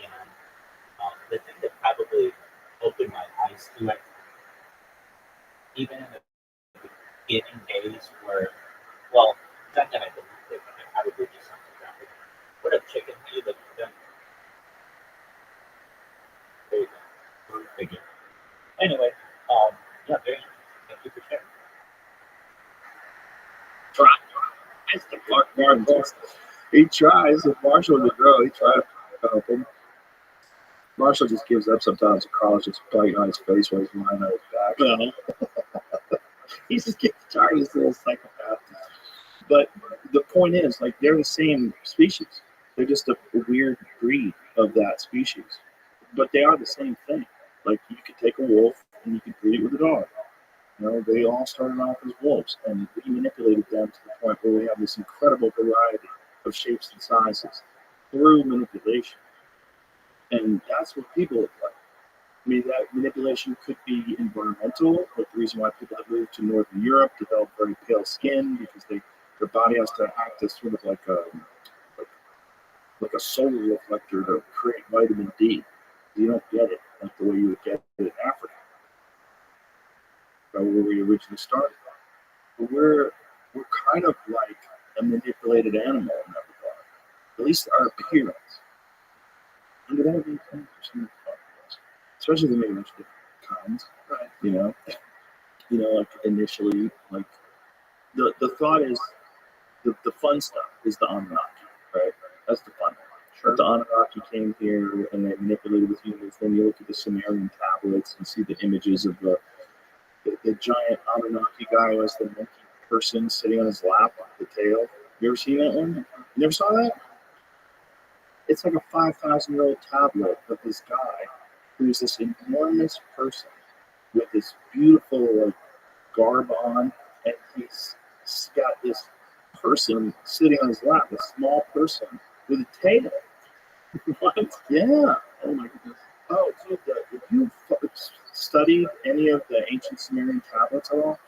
And the thing that probably opened my eyes to it, even in the beginning days, were well, not that I believed it, but I probably did something about it. What a chicken you look at them. There you go. Go figure. Anyway, yeah, very interesting. Thank you for sharing. Try. That's the Mark Martin. He tries. If Marshall was a girl, he tried to help him. Marshall just gives up sometimes. Carl's just biting on his face while he's lying on his back. He just gets tired of this little psychopath. But the point is, like, they're the same species. They're just a weird breed of that species. But they are the same thing. Like, you could take a wolf and you could breed it with a dog. You know, they all started off as wolves, and we manipulated them to the point where we have this incredible variety of shapes and sizes through manipulation. And that's what people look like. I mean, that manipulation could be environmental, like the reason why people that move to Northern Europe develop very pale skin because their body has to act as sort of like a solar reflector to create vitamin D. You don't get it like the way you would get it in Africa, where we originally started. But we're kind of like a manipulated animal in that regard, at least our appearance. And that would be 10% of especially if they make a bunch of different kinds, right? You know, like initially, like the thought is the fun stuff is the Anunnaki, right? That's the fun. Sure. The Anunnaki came here and they manipulated with humans. Then you look at the Sumerian tablets and see the images of the giant Anunnaki guy who has the monkey person sitting on his lap with the tail. You ever seen that one? You never saw that? It's like a 5,000-year-old tablet of this guy who's this enormous person with this beautiful like garb on, and he's got this person sitting on his lap, a small person with a tail. What? Yeah. Oh my goodness. Oh, dude, if you studied any of the ancient Sumerian tablets at all,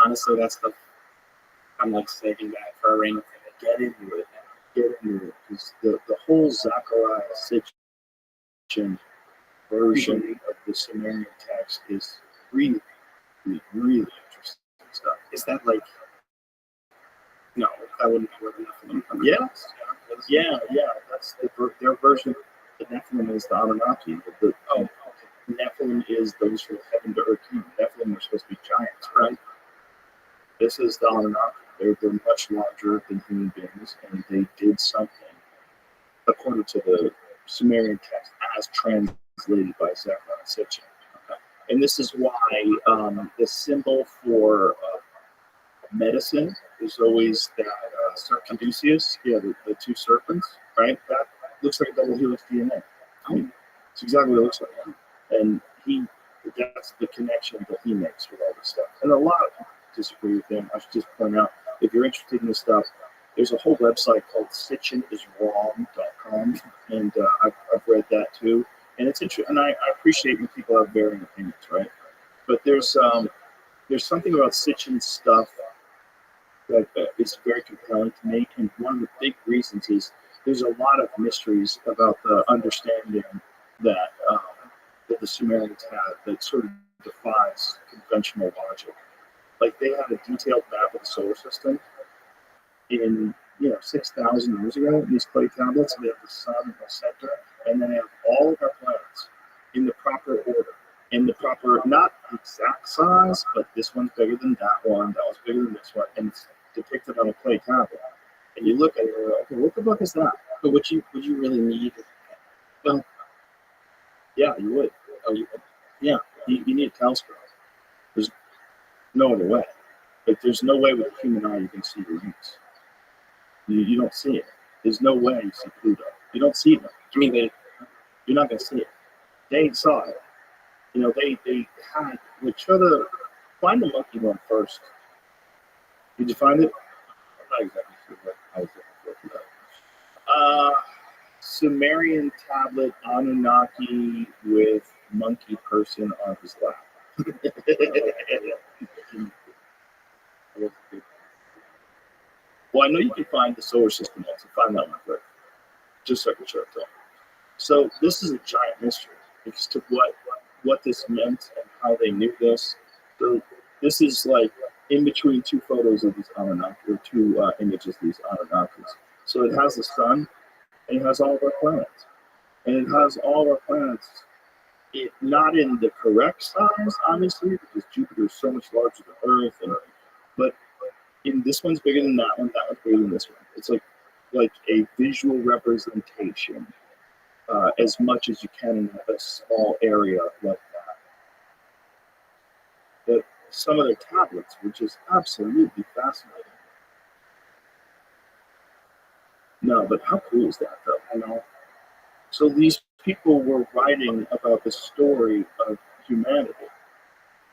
honestly, that's I'm like saving that for a rainy thing. Get into it. Get into it. Because the whole Zechariah Sitchin version of the Sumerian text is really, really, really interesting stuff. Is that like, no, that wouldn't be worth enough for them. Yes. Yeah. That's their version. The Nephilim is the Anunnaki. Nephilim is those from heaven to earth. Nephilim are supposed to be giants, right? This is the Anunnaki. They're much larger than human beings, and they did something according to the Sumerian text as translated by Zechariah Sitchin. Okay? And this is why the symbol for medicine is always that Caduceus, the two serpents, right? That looks like a double helix DNA. I mean, it's exactly what it looks like. And that's the connection that he makes with all this stuff. And a lot of people disagree with him. I should just point out, if you're interested in this stuff, there's a whole website called sitchiniswrong.com, and I've read that too. And it's interesting, and I appreciate when people have varying opinions, right? But there's something about Sitchin's stuff that is very compelling to me, and one of the big reasons is there's a lot of mysteries about the understanding that the that the Sumerians had that sort of defies conventional logic. Like they had a detailed map of the solar system in 6,000 years ago. These clay tablets, and they have the sun in the center, and then they have all of our planets in the proper order, in the proper, not exact size, but this one's bigger than that one, that one's bigger than this one, and it's depicted on a clay tablet. And you look at it, and you're like, okay, what the fuck is that? But would you really need? Well, yeah, you would. Oh, you need a telescope. There's no other way. Like, there's no way with the human eye you can see the rings. You don't see it. There's no way you see Pluto. You don't see them. I mean, You're not going to see it. They saw it. They had, find the monkey one first. Did you find it? I'm not exactly sure what I was looking for. Sumerian tablet Anunnaki with monkey person on his lap. Well, I know you can find the solar system one, so find that one quick. Just so I can show it to them. So this is a giant mystery as to what this meant and how they knew this. So this is like in between two photos of these Anunnaki, or two images of these Anunnakis. So it has the sun, and it has all of our planets. And it has all of our planets, not in the correct size, obviously, because Jupiter is so much larger than Earth, but in this one's bigger than that one's bigger than this one. It's like a visual representation, as much as you can in a small area like that. But some of their tablets were just absolutely fascinating. No, but how cool is that, though? So these people were writing about the story of humanity,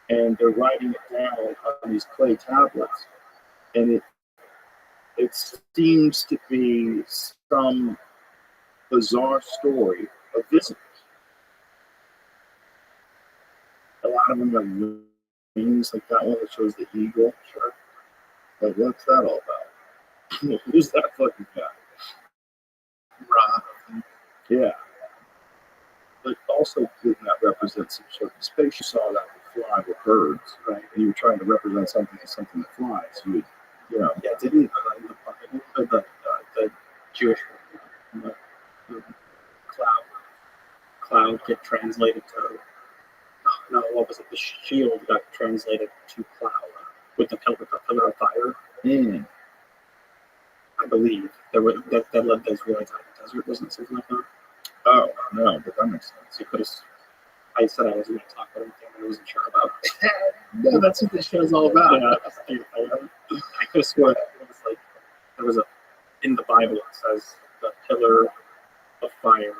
and they're writing it down on these clay tablets, and it seems to be some bizarre story of visitors. A lot of them have wings, like that one that shows the eagle. Sure. Like, what's that all about? Who's that fucking guy? Rob. Yeah. But also, wouldn't that represent some sort of space? You saw that would fly with birds, right? And you were trying to represent something as something that flies. You would, Yeah, didn't the Jewish the cloud get translated to? No, what was it? The shield got translated to cloud with the pillar of fire. Mm. I believe that led the Israelites out of the desert, wasn't it something like that? Oh, no, but that makes sense. You could have. I said I wasn't going to talk about anything I wasn't sure about. Yeah, that's what this show's all about. Yeah, I could have sworn it was like there was in the Bible it says the pillar of fire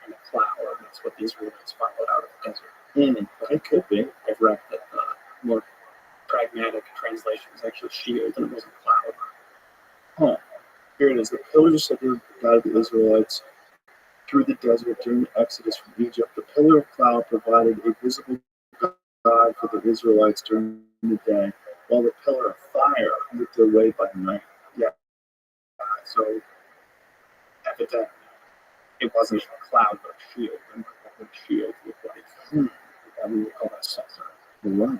and a cloud, and that's what the Israelites followed out of the desert. It could be. I've read that more pragmatic translation is actually shield and it wasn't cloud. Huh. Here it is. The pillars of the guide the Israelites through the desert during the Exodus from Egypt. The pillar of cloud provided a visible guide for the Israelites during the day, while the pillar of fire lit their way by night. Yeah. So evidently, it wasn't a cloud but a shield, and what a shield looked like. We would call that sensor. Right.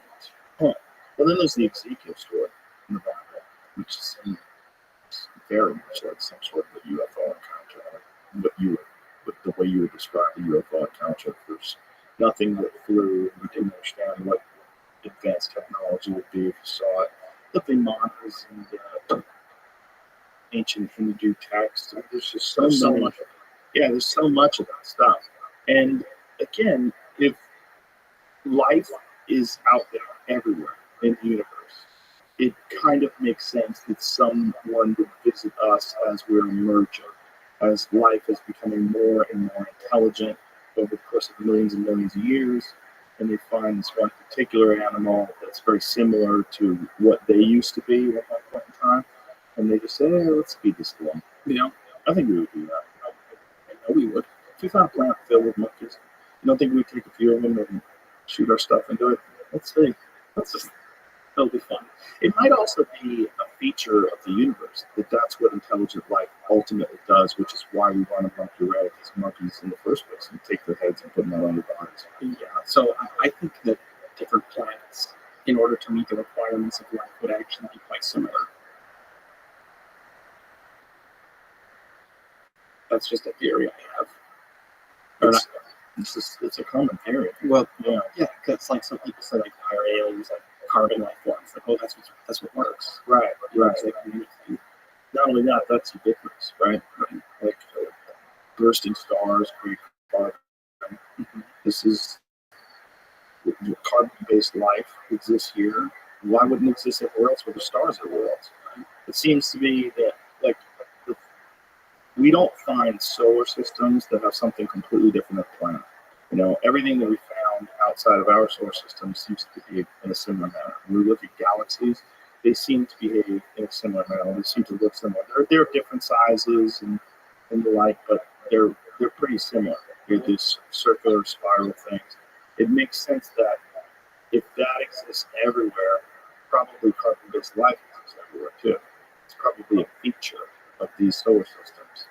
Huh. Well, then there's the Ezekiel story in the Bible, which seems very much like some sort of a UFO encounter. But the way you would describe a UFO encounter, there's nothing that flew. You didn't understand what advanced technology would be if you saw it. But the mantras and the ancient Hindu texts, there's just so much. Yeah, there's so much of that stuff. And again, if life is out there everywhere in the universe, it kind of makes sense that someone would visit us as we're emerging, as life is becoming more and more intelligent over the course of millions and millions of years, and they find this one particular animal that's very similar to what they used to be at that point in time, and they just say, hey, let's feed this one. I think we would do that. I know we would. If we found a planet filled with monkeys, you don't think we'd take a few of them and shoot our stuff into it? Let's see. It'll be fun. It might also be a feature of the universe that's what intelligent life ultimately does, which is why we want to monkey around with these monkeys in the first place and take their heads and put them on their bodies. Yeah, so I think that different planets, in order to meet the requirements of life, would actually be quite similar. That's just a theory I have. It's a common theory. Well, Yeah. yeah, because like some people say, like higher aliens, like carbon life forms. Like, oh, that's what works. Right. Because they can do anything. Not only that, that's ubiquitous, right? Like bursting stars create carbon. This is carbon-based life exists here. Why wouldn't it exist everywhere else where the stars are worlds? Right? It seems to be that like we don't find solar systems that have something completely different than the planet. You know, everything that we found outside of our solar system seems to behave in a similar manner. When we look at galaxies, they seem to behave in a similar manner. They seem to look similar. They're different sizes and the like, but they're pretty similar. They're these circular spiral things. It makes sense that if that exists everywhere, probably carbon-based life exists everywhere too. It's probably a feature of these solar systems.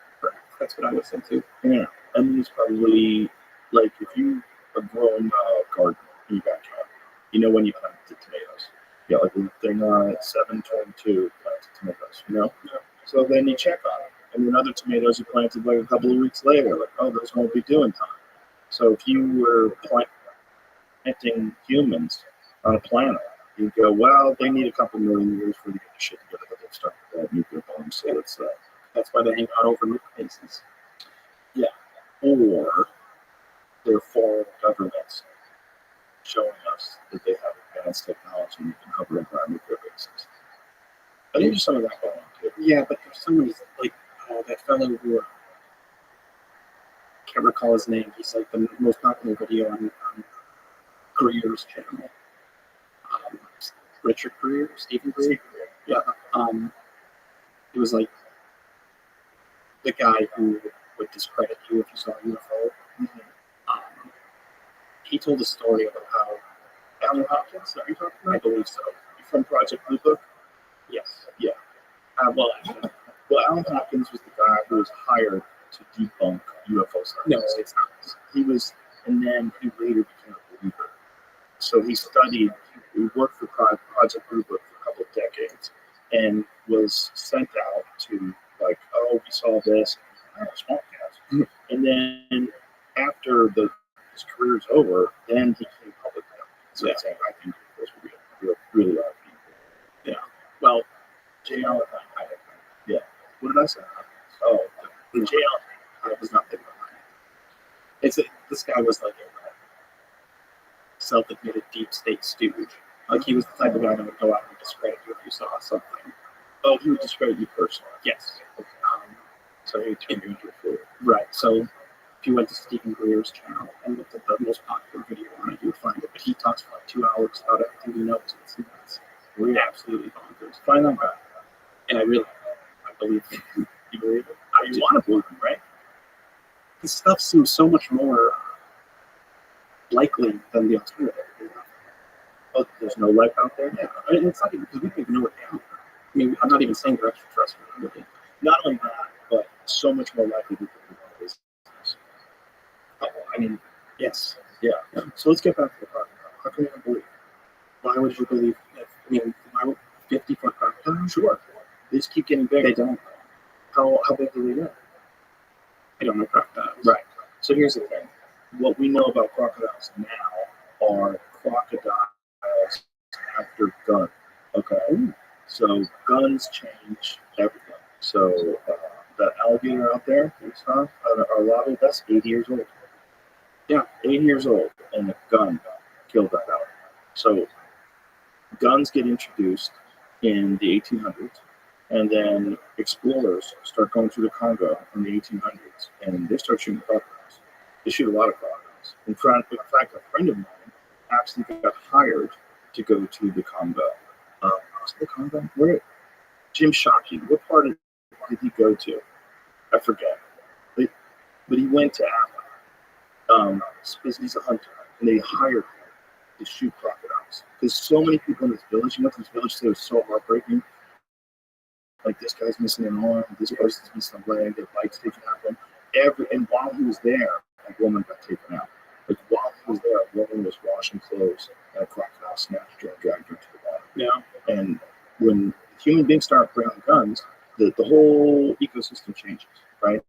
That's what I would say too. Yeah, and it's probably like if you have grown a garden in your backyard, you know when you planted tomatoes. Yeah, like the thing on 7/22 planted tomatoes, you know? Yeah. So then you check on it. And then other tomatoes you planted like a couple of weeks later, like, oh, those won't be doing time. So if you were planting humans on a planet, you go, well, they need a couple million years for to get the shit together, but they'll start nuclear bombs. So that's why they hang out over nuclear bases. Yeah. Or they're foreign governments showing us that they have advanced technology and can cover up our nuclear bases. I think there's some of that going on too. Yeah, but there's somebody like that fellow who can't recall his name. He's like the most popular video on Greer's channel. Richard Greer, Stephen Greer. Yeah. It was like the guy who would discredit you if you saw a UFO. Mm-hmm. He told a story about how Alan Hopkins, are you talking about? I believe so. From Project Blue Book? Yes. Yeah. Well, Alan Hopkins was the guy who was hired to debunk UFO science. No, it's not. He was, and then he later became a believer. So he studied, he worked for Project Blue Book for a couple of decades and was sent out to, like, oh, we saw this, small cats. And then after his career's over, then he came public. So yeah. Saying, I think this would be a really lot of people. Yeah. Well, JL, yeah. What did I say? Oh, the JL, I was not thinking about it. This guy was like a self-admitted deep state stooge. Like he was the type of guy that would go out and discredit you if you saw something. Oh, he would discredit you personally? Yes. So he would turn you into a fool. Right. So if you went to Stephen Greer's channel and looked at the most popular video on it, you would find it. But he talks for like 2 hours about everything he knows. It's really absolutely bonkers. Find out about it. And I believe him. You believe it? You want to believe him, right? His stuff seems so much more likely than the alternative. Oh, there's no life out there? Yeah. I mean, it's not even because we don't even know what they are. I mean, I'm not even saying they're extraterrestrial. Not only that, but so much more likely to be this. I mean, yes. Yeah. So let's get back to the problem. How can you believe? Why would you believe that? I mean, why would 50-foot crocodiles? Sure. They just keep getting bigger. They don't. How big do they get? I don't know crocodiles. Right. So here's the thing. What we know about crocodiles now are crocodiles after guns. Okay? So guns change everything. So that alligator out there, you saw, our lobby, that's 8 years old. Yeah, 8 years old, and a gun killed that alligator. So guns get introduced in the 1800s, and then explorers start going through the Congo in the 1800s, and they start shooting crocodiles. They shoot a lot of crocodiles. In fact, a friend of mine actually got hired to go to the Congo. Was it the Congo? Where? Jim Shockey. What part did he go to? I forget. But he went to Africa. Because he's a hunter, and they hired him to shoot crocodiles. Because so many people in this village, he went to this village, it was so heartbreaking. Like this guy's missing an arm, this person's missing a leg, their bike's taken out of them. And while he was there, a woman got taken out. Like while he was there, a woman was washing clothes and a crocodile snatched her and dragged her to the water. Yeah. And when human beings start bringing guns, the whole ecosystem changes, right?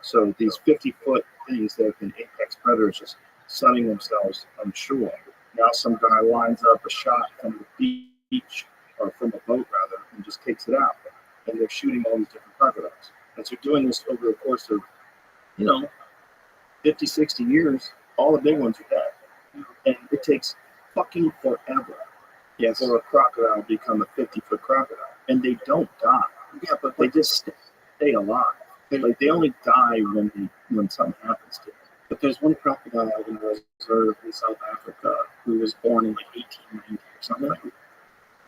So these 50-foot things that have been apex predators just sunning themselves on shore. Now some guy lines up a shot from the beach, or from a boat rather, and just takes it out. And they're shooting all these different crocodiles. And so doing this over the course of, 50, 60 years, all the big ones are dead. And it takes fucking forever for a crocodile to become a 50-foot crocodile. And they don't die. Yeah, but they just stay alive. Like they only die when something happens to them. But there's one crocodile in the reserve in South Africa who was born in like 1890 or something like that.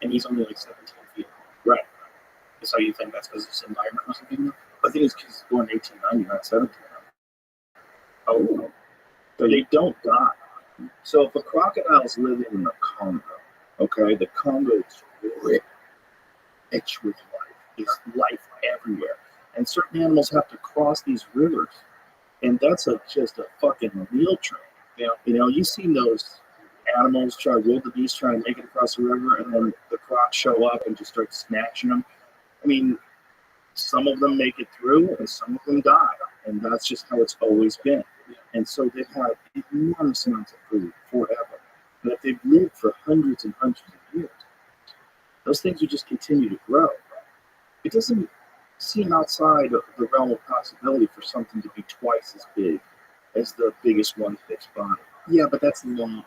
And he's only like 17 feet long. Right. So you think that's because his environment was something? I think it's because he's born in 1890, not 17. Oh. But they don't die. So if a crocodile's living in the Congo, okay, the Congo is rich with life. There's life everywhere. And certain animals have to cross these rivers. And that's just a fucking meal train. You've seen those animals wildebeest try to make it across the river, and then the crocs show up and just start snatching them. I mean, some of them make it through, and some of them die. And that's just how it's always been. And so they've had enormous amounts of food forever. But if they've lived for hundreds and hundreds of years, those things would just continue to grow. It doesn't seem outside of the realm of possibility for something to be twice as big as the biggest one they've spotted. Yeah, but that's long.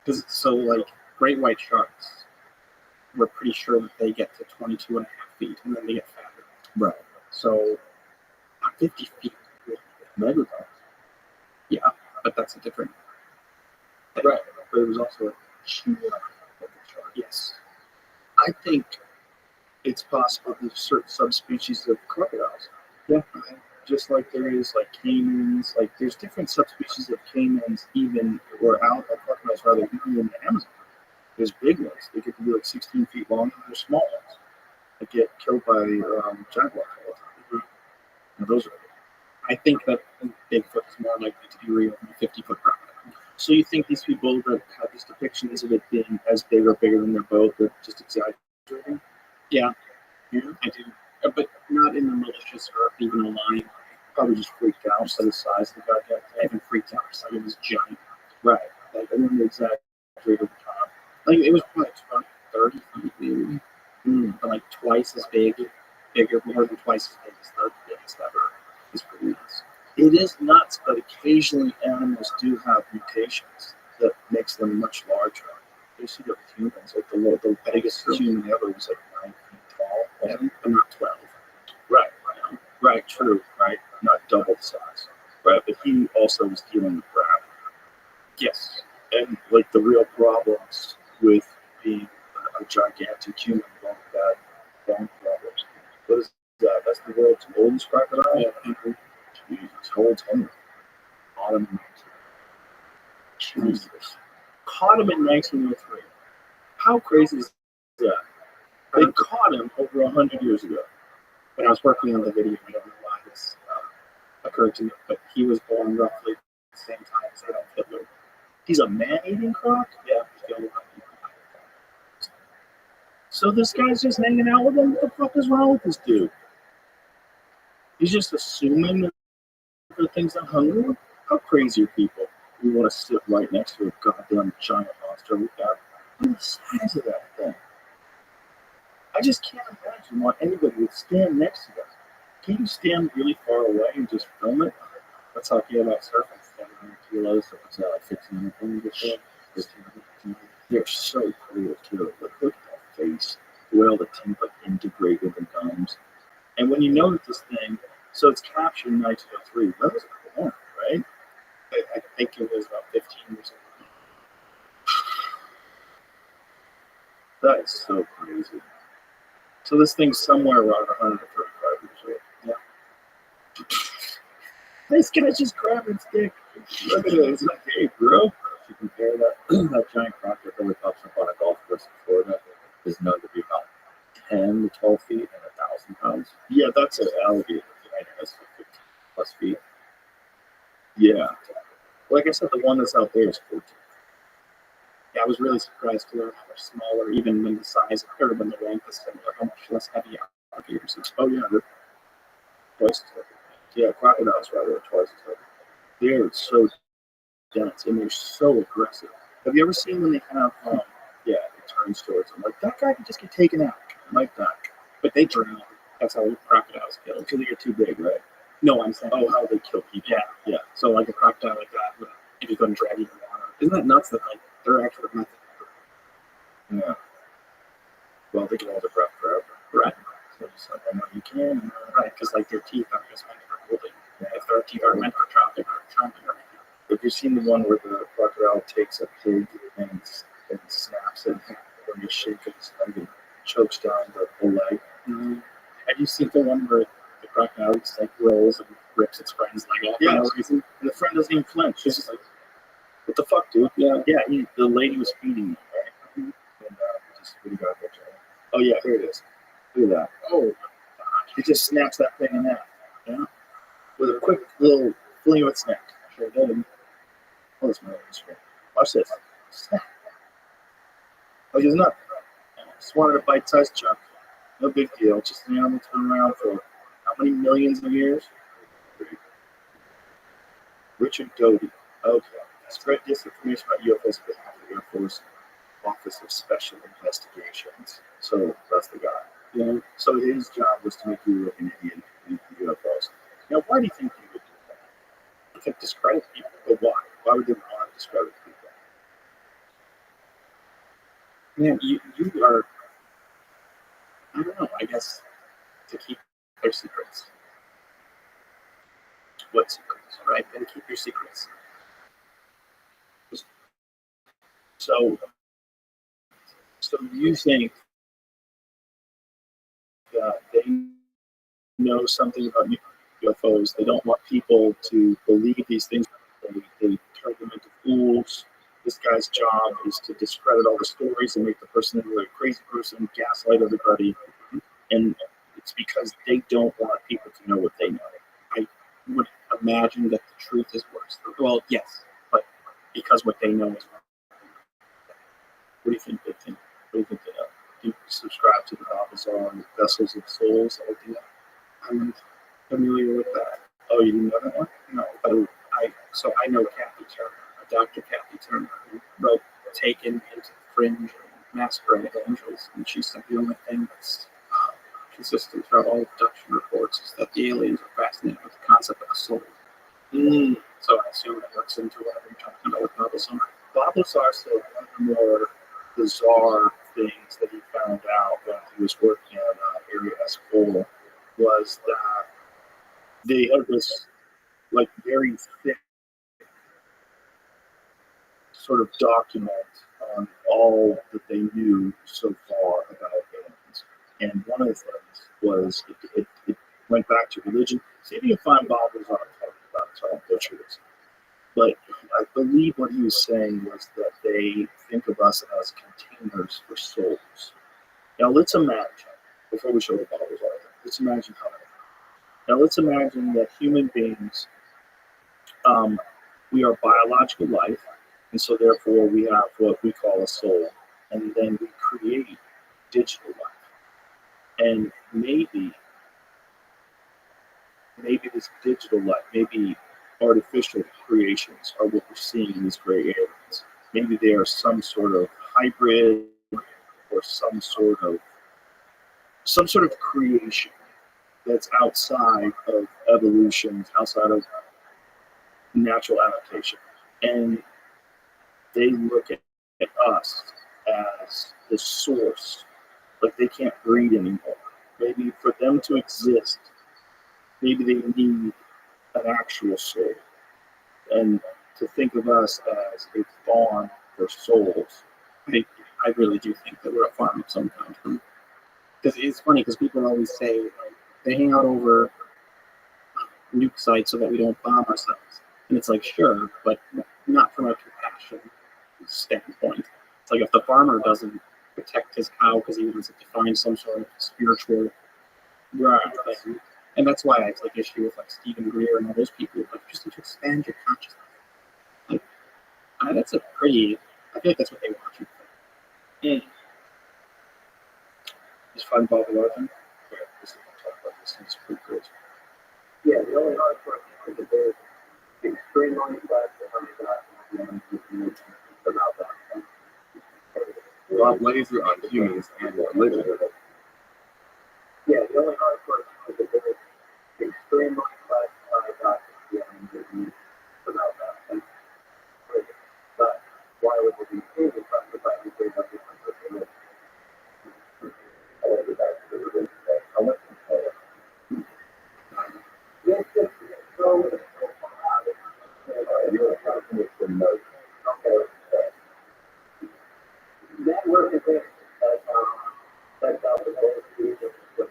Because like great white sharks, we're pretty sure that they get to 22 and a half feet and then they get fatter. Right. So 50 feet. Megalodons. Yeah, but that's a different. Right. But it was also a huge shark. Yes. I think it's possible there's certain subspecies of crocodiles. Yeah. Just like there is like caimans, like there's different subspecies of caimans crocodiles rather, even in the Amazon. There's big ones. They get to be like 16 feet long, and there's small ones that get killed by jaguars all the time. Now those are. I think that Bigfoot is more likely to be real than a 50-foot crocodile. So you think these people that have these depictions of it being as big or bigger than their boat, they're just exaggerating? Yeah, I do. But not in the malicious or even a lying way. Probably just freaked out by the size of the goddamn thing. I even freaked out because it was giant. Right. Like, I didn't exaggerate over time. Like, it was probably 30 feet, maybe. But like twice as bigger, more than twice as big as the biggest ever. It's pretty nuts. It is nuts, but occasionally animals do have mutations that makes them much larger. You see that with humans, like the biggest human ever was like 9 feet tall, but not 12. Right, true, right? Not double the size, right? But he also was dealing with gravity. Yes. And like the real problems with being a gigantic human along with that bone problems. What is that? That's the world's oldest crocodile? Yeah. Jesus, how old's Henry? Caught him in 1903. Jesus. Caught him in 1903. How crazy is that? They caught him over 100 years ago. When I was working on the video, I don't know why this occurred to me, but he was born roughly at the same time as Adolf Hitler. He's a man-eating croc? Yeah, he killed a lot of people. So this guy's just hanging out with him? What the fuck is wrong with this dude? He's just assuming that the thing's not hungry? How crazy are people? We want to sit right next to a goddamn giant monster like that. Look at the size of that thing. I just can't imagine why anybody would stand next to that. Can you stand really far away and just film it? Let's talk about surfing. 700 kilos, so it's like 1,500 pounds or so. They're so cool too. Look at that face. The way all the teeth like integrate with the gums. And when you know that this thing, so it's captured in 1903. When was it born, right? I think it was about 15 years ago. That is so crazy. So this thing's somewhere around 135 years old. Yeah. This guy's just grabbing its dick. Look at it. It's like, hey, bro. If you compare that giant croc that really pops up on a golf course in Florida is known to be about 10 to 12 feet and 1,000 pounds. that's an alligator. Right? That's 15 plus feet. Yeah. Like I said, the one that's out there is 14. Yeah, I was really surprised to learn how much smaller, even when the size or when the length is similar, how much less heavy alligators are. Oh yeah, they're twice as heavy. Yeah, crocodiles rather are twice as heavy. They're so dense and they're so aggressive. Have you ever seen when they have yeah, it turns towards them like that guy could just get taken out like that. But they drown. That's how crocodiles kill. Because they're too big, right? No, I'm saying, Oh, how they kill people. yeah. So like a crocodile like that, if he's going to drag you in the water, Isn't that nuts that like they're actually not. yeah. Well, they can hold their breath forever. Right. So it's like, I know you can. Right, because like their teeth aren't just meant for holding. If their teeth are meant for chopping or chomping or anything. Have you seen the one where the crocodile takes a pig and snaps it when you shake its leg and chokes down the whole leg? Mm-hmm. Have you seen the one where the crocodile just like rolls and rips its friend's leg off for no reason? And the friend doesn't even flinch. It's just like, what the fuck, dude? yeah. The lady was feeding him, right? And just what do you got there, Joe? Oh yeah, here it is. Look at that. Oh, he just snaps that thing in half. Yeah, with a quick little fling of its neck. Sure did. Oh, it's my screen. Watch this. Snap. Like it's nothing. Just wanted a bite-sized chunk. No big deal. Just an animal that's been around for how many millions of years? Richard Doty. Okay. Spread disinformation about UFOs on behalf of the Air Force Office of Special Investigations. So that's the guy. Yeah. So his job was to make you look an idiot in UFOs. Now, why do you think he would do that? To discredit people. But why? Why would they want to discredit people? Man, you are, I don't know, I guess, to keep their secrets. What secrets? Right? And keep your secrets. So you think that they know something about UFOs? They don't want people to believe these things. They turn them into fools. This guy's job is to discredit all the stories and make the person into a crazy person, gaslight everybody. And it's because they don't want people to know what they know. I would imagine that the truth is worse. Well, yes, but because what they know is wrong. What do you think they think? What do you think they know? Do you subscribe to the Babylon and Vessels of Souls? I'm familiar with that. Oh, you didn't know that one? No, but I know Kathy Turner, Dr. Kathy Turner, who wrote Taken into the Fringe and Masquerade of Angels, and she said the only thing that's consistent throughout all abduction reports is that the aliens are fascinated with the concept of a soul. So I assume that works into whatever you're talking about with Babylon. Babylon said one of the more bizarre things that he found out when he was working at Area S4 was that they had this like very thick sort of document on all that they knew so far about aliens. And one of the things was it went back to religion. See if you can find Babylon talking about it, so I don't butcher this. But I believe what he was saying was that they think of us as containers for souls. Now let's imagine, before we show the Bibles, let's imagine how that. Now let's imagine that human beings, we are biological life, and so therefore we have what we call a soul, and then we create digital life. And maybe this digital life, maybe artificial creations are what we're seeing in these gray areas. Maybe they are some sort of hybrid or some sort of creation that's outside of evolution, outside of natural adaptation. And they look at us as the source, like they can't breed anymore. Maybe for them to exist, maybe they need an actual soul. And to think of us as a farm for souls. I really do think that we're a farm of some kind. Because it's funny, because people always say, like, they hang out over nuke sites so that we don't bomb ourselves. And it's like, sure, but not from a compassion standpoint. It's like if the farmer doesn't protect his cow because he wants it to find some sort of spiritual Right. And that's why I take issue with like Stephen Greer and all those people. Like, just to expand your consciousness. Like, that's a pretty. I feel like that's what they want you for. Mm. Just find Bob Larkin. Yeah, this is talk about this. It's pretty crazy. Yeah, the only hard part is that there's extremely fast about that. Rob Laser on humans and religion. Yeah, the only hard part is that there's extremely fast about that. But why would it be extremely fast about it? Network is it. That's how the whole season was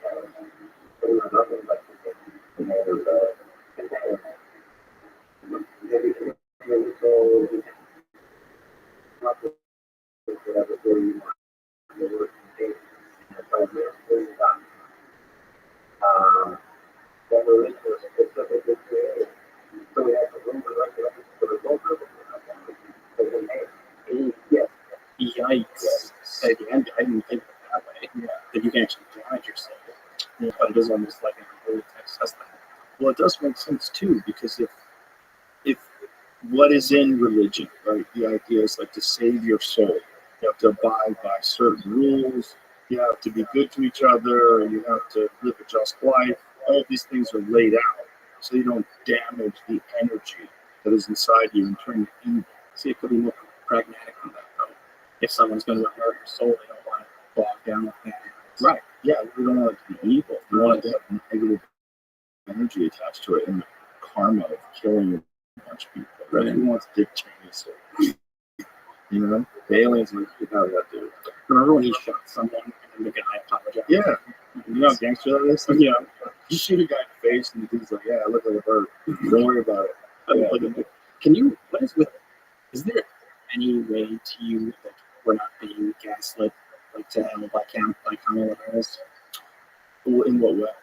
nothing but Yikes. At the end, I didn't think of it that way. Yeah. That you can actually damage yourself. Yeah. But it is almost like an holy text says that. Well, it does make sense too, because if what is in religion, right? The idea is like to save your soul. You have to abide by certain rules. You have to be good to each other. You have to live a just life. All these things are laid out so you don't damage the energy that is inside you and turn it evil. See, it could be more pragmatic than that, though. If someone's going to hurt your soul, they don't want to bog down with that. Right. Yeah, we don't want it to be evil. We want it to have negative energy attached to it and the karma of killing a bunch of people. Right? Who wants Dick Cheney soul? You know? The aliens would have that dude. Remember when he shot someone and then the guy apologized? Yeah. You know how gangster that is? Yeah. You shoot a guy in the face and the dude's like, yeah, look like a bird. Don't worry about it. Yeah. Can you, what is with, is there any way to you that we're not being gaslit, like to hell by Kamala Harris? In what way?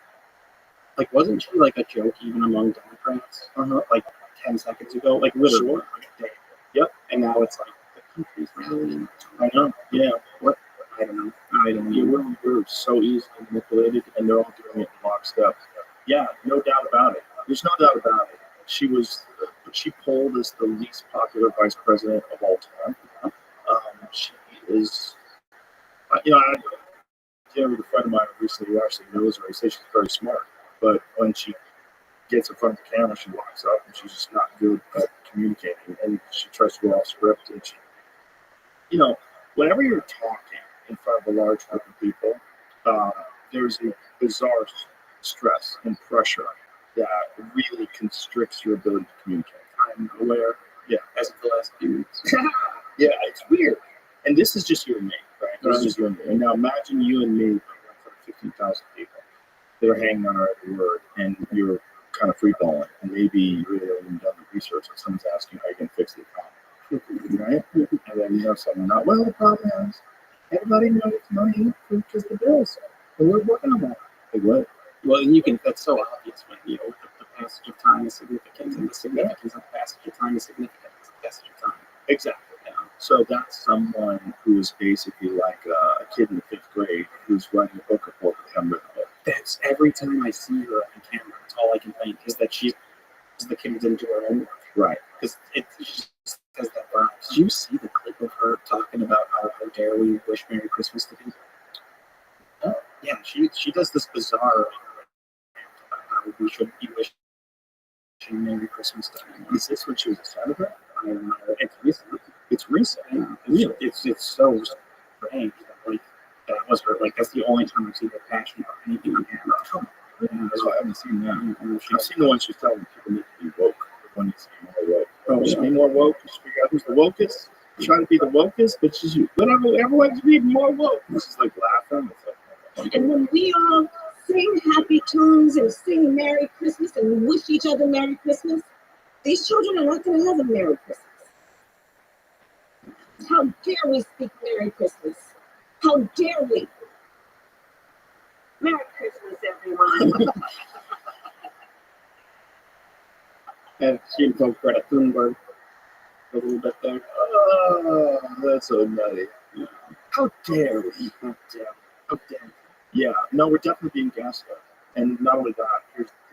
Like, wasn't she like a joke even among Democrats? Like 10 seconds ago? Like, literally, Sure. like a day. Yep. And now it's like, the country's really, I know. Yeah. What? I don't know. Yeah, we're so easily manipulated, and they're all doing it in lockstep. Yeah, no doubt about it. There's no doubt about it. She polled as the least popular vice president of all time. She is, I dinner with a friend of mine recently who actually knows her. He says she's very smart, but when she gets in front of the camera, she walks up and she's just not good at communicating, and she tries to go off script. And she, whenever you're talking in front of a large group of people, there's a bizarre stress and pressure that really constricts your ability to communicate. I'm aware. Yeah, as of the last few weeks. Yeah, it's weird. And this is just you and me, right? This is just you and me. And now imagine you and me in front of 15,000 people that are hanging on our every word, and you're kind of free balling, and maybe you really haven't done the research, and someone's asking how you can fix the economy, right? And then you have something not, well, the problem is everybody knows money because the bills, and we're working on that. Like, what? Well, and that's so obvious when, the passage of time is significant, and the significance of the passage of time is significant as the passage of time. Exactly. Yeah. So that's someone who is basically like a kid in the 5th grade who's writing a book report but they haven't written a book. That's every time I see her on camera, it's all I can think is that she's the kid who didn't do her homework. Right. Because it just says that vibe. Did you see the clip of her talking about how dare we wish Merry Christmas to people? Oh, yeah, she does this bizarre about how we should be wishing Merry Christmas to anyone. Is this what she was a senator? I don't know. It's recent. It's recent. Yeah. It's so strange that that was her. Like, that's the only time I've seen her passionate about anything on camera. So I haven't seen that. I've seen the one she's telling people need to be woke. The one needs to be more woke. Oh, just be more woke. Just figure out who's the wokest. Trying to be the wokest, but she's whatever. Everyone's being more woke. This is like laughing. And when we all sing happy tunes and sing Merry Christmas and wish each other Merry Christmas, these children are not going to have a Merry Christmas. How dare we speak Merry Christmas? How dare we? Merry Christmas, everyone. And she invoked Greta Thunberg a little bit there. Oh, that's so nutty. How dare we? How dare. Yeah, no, we're definitely being gaslit. And not only that,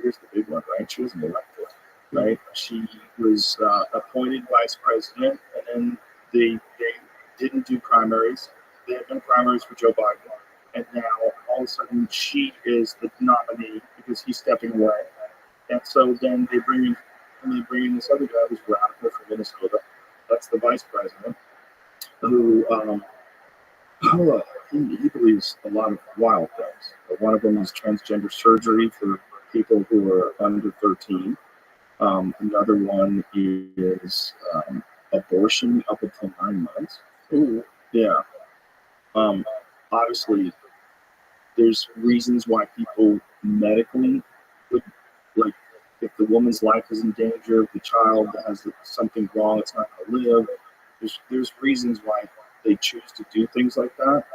here's the big one, right? She wasn't elected, right? She was appointed vice president, and then they didn't do primaries. They had no primaries for Joe Biden, and now all of a sudden she is the nominee because he's stepping away. And so then they bring in this other guy who's radical from Minnesota. That's the vice president, who he believes a lot of wild things. One of them is transgender surgery for people who are under 13. Another one is abortion up until 9 months. Ooh. Yeah. Obviously, there's reasons why people medically would, like, if the woman's life is in danger, if the child has something wrong, it's not going to live. There's reasons why they choose to do things like that.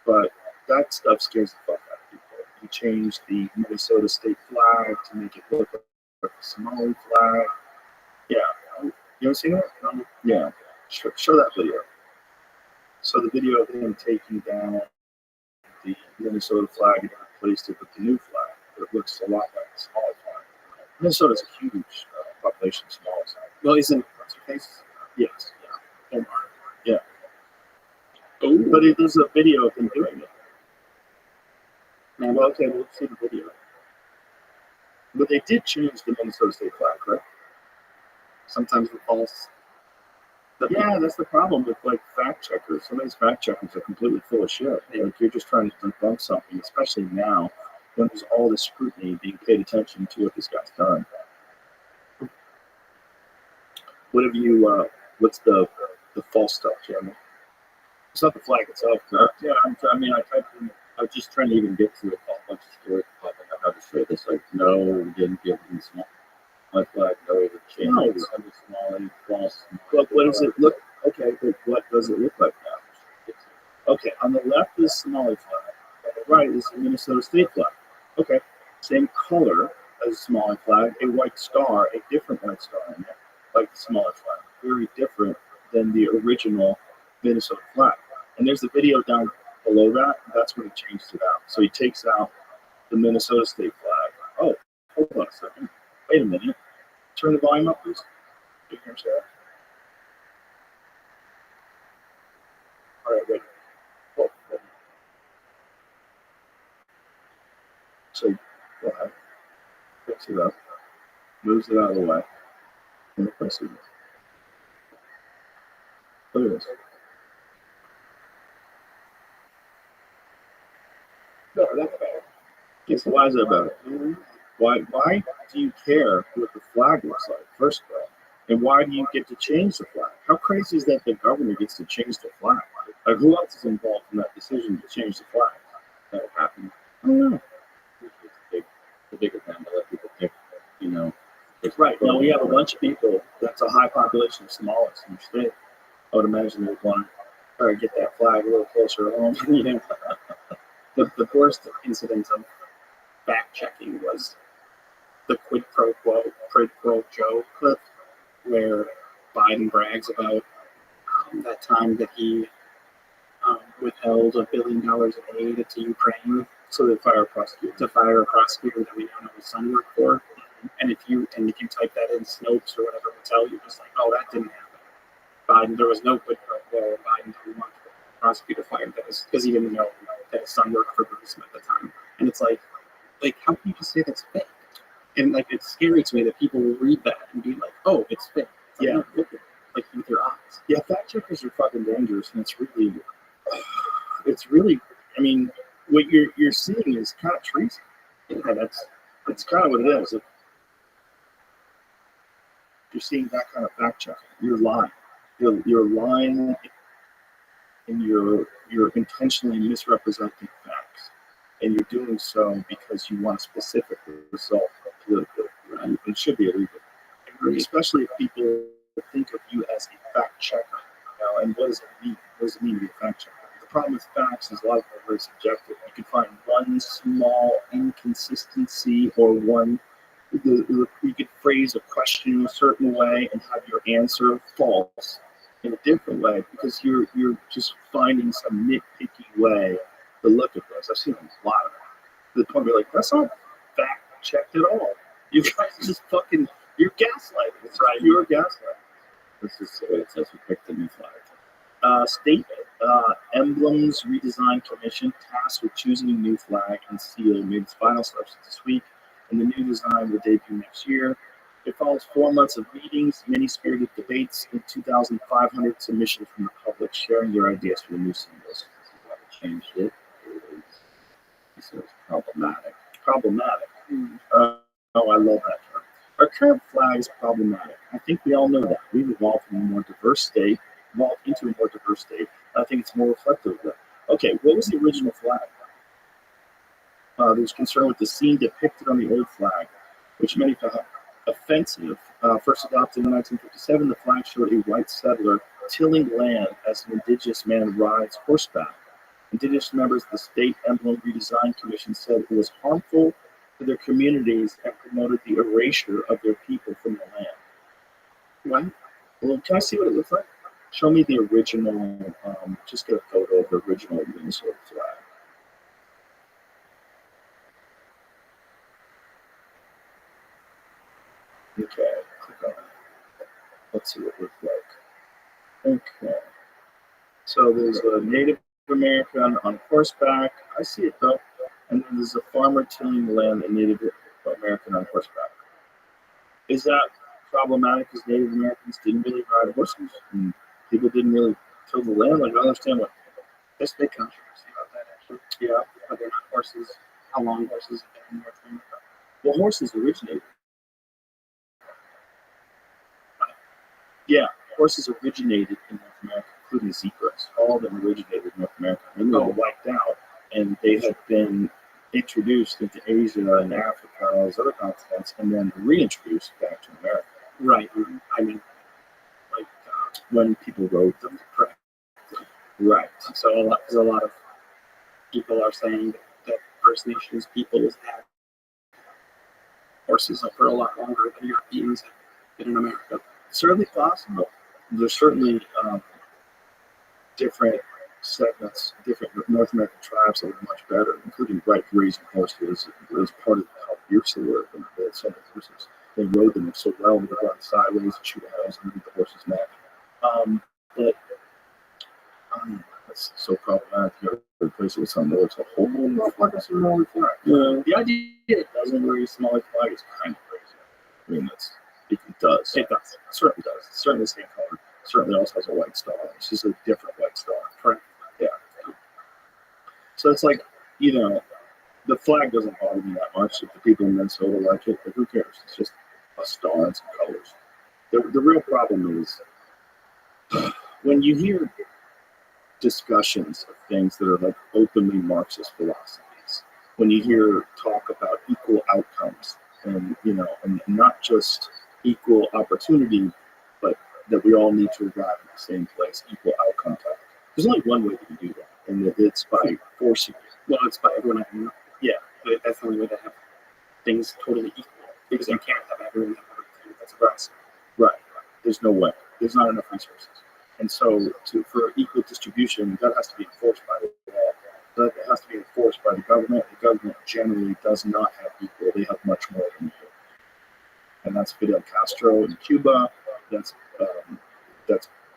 But that stuff scares the fuck out of people. He changed the Minnesota state flag to make it look like a Somali flag. Yeah. You ever seen that? Yeah. Show that video. So the video of him taking down the Minnesota flag and replaced it with the new flag. It looks a lot like the Somali flag. Minnesota's a huge population of Somalis. Well, isn't what's her face? Yes. Omar. Yeah. Oh, But there's a video of him doing it. man. Well, okay, we'll see the video. But they did change the Minnesota state flag, right? Sometimes the false. Yeah, that's the problem with like fact checkers. Some of these fact checkers are completely full of shit. Like you're just trying to debunk something, especially now when there's all this scrutiny being paid attention to what this guy's done. What have you? What's the false stuff, Jeremy? It's not the flag itself. Yeah, I typed in, I was just trying to even get to it. A bunch of stories popping up. How to say this? Like, no, we didn't give them small. My flag, no, it changed. No. It's under Somali, false. But what does it look? Okay, but what does it look like now? Okay, on the left is Somali flag. On the right is the Minnesota state flag. Okay, same color as the Somali flag, a white star, a different white star in there, like the Somali flag. Very different than the original Minnesota flag. And there's the video down below that. That's when he changed it out. So he takes out the Minnesota state flag. Oh, hold on a second. Wait a minute. Turn the volume up, please. You can hear that? All right, wait. Oh, wait. So, go ahead. Picks it up. Moves it out of the way. And replaces it. Look at this. No, that's bad. Yes, why is that better? Why do you care what the flag looks like, first of all? And why do you get to change the flag? How crazy is that the government gets to change the flag? Like, who else is involved in that decision to change the flag? That happened. I don't know. It's the big event to let people pick, you know. Right. Now, we have a bunch of people. That's a high population of Somalis in the state. I would imagine they would want to try to get that flag a little closer to home. You know, the worst incident of fact checking was the quid pro quo Joe clip, where Biden brags about that time that he withheld $1 billion in aid to Ukraine, So they fire a prosecutor. to fire a prosecutor that we now know his son worked for. And if you type that in Snopes or whatever will tell you, just like, oh, that didn't happen. Biden, there was no quid pro quo. Biden didn't want the prosecutor fired because he didn't know that his son worked for Burisma at the time. And it's like how can you just say that's fake? And like, it's scary to me that people will read that and be like, oh, it's fake. It's like, Yeah. no, look at it, like with your eyes. Yeah, fact checkers are fucking dangerous, and it's really. I mean, what you're seeing is kind of treason. Yeah, That's kind of what it is. If you're seeing that kind of fact checking, you're lying. You're lying, and you're intentionally misrepresenting facts, and you're doing so because you want a specific result politically. Right? It should be illegal, especially if people think of you as a fact checker. And what does it mean? What does it mean to be a fact checker? problem with facts is a lot of them are very subjective. You can find one small inconsistency or one, you could phrase a question a certain way and have your answer false in a different way because you're just finding some nitpicky way to look at this. I've seen a lot of it. To the point where you're like, that's not fact checked at all. You guys just fucking, you're gaslighting. It's right. You're gaslighting. This is what it says. We picked the new flag. State Emblems Redesign Commission tasked with choosing a new flag and seal made its final selection this week, and the new design will debut next year. It follows 4 months of meetings, many spirited debates, and 2,500 submissions from the public sharing their ideas for the new symbols. Changed it. He says problematic. Problematic. Oh, I love that term. Our current flag is problematic. I think we all know that. We've evolved from a more diverse state, into a more diverse state. I think it's more reflective of that. Okay, what was the original flag? There was concern with the scene depicted on the old flag, which many found offensive. First adopted in 1957, the flag showed a white settler tilling land as an indigenous man rides horseback. Indigenous members of the State Emblem Redesign Commission said it was harmful to their communities and promoted the erasure of their people from the land. Right? Well, can I see what it looks like? Show me the original, just get a photo of the original Minnesota flag. Okay, click on it. Let's see what it looks like. Okay. So there's a Native American on horseback. I see it though. And then there's a farmer tilling the land, a Native American on horseback. Is that problematic because Native Americans didn't really ride horses? And people didn't really till the land? Like, I understand what. There's big controversy about that, actually. Yeah. Whether or not horses, how long horses have been in North America. Well, horses originated. Yeah, horses originated in North America, including zebras. All of them originated in North America. And they were wiped out, and they had been introduced into Asia and Africa and all those other continents, and then reintroduced back to America. Right. I mean, like when people rode them. correct. Right. So a lot of people are saying that First Nations peoples had horses for a lot longer than Europeans did in America. Certainly possible. There's certainly different segments, different North American tribes that were much better, including raising horses. It was part of how fierce they were when they had so many horses. They rode them so well, they could run sideways and shoot arrows underneath the horse's neck. But that's so problematic. You got to replace it with something that's a whole motherfucking Somali flag. The idea it doesn't wear a Somali flag is kind of crazy. I mean, it does. It does. It certainly does. It's certainly the same color. It certainly also has a white star. It's just a different white star. Correct. Yeah. So it's like, the flag doesn't bother me that much. If the people in Minnesota like it, but who cares? It's just a star and some colors. The real problem is when you hear discussions of things that are like openly Marxist philosophies, when you hear talk about equal outcomes and, and not just equal opportunity, but that we all need to arrive at the same place, equal outcome type. There's only one way that you do that, and it's by forcing it. Well, it's by everyone having enough. Yeah. But that's the only way to have things totally equal. Because you can't have everyone have everything. That's a process. Right. There's no way. There's not enough resources. And so for equal distribution, that has to be enforced by the law. That has to be enforced by the government. The government generally does not have equal. They have much more than equal. And that's Fidel Castro in Cuba. That's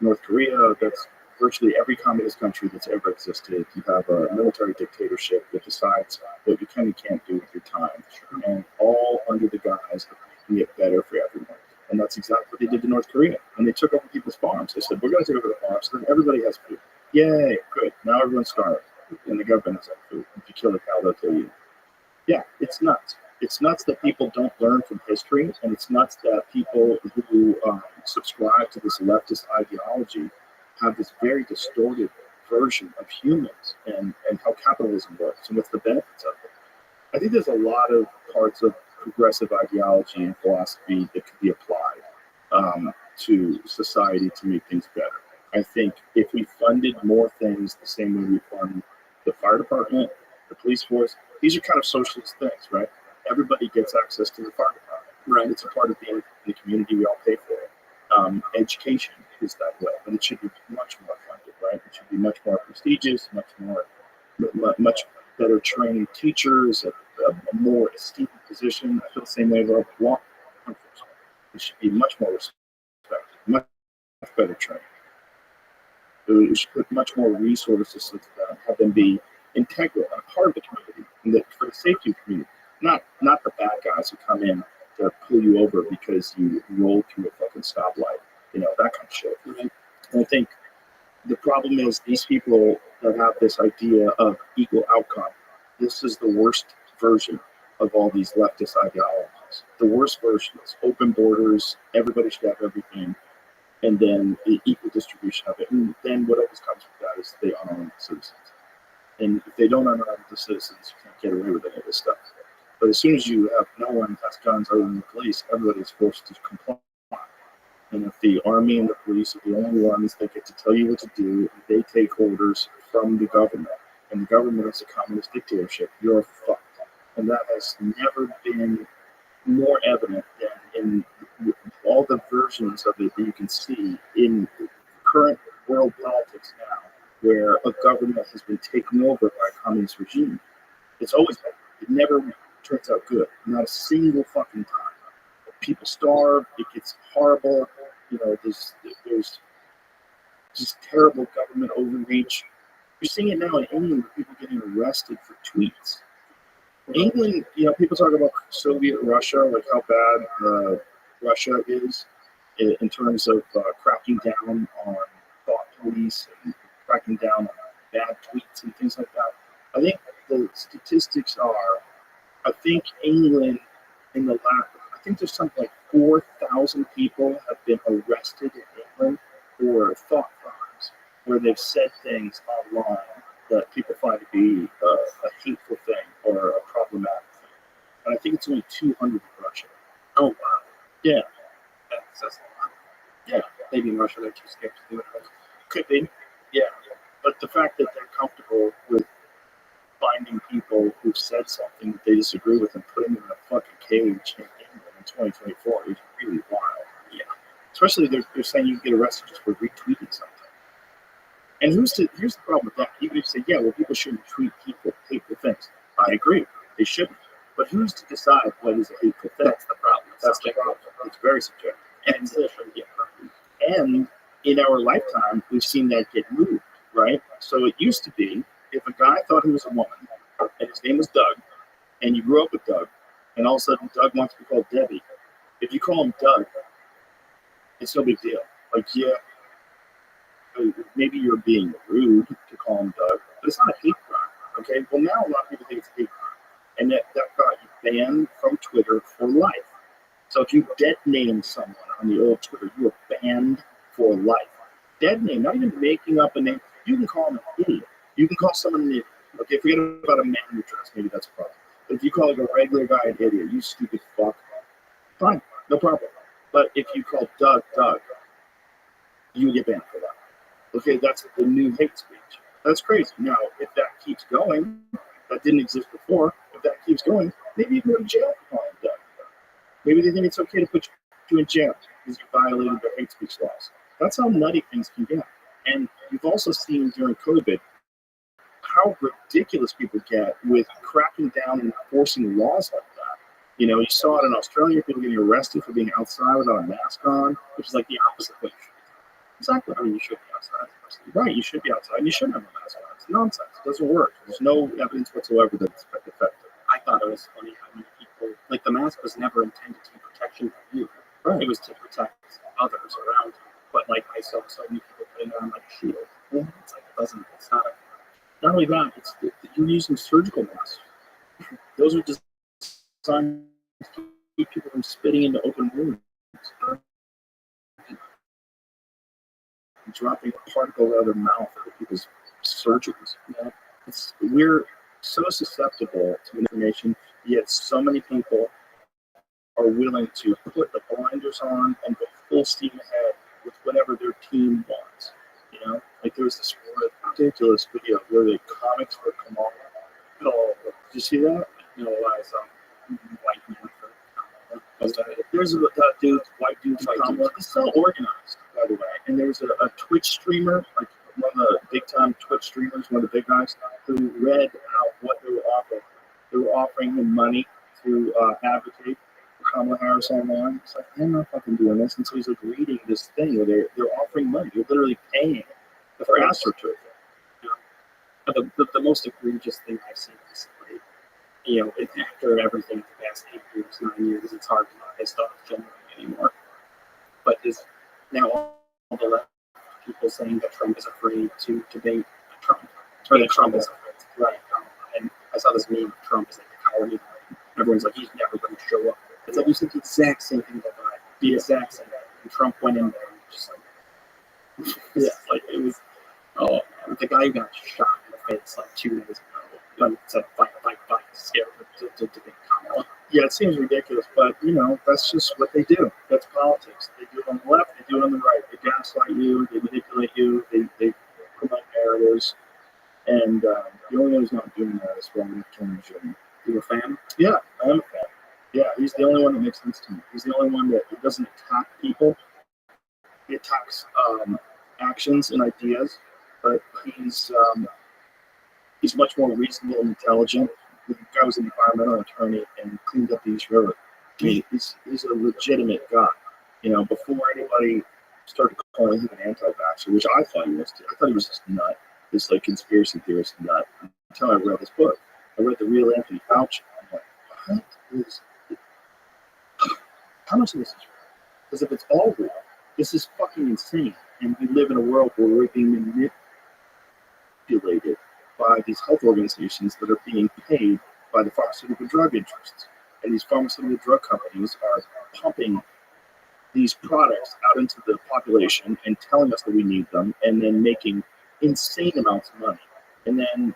North Korea. That's virtually every communist country that's ever existed. You have a military dictatorship that decides what you can and can't do with your time. And all under the guise of making it better for everyone. And that's exactly what they did to North Korea. And they took over people's farms. They said, we're going to take over the farms, so then everybody has food. Yay, good. Now everyone's starving. And the government has food. If you kill a cow, they'll kill you. Yeah, it's nuts. It's nuts that people don't learn from history, and it's nuts that people who subscribe to this leftist ideology have this very distorted version of humans and how capitalism works and what's the benefits of it. I think there's a lot of parts of progressive ideology and philosophy that could be applied to society to make things better. I think if we funded more things the same way we fund the fire department, the police force, these are kind of socialist things, right? Everybody gets access to the fire department, right? It's a part of being in the community. We all pay for it. Education is that way, but it should be much more funded, right? It should be much more prestigious, much better trained teachers, a more esteemed position. I feel the same way about law enforcement. It should be much more respected, much better trained. We should put much more resources into them, have them be integral and a part of the community, for the safety of the community. Not the bad guys who come in to pull you over because you rolled through a fucking stoplight, that kind of shit. And I think the problem is these people that have this idea of equal outcome, this is the worst version of all these leftist ideologies. The worst version is open borders, everybody should have everything, and then the equal distribution of it. And then what always comes with that is they unarm the citizens. And if they don't unarm the citizens, you can't get away with any of this stuff. But as soon as you have no one has guns other than the police, everybody's forced to comply. And if the army and the police are the only ones that get to tell you what to do, and they take orders from the government, and the government is a communist dictatorship, you're fucked. And that has never been more evident than in all the versions of it that you can see in current world politics now, where a government has been taken over by a communist regime. It's always been. It never turns out good. Not a single fucking time. People starve. It gets horrible. There's just terrible government overreach. You're seeing it now in England, with people getting arrested for tweets. England, people talk about Soviet Russia, like how bad Russia is in terms of cracking down on thought police and cracking down on bad tweets and things like that. I think the statistics are, England I think there's something like 4,000 people have been arrested in England for thought crimes, where they've said things online that people find to be a hateful thing or a problematic thing. And I think it's only 200 in Russia. Oh, wow. Yeah. That's a lot. Yeah. Maybe in Russia they're too scared to do it. Could be. Yeah. But the fact that they're comfortable with finding people who've said something that they disagree with and putting them in a fucking cage in England in 2024 is really wild. Yeah. Especially they're saying you can get arrested just for retweeting something. And here's the problem with that. You can say, yeah, well, people shouldn't tweet hateful things. I agree. They shouldn't. But who's to decide what is a hateful thing? That's the problem. That's the problem. It's very subjective. And in our lifetime, we've seen that get moved, right? So it used to be, if a guy thought he was a woman, and his name was Doug, and you grew up with Doug, and all of a sudden Doug wants to be called Debbie, if you call him Doug, it's no big deal. Like, yeah, maybe you're being rude to call him Doug, but it's not a hate crime, okay? Well, now a lot of people think it's a hate crime, and that got you banned from Twitter for life. So if you dead name someone on the old Twitter, you are banned for life. Dead name, not even making up a name. You can call him an idiot. You can call someone an idiot. Okay, forget about a man in your dress. Maybe that's a problem. But if you call like a regular guy an idiot, you stupid fuck, fine, no problem. But if you call Doug, you get banned for that. Okay, that's the new hate speech. That's crazy. Now, if that keeps going, that didn't exist before. If that keeps going, maybe you can go to jail for calling Doug. Maybe they think it's okay to put you in jail because you violated their hate speech laws. That's how nutty things can get. And you've also seen during COVID how ridiculous people get with cracking down and enforcing laws like that. You saw it in Australia, people getting arrested for being outside without a mask on, which is like the opposite way. Exactly. I mean, you should be outside. Right, you should be outside. And you shouldn't have a mask on. It's nonsense. It doesn't work. There's no evidence whatsoever that it's effective. I thought it was funny how many people, like, the mask was never intended to be protection for you. Right. It was to protect others around you. But, like, I saw so many people putting on, like, a shield. Yeah. It's like, it's not not only that, you're using surgical masks. Those are designed to keep people from spitting into open wounds. Dropping particles out of their mouth into people's surgeries. We're so susceptible to information, yet so many people are willing to put the blinders on and go full steam ahead with whatever their team wants. You know, like there was this ridiculous video where the comics were Kamala. Oh, did you see that? You know, white man for Kamala. There's a dude, white dude for Kamala. It's so organized, by the way. And there's a Twitch streamer, like one of the big time Twitch streamers, one of the big guys, who read out what they were offering. They were offering him money to advocate for Kamala Harris online. It's like, I'm not fucking doing this. And so he's like reading this thing where they're offering money. They're literally paying for AstroTurf. The most egregious thing I've seen recently, you know, after everything the past 8 years, 9 years, it's hard to not piss off generally anymore. But is now all the left people saying that Trump is afraid to debate Trump, or that Trump is afraid to write. And I saw this meme of Trump is like the cowardly. Everyone's like, he's never going to show up. It's like you said the exact same thing about the exact same thing. And Trump went in there and just like, yeah, like it was. Oh, the guy who got shot in the face like 2 days ago said, fight, scared to debate Kamala. Yeah, it seems ridiculous, but, you know, that's just what they do. That's politics. They do it on the left, they do it on the right. They gaslight you, they manipulate you, they promote narratives. And the only one who's not doing that is Robert Kennedy. You a fan? Yeah, I am a fan. Yeah, he's the only one that makes sense to me. He's the only one that doesn't attack people. He attacks actions and ideas. But he's much more reasonable and intelligent. The guy was an environmental attorney and cleaned up the East River. He's a legitimate guy. You know, before anybody started calling him an anti-vaxxer, which I thought he was. I thought he was just nut, this like conspiracy theorist nut. Until I read this book, I read The Real Anthony Fauci. I'm like, what is? How much of this is real? Because if it's all real, this is fucking insane. And we live in a world where we're being manipulated by these health organizations that are being paid by the pharmaceutical drug interests. And these pharmaceutical drug companies are pumping these products out into the population and telling us that we need them and then making insane amounts of money. And then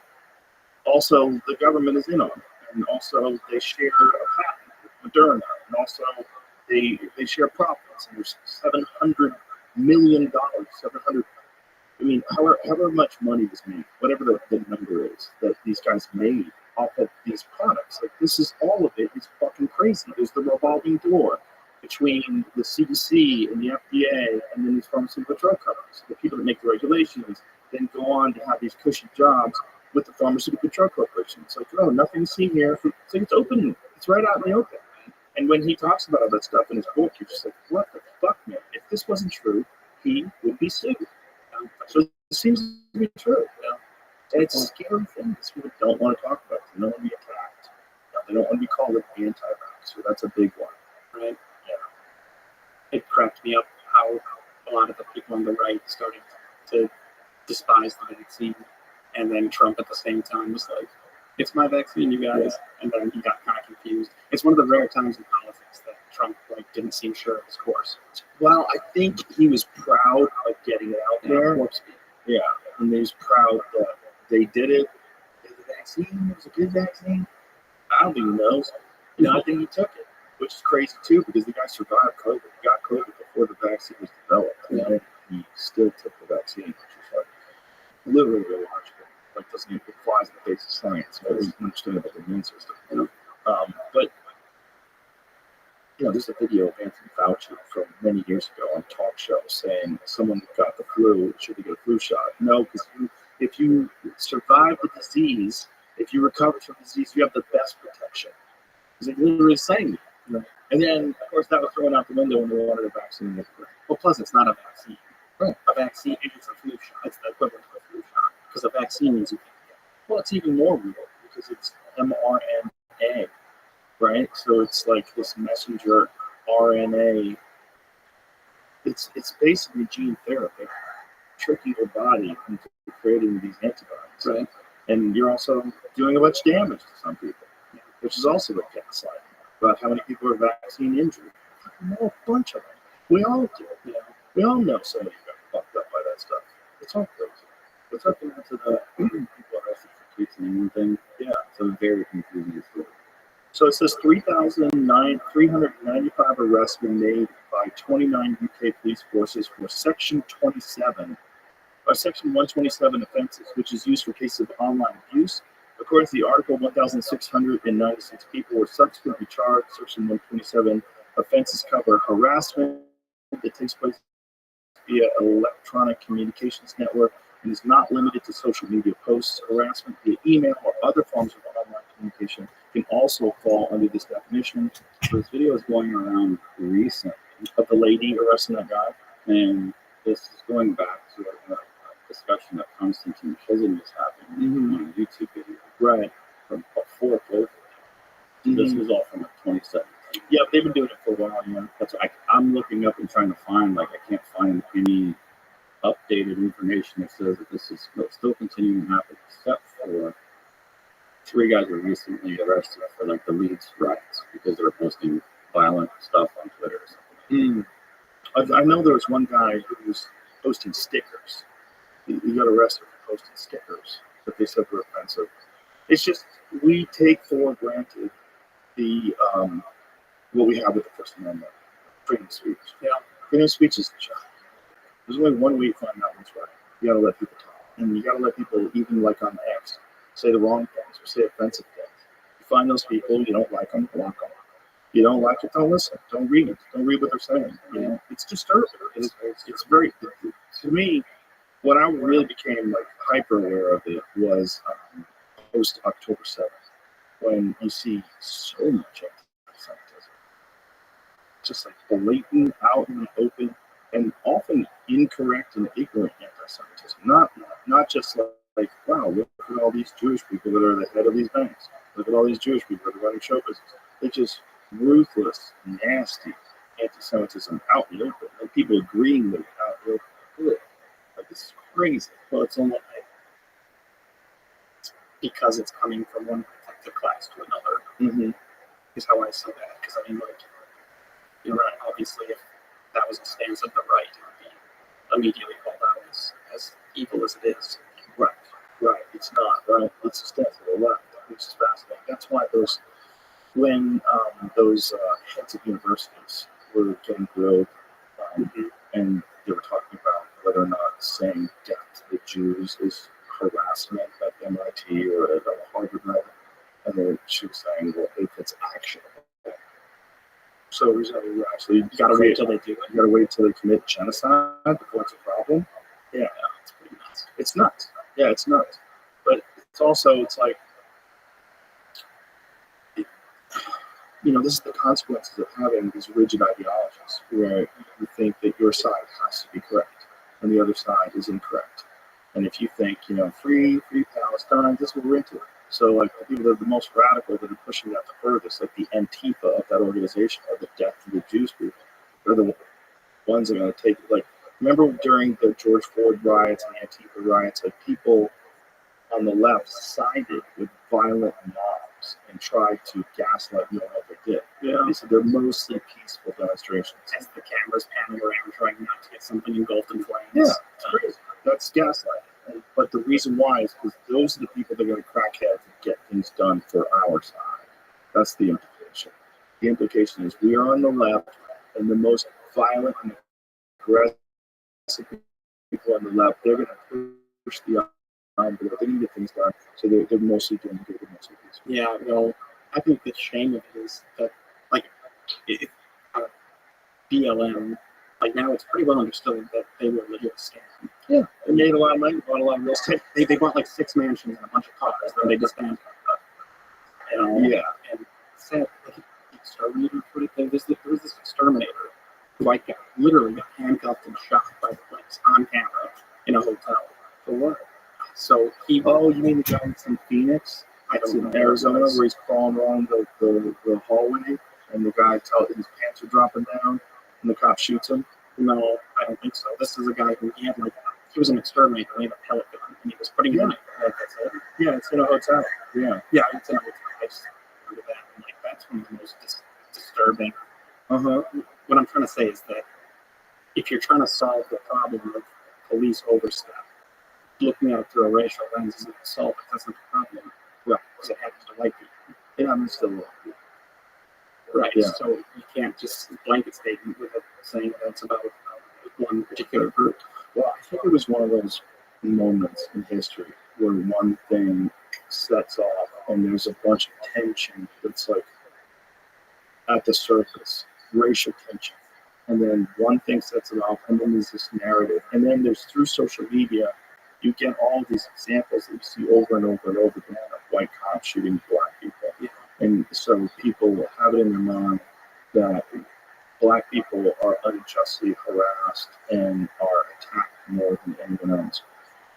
also the government is in on it. And also they share a patent with Moderna. And also they share profits. And there's $700 million, however much money was made, whatever the number is that these guys made off of these products. Like this is all of it is fucking crazy. There's the revolving door between the CDC and the FDA and then these pharmaceutical drug companies. The people that make the regulations then go on to have these cushy jobs with the pharmaceutical drug corporation. It's like, oh, nothing to see here. It's like it's open. It's right out in the open. And when he talks about all that stuff in his book, you're just like, what the fuck, man? If this wasn't true, he would be sued. So it seems to be true. You know? And it's a scary thing. People don't want to talk about it. They don't want to be attacked. They don't want to be called an anti-vaxxer. That's a big one. Right? Yeah. It cracked me up how a lot of the people on the right started to despise the vaccine. And then Trump at the same time was like, it's my vaccine, you guys. Yeah. And then he got kind of confused. It's one of the rare times in politics that Trump didn't seem sure of his course. Well, I think he was proud of getting it out there. Yeah, and he was proud that they did it. The vaccine, it was a good vaccine. I don't even know. I think he took it, which is crazy too, because the guy survived COVID. He got COVID before the vaccine was developed. And he still took the vaccine, which is literally really hard. Doesn't even flies in the face of science. I don't understand about the immune system, But there's a video of Anthony Fauci from many years ago on talk show saying someone got the flu, should they get a flu shot? No, because if you survive the disease, if you recover from the disease, you have the best protection. Because they're literally saying that. And then, of course, that was thrown out the window when they wanted a vaccine. Well, plus, it's not a vaccine. Right. A vaccine is a flu shot. It's the equivalent of a flu shot. Because a vaccine means you can get. Well, it's even more real because it's mRNA, right? So it's like this messenger RNA. It's basically gene therapy, tricking your body into creating these antibodies, right? And you're also doing a bunch of damage to some people, which is also a gaslighting about how many people are vaccine injured. I know a bunch of them. We all do. We all know somebody got fucked up by that stuff. It's all crazy. What's up to the people arrested for tweets and thing? Yeah, it's a very confusing story. So it says 395 arrests were made by 29 UK police forces for Section 27 are Section 127 offenses, which is used for cases of online abuse. According to the article, 1,696 people were subsequently charged. Section 127 offenses cover harassment that takes place via electronic communications network and is not limited to social media posts. Harassment via email or other forms of online communication can also fall under this definition. So this video is going around recently Of the lady arresting that guy. and this is going back to a discussion that Konstantin Kizin was having on a YouTube video Right. from before COVID. This was all from like 2017. Yeah, they've been doing it for a while, yeah. That's I'm looking up and trying to find, like, I can't find any updated information that says that this is still continuing to happen, except for 3 guys were recently arrested for like the Leeds riots because they were posting violent stuff on Twitter or something. I know there was one guy who was posting stickers. He got arrested for posting stickers that they said were offensive. It's just, we take for granted the what we have with the First Amendment, freedom of speech. Yeah, freedom of speech is the job. There's only one way to find out what's right. You gotta let people talk, and you gotta let people, even like on X, say the wrong things or say offensive things. You find those people, you don't like them, block them. You don't like it, don't listen. Don't read it. Don't read what they're saying. You know, it's disturbing. It's very, to me, what I really became like hyper aware of it was post October 7th, when you see so much anti-Semitism, just like blatant, out in the open, and often incorrect and ignorant anti-Semitism. Not just like, wow, look at all these Jewish people that are the head of these banks. Look at all these Jewish people that are running show business. They just ruthless, nasty anti-Semitism out in the open, and people agreeing with it out in the open. Like, this is crazy. Well, it's almost like because it's coming from one protected class to another, is how I see that. Because I mean, like, you're right. Obviously, if that was a stance of the right, it would be immediately called out as evil as it is. Right. It's not, right? It's a stance of the left, which is fascinating. That's why when those heads of universities were getting grilled, and they were talking about whether or not saying death to the Jews is harassment at MIT or at Harvard level, and she was saying, well, if it's actionable. So actually, you gotta wait till they do it. You gotta wait till they commit genocide before it's a problem. Yeah, it's pretty nuts. It's nuts. Yeah, it's nuts. But it's also, it's like, this is the consequences of having these rigid ideologies where you think that your side has to be correct and the other side is incorrect. And if you think, free Palestine, this is what we're into. So, like, the people that are the most radical that are pushing that the furthest, like the Antifa of that organization, or the death of the Jews people, they're the ones that are going to take, like, remember during the George Floyd riots and the Antifa riots, like, people on the left sided with violent mobs and tried to gaslight what they did. Yeah. They said they're mostly peaceful demonstrations. As the cameras panning around trying not to get something engulfed in flames. Yeah, it's crazy. That's gaslighting. But the reason why is because those are the people that are going to crack heads and get things done for our side. That's the implication. The implication is we are on the left, and the most violent and aggressive people on the left, they're going to push the envelope. They need to get things done. So they're mostly doing good and mostly peaceful. Yeah, well, I think the shame of it is that, like, BLM, like, now it's pretty well understood that they were a legit scam. Yeah, they made a lot of money, bought a lot of real estate. They bought like 6 mansions and a bunch of cars, then they disbanded. Yeah. And said, like, exterminator, there was this exterminator who, like, literally got handcuffed and shot by the police on camera in a hotel. For what? So he. Oh, you mean the guy that's in Phoenix? I don't know. In Arizona, where he's crawling around the hallway, and the guy tells his pants are dropping down, and the cop shoots him. No, I don't think so. This is a guy who he was an exterminator. He had a pellet gun, and he was putting it in. Yeah, it's in a hotel. Yeah, it's in a hotel. I just remember that. And, like, that's one of the most disturbing. What I'm trying to say is that if you're trying to solve the problem of police overstep, looking at it through a racial lens isn't to solve it. That's not the problem. Right. Because it happens to white people. It happens to white people. Right. Yeah. So you can't just blanket statement with it saying that's about one particular group. Well, I think it was one of those moments in history where one thing sets off and there's a bunch of tension that's like at the surface, racial tension. And then one thing sets it off, and then there's this narrative. And then there's through social media, you get all these examples that you see over and over and over again of white cops shooting black people. Yeah. And so people have it in their mind that black people are unjustly harassed and are attacked more than anyone else.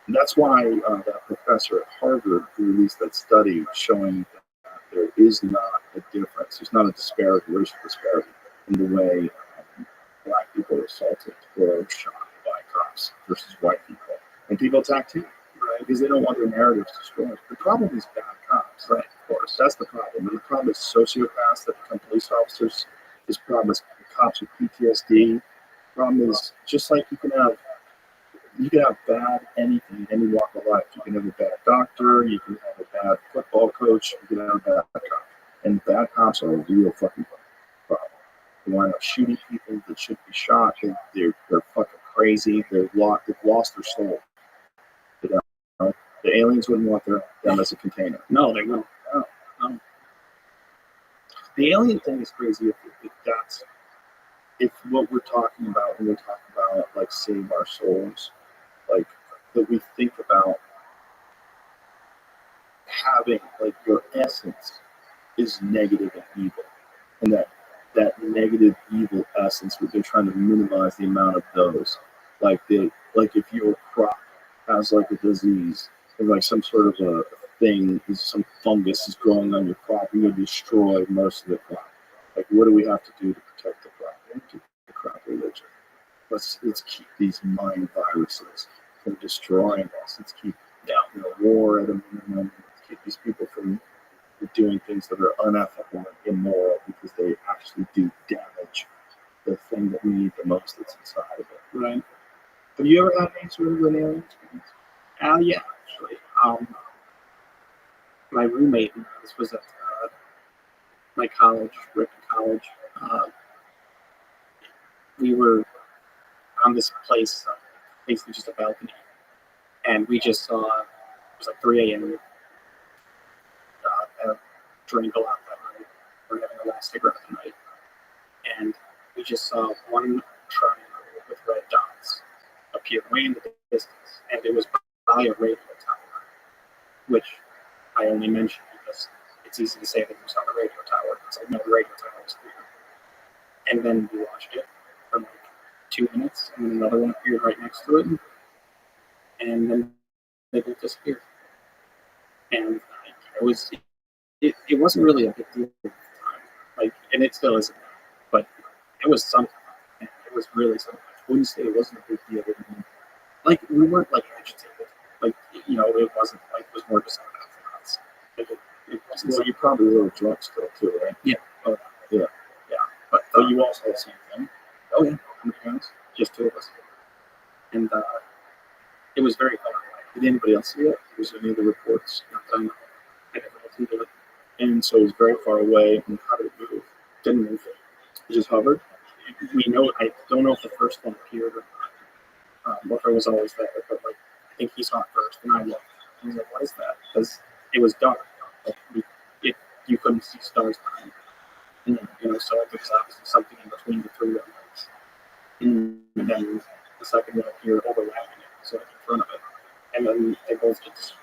And that's why that professor at Harvard released that study showing that there is not a difference. There's not a disparity, racial disparity, in the way black people are assaulted or shot by cops versus white people. And people attack too, right? Because they don't want their narratives destroyed. The problem is bad cops, right? Of course, that's the problem. And the problem is sociopaths that become police officers. This problem is cops with PTSD. The problem is just like you can have bad anything, any walk of life. You can have a bad doctor, you can have a bad football coach, you can have a bad cop. And bad cops are a real fucking problem. They wind up shooting people that should be shot. They're fucking crazy. They've lost their soul. You know? The aliens wouldn't want them as a container. No, they wouldn't. No. The alien thing is crazy if what we're talking about when we talk about like save our souls, like that we think about having like your essence is negative and evil, and that negative evil essence, we've been trying to minimize the amount of those. Like if your crop has like a disease or like some sort of a thing, some fungus is growing on your crop, you're gonna destroy most of the crop. Like what do we have to do to protect the crop? We have to keep the crop religion. Let's keep these mind viruses from destroying us. Let's keep war at a minimum. Let's keep these people from doing things that are unethical and immoral because they actually do damage the thing that we need the most that's inside of it. Right. Have you ever had any sort of an alien experience? Yeah, actually. My roommate, this was at my college, Rick College. We were on this place, basically just a balcony, and we just saw, it was like 3 a.m. Drink a lot that night. We're having the last cigarette of the night, and we just saw one triangle with red dots appear way in the distance, and it was by a radio tower, which I only mention because it's easy to say that we saw the radio tower. It's like no, the radio tower was clear. And then we watched it for like 2 minutes, and then another one appeared right next to it, and then they both disappeared. And it wasn't really a big deal at the time, like, and it still isn't, but it was something. It was really something. I wouldn't say it wasn't a big deal anymore. Like we weren't like agitated, like it wasn't like it was more just afterthoughts. Like it wasn't. Well, you probably were drunk still too, right? Yeah. Oh, yeah. But you also had the same thing. Oh yeah, just 2 of us, and it was very fun. Did anybody else see it? Was there any other reports? I never looked into it. And so it was very far away. And how did it move? Didn't move. It just hovered. I don't know if the first one appeared or not. Or if it was always there, but like I think he saw it first, and I looked. I was like, "What is that?" Because it was dark. Like, you couldn't see stars behind it. So like, there was obviously something in between the 3 of us. And then the second one appeared overlapping it, so like in front of it, and then they both just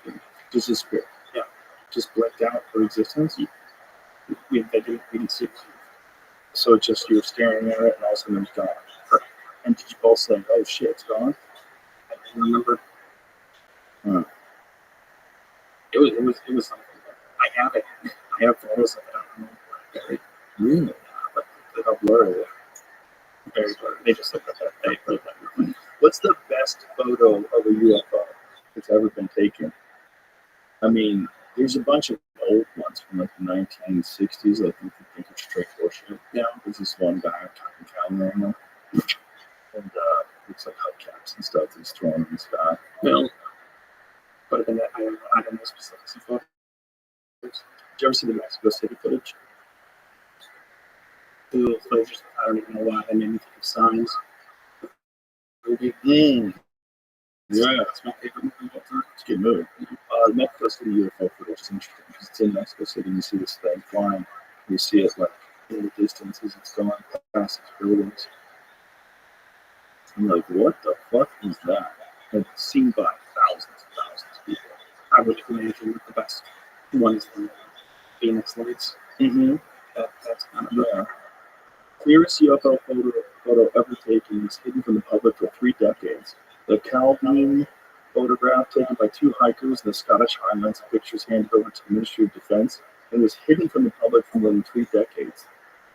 disappeared. Yeah, Just blanked out for existence. we didn't see it. So it's just you were staring at it, and all of a sudden it was gone. Correct. And did you both say, "Oh shit, it's gone"? I don't remember. It was something. I have it. I have photos of it. I don't know where I buried. Really? But How blurry is it? very blurry. They just looked at that. They looked at it. What's the best photo of a UFO that's ever been taken? I mean, there's a bunch of old ones from like the 1960s. I think you think it's straight horseshit. Yeah, there's this one guy talking camera on him, and looks like hubcaps and stuff that he's throwing in the sky. Well, but then I don't know specifics of photos. Did you ever see the Mexico City footage? The footage, I don't even know why. They made me think of signs. Mm. Yeah, it's my favorite movie of all time. It's a good movie. Mexico City UFO footage is interesting because it's in Mexico City and you see this thing flying. You see it like in the distance as it's going past these buildings. I'm like, what the fuck is that? And it's seen by thousands and thousands of people. I would imagine that the best one is the Phoenix Lights. Mm-hmm. That's kind of Yeah. Clearest UFO photo ever taken was hidden from the public for 3 decades. The Calvin photograph taken by 2 hikers in the Scottish Highlands, pictures handed over to the Ministry of Defense, and was hidden from the public for more than 3 decades.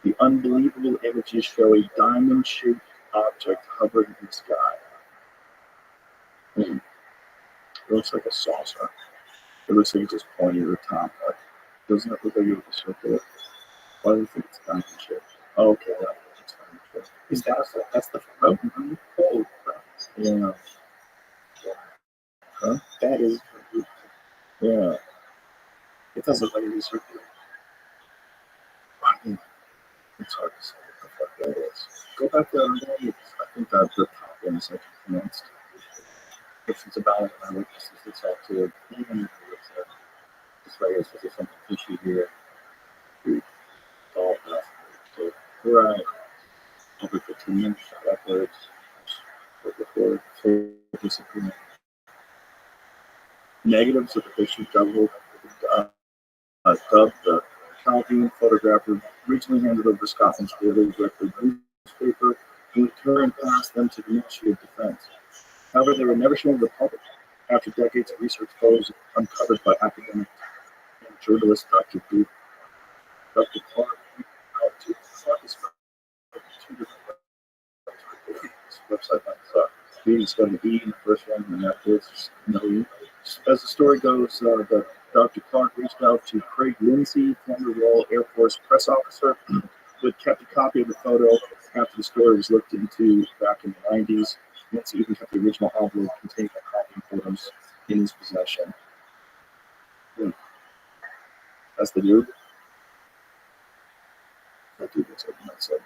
The unbelievable images show a diamond-shaped object hovering in the sky. It looks like a saucer. It looks like it's just pointing at the top. But doesn't it look like you have to circle it? Why do you think it's diamond shaped? Oh, okay, that's diamond shaped. Is that's the photo? Mm-hmm. Holy crap. Yeah. Huh? That is, Yeah. it doesn't look like it is circular. I mean, it's hard to say what the fuck that is. Go back to the other day. I think that the top one is like pronounced. If it's about it, I witnesses it's all to it. Even if it's right, it's just something fishy here. Dude, it's all enough. So, right. Over 15 minutes, shot upwards. Before disappearing. Negatives of the fish doubled. Dubbed the Calvin photographer originally handed over Scotland's daily record newspaper and returned past them to the Ministry of Defense. However, they were never shown to the public. After decades of research, photos uncovered by academic and journalist Dr. Clark out to Clark is from 2 different websites. Being studied E in the first one, and afterwards no E. As the story goes, the Dr. Clark reached out to Craig Lindsay, former Royal Air Force press officer, who had kept a copy of the photo after the story was looked into back in the 90s. Lindsay even kept the original envelope containing the copy of photos in his possession. That's the dude. That dude looks like a nutsack.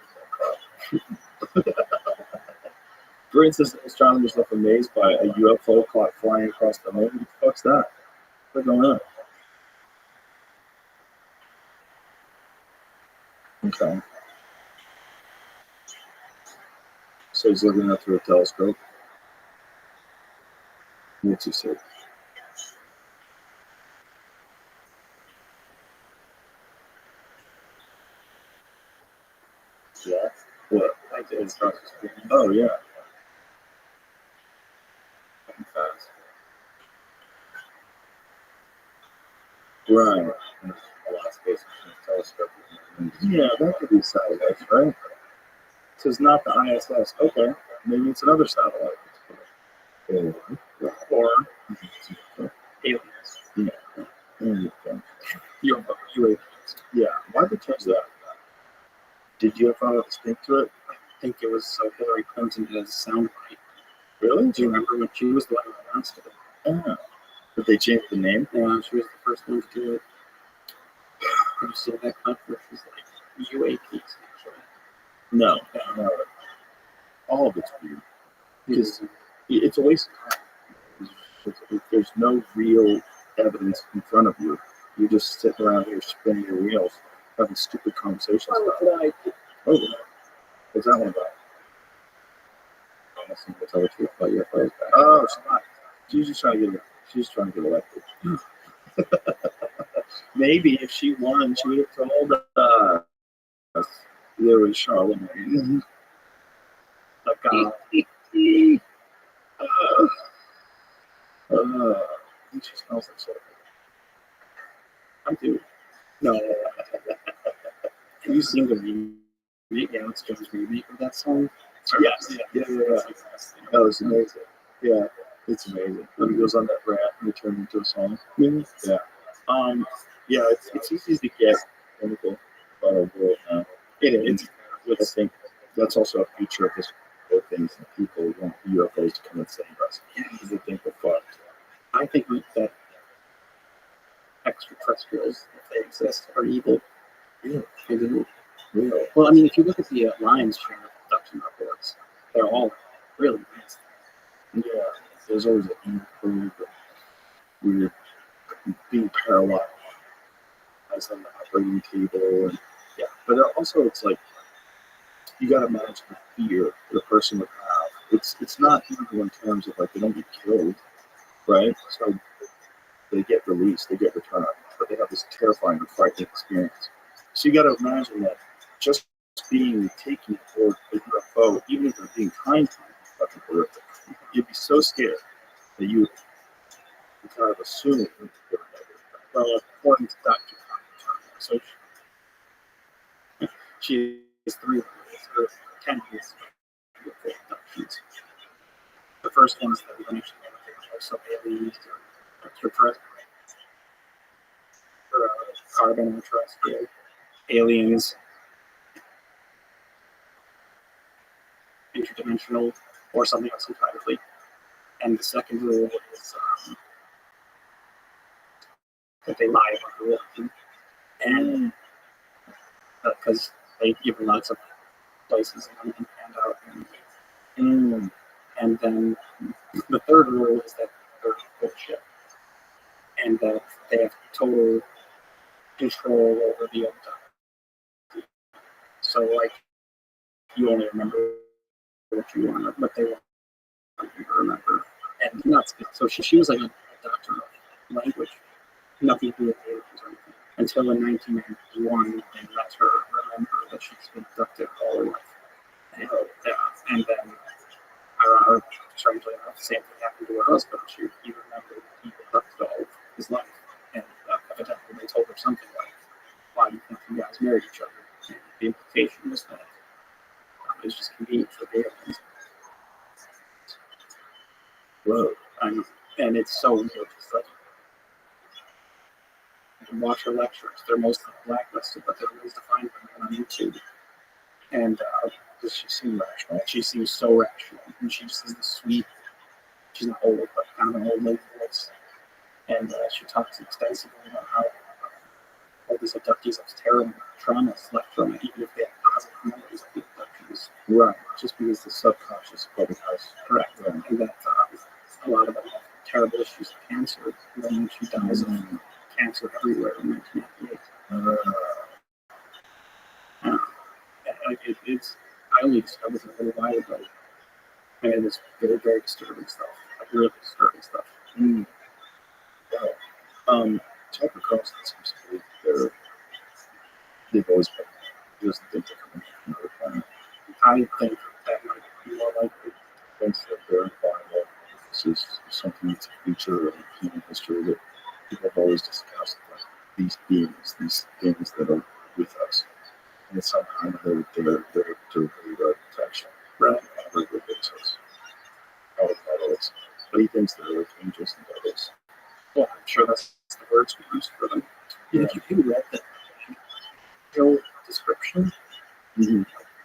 For instance, astronomers left amazed by a UFO caught flying across the moon. What the fuck's that? What's going on? Okay. So he's looking up through a telescope. What's he say? Yeah. What? I did across the screen. Oh yeah. Fast. Right. A lot of space between the telescope and Yeah, that could be satellites, right? It says not the ISS. Okay. Maybe it's another satellite. Or Aliens. yeah. UAPs. Yeah. Why'd they change that? Did UFO stick to it? I think it was so Hillary Clinton did a soundbite. Really? Do you remember when she was the one who announced it? Yeah. Did they change the name? Yeah, she was the first one to do it. Did you see that clip where she's like UAPs actually? No. All of it's weird. Because it's a waste of time. There's no real evidence in front of you. You're just sitting around here spinning your wheels, having stupid conversations about it. Oh, what's that one about? almost to tell the truth about UFOs. Oh, she's not. She's just trying to get elected. Maybe if she won, she would have told us there was Charlemagne. She smells like soda. I do. No. Have you seen the remake? Yeah, it's Jones remake of that song. Yes. Yeah. That was amazing. Yeah, it's amazing. When he goes on that rant and it turns into a song. Yeah. Yeah, it's easy to get chemical bottle world now. It is. I think that's also a feature of this whole thing. People want UFOs to come and save us because they think we're fucked. I think that extraterrestrials, if they exist, are evil. Yeah. They do. Real. Well, I mean, if you look at the Lions Sheriff abduction reports, they're all really nasty. Yeah. there's always an ego, weird being paralyzed on the operating table, and yeah. But also, it's like you got to manage the fear the person would have. It's not evil in terms of like they don't get killed, right? So they get released, they get returned, but they have this terrifying and frightening experience. So you got to imagine that just being taken toward a UFO, even if they're being kind to you, is fucking horrific. You'd be so scared that you would kind of assume that they're negative. Well, according to Dr. So she is 3 years or 10 years abductions. The first ones that we mentioned are some aliens or extraterrestrial, or carbon or terrestrial aliens, interdimensional, or something else entirely. And the second rule is that they lie about the religion, and because they give lots of places and hand out. And then the third rule is that they're bullshit, and that they have total control over the abductee. So, like, you only remember what you want, but they want you to remember. And nuts. So she was like a doctor of language, nothing to do with aliens or anything. Until in 1991, they let her remember that she's been abducted all her life. And then, strangely enough, the same thing happened to her husband. He remembered he abducted all of his life. And evidently they told her something like, why do you think you guys married each other? And the implication was that it was just convenient for the aliens. Whoa. And it's so weird. It's like, you can watch her lectures. They're mostly blacklisted, but there are ways to find them on YouTube. And she seems rational. She seems so rational. And she just has this sweet, she's not old, but kind of an old lady voice. And she talks extensively about how all these abductees have terrible traumas left from it, even if they have positive memories of the abductees. Right. Just because the subconscious probably has. Correct. And that a lot of them have terrible issues with cancer. And then she dies of cancer everywhere in 1998. I only discovered it a little while ago. And it's very, very disturbing stuff. Like really disturbing stuff. Wow. Tucker Carlson seems to be they've always been. He doesn't think they're coming from another planet. I think that might be more likely. Thinks that they're viable. This is something that's a feature of human history that people have always discussed. Like these beings, these things that are with us. And somehow they're really our protection. Right. Very good basis. But he thinks they're like angels and devils. Well, I'm sure that's the words we use for them. Yeah. If you read the angel description,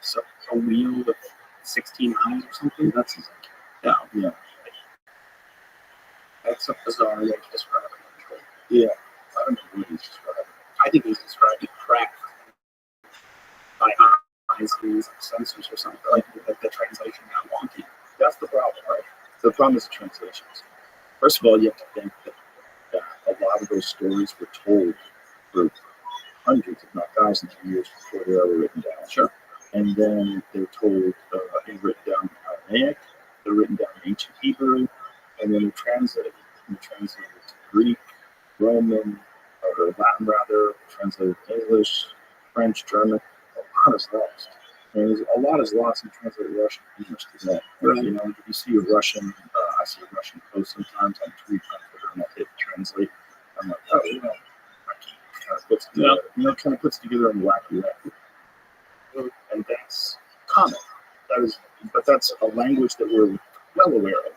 so a wheel with 16 eyes or something, that's yeah. That's a bizarre way to describe it. Yeah. I don't know what he's describing. I think he's describing cracked by eyes and sensors or something. Like the translation got wonky. That's the problem, right? The problem is the translations. First of all, you have to think that a lot of those stories were told for hundreds, if not thousands of years before they were ever written down. Sure. And then they're told and written down in Aramaic, they're written down in ancient Hebrew, and then they're translated. Translated to Greek, Roman, or Latin rather, translated to English, French, German. A lot is lost. And a lot is lost in translated Russian English today. Right. You know, if you see a Russian, I see a Russian post sometimes on Twitter and I hit translate. I'm like, oh, you know, kind of puts together in a wacky way. And that's common. But that's a language that we're well aware of.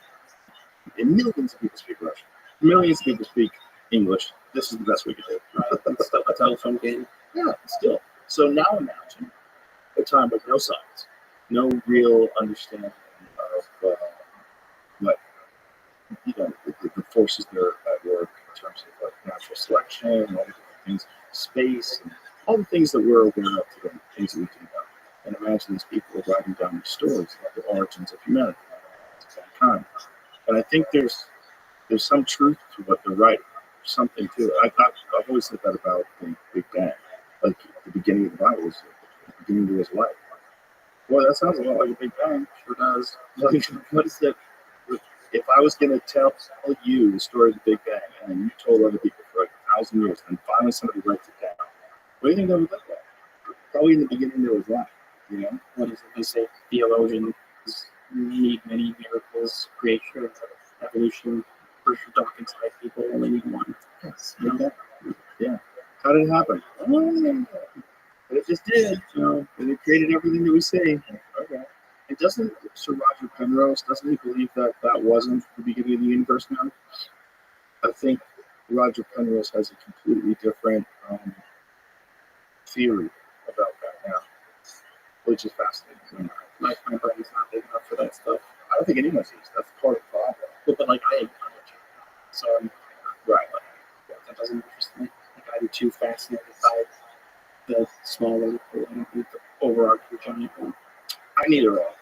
And millions of people speak Russian. Millions of people speak English. This is the best we could do. Right? It's still a telephone game. Yeah, still. So now imagine a time with no science, no real understanding of what the forces that are at work in terms of like natural selection, all the different things, space, and all the things that we're aware of today, things that we can know. And imagine these people writing down these stories about the origins of humanity at the same time. And I think there's some truth to what they're writing. There's something to it. I've always said that about the Big Bang, like the beginning of the Bible was the beginning of his life. Boy, that sounds a lot like a Big Bang. Sure does. Like, what is that? If I was going to tell you the story of the Big Bang, and then you told other people for like 1,000 years, and finally somebody writes it down, what do you think that would look like? Probably in the beginning there was life. You know, What is it? They say theologians need many miracles, creation, evolution. First, you talk inside people, only need one. yes, you know? Yeah. How did it happen? Oh, but it just did, you know, and it created everything that we see. Okay. And doesn't Sir Roger Penrose, doesn't he believe that that wasn't the beginning of the universe now? I think Roger Penrose has a completely different theory about that now, which is fascinating. My brain's not big enough for that stuff. I don't think anyone's is. That's part of the problem. But like, I acknowledge it. So I'm Right. that doesn't interest me. Like, I'm too fascinated by the smaller, I don't need the overarching giant one. I need it all.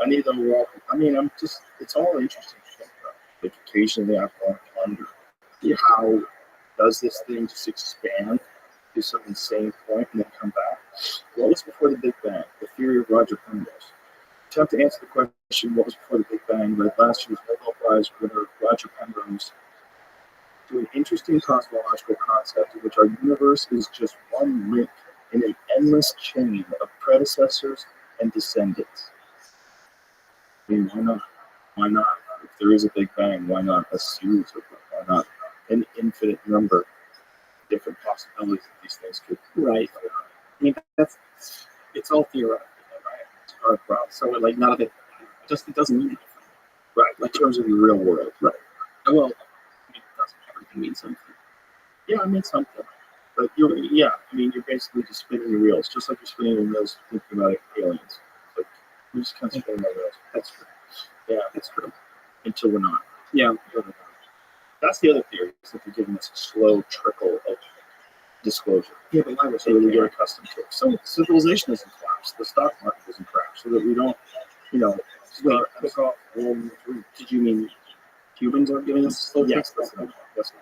I need them all. I mean, it's all interesting to think about. Like, occasionally I wonder, how does this thing just expand to some insane point and then come back? What was before the Big Bang? The theory of Roger Penrose. Attempt to answer the question, what was before the Big Bang, read last year's Nobel Prize winner Roger Penrose to an interesting cosmological concept in which our universe is just one link in an endless chain of predecessors and descendants. I mean, why not? Why not? If there is a Big Bang, why not a series of them? Why not an infinite number of different possibilities that these things could? Right. I mean, it's all theoretical, right? It's hard problem. So like, none of it doesn't mean anything. Right, in terms of the real world. Right. Well, I mean, doesn't everything mean something? Yeah, I mean something. But you're basically just spinning your wheels, just like you're spinning your wheels thinking about aliens. Like, we're just kind of spinning our wheels. That's true. Yeah, that's true. Until we're not. Yeah. That's the other theory, is that they're giving us a slow trickle of disclosure. Yeah, but why was So that we get accustomed to it. So civilization doesn't collapse. The stock market doesn't crash. So that we don't, start pick off World War III. Did you mean humans are giving us slow Yes, tricks? that's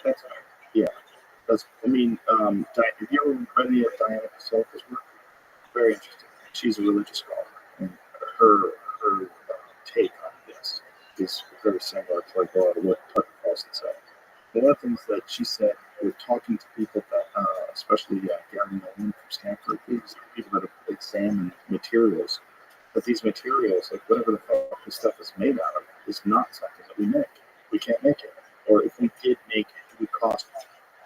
that's right. Yeah. Have you ever read any of Diana Pasolka's work? Very interesting. She's a religious scholar, and her take on this is very similar to like what Tucker Carlson said. One of the things that she said with talking to people that, especially Gary Nolan from Stanford, these people that have examined materials, that these materials, like whatever the fuck this stuff is made out of, is not something that we make. We can't make it. Or if we did make it, it would cost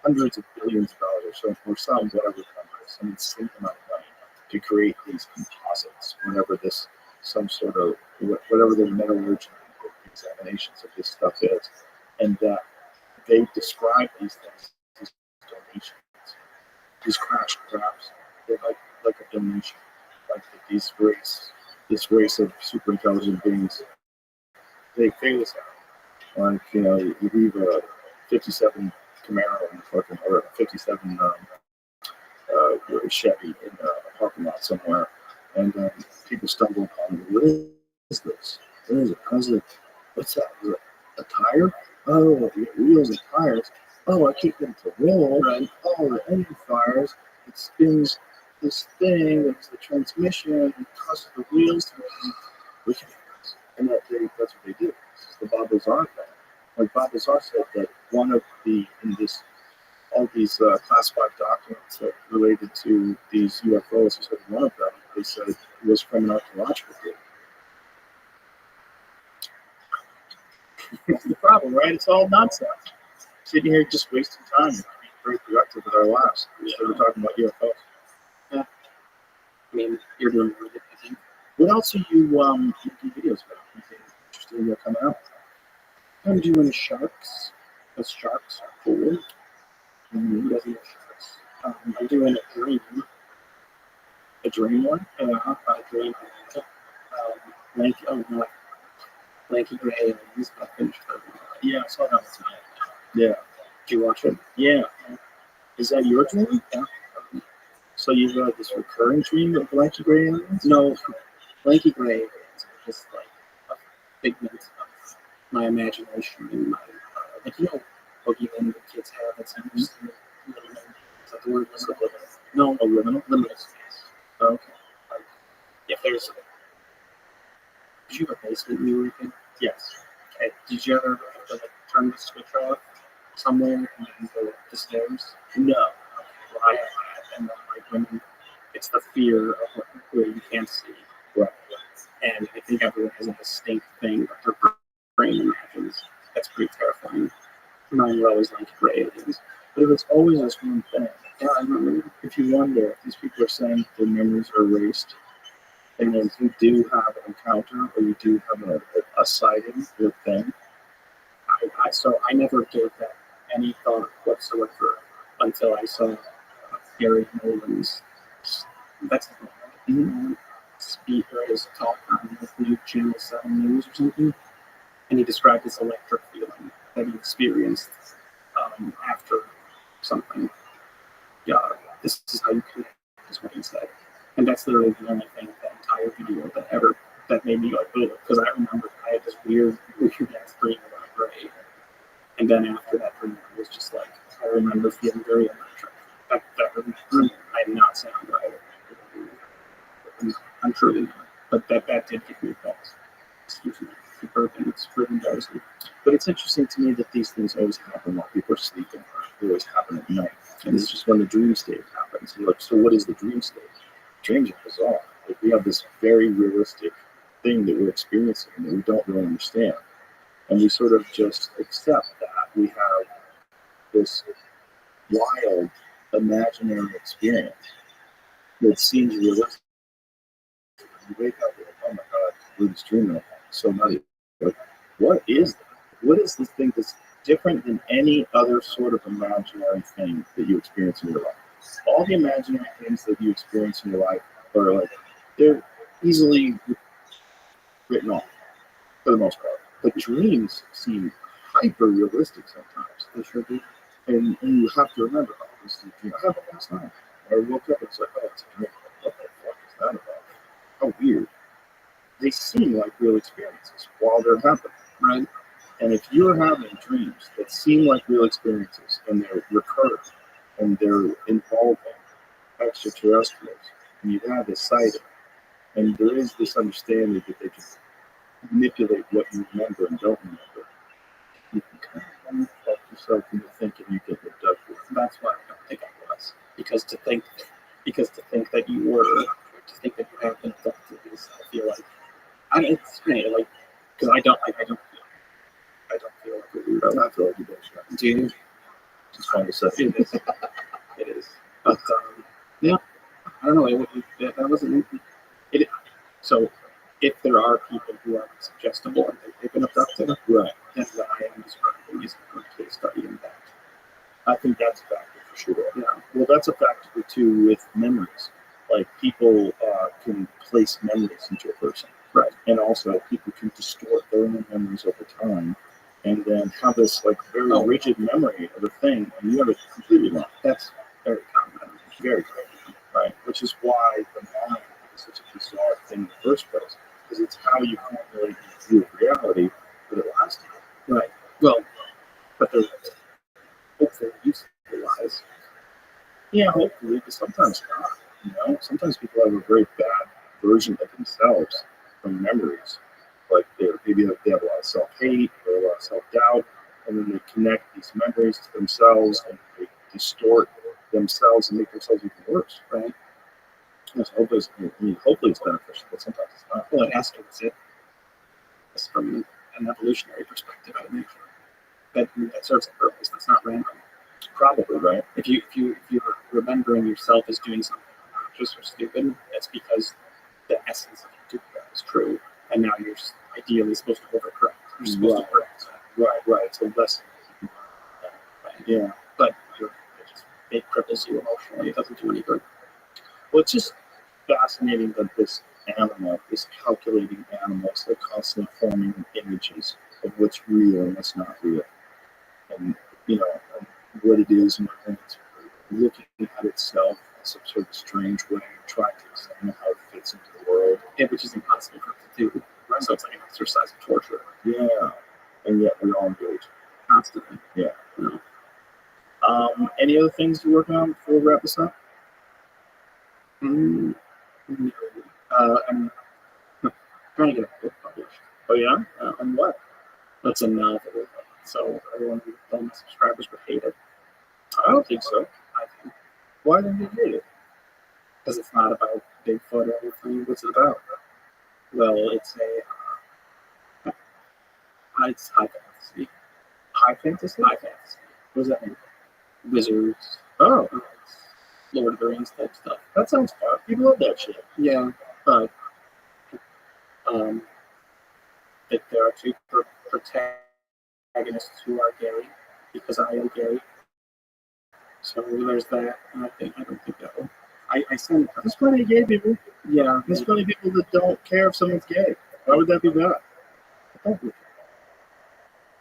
hundreds of billions of dollars, or some whatever number, some insane amount of money to create these composites. Whatever whatever the metallurgical examinations of this stuff is, and that they describe these things as donations. These crash crabs, they're like a donation, like this race of super intelligent beings. They figure this out. Like, you leave a 57 Camaro or a 57 Chevy in a parking lot somewhere, and people stumble upon it. What is this? What is it? How's it? What's that? Is it a tire? Oh, wheels and tires. Oh, I can't get it to roll. Right. Oh, the engine fires. It spins this thing. It's the transmission. It causes the wheels to move. And that's what they do. This is the Bob Lazar thing. Like Bob Lazar said that one of all these classified documents that related to these UFOs, he said one of them, they said, was from an archaeological group. That's the problem, right? It's all nonsense. Sitting here just wasting time and being very productive with our lives. Instead of talking about UFOs. Yeah. I mean, you're doing really good, I think. What else are you making videos about? Anything interesting coming out? I'm doing sharks. The sharks are cool. Who doesn't know sharks? I'm doing a dream. A dream one? A dream. Lanky Gray aliens. I finished that. Yeah, I saw that one tonight. Yeah. Did you watch it? Yeah. Is that your dream? Yeah. So you've got this recurring dream of Lanky Gray aliens? No, Lanky Gray aliens are just like a figment my imagination and my like boogeyman that kids have. That's interesting. Is that the word? No, a liminal space. Okay. Like, if there's did you have a basement when you were a kid? Yes. Okay. Did you ever have to like turn the switch off somewhere and then go up the stairs? No. Okay. Well, I have that, and then like when it's the fear of where you can't see. Right. And I think everyone has a distinct thing that their brain imagines. That's pretty terrifying. Mine were always like gray aliens. But it was always this one thing. Yeah, I remember if you wonder if these people are saying their memories are erased, and then you do have an encounter or you do have a sighting or thing, so I never gave that any thought whatsoever until I saw Gary Nolan's, that's speak or his talk on the new Channel 7 News or something, and he described this electric feeling that he experienced after something. Yeah, this is how you connect, is what he said. And that's literally the only thing that entire video that made me like, oh, because I remember I had this weird ass dream about Ray. And then after that dream, I was just like, I remember feeling very electric. I did not sound right. I'm truly not. But that did give me thoughts. Excuse me. It's pretty embarrassing. But it's interesting to me that these things always happen while people are sleeping. They always happen at night. And this is just when the dream state happens. You're like, so what is the dream state? Dreams are bizarre. Like, we have this very realistic thing that we're experiencing that we don't really understand. And we sort of just accept that we have this wild imaginary experience that seems realistic. You wake up and like, oh my God, we're just dreaming. So nutty. Like, what is that? What is this thing that's different than any other sort of imaginary thing that you experience in your life? All the imaginary things that you experience in your life are like, they're easily written off for the most part. But dreams seem hyper realistic sometimes. They sure do. And you have to remember, oh, this is a dream. I had it last night. I woke up and it's like, oh, it's a dream. What the fuck is that about? How weird. They seem like real experiences while they're happening, right? And if you're having dreams that seem like real experiences and they're recurring and they're involving extraterrestrials, and you have this sighting, and there is this understanding that they can manipulate what you remember and don't remember, you can kind of fuck yourself into thinking you get abducted. That's why I don't think I was. Because to think that you were, to think that you have been abducted is, I feel like, it's funny, like, because I don't feel like a weirdo. I feel like you don't. Do you? Just trying to say it is. It is. But yeah, I don't know. That wasn't it. So, if there are people who are suggestible and they've been abducted, right? Then what I am describing is a good case study in that. I think that's a factor for sure. Yeah. Well, that's a factor too with memories. Like, people can place memories into a person. Right. And also, people can distort their own memories over time and then have this, like, very rigid memory of a thing, and you have it completely wrong. That's very common. Very common, right? Which is why the mind is such a bizarre thing in the first place, because it's how you formulate your view of reality for the last time. Right. Well, but there's hopefully useful lies. Yeah, hopefully, but sometimes not. You know, sometimes people have a very bad version of themselves from memories. Like, maybe they have a lot of self-hate or a lot of self-doubt, and then they connect these memories to themselves and they distort themselves and make themselves even worse, right? Yes, hopefully it's beneficial, but sometimes it's not. Well, it has to exist from an evolutionary perspective, I think. That serves a purpose. That's not random. Probably, right? If you're remembering yourself as doing something obnoxious or stupid, that's because the essence of you doing that is true, and now you're ideally supposed to overcorrect. You're supposed to correct. Right. So less. Yeah. But it cripples you emotionally. It doesn't do any good. Well, it's just fascinating that this calculating animal, is like constantly forming images of what's real and what's not real, and what it is, and it's looking at itself in some sort of strange way, trying to examine how it fits into the world, which is impossible for it to do. Right? So it's like an exercise of torture. Yeah. and yet we all engage. constantly. Yeah. You Any other things you're working on before we wrap this up? know. No. I'm trying to get a book published. Oh yeah. On what? That's a novel, so everyone who all my subscribers would hate it. I don't think so. I think Why didn't you read it? because it's not about Bigfoot or anything. What's it about? Well, it's it's high fantasy. High fantasy. High fantasy. What does that mean? Wizards, Oh, Lord of the Rings type stuff. that sounds fun. People love that shit. Yeah, but um, there are two protagonists who are gay because I am gay. So there's that. And I don't think that will. I send. There's plenty of gay people. Yeah, There's plenty of people that don't care if someone's gay. Why would that be bad? Oh,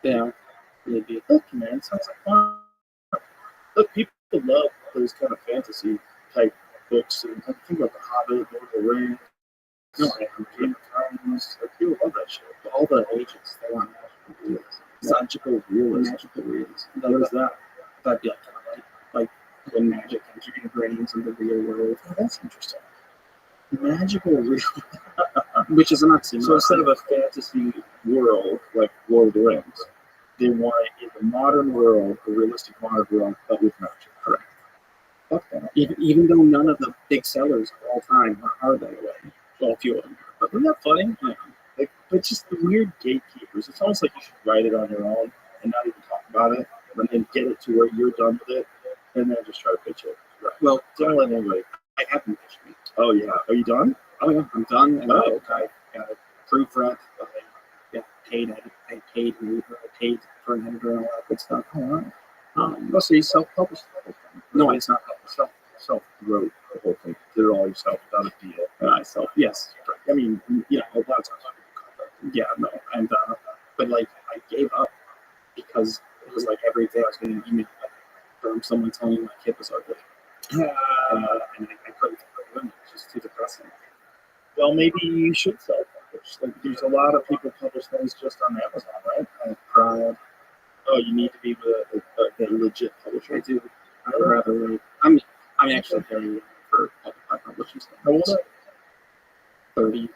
yeah, maybe. look, man, it sounds like fun. Look, people love those kind of fantasy type books. And think about The Hobbit, Lord of the Rings, No, I am. Game of Thrones. Like, people love that shit. All the agents, they want magical realism. Magical realism. What is that? That'd be like when magic integrates into the real world. Oh, that's interesting. Magical realism. Which is an oxymoron. So instead of a fantasy world like Lord of the Rings, they want it in the modern world, a realistic modern world, but with magic. Correct. Fuck that. Even though none of the big sellers of all time are that way. Well, a few of them. But isn't that funny? Yeah. Like, but just the weird gatekeepers. It's almost like you should write it on your own and not even talk about it, and then get it to where you're done with it, and then just try to pitch it. Right. Well, Don't let anybody. I haven't pitched me. Oh yeah. Are you done? Oh yeah, I'm done, and Oh, I okay. got a proofread. I got paid. I paid for an editor and all that good stuff. All right. Well, So you self-published the whole thing? no, it's not published. Self-wrote the whole thing. Did it all yourself without a deal. Yes. I mean, you know, a lot of times people call that. Yeah, no, and but like I gave up because it was like every day I was getting an email from someone telling me my kid was ugly, and I couldn't do it. It was just too depressing. Well, maybe you should self-publish. Like, there's a lot of people publish things just on Amazon, right? And Prime. Oh, you need to be with a legit publisher. I do. I would rather wait. I'm actually very young for publishing stuff. How old are you? 33.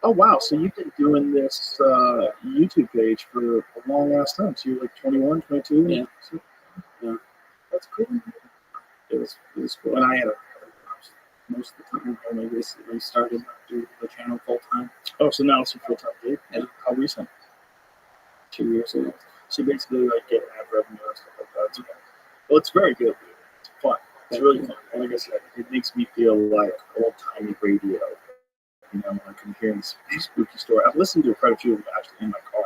Oh, wow. So you've been doing this YouTube page for a long ass time. So you're like 21, 22? Yeah. So, Yeah. that's cool. It was cool, and I had most of the time. I only recently started to do the channel full time. Oh, so now it's a full-time gig? Yeah. How recent? 2 years ago. So basically, like, get ad revenue and stuff like that. Well, it's very good, dude. It's fun. It's really fun. And like I said, it makes me feel like old-timey radio. You know, like I'm hearing this spooky story. I've listened to quite a few of them actually in my car.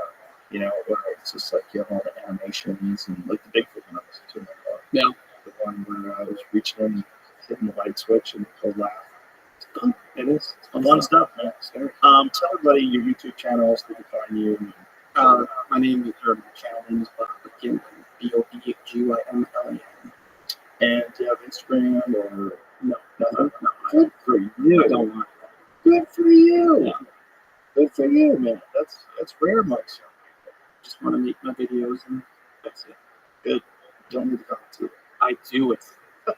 You know, where it's just like you have all the animations and like the Bigfoot one I listened to in my car. Yeah. The one where I was reaching in, hitting the light switch, and he'll laugh. It's fun. It is. It's fun stuff, man. Tell everybody your YouTube channels, they can find you. My name is, or my channel name is Bob Gimlin, BOBGYMLAN. And do you have Instagram or No, nothing? no, Good for you. I don't want Good for you. Yeah. Good for you, man. That's rare, much. just want to make my videos and that's it. Good. Don't need to come to it. I do it. I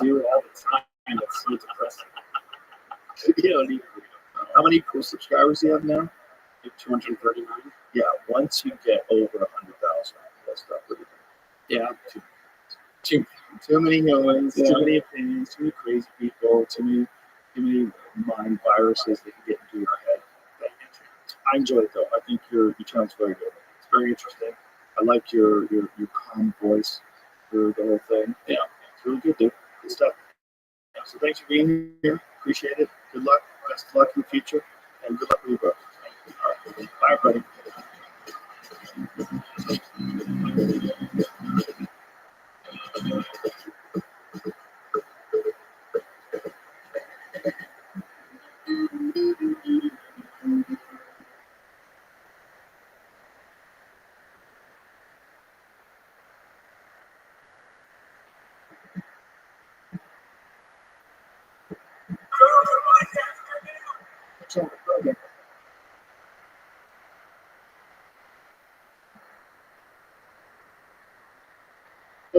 do it all the time. It's so depressing. You don't need to. How many cool subscribers do you have now? 239. Yeah, once you get over 100,000, that's not pretty good. Yeah. Too many humans, Yeah. too many opinions, too many crazy people, too many mind viruses that can get into your head. I enjoy it though. I think your channel's very good. It's very interesting. I like your calm voice for the whole thing. Yeah, it's really good, dude. Good stuff. Yeah, so thanks for being here. Appreciate it. Good luck. Best of luck in the future, and good luck with your book. All right. Bye, everybody.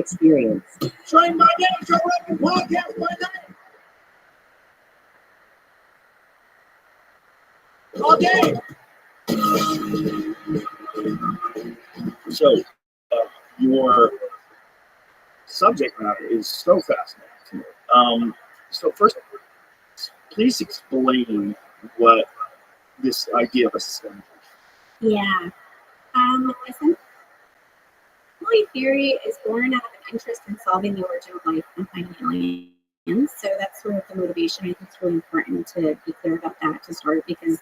experience. Train my name, Joe Rogan podcast my name. All day. So, your subject matter is so fascinating to me. So first, please explain what this idea of assembly. Yeah. Assembly theory is born out of an interest in solving the origin of life and finding aliens. So that's sort of the motivation. I think it's really important to be clear about that to start, because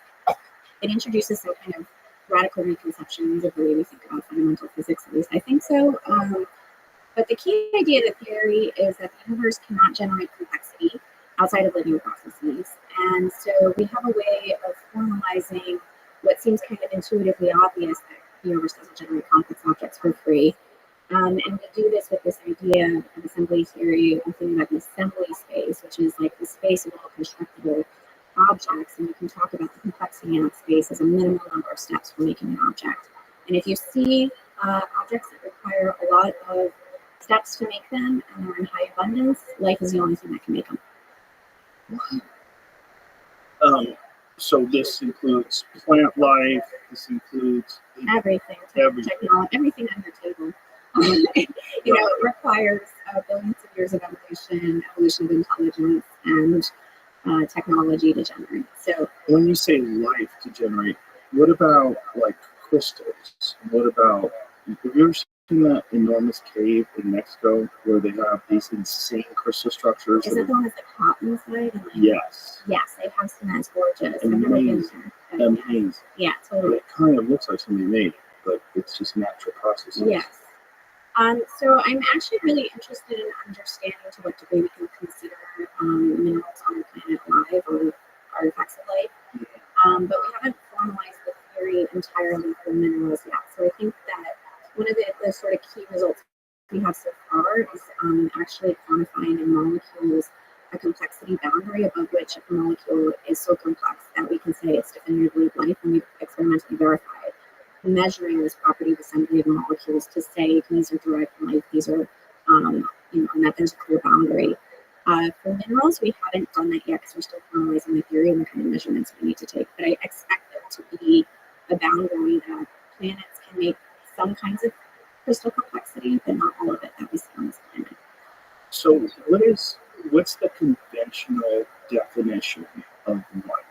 it introduces some kind of radical reconceptions of the way we think about fundamental physics, at least I think so. But the key idea of the theory is that the universe cannot generate complexity outside of living processes. And so we have a way of formalizing what seems kind of intuitively obvious, that the universe doesn't generate complex objects for free. And we do this with this idea of assembly theory. I'm thinking about the assembly space, which is like the space of all constructible objects. And you can talk about the complexity in that space as a minimal number of steps for making an object. And if you see objects that require a lot of steps to make them and they're in high abundance, life is the only thing that can make them. So this includes plant life. This includes Everything, technology, everything on your table. You know, it requires billions of years of evolution of intelligence, and technology to generate. So when you say life to generate, what about like crystals? What about, have you ever seen that enormous cave in Mexico where they have these insane crystal structures? is it the one that's like hot inside? And like, Yes. yes, I have seen that. It's gorgeous. I've never been there. But Amazing. yeah, But totally. it kind of looks like somebody made it, but it's just natural processes. Yes. So I'm actually really interested in understanding to what degree we can consider minerals on the planet live or artifacts of life. But we haven't formalized the theory entirely for minerals yet. So I think that one of the sort of key results we have so far is actually quantifying in molecules a complexity boundary above which a molecule is so complex that we can say it's definitively life, and we've experimentally verified measuring this property of assembly of molecules to say these are derived from life, these are, and that there's a clear boundary. For minerals, we haven't done that yet because we're still formalizing the theory and the kind of measurements we need to take. But I expect there to be a boundary that planets can make some kinds of crystal complexity, but not all of it that we see on this planet. So what's the conventional definition of life?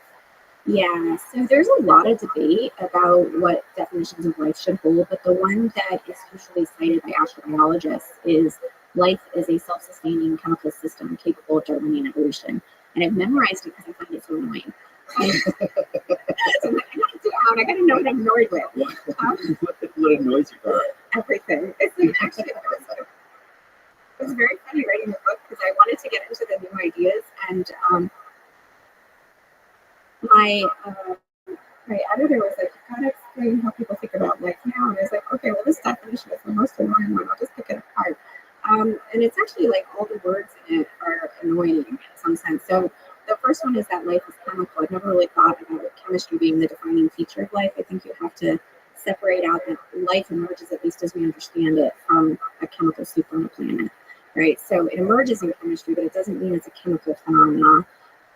Yeah, so there's a lot of debate about what definitions of life should hold, but the one that is usually cited by astrobiologists is life is a self-sustaining chemical system capable of Darwinian evolution. And I've memorized it because I find it so annoying. So I'm like, I gotta know what I'm annoyed with. What annoys you about it? Everything. It's like, actually, it was very funny writing the book because I wanted to get into the new ideas, and my editor was like, you gotta explain how people think about life now. And I was like, okay, well, this definition is the most annoying one. I'll just pick it apart. And it's actually like all the words in it are annoying in some sense. So the first one is that life is chemical. I've never really thought about chemistry being the defining feature of life. I think you have to separate out that life emerges, at least as we understand it, from a chemical soup on the planet, right? So it emerges in chemistry, but it doesn't mean it's a chemical phenomenon.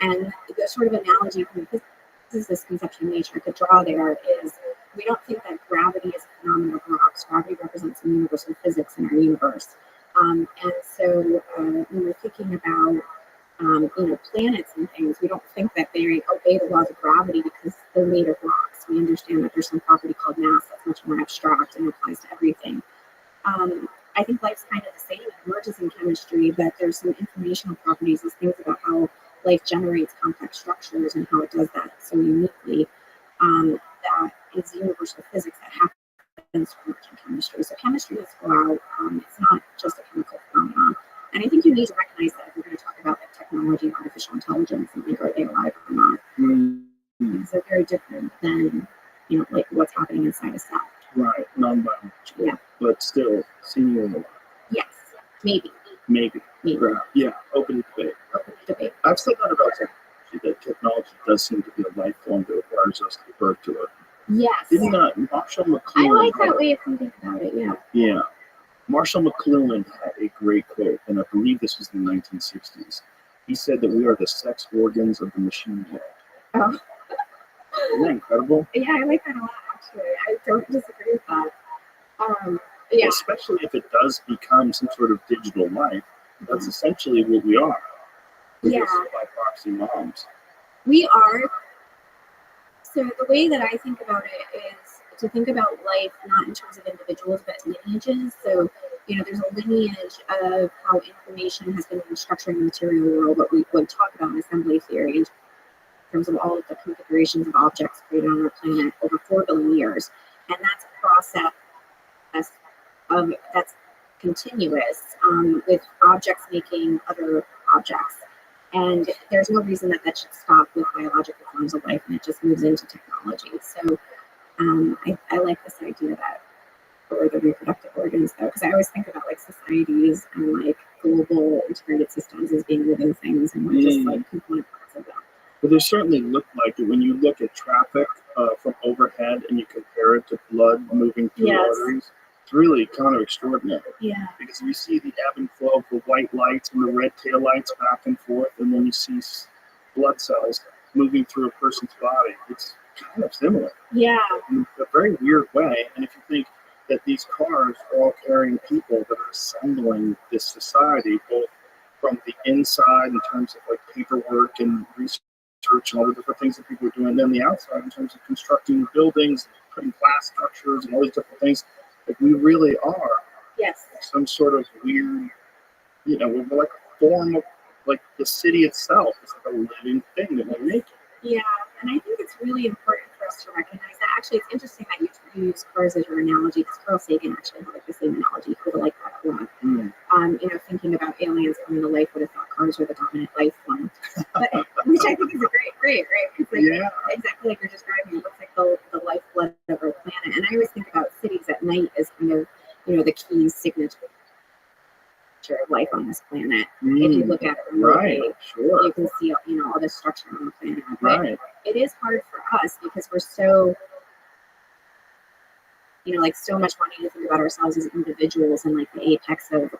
And the sort of analogy from the physicist conception of nature I could draw there is we don't think that gravity is a phenomenon of rocks. Gravity represents some universal physics in our universe. And so when we're thinking about planets and things, we don't think that they obey the laws of gravity because they're made of rocks. We understand that there's some property called mass that's much more abstract and applies to everything. I think life's kind of the same. It emerges in chemistry, but there's some informational properties, these things about how life generates complex structures and how it does that so uniquely. That is universal physics that happens so much in chemistry. So chemistry has to go out. It's not just a chemical phenomenon. And I think you need to recognize that if we're going to talk about like technology and artificial intelligence and like are they alive or not. Mm-hmm. So very different than like what's happening inside a cell. Right, non-biological. Yeah. But still, seemingly alive. Yes, maybe. Perhaps. Yeah, open to debate. I've said that about technology, that technology does seem to be a life form that requires us to give birth to it. Yes. Didn't Marshall McLuhan? I like that way of thinking about it, yeah. Yeah. Marshall McLuhan had a great quote, and I believe this was in the 1960s. He said that we are the sex organs of the machine world. Oh. Isn't that incredible? Yeah, I like that a lot, actually. I don't disagree with that. Yeah. Especially if it does become some sort of digital life, that's essentially what we are. We're just by proxy moms. We are. So the way that I think about it is to think about life not in terms of individuals, but lineages. So, there's a lineage of how information has been structuring the material world, what we would talk about in assembly theory in terms of all of the configurations of objects created on our planet over 4 billion years. And that's a process that's continuous, with objects making other objects. And there's no reason that should stop with biological forms of life, and it just moves into technology. So I like this idea that for the reproductive organs, though, because I always think about like societies and like global integrated systems as being living things, and we're just like component parts of them. Well, they certainly look like it when you look at traffic from overhead and you compare it to blood moving through arteries. It's really kind of extraordinary. Yeah. Because you see the ebb and flow of the white lights and the red tail lights back and forth, and then you see blood cells moving through a person's body. It's kind of similar. Yeah. In a very weird way. And if you think that these cars are all carrying people that are assembling this society, both from the inside in terms of like paperwork and research and all the different things that people are doing, and then the outside in terms of constructing buildings, putting glass structures and all these different things, like we really are some sort of weird, we're like a form of, like the city itself is like a living thing that we're making. Yeah, and I think it's really important for us to recognize that. Actually, it's interesting that you use cars as your analogy, because Carl Sagan actually had like the same analogy. He would have liked that a lot. Thinking about aliens coming to life, would have thought cars were the dominant life form, which I think is a great, because exactly like you're describing, it looks like the lifeblood of our planet. And I always think about cities at night as kind of, the key signature of life on this planet. If you look at it remotely, you can see all this structure on the planet. But it is hard for us because we're so so much wanting to think about ourselves as individuals and like the apex of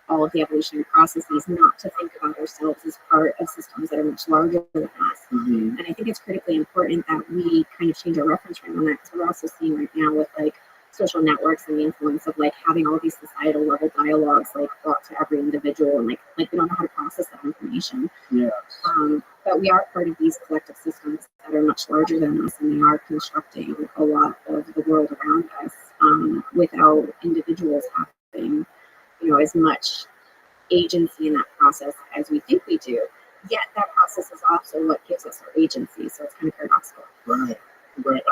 all of the evolutionary processes, not to think about ourselves as part of systems that are much larger than us. And I think it's critically important that we kind of change our reference frame on that, because we're also seeing right now with like social networks and the influence of like having all these societal level dialogues like brought to every individual, and like we don't know how to process that information. But we are part of these collective systems that are much larger than us, and they are constructing a lot of the world around us without individuals having as much agency in that process as we think we do. Yet that process is also what gives us our agency, so it's kind of paradoxical. Right.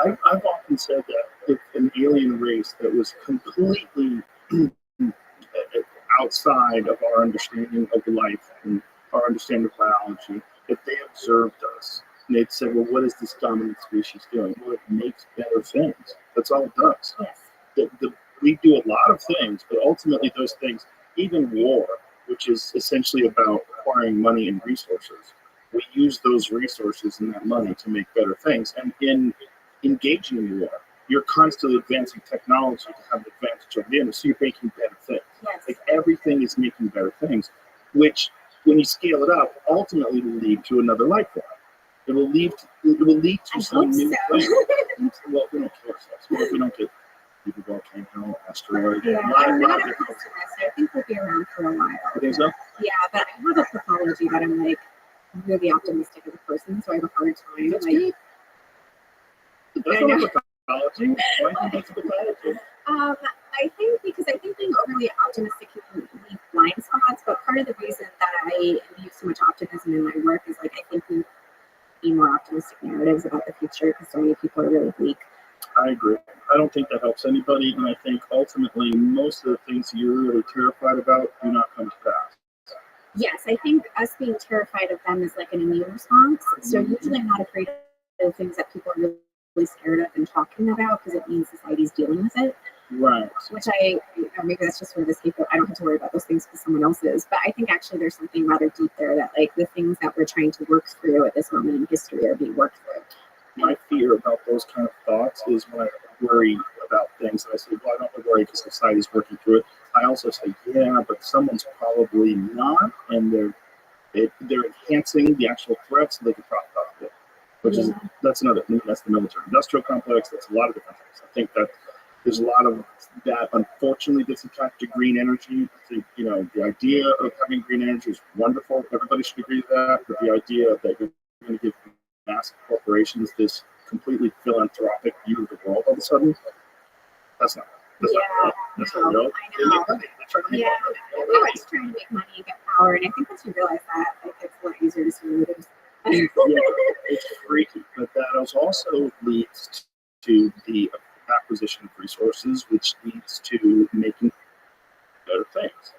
I've often said that if an alien race that was completely outside of our understanding of life and our understanding of biology, if they observed us and they'd said, well, what is this dominant species doing? Well, it makes better things. That's all it does. Yes. We do a lot of things, but ultimately those things, even war, which is essentially about acquiring money and resources, we use those resources and that money to make better things. And in engaging in war, you're constantly advancing technology to have an advantage over the enemy, so you're making better things. Like everything is making better things, which when you scale it up, ultimately will lead to another life form. It will lead to some new thing. Well, we don't kill ourselves. Well, if we don't get the volcano, asteroid. I'm not a pessimist. I think we'll be around for a while. You think so? Yeah, but I have a pathology that I'm like really optimistic as a person, so I have a hard time. That's good. That's not a pathology. Why do you think that's a pathology? I think because being overly optimistic can leave blind spots, but part of the reason that I use so much optimism in my work is like I think we need more optimistic narratives about the future, because so many people are really bleak. I agree. I don't think that helps anybody, and I think ultimately most of the things you're really terrified about do not come to pass. Yes, I think us being terrified of them is like an immune response. So usually I'm not afraid of things that people are really scared of and talking about, because it means society's dealing with it. Right. Which maybe that's just sort of the scapegoat. I don't have to worry about those things because someone else is. But I think actually there's something rather deep there, that like the things that we're trying to work through at this moment in history are being worked through. My fear about those kind of thoughts is when I worry about things, and I say, well, I don't worry because society's working through it. I also say, yeah, but someone's probably not, and they're enhancing the actual threat so they can profit off of it. Which is that's the military-industrial complex. That's a lot of different things. I think that there's a lot of that, unfortunately, gets attached to green energy. I think, the idea of having green energy is wonderful. Everybody should agree to that. But the idea that you're going to give massive corporations this completely philanthropic view of the world all of a sudden, that's not real. That's not real. I know. Everybody's trying to make money and get power, and I think once you realize that, it's a lot easier to see motives. It's freaky, but that also leads to the acquisition of resources, which leads to making better things.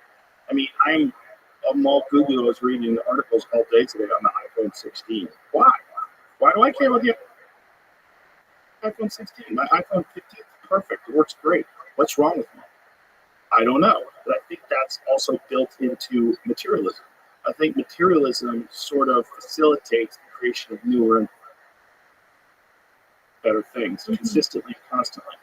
I mean, I'm all Google. I was reading articles all day today on the iPhone 16. Why? Why do I care about the iPhone 16? My iPhone 15 is perfect. It works great. What's wrong with me? I don't know. But I think that's also built into materialism. I think materialism sort of facilitates the creation of newer and better things consistently, constantly.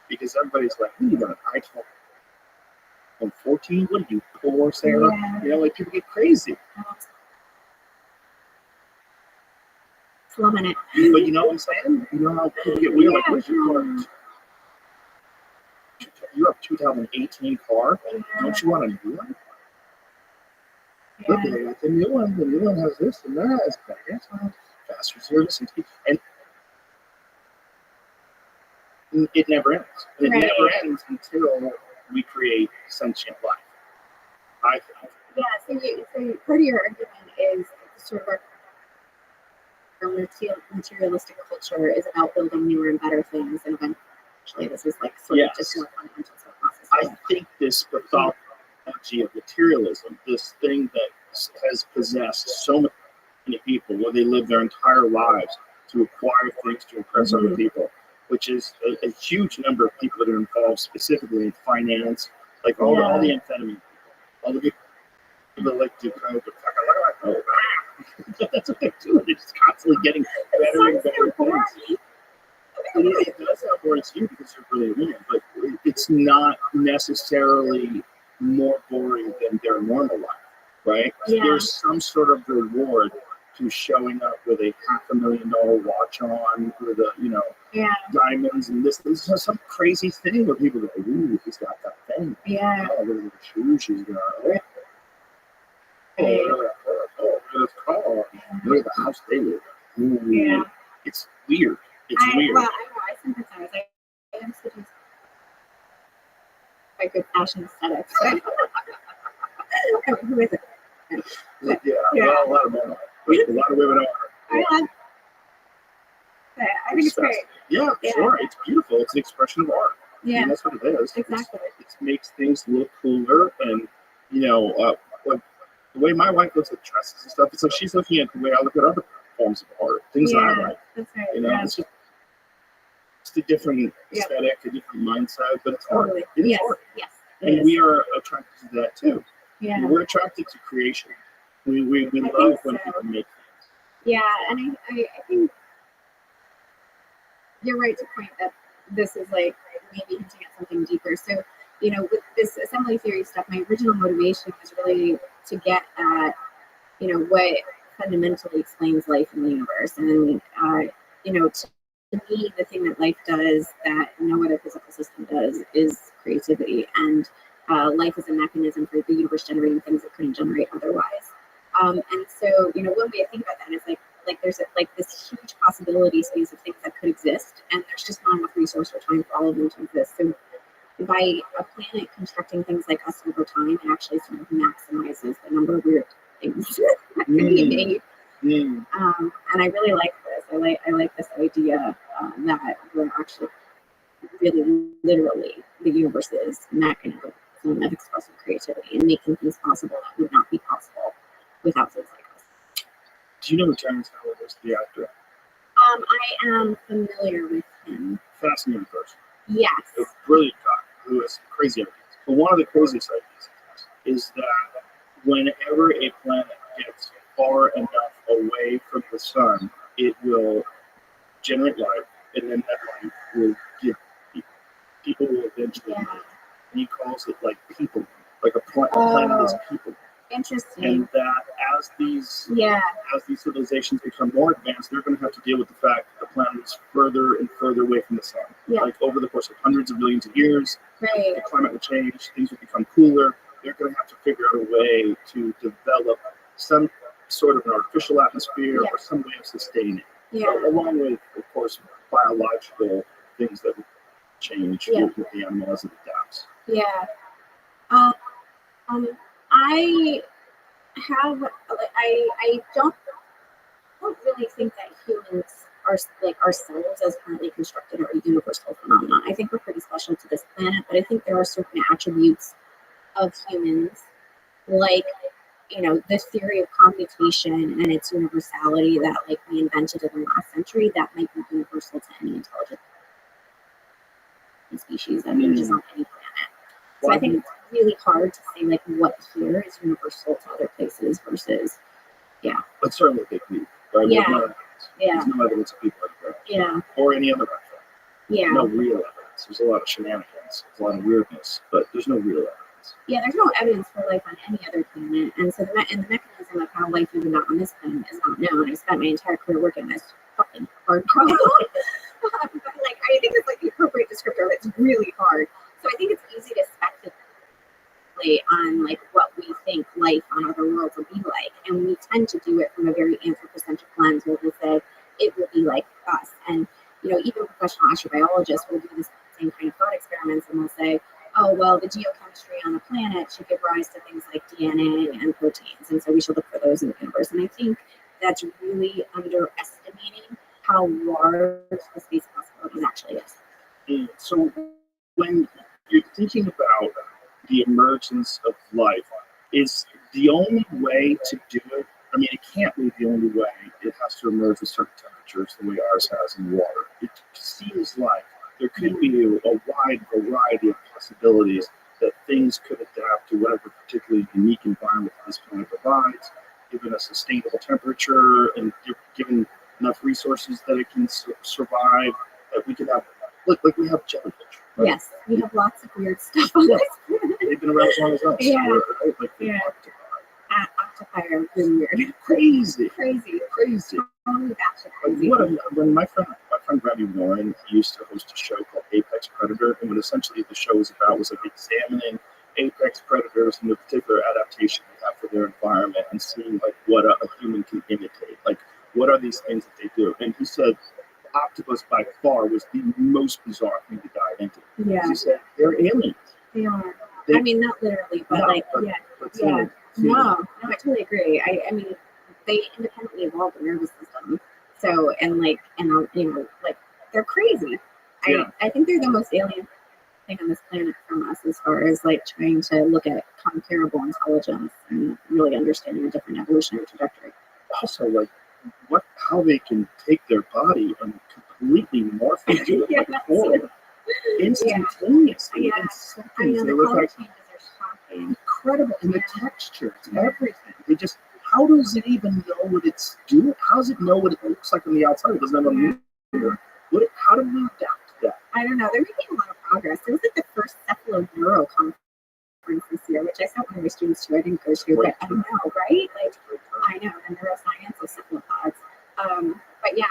Because everybody's like, you got an iPhone 14? What are you, poor, Sarah? People get crazy. Slumming it. But you know what I'm saying? You know how people get weird? Like, where's your car? You have a 2018 car? Don't you want a new one? Look at it, the new one has this and that. It's better, faster service, and it never ends. It never ends until we create sentient life, I think. Yeah, so part of your argument is sort of our materialistic culture is about building newer and better things, and eventually this is like sort of just more fundamental to the process. I think this pathology of materialism, this thing that has possessed so many people where they live their entire lives to acquire things to impress other people, which is a huge number of people that are involved specifically in finance, like all the amphetamine people, all the people that like to kind of that's what they're doing. They're just constantly getting better and better things. It does sound boring to you because you're really a woman, but it's not necessarily more boring than their normal life, right? Yeah. There's some sort of reward to showing up with a $500,000 watch on, with diamonds and this. This is some crazy thing where people go, "Ooh, he's got that thing." Yeah. Oh, look at the shoes she's got. Oh, look at this car. Look at the house they live in. Ooh. Yeah. It's weird. It's weird. Well, I sympathize. I am seduced by good fashion aesthetics. Who is it? Well, a lot of men are. A lot of women are. I think it's great. Yeah, sure. It's beautiful. It's an expression of art. Yeah. I mean, that's what it is. Exactly. It makes things look cooler, and like the way my wife looks at dresses and stuff, it's like she's looking at the way I look at other forms of art, things that I like. That's right. It's just a different aesthetic, a different mindset, but it's art. It's art. Yes. And we are attracted to that too. Yeah. We're attracted to creation. We love when people make things. Yeah, and I think you're right to point that this is like maybe hinting at something deeper. So, with this assembly theory stuff, my original motivation was really to get at, what fundamentally explains life in the universe. And, to me, the thing that life does that no other physical system does is creativity. And life is a mechanism for the universe generating things it couldn't generate otherwise. And so, one way to think about that is like there's this huge possibility space of things that could exist, and there's just not enough resource or time for all of them to exist. So by a planet constructing things like us over time, it actually sort of maximizes the number of weird things that can be made. And I really like this. I like this idea that we're actually really literally the universe is mechanism of expressive creativity and making things possible that would not be possible without things like us. Do you know who Terrence Howard is, the actor? I am familiar with him. Fascinating person. Yes. A brilliant guy who has crazy ideas. But one of the craziest ideas is that whenever a planet gets far enough away from the sun, it will generate life, and then that life will give planet is people. Interesting. And that as these civilizations become more advanced, they're going to have to deal with the fact that the planet is further and further away from the sun. Yeah. Like over the course of hundreds of millions of years, Right. the climate will change, things will become cooler. They're going to have to figure out a way to develop some sort of an artificial atmosphere or some way of sustaining. Yeah. Along with, of course, biological things that would change with the animal as it adapts. Yeah. I have, I don't really think that humans are like ourselves as currently constructed are a universal phenomenon. I think we're pretty special to this planet, but I think there are certain attributes of humans, like, you know, the theory of computation and its universality that like we invented in the last century that might be universal to any intelligent species that lives on any planet. So I think it's really hard to say like what here is universal to other places versus, But certainly a big leap, right? There's no evidence of people like that. Or any other life form. Yeah. No real evidence. There's a lot of shenanigans. There's a lot of weirdness, but there's no real evidence. Yeah, there's no evidence for life on any other planet, and so the mechanism of how life even got on this planet is not known. I spent my entire career working on this fucking hard problem. But like, I think it's like the appropriate descriptor. It's really hard. So I think it's easy to speculate on like what we think life on other worlds will be like, and we tend to do it from a very anthropocentric lens, where we say it will be like us. And you know, even professional astrobiologists will do the same kind of thought experiments, and they'll say, oh, well, the geochemistry on the planet should give rise to things like DNA and proteins, and so we should look for those in the universe. And I think that's really underestimating how large the space possibilities actually is. So when you're thinking about the emergence of life, is the only way to do it, I mean, it can't be the only way. It has to emerge with certain temperatures the way ours has in water. It seems like there could be a wide variety of possibilities that things could adapt to whatever particularly unique environment this planet provides, given a sustainable temperature and given enough resources that it can survive, that we could have, like we have jellyfish. Right? Yes, we have lots of weird stuff on this planet. They've been around as long as us. Yeah. Right? Like Octopi are really weird. Crazy. Totally batshit crazy. When my friend Rabbi Warren used to host a show called Apex Predator, and what essentially the show was about was like examining apex predators and the particular adaptation they have for their environment and seeing like what a human can imitate. Like, what are these things that they do? And he said octopus by far was the most bizarre thing to dive into. Yeah. He said they're aliens. They are. I mean, not literally, but No, I totally agree. I mean, they independently evolved the nervous system. So, and you know, like, they're crazy. I think they're the most alien thing on this planet from us as far as like trying to look at comparable intelligence and really understanding a different evolutionary trajectory. Also, like, how they can take their body and completely morph into it like horror. Instantaneously. Yeah. In seconds. I know, They the look color like changes are shocking. incredible. And the texture, everything. They just, how does it even know what it's doing? How does it know what it looks like on the outside? It doesn't have a mirror. How do we adapt to that? I don't know. They're making a lot of progress. There was like the first cephalo-neuro conference this year, which I sent one of my students to. I didn't go to, but I know, right? Like, I know, the neuroscience of cephalopods. But yeah,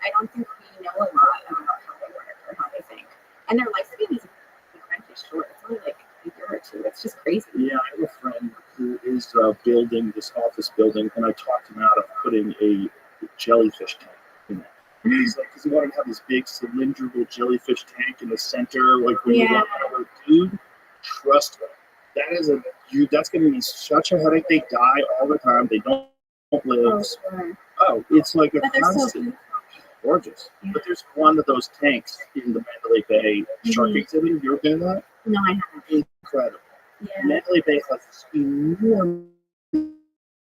I don't think we know a lot about how they work or how they think. And their lifespan is incredibly short. It's only like a year or two. It's just crazy. Yeah, I have a friend who is building this office building, and I talked him out of putting a jellyfish tank in it. He's like, because he wanted to have this big cylindrical jellyfish tank in the center, like when you walk over, dude. Trust me, that's going to be such a headache. They die all the time. They don't live. Oh, sure. Oh, it's like a But they're constant. Gorgeous. Yeah. But there's one of those tanks in the Mandalay Bay shark exhibit. Have you ever been to that? No, I haven't. Incredible. Yeah. Mandalay Bay has this enormous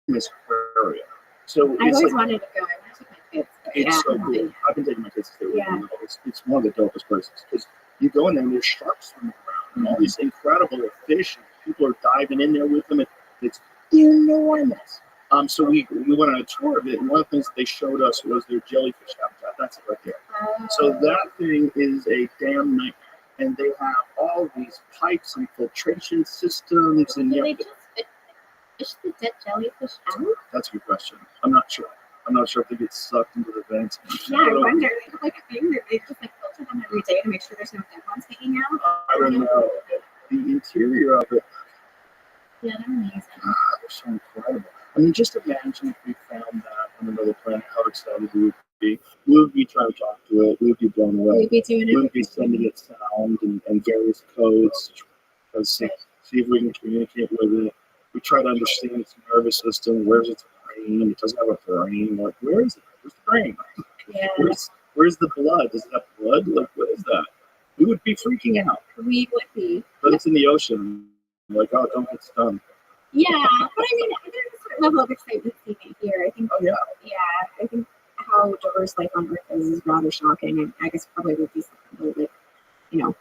aquarium. So I it's always like, wanted to go. I want to take my kids. it's so cool. I've been taking my kids to Yeah. It's one of the dopest places because you go in there and there's sharks swimming around and all these incredible fish and people are diving in there with them. It's enormous. So we went on a tour of it, and one of the things that they showed us was their jellyfish habitat. That's it right there. So that thing is a damn nightmare. And they have all these pipes and filtration systems, and Do yet they just fish the dead jellyfish out? that's a good question. I'm not sure. I'm not sure if they get sucked into the vents. Yeah, I wonder. They have like a thing that they just like filter them every day to make sure there's no dead ones hanging out. I don't know. The interior of it, Yeah, they're amazing. they're so incredible. I mean, just imagine if we found that on another planet, how excited we would be. We would be trying to talk to it. We would be blown away. We'd be doing We would it. be sending it sound and various codes to see if we can communicate with it. We try to understand its nervous system. Where's its brain? It doesn't have a brain. Like, where is it? Where's the brain? Yeah, Where's the blood? Does it have blood? Like, what is that? We would be freaking out. we would be. But it's in the ocean. Like, oh, don't get stung. Yeah, but I mean, there's a certain level of excitement seeing it here. I think. Oh, yeah. Yeah, I think how diverse life on Earth is rather shocking, and I guess probably would be something that, you know,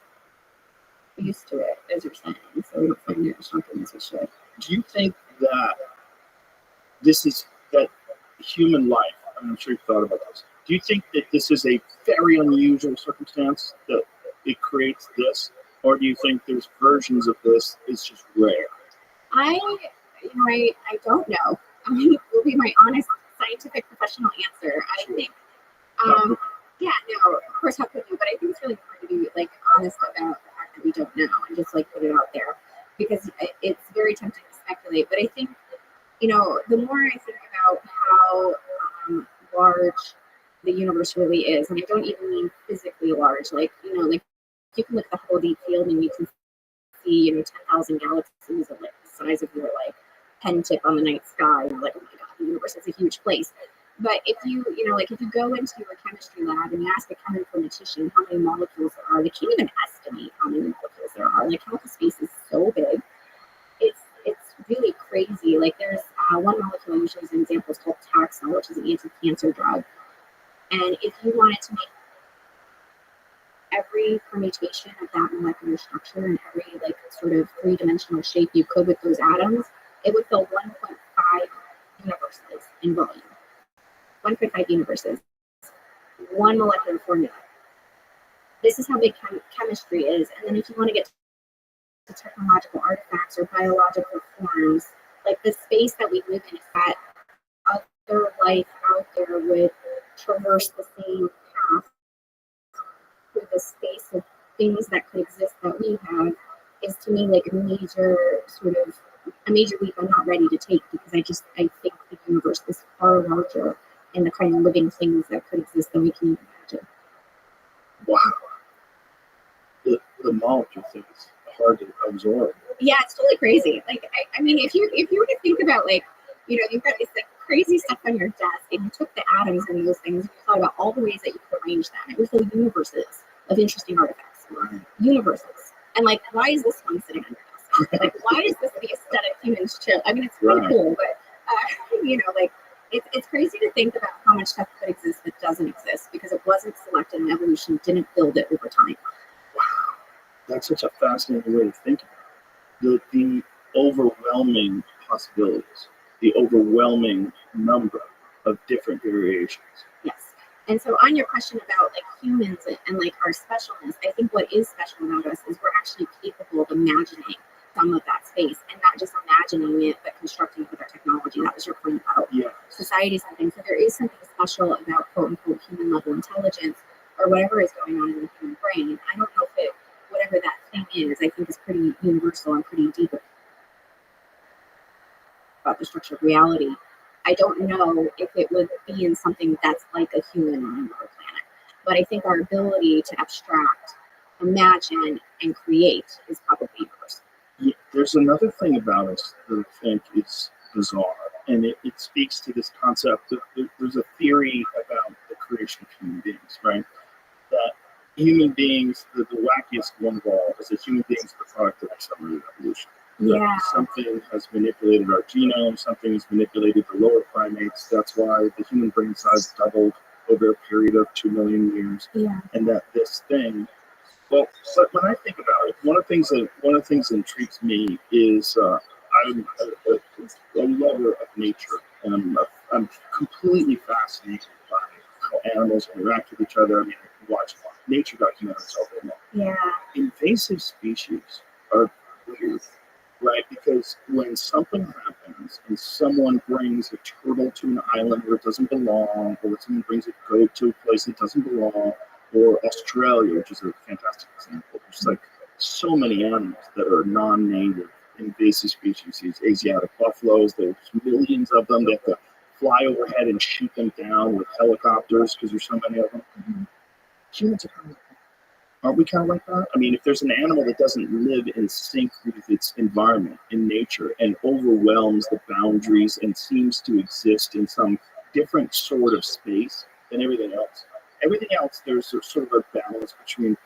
used to it, as you're saying, so we don't find it as shocking as we should. Do you think that that human life, I mean, I'm sure you've thought about this, do you think that this is a very unusual circumstance that it creates this? Or do you think there's versions of this, it's just rare? I don't know. Will be my honest scientific professional answer. I think, yeah, no, of course, how could you? But I think it's really important to be like honest about the fact that we don't know and just like put it out there, because it's very tempting to speculate. But I think, you know, the more I think about how large the universe really is, and I don't even mean physically large, like, you know, like you can look at the whole deep field and you can see, you know, 10,000 galaxies of like the size of your like pen tip on the night sky, and you're like, oh my god, the universe is a huge place. But if you know, like if you go into a chemistry lab and you ask a chemical-mathematician how many molecules there are, they can't even estimate how many molecules there are. Like, chemical space is so big. It's really crazy. Like, there's one molecule I usually use as an example is called Taxol, which is an anti-cancer drug. And if you wanted to make every permutation of that molecular structure and every like sort of three-dimensional shape you could with those atoms, it would fill 1.5 universes in volume. 1.5 universes. One molecular formula. This is how big chemistry is. And then if you want to get to technological artifacts or biological forms, like the space that we live in, if that other life out there would traverse the same path through the space of things that could exist that we have, is to me like a major leap I'm not ready to take, because I think the universe is far larger in the kind of living things that could exist than we can even imagine. Wow. The molecule thing is hard to absorb. Yeah, it's totally crazy. Like, I mean, if you were to think about, like, you know, you've got this like crazy stuff on your desk, and you took the atoms in those things, and you thought about all the ways that you could arrange them, it would fill universes of interesting artifacts. Right. Universes. And like, why is this one sitting on your desk? Like, why is this the aesthetic humans chill? I mean, it's pretty Right. cool, but you know, like, it's crazy to think about how much stuff could exist that doesn't exist because it wasn't selected and evolution didn't build it over time. Wow. That's such a fascinating way to think about it. The overwhelming possibilities, the overwhelming number of different variations. Yes. And so on your question about like humans and like our specialness, I think what is special about us is we're actually capable of imagining some of that space, and not just imagining it, but constructing it with our technology. That was your point about societies and things. So there is something special about quote unquote human level intelligence or whatever is going on in the human brain. I don't know if whatever that thing is, I think is pretty universal and pretty deep about the structure of reality. I don't know if it would be in something that's like a human on another planet, but I think our ability to abstract, imagine, and create is probably universal. Yeah, there's another thing about us that I think is bizarre, and it speaks to this concept that there's a theory about the creation of human beings, right? That human beings, the wackiest one of all, is that human beings are the product of accelerated evolution. Yeah. Something has manipulated our genome, something has manipulated the lower primates. That's why the human brain size doubled over a period of 2 million years. Yeah. And that this thing, well, but when I think about it, one of the things that intrigues me is I'm a lover of nature, and I'm completely fascinated by how animals interact with each other. I mean, I can watch nature documentaries all day long. Yeah. In invasive species are weird, right? Because when something happens and someone brings a turtle to an island where it doesn't belong, or someone brings a goat to a place it doesn't belong, or Australia, which is a fantastic example, there's like so many animals that are non-native invasive species. These Asiatic buffaloes, there's millions of them. They have to fly overhead and shoot them down with helicopters because there's so many of them. Humans are kind of like that. Aren't we kind of like that? I mean, if there's an animal that doesn't live in sync with its environment in nature and overwhelms the boundaries and seems to exist in some different sort of space than everything else, there's sort of a balance between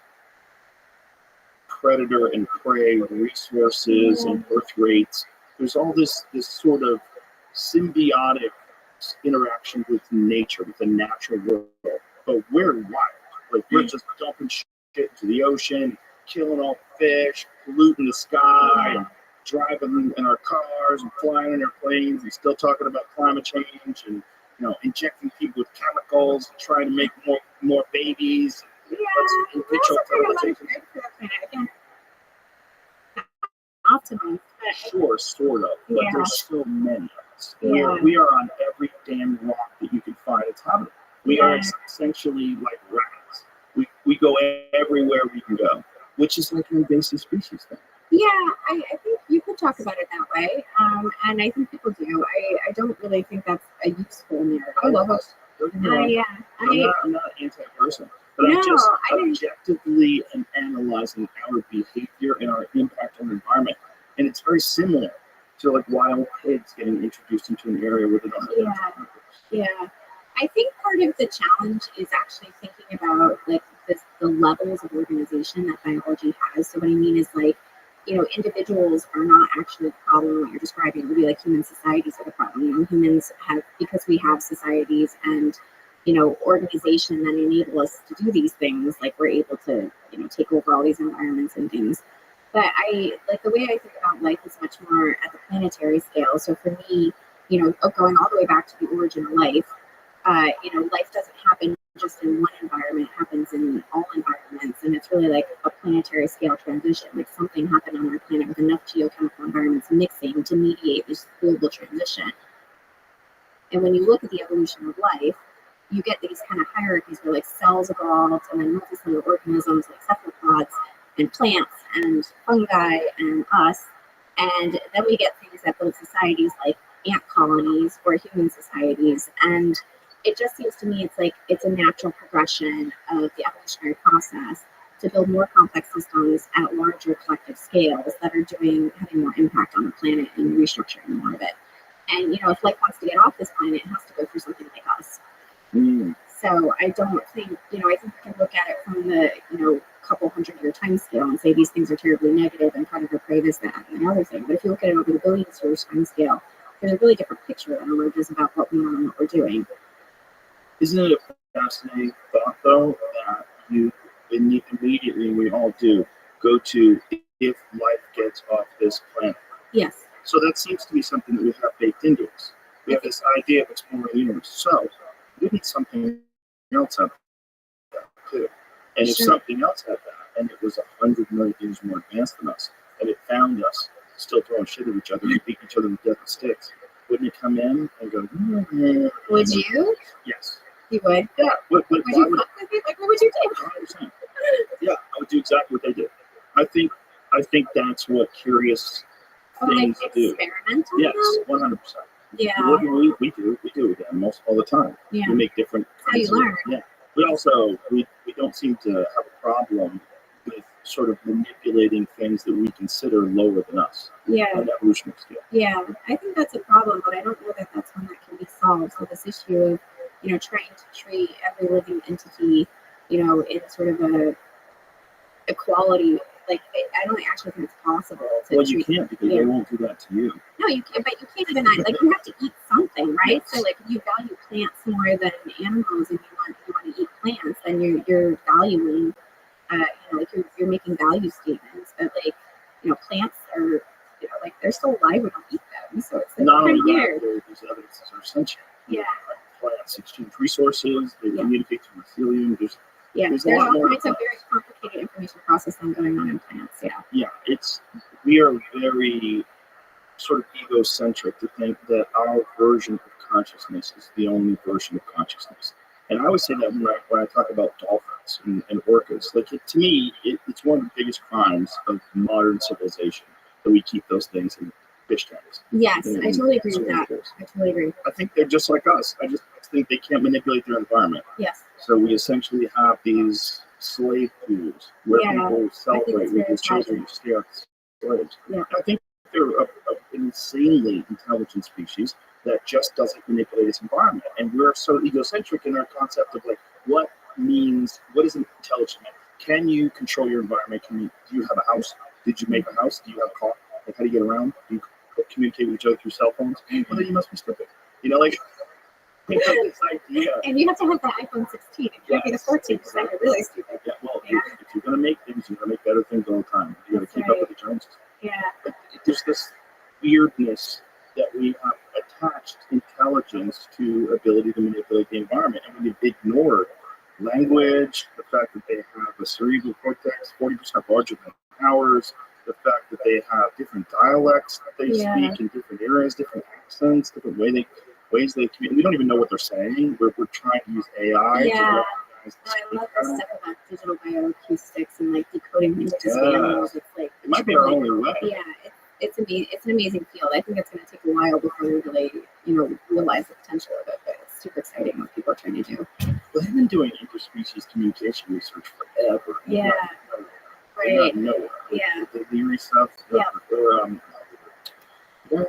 predator and prey, resources and birth rates. There's all this sort of symbiotic interaction with nature, with the natural world. But we're wild. Like, we're just dumping shit into the ocean, killing all the fish, polluting the sky, and driving in our cars and flying in our planes and still talking about climate change and, injecting people with chemicals and trying to make more babies. Yeah, we also talk about it good for the planet. Again, optimize. Sure, sort of, but there's so many of us. Yeah. We are on every damn rock that you can find that's habitable. We are essentially like rats. We go everywhere we can go, which is like an invasive species thing. Yeah, I think you could talk about it that way, and I think people do. I don't really think that's a useful narrative. I love us. I'm not an anti-person, but I'm just objectively analyzing our behavior and our impact on the environment. And it's very similar to like wild pigs getting introduced into an area where they don't have Yeah. I think part of the challenge is actually thinking about like the levels of organization that biology has. So what I mean is like, individuals are not actually the problem. What you're describing would be like human societies are the problem. Humans have, because we have societies and, organization that enable us to do these things, like we're able to, take over all these environments and things. But the way I think about life is much more at the planetary scale. So for me, going all the way back to the origin of life, life doesn't happen just in one environment, it happens in all environments, and it's really like a planetary scale transition. Like something happened on our planet with enough geochemical environments mixing to mediate this global transition. And when you look at the evolution of life, you get these kind of hierarchies where like cells evolved, and then multicellular organisms like cephalopods and plants and fungi and us, and then we get things that build societies like ant colonies or human societies. And it just seems to me it's a natural progression of the evolutionary process to build more complex systems at larger collective scales that are having more impact on the planet and restructuring more of it. And if life wants to get off this planet, it has to go through something like us. So I don't think, I think you can look at it from the, couple 100-year time scale and say these things are terribly negative and predator prey this, that, and the other thing. But if you look at it over the billions years time scale, there's a really different picture that emerges about what we are and what we're doing. Isn't it a fascinating thought, though, that you immediately, we all do, go to if life gets off this planet? Yes. So that seems to be something that we have baked into us. We have this idea of exploring the universe. So we need something else out of that, too. And if something else had that, and it was 100 million years more advanced than us, and it found us still throwing shit at each other and beating each other with death and sticks, wouldn't it come in and go, Would you? Yes. You would? Yeah. Would you fuck with it? Like, what would you do? 100%. Yeah, I would do exactly what they did. I think that's what curious things do. Experimental? Yes, 100%. Yeah. We do with animals all the time. Yeah. We make different kinds of learn. Yeah. We also we don't seem to have a problem with sort of manipulating things that we consider lower than us. Yeah. On an evolutionary scale. Yeah. I think that's a problem, but I don't know that that's one that can be solved. So this issue of, trying to treat every living entity, in sort of a equality, like I don't actually think it's possible to you can't because they won't do that to you. No, you can't, but you can't even, like, you have to eat something, right? So, like, if you value plants more than animals and you want to eat plants, then you're valuing, like, you're making value statements. But, like, plants are, like, they're still alive, we don't eat them. So it's like, kind of weird. There's evidence that are sentient. Yeah. Plants exchange resources, they communicate through mycelium. There's all kinds of very complicated information processing going on in plants. Yeah. Yeah, we are very sort of egocentric to think that our version of consciousness is the only version of consciousness. And I always say that when I talk about dolphins and orcas. Like, to me, it's one of the biggest crimes of modern civilization that we keep those things in fish tanks. Yes, I totally agree with that. I totally agree. I think they're just like us. I just think they can't manipulate their environment. Yes. So we essentially have these slave pools where people celebrate with their children and stay slaves. Yeah. I think they're an insanely intelligent species that just doesn't manipulate its environment. And we're so egocentric in our concept of like, what is an intelligent man? Can you control your environment? Do you have a house? Did you make a house? Do you have a car? Like, how do you get around? Do you communicate with each other through cell phones? Well, then you must be stupid. You know, like, we have this idea. And you have to have that iPhone 16. If you have a 14, then you're really stupid. Yeah, well, if you're going to make things, you're going to make better things all the time. You got to keep up with the Joneses. Yeah. But there's this weirdness that we have attached intelligence to ability to manipulate the environment, and we've ignored language, the fact that they have a cerebral cortex 40% larger than ours, the fact that they have different dialects that they speak in different areas, different accents, different ways they communicate. We don't even know what they're saying. We're trying to use AI to recognize I love this stuff about digital bioacoustics and like decoding languages of animals. It's like it might be our only way. Yeah, it's an amazing field. I think it's going to take a while before we really, realize the potential of it. But it's super exciting what people are trying to do. Well, they've been doing interspecies communication research forever. Yeah. Right. Nowhere. Yeah. The Leary stuff. Yeah. Who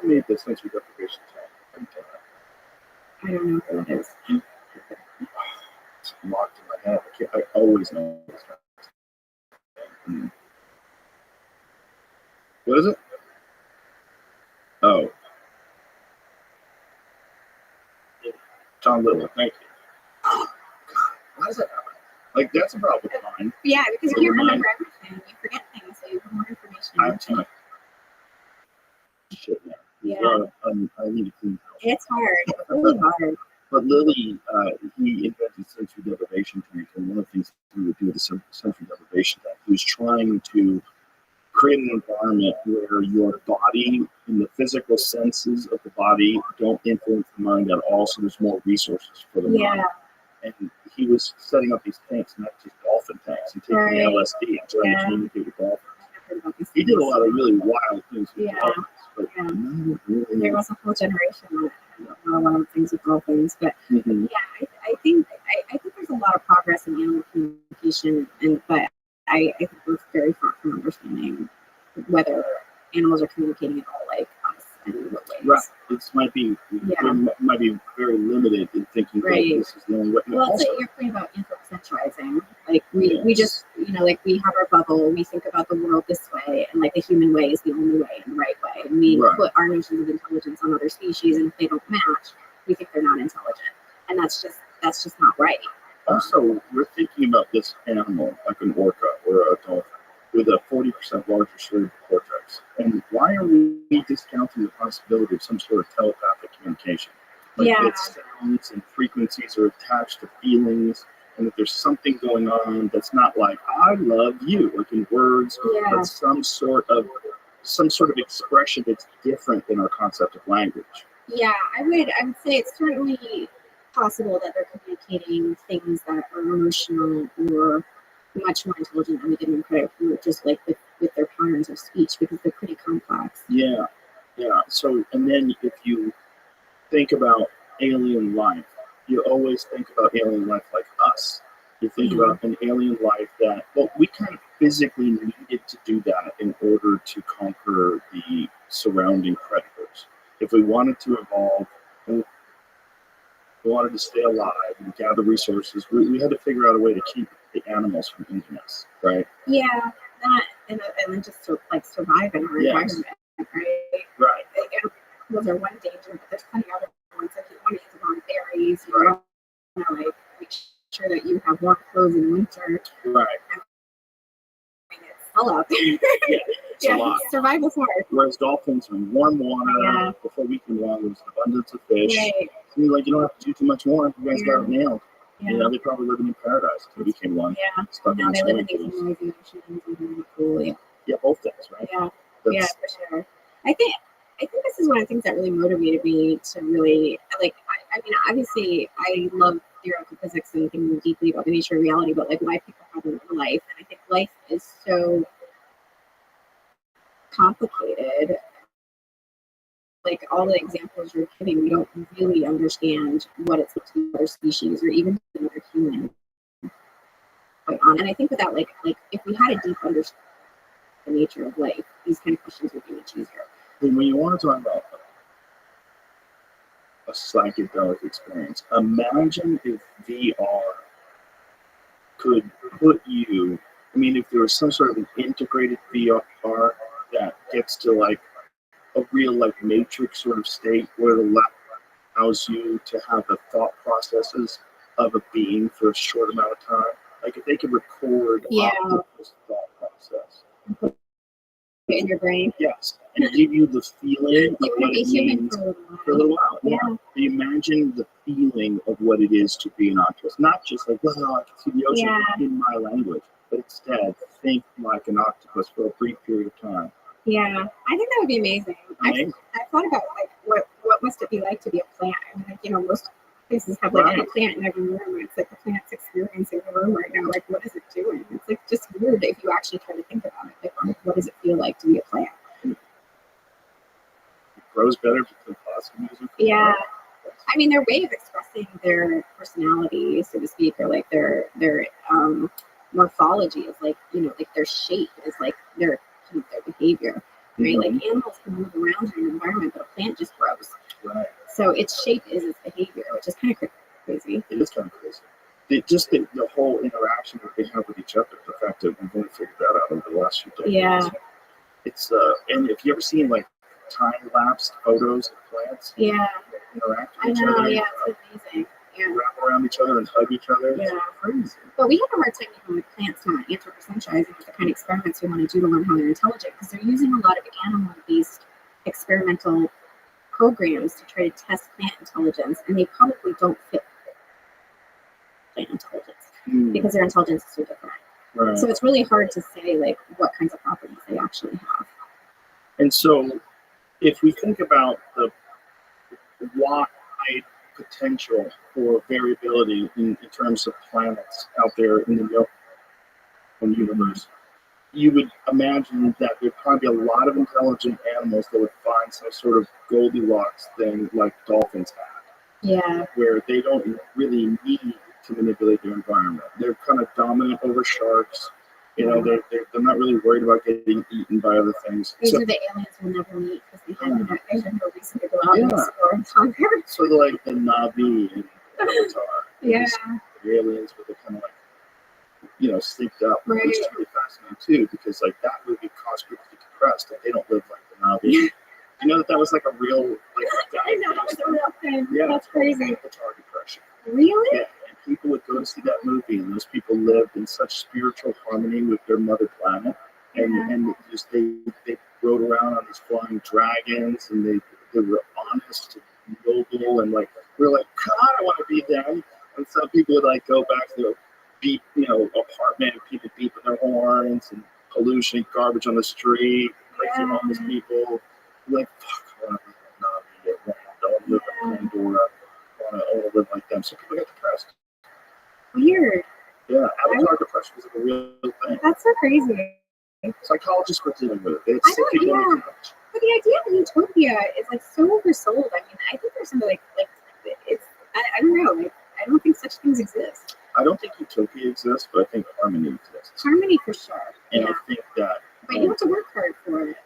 made the sensory deprivation test? I don't know who it is. It's locked in my head. I always know this. What is it? Oh. John Little, thank you. Oh, God. Why does that happen? Like, that's a problem of mine. Yeah, because you can't remember everything. You forget things, so you have more information. I have too much shit now. Yeah. I need to clean house. It's hard. It's really hard. But Lily, he invented sensory deprivation tank, and one of the things he would do with the sensory deprivation tank, he was trying to create an environment where your body and the physical senses of the body don't influence the mind at all, so there's more resources for the mind. And he was setting up these tanks, not just dolphin tanks. He taking LSD and trying to communicate with dolphins. He did a lot of really wild things with dolphins. But there was a whole generation that had a lot of things with dolphins. But I think there's a lot of progress in animal communication, but I think we're very far from understanding whether animals are communicating at all like us and in what ways. Right. It might be very limited in thinking that this is the only way. Well, it's like your point about anthropocentrizing. Like we just like we have our bubble, we think about the world this way, and like the human way is the only way and the right way. And we put our notions of intelligence on other species, and if they don't match, we think they're not intelligent. And that's just not right. Also, we're thinking about this animal like an orca or a dolphin with a 40% larger cerebral cortex. And why are we discounting the possibility of some sort of telepathic communication? Like that sounds and frequencies are attached to feelings, and that there's something going on that's not like "I love you," like in words, but some sort of expression that's different than our concept of language. Yeah, I would say it's certainly possible that they're communicating things that are emotional or much more intelligent than we give them credit for, just like with their patterns of speech, because they're pretty complex. Yeah. So, and then if you think about alien life, you always think about alien life like us. You think about an alien life that, well, we kind of physically needed to do that in order to conquer the surrounding predators. If we wanted to evolve, we wanted to stay alive and gather resources, we had to figure out a way to keep the animals from eating us, right? Yeah, that and then just to like survive in our environment, right? Right. Those are one danger, but there's plenty of other ones. Like you want to eat on berries, you want to like make sure that you have warm clothes in winter. Right. It's hell out there. It's a lot. Survival's hard. Whereas dolphins are in warm water. Before we can run, there's an abundance of fish. Right. I mean, like, you don't have to do too much more. You guys got it nailed. Yeah. You know, they're probably living in paradise until we came along. Yeah. Stuck Now in they live in swimming these pools. noisy oceans and in the pool. Yeah. Yeah, both things, right? Yeah. That's, Yeah, for sure. I think this is one of the things that really motivated me to really like. I mean, obviously, I love theoretical physics and thinking deeply about the nature of reality, but like why people have in life, and I think life is so complicated. Like all the examples you're giving, we don't really understand what it's like to be another species or even another human. Quite on, and I think without like if we had a deep understanding of the nature of life, these kind of questions would be much easier. when you want to talk about a psychedelic experience, imagine if VR could put you, I mean, if there was some sort of an integrated VR that gets to like a real like matrix sort of state where it allows you to have the thought processes of a being for a short amount of time. Like if they could record this thought process. In your brain. Yes. And give you the feeling of You what would be it human means for for a little while. Yeah. You imagine the feeling of what it is to be an octopus. Not just like, well, I can see the ocean in my language, but instead think like an octopus for a brief period of time. Yeah, I think that would be amazing. Amazing. I've thought about like what must it be like to be a plant? I mean, like, you know, most places have like a plant in every room. It's like the plant's experiencing the room right now. Like, what is it doing? It's like just weird if you actually try to think about it. Like, what does it feel like to be a plant? It grows better because classical music. Yeah. I mean, their way of expressing their personality, so to speak, or like their morphology is like, you know, like their shape is like their behavior, right? Mm-hmm. Like animals can move around in an environment, but a plant just grows. Right. So its shape is its behavior, which is kind of crazy. It is kind of crazy. The whole interaction that they have with each other, the fact that we've only figured that out over the last few decades. Yeah. It's and if you ever seen like time-lapsed photos of plants interact with each other, Yeah, it's amazing. Yeah. wrap around each other and hug each other. Yeah. It's crazy. But we have a hard time even with plants not anthropocentrizing with the kind of experiments we want to do to learn how they're intelligent, because they're using a lot of animal-based experimental programs to try to test plant intelligence, and they probably don't fit plant intelligence because their intelligence is so different. Right. So it's really hard to say like what kinds of properties they actually have. And so, if we think about the wide potential for variability in terms of planets out there in the universe, you would imagine that there'd probably be a lot of intelligent animals that would find some sort of Goldilocks thing like dolphins have. Yeah. Where they don't really need to manipulate their environment. They're kind of dominant over sharks. You know, they're not really worried about getting eaten by other things. These are the aliens we'll never meet because they have no reason to go out and explore and conquer. Sort of like the Na'vi and Avatar. Yeah. The aliens with the kind of like, you know, sleeked up, Right. which is really fascinating too, because like that movie caused people to be depressed if they don't live like the Na'vi. You know that was like a real I know, that was a real thing. Yeah, That's crazy. Avatar depression. Really? Yeah, and people would go to see that movie, and those people lived in such spiritual harmony with their mother planet, and just they rode around on these flying dragons, and they were honest and noble, and like we were like, God, I want to be them. And some people would like go back to the beep, you know, apartment, and people beeping their horns, and pollution, garbage on the street, crazy homeless people. You're like, fuck, I want to be a Na'vi, I want to live in Pandora. I want to live like them. So people get depressed. Weird. Yeah, Avatar depression is a real thing. That's so crazy. Psychologists were dealing with it. I don't, but the idea of utopia is like so oversold. I mean, I think there's something like it's. I don't know. Like, I don't think such things exist. I don't think utopia exists, but I think harmony exists. Harmony for sure. And I think that. But you have to work hard for it.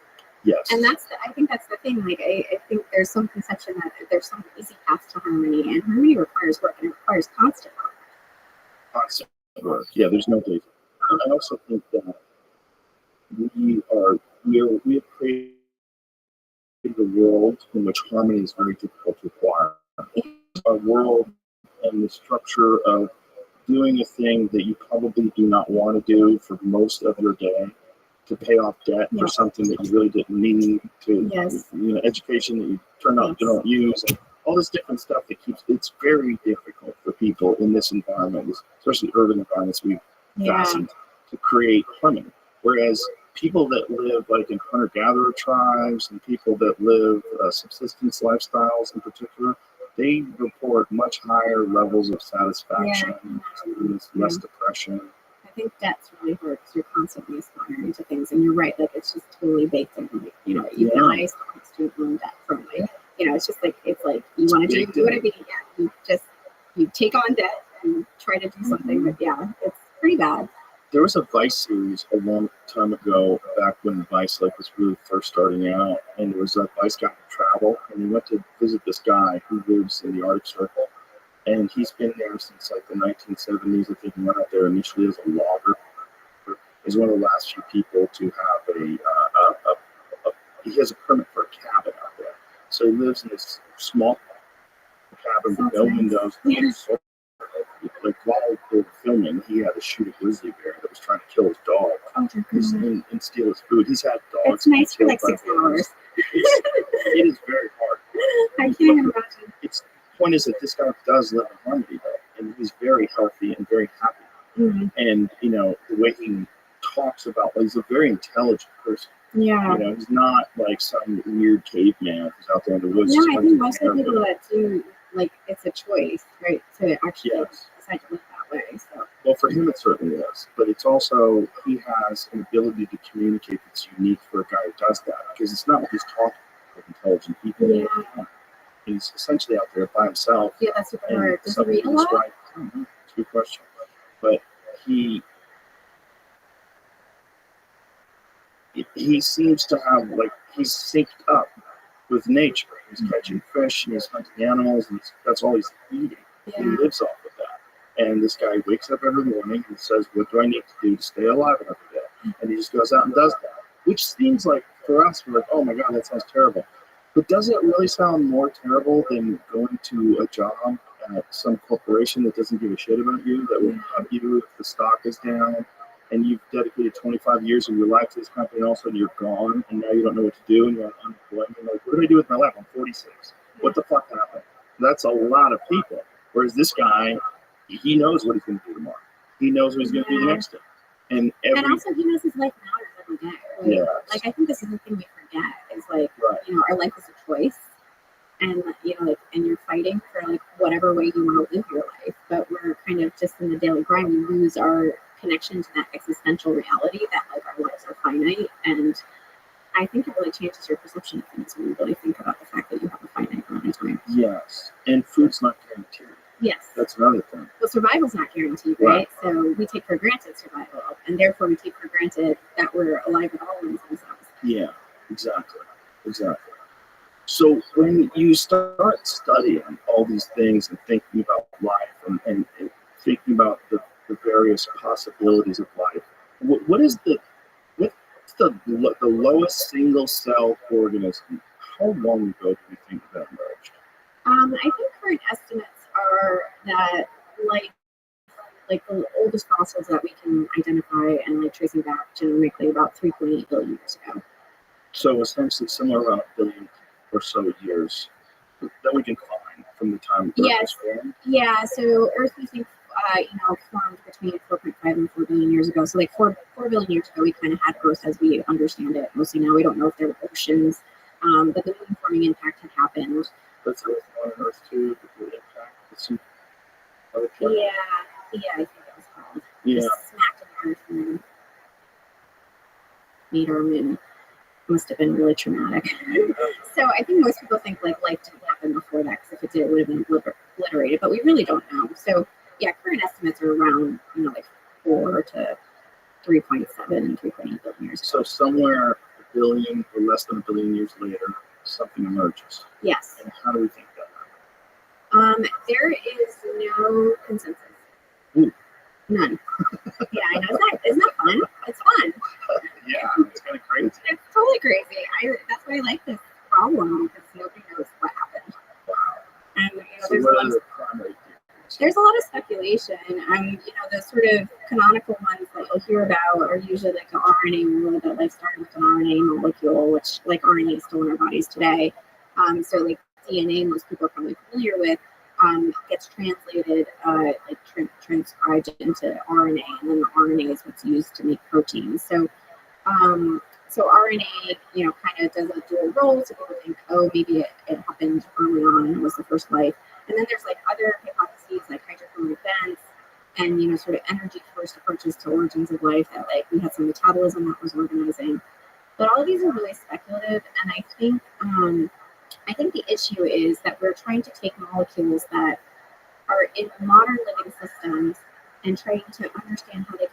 Yes. And I think that's the thing. Like, I think there's some conception that there's some easy path to harmony, and harmony requires work, and it requires constant work. Constant work. Yeah, there's no day. I also think that we have created a world in which harmony is very difficult to acquire. A world and the structure of doing a thing that you probably do not want to do for most of your day, to pay off debt for something that you really didn't need, to education that you turn out you don't use, all this different stuff that keeps. It's very difficult for people in this environment, especially urban environments we've fastened, to create harmony. Whereas people that live like in hunter-gatherer tribes and people that live subsistence lifestyles in particular, they report much higher levels of satisfaction, less depression. I think that's really hard because you're constantly aspiring to things, and you're right, like it's just totally baked in. Like, you know, you guys to own that from like, you know, it's just like it's like you want to do whatever you take on debt and try to do something, but it's pretty bad. There was a Vice series a long time ago, back when Vice like was really first starting out, and there was a Vice guy to travel, and he went to visit this guy who lives in the Arctic Circle, and he's been there since like the 1970s. I think he went out there initially as a logger. He's one of the last few people to have he has a permit for a cabin out there. So he lives in this small cabin with no windows. Like while they were filming, he had to shoot a grizzly bear that was trying to kill his dog and steal his food. He's had dogs. It's nice for like 6 hours. It is very hard. I can't imagine. The point is that this guy does live in harmony, though, and he's very healthy and very happy. And you know the way he talks about, he's a very intelligent person. Yeah. You know, he's not like some weird caveman who's out there in the woods. No, I think most of the people that do, like, it's a choice, right, to actually decide to live that way. So. Well, for him, it certainly is. But it's also, he has an ability to communicate that's unique for a guy who does that. Because it's not like he's talking with intelligent people. Yeah. He's essentially out there by himself. Yeah, that's super hard. Does he read a lot? It's a good question. But he seems to have, like, he's synced up with nature. He's catching fish and he's hunting animals, and that's all he's eating. He lives off of that. And this guy wakes up every morning and says, what do I need to do to stay alive another day? And he just goes out and does that. Which seems like, for us, we're like, oh my God, that sounds terrible. But does it really sound more terrible than going to a job at some corporation that doesn't give a shit about you, that will cut you if the stock is down? And you've dedicated 25 years of your life to this company, and all of a sudden you're gone, and now you don't know what to do, and you're on unemployment. You're like, what do I do with my life? I'm 46. What the fuck happened? That's a lot of people. Whereas this guy, he knows what he's going to do tomorrow. He knows what he's going to do the next day. And also, he knows his life matters every day. Right? Like, I think this is the thing we forget is like, you know, our life is a choice, and you know, like, and you're fighting for like whatever way you want to live your life. But we're kind of just in the daily grind. We lose our connection to that existential reality that like our lives are finite, and I think it really changes your perception of things when you really think about the fact that you have a finite amount of time. Yes, and food's not guaranteed. Yes, that's another thing. Well, survival's not guaranteed, right? So we take for granted survival, and therefore we take for granted that we're alive at all in some sense. Yeah, exactly. So when you start studying all these things and thinking about life and thinking about the various possibilities of life, what's the lowest single cell organism? How long ago do you think that emerged? I think current estimates are that like the oldest fossils that we can identify and like tracing back genomically about 3.8 billion years ago. So essentially somewhere around a billion or so years that we can find from the time Earth was formed. Yeah, so Earth we think formed between 4.5 and 4 billion years ago. So like 4 billion years ago, we kind of had Earth as we understand it. Mostly now we don't know if there were oceans, but the moon forming impact had happened. That's Earth 1 and Earth 2, the impact. I think it was called. Yeah. Just smacked in Earth and made our moon. Must have been really traumatic. So I think most people think like life didn't happen before that, because if it did, it would have been obliterated. But we really don't know. So yeah, current estimates are around, like 4 to 3.7 and 3.8 billion years ago. So somewhere a billion or less than a billion years later, something emerges. Yes. And how do we think that? There is no consensus. Ooh. None. Yeah, I know. Isn't that fun? It's fun. Yeah, it's kind of crazy. It's totally crazy. That's why I like this problem, because nobody knows what happened. Wow. And so there's a lot of speculation. The sort of canonical ones that you'll hear about are usually like the RNA world, that like started with an RNA molecule, which like RNA is still in our bodies today. So like DNA, most people are probably familiar with, gets translated, transcribed into RNA, and then the RNA is what's used to make proteins. So RNA, kind of does a dual role. So people think, oh, maybe it happened early on and it was the first life. And then there's like other hypotheses like hydrothermal vents and, sort of energy first approaches to origins of life, that like we had some metabolism that was organizing. But all of these are really speculative. And I think the issue is that we're trying to take molecules that are in modern living systems and trying to understand how they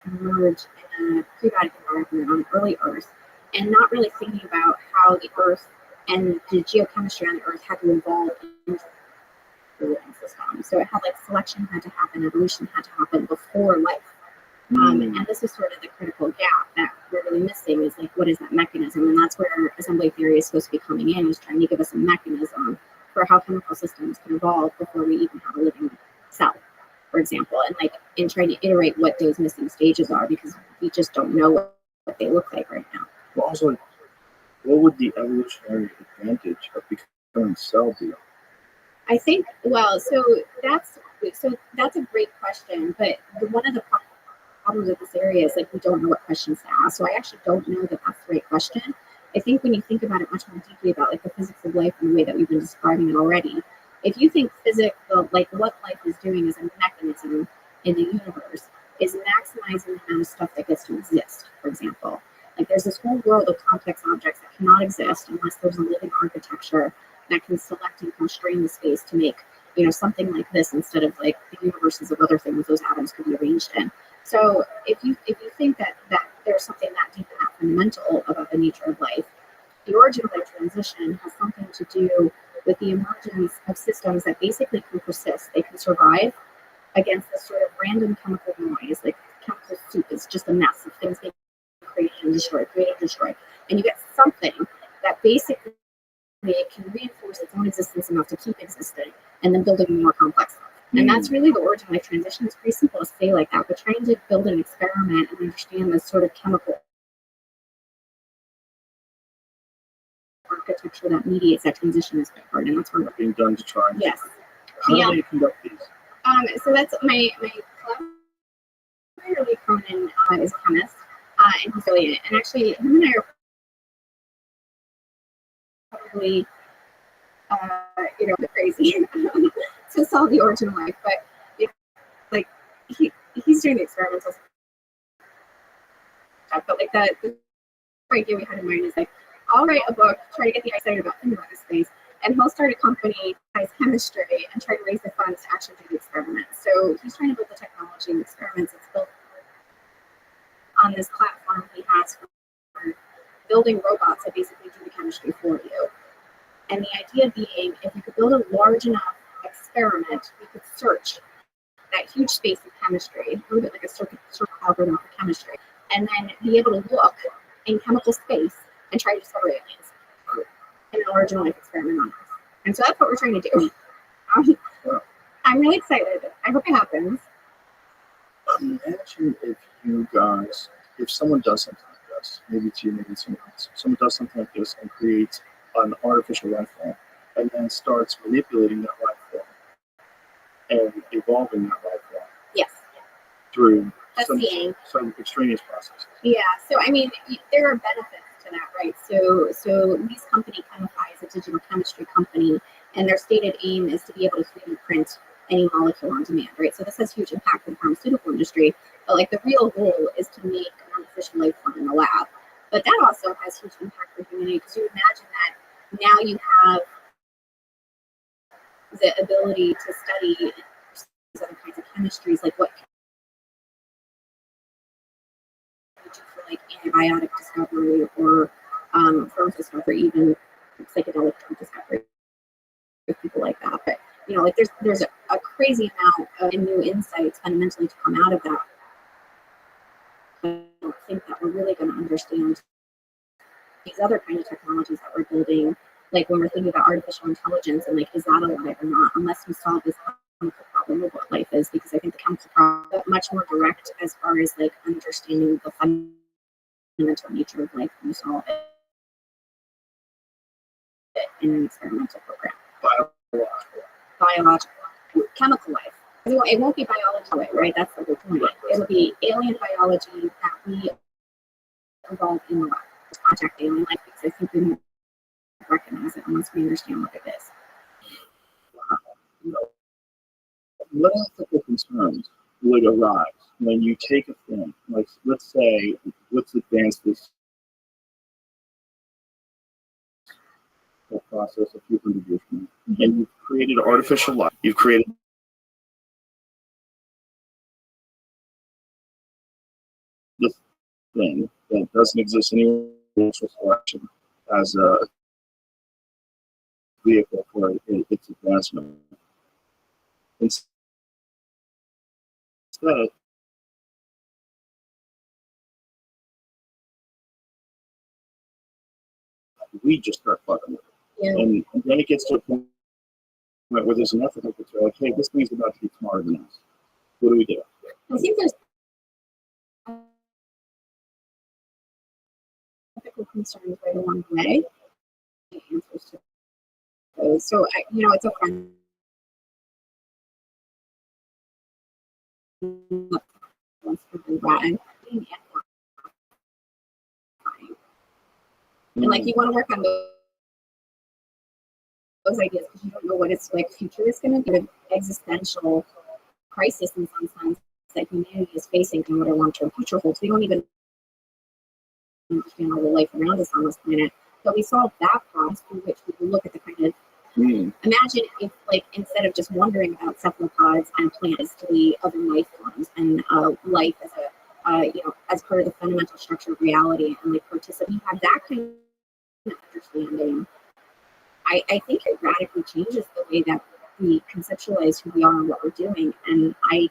emerge in a prebiotic environment on early Earth, and not really thinking about how the Earth and the geochemistry on the Earth had to evolve into the living system. So it had like selection had to happen, evolution had to happen before life. And this is sort of the critical gap that we're really missing, is like, what is that mechanism? And that's where assembly theory is supposed to be coming in, is trying to give us a mechanism for how chemical systems can evolve before we even have a living cell, for example, and trying to iterate what those missing stages are, because we just don't know what they look like right now. Well, also, what would the evolutionary advantage of becoming cell be? I think, so that's a great question, but one of the problems with this area is like we don't know what questions to ask. So I actually don't know that that's the right question. I think when you think about it much more deeply about like the physics of life and the way that we've been describing it already, if you think physics, like what life is doing as a mechanism in the universe, is maximizing the amount of stuff that gets to exist, for example. Like there's this whole world of complex objects that cannot exist unless there's a living architecture that can select and constrain the space to make, something like this, instead of like the universes of other things those atoms could be arranged in. So if you think that there's something that deep and that fundamental about the nature of life, the origin of life transition has something to do with the emergence of systems that basically can persist. They can survive against this sort of random chemical noise. Like chemical soup is just a mess of things being created and destroyed. And you get something that basically can reinforce its own existence enough to keep existing, and then building more complex stuff. And that's really the origin of life transition. It's pretty simple to say like that, but trying to build an experiment and understand this sort of chemical architecture that mediates that transition is quite hard, and that's where we're being done to try. Yes. How do they conduct these? So that's my collaborator, Lee Cronin, is a chemist, and he's brilliant. And actually, him and I are probably, crazy to solve the origin of life, but he's doing the experimental stuff. But like the idea we had in mind is like, I'll write a book, try to get the guy excited about thinking about this space, and he'll start a company, guys chemistry, and try to raise the funds to actually do the experiment. So he's trying to build the technology and experiments. It's built on this platform he has for building robots that basically do the chemistry for you. And the idea being, if you could build a large enough experiment, we could search that huge space of chemistry, a little bit like a circuit algorithm for chemistry, and then be able to look in chemical space and try to discover aliens in an original life experiment on us. And so that's what we're trying to do. I'm really excited. I hope it happens. Imagine if someone does something like this, maybe to you, maybe someone else, someone does something like this and creates an artificial life form, and then starts manipulating that life form and evolving that life form. Yes. Through some extraneous processes. Yeah. So I mean, there are benefits to that, right? So Lee's company, Chemify, is a digital chemistry company, and their stated aim is to be able to 3D print any molecule on demand, right? So this has huge impact in the pharmaceutical industry, but like the real goal is to make an artificial life form in the lab. But that also has huge impact for humanity, because you imagine that now you have the ability to study other kinds of chemistries, like what can you do for like antibiotic discovery or drug discovery, even psychedelic drug discovery, with people like that. But like there's a crazy amount of new insights fundamentally to come out of that. I don't think that we're really going to understand these other kind of technologies that we're building, like when we're thinking about artificial intelligence and like, is that alive or not, unless we solve this chemical problem of what life is, because I think the chemical problem is much more direct as far as like understanding the fundamental nature of life when you solve it. in an experimental program. Biological. Chemical life. It won't be biology, right? That's the whole point. It'll be alien biology that we evolve in the lab. Contact alien life, because I think we won't recognize it unless we understand what it is. Wow. You know, what ethical concerns would arise when you take a thing, like, let's say, let's advance this process a few hundred years from now, and you've created artificial life, you've created this thing that doesn't exist anywhere in natural selection as a vehicle for its advancement. Instead, we just start fucking with it. Yeah. And then it gets to a point where there's an ethical concern, like, hey, this thing's about to be smarter than us. What do we do? I think there's ethical concerns right along the way. Answers to those. So, it's a fun. And like you want to work on those ideas because you don't know what its like future is going to be. An existential crisis in some sense that humanity is facing and what our long-term future holds. We don't even understand all the life around us on this planet, but we solve that problem through which we can look at the kind of imagine if, like, instead of just wondering about cephalopods and plants to be other life forms and life as a as part of the fundamental structure of reality and like participate, have that kind of understanding. I think it radically changes the way that we conceptualize who we are and what we're doing, and I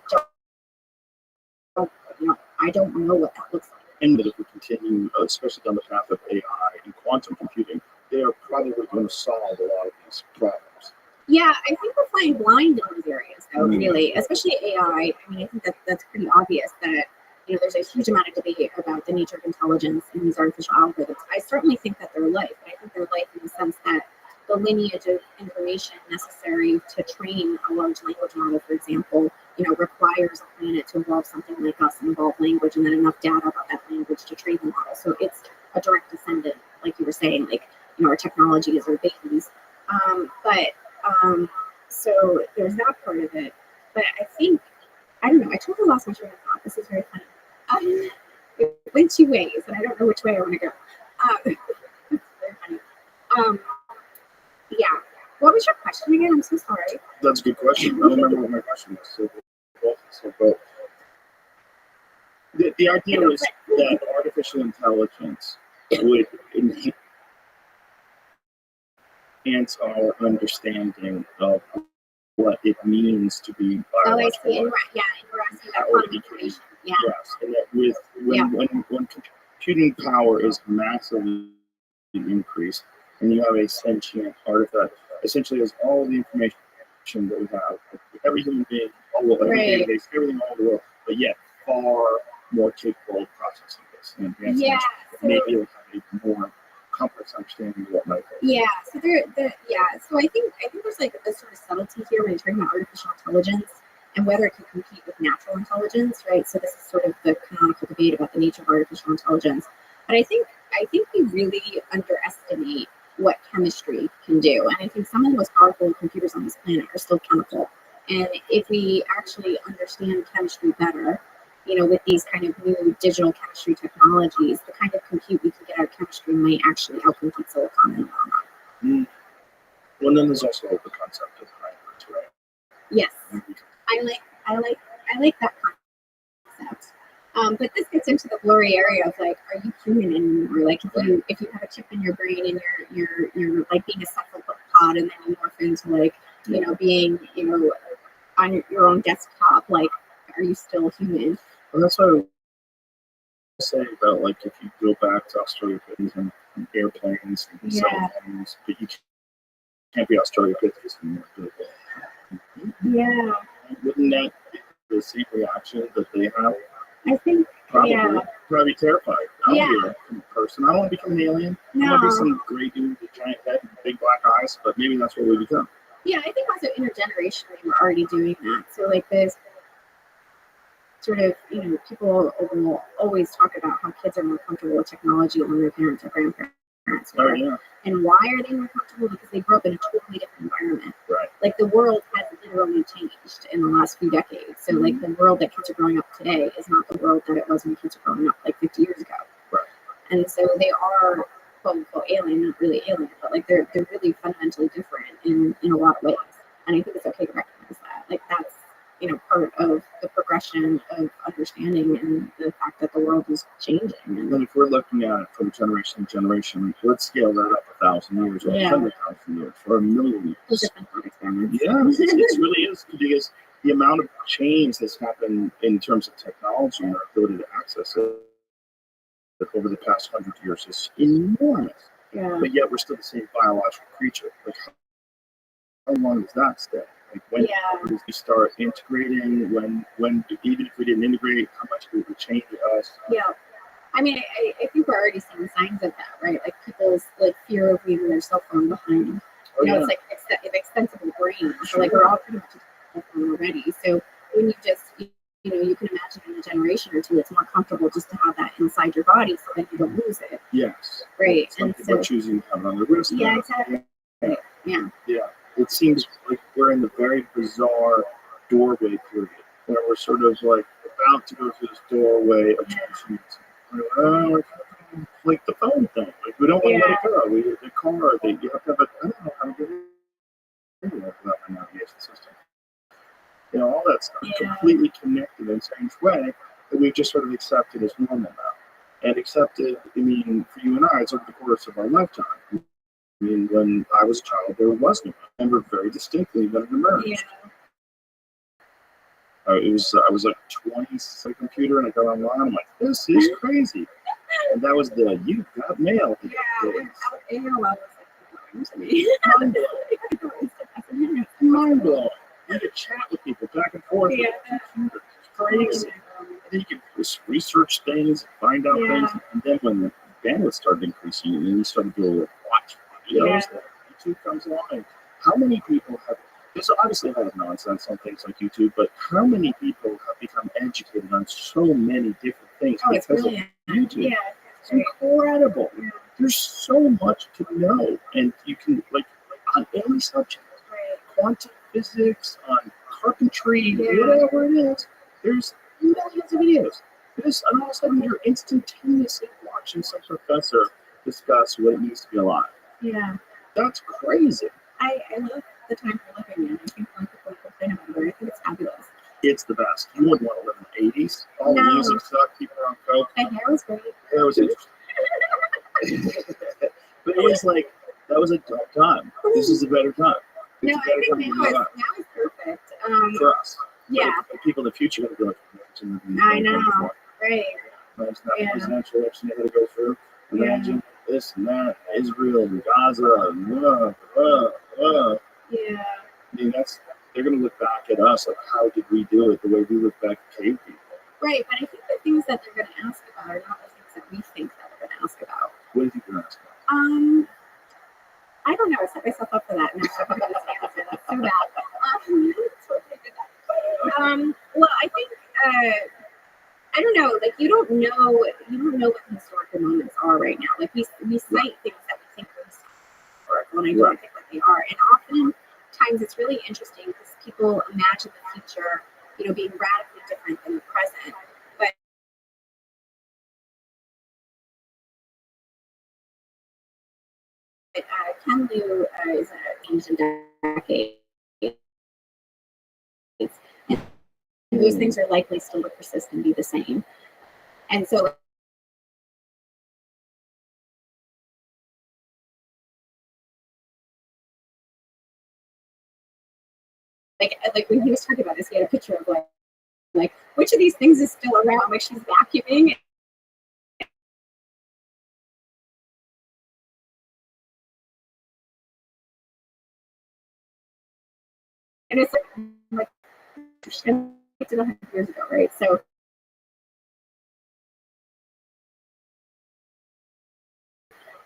don't know what that looks like. And that if we continue, especially down the path of AI and quantum computing, they are probably going to solve a lot of these problems. Yeah, I think we're flying blind in those areas, though, really, especially AI. I mean, I think that's pretty obvious that, there's a huge amount of debate about the nature of intelligence in these artificial algorithms. I certainly think that they're life, but I think they're life in the sense that the lineage of information necessary to train a large language model, for example, requires a planet to evolve something like us and evolve language and then enough data about that language to train the model. So it's a direct descendant, like you were saying, like, our technologies are babies. So there's that part of it. But I think, I don't know, I totally lost my train of thought. This is very funny. It went two ways, and I don't know which way I want to go. It's very funny. Yeah. What was your question again? I'm so sorry. That's a good question. I don't remember what my question was. So the idea is that artificial intelligence would enhance our understanding of what it means to be biological. Oh, I see. Interesting. That quantum information. Yeah. Yes, and that when computing power is massively increased, and you have a sentient artifact, essentially has all the information that we have, every human being, every database, everything all over the world, but yet far more capable of processing this and advancing this. Maybe it'll have a more complex understanding of what might be. Yeah. So So I think there's like a sort of subtlety here when you're talking about artificial intelligence and whether it can compete with natural intelligence, right? So this is sort of the canonical debate about the nature of artificial intelligence. But I think we really underestimate what chemistry can do. And I think some of the most powerful computers on this planet are still chemical. And if we actually understand chemistry better, with these kind of new digital chemistry technologies, the kind of compute we can get out of chemistry might actually outcompete silicon in the long run. Well, then there's also the concept of hybrids, right? Yes, I like that concept. But this gets into the blurry area of like, are you human anymore? Like, if you have a chip in your brain and you're like being a cephalopod, and then you morph into like, being on your own desktop, like, are you still human? Well, that's what I was saying about, like, if you go back to Australopithecus and airplanes and cell phones, but you can't be Australopithecus anymore. Yeah. Wouldn't that be the same reaction that they have? I think, probably terrified. I don't want to be a person. I don't want to become an alien. I want to be some gray dude with a giant head and big black wise, but maybe that's what we become. Yeah, I think also intergenerationally we're already doing that. So like there's sort of, people will always talk about how kids are more comfortable with technology than their parents or grandparents were. Oh, yeah. And why are they more comfortable? Because they grew up in a totally different environment. Right. Like the world has literally changed in the last few decades. So like the world that kids are growing up today is not the world that it was when kids were growing up like 50 years ago. Right. And so they are quote unquote alien, not really alien, but like they're really fundamentally different in a lot of ways. And I think it's okay to recognize that. Like that's, part of the progression of understanding and the fact that the world is changing. And if we're looking at it from generation to generation, let's scale that up 1,000 years or 100,000 years or 1,000,000 years. It's different thought experiments. Yeah, it really is, because the amount of change that's happened in terms of technology and our ability to access it over the past 100 years is enormous. Yeah. But yet we're still the same biological creature. Like, how long does that stay? Like, when do we start integrating? When even if we didn't integrate, how much would it change us? Yeah. I mean, I think we're already seeing signs of that, right? Like people's like fear of leaving their cell phone behind. It's like extensible brain. So like we're all pretty much cell phone already. So when you just you can imagine in a generation or two, it's more comfortable just to have that inside your body so that you don't lose it. Yes. Right. Some people are choosing to have it on their wrist. Yeah, exactly. Right. Yeah. Yeah. It seems like we're in the very bizarre doorway period where we're sort of like about to go through this doorway of change. Like the phone thing. Like we don't want to let it go. The car that you have to have I don't know how to get it without my navigation system. All that stuff completely connected in a strange way that we've just sort of accepted as normal now. And accepted, for you and I, it's over the course of our lifetime. When I was a child, there was no. I remember very distinctly when it emerged. Yeah. I was like 20 on a computer, and I got online. I'm like, this is crazy. And that was the "you got mail." Yeah, AOL was like to me. Mind blowing. You could chat with people back and forth. Yeah. It's crazy. And then you can just research things, find out things. And then when the bandwidth started increasing, and then you started to watch videos, YouTube comes along. And how many people have? There's obviously a lot of nonsense on things like YouTube, but how many people have become educated on so many different things because of YouTube? Yeah, it's incredible. Yeah. There's so much to know, and you can on any subject, quantum physics, on carpentry, whatever it is. There's millions of videos. And all of a sudden, you're instantaneously watching some professor discuss what it means to be alive. Yeah, that's crazy. I love the time we're living in. I think a lot of people complain about it. I think it's fabulous. It's the best. You wouldn't want to live in the 80s. All the music sucked. People were on coke. The hair was great. Hair was interesting. But it was like, that was a dark time. This is a better time. No, I think now is perfect. For us. Yeah. But people in the future are going to be like, I know. Right. Imagine that presidential election they had to go through. Imagine this and that, Israel and Gaza. Yeah. They're going to look back at us like, how did we do it the way we look back at cave people? Right, but I think the things that they're going to ask about are not the things that we think that they're going to ask about. What do you think they're going to ask about? I don't know. I set myself up for that. And I forgot this answer. That's so bad. Well, I think I don't know. Like you don't know what the historical moments are right now. Like we cite things that we think are historical, and I don't think that they are. And oftentimes it's really interesting because people imagine the future, being radically different than the present. But Ken Liu is an ancient decade. And those things are likely still to persist and be the same. And so like when he was talking about this, he had a picture of like which of these things is still around? Like she's vacuuming. And it's like it's 100 years ago, right? So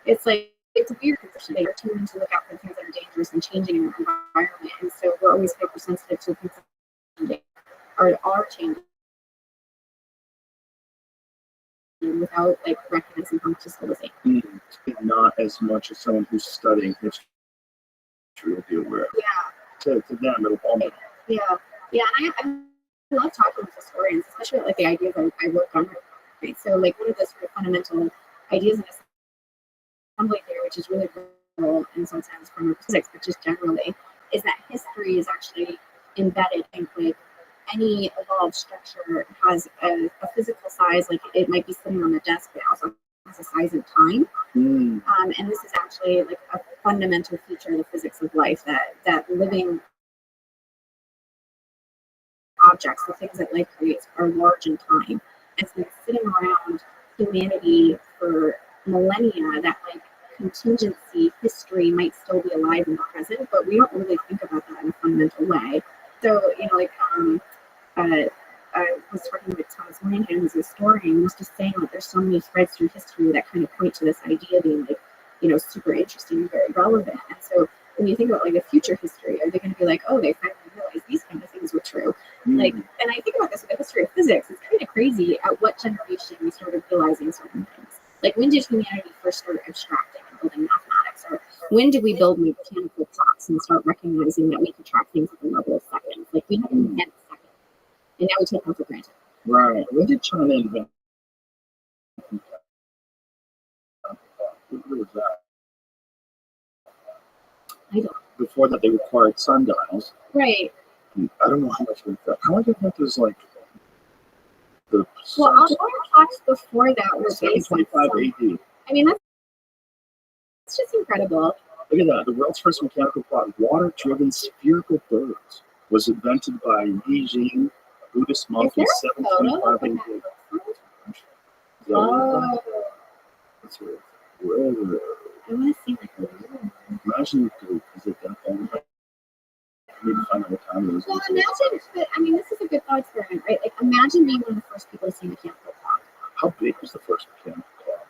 it's like it's weird because they are tuned to look out for things that are dangerous and changing in our environment, and so we're always hypersensitive to things that are changing without like recognizing how much is still the same. Not as much as someone who's studying history will be aware of. Yeah. To them, it'll bump it. Yeah. And I love talking with historians, especially like the ideas I work on. Right. So like one of the sort of fundamental ideas in assembly theory, which is really cool and sometimes from physics, but just generally, is that history is actually embedded in like any evolved structure has a physical size, like it might be sitting on the desk, but also has a size of time. And this is actually like a fundamental feature of the physics of life, that living objects, the things that life creates, are large in time. And so sitting around humanity for millennia, that like contingency history might still be alive in the present, but we don't really think about that in a fundamental way. So, like I was talking with Thomas Moynihan, who's a historian, was just saying that there's so many threads through history that kind of point to this idea being like, super interesting and very relevant. And so when you think about like a future history, are they going to be like, oh, they finally realized these kind of things were true? Like, and I think about this with the history of physics. It's kind of crazy at what generation we started realizing certain things. Like, when did humanity first start abstracting and building mathematics? Or when did we build mechanical clocks and start recognizing that we could track things at the level of seconds? Like, we haven't invented seconds, and now we take them for granted. Right. When did China invent? What was that? I don't. Before that, they required sundials. Right. I don't know how much was that. How much of that was like the? Well, all our clocks before that were based on 725 AD. I mean, that's just incredible. Look at that. The world's first mechanical clock, water-driven spherical birds, was invented by Li Jing, a Buddhist monk in 725 AD. Oh. That's weird. Whoa. I want to see like a little. Imagine you could visit that thing. Maybe find out what time it was. Well, imagine, but I mean, this is a good thought experiment, right? Like, imagine being one of the first people to see a mechanical clock. How big was the first mechanical clock?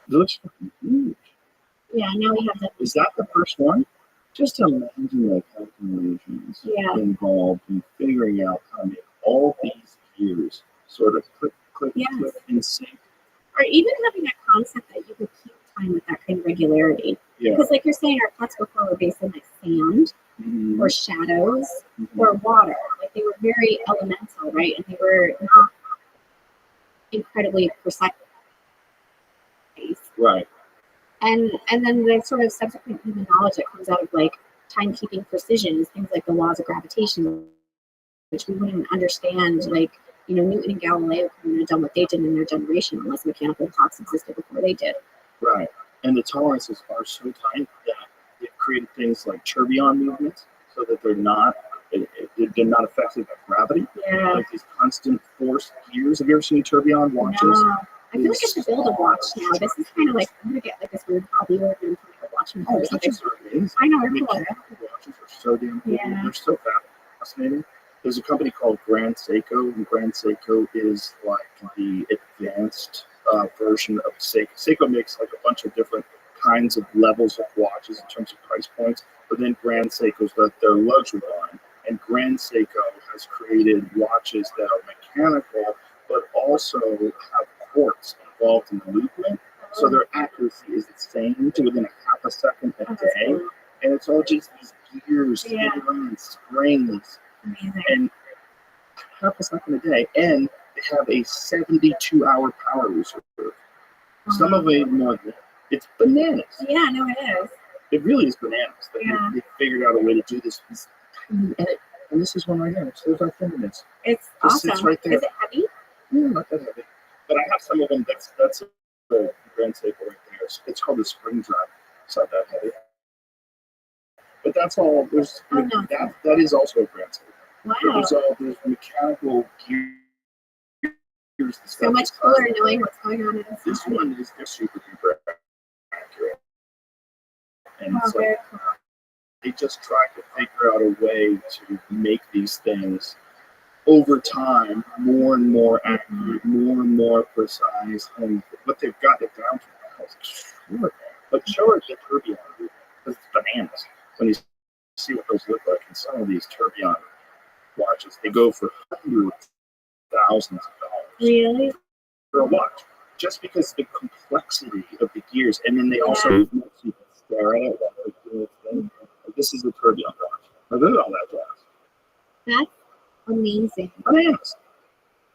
It looks fucking huge. Yeah, now we have that. Is that the first one? Just imagine like calculations involved in figuring out how to make all these gears sort of click, click, click in sync. Or even having a concept that you could keep time with that kind of regularity. Yeah. Because like you're saying, our clocks before were based on like sand or shadows or water. Like they were very elemental, right? And they were not incredibly precise. Right. And then the sort of subsequent human knowledge that comes out of like timekeeping precision is things like the laws of gravitation, which we wouldn't understand, like, Newton and Galileo couldn't have done what they did in their generation unless mechanical clocks existed before they did. Right. And the tolerances are so tight that they've created things like tourbillon movements so that they're not affected by gravity. Yeah. Like these constant force gears. Have you ever seen tourbillon watches? No. I feel like I should build a watch now. This is kind of like, I'm going to get like this weird hobby where I'm watching. Oh, watches are amazing. I know, they're cool. Mechanical watches are so damn cool. Yeah. They're so fascinating. There's a company called Grand Seiko, and Grand Seiko is like the advanced version of Seiko. Seiko makes like a bunch of different kinds of levels of watches in terms of price points, but then Grand Seiko's their luxury line, and Grand Seiko has created watches that are mechanical, but also have quartz involved in the movement, so their accuracy is the same to within a half a second a day, and it's all just these gears, and springs. Amazing. And half a second a day, and they have a 72-hour power reserve. Some of it more than that. It's bananas. Yeah, no, it is. It really is bananas. They figured out a way to do this. And this is one right here. So there's our fingernails. It's awesome. Sits right there. Is it heavy? Yeah, not that heavy. But I have some of them. That's the Grand Seiko right there. It's called the spring drive. It's not that heavy. But that's all. There's that is also a Grand Seiko. Wow. There's mechanical gears. So much cooler knowing what's going on in this one is super duper accurate. And so very cool. they just try to figure out a way to make these things over time more and more accurate, more and more precise. And what they've got it down to now is But show her the tourbillon movement, because it's bananas when you see what those look like. And some of these tourbillon watches, they go for hundreds, thousands of dollars. Really? For a watch, just because the complexity of the gears, and then they also you can stare at it while they're doing its thing. This is the tourbillon watch. Now, look at all that jazz. That's amazing. Bananas.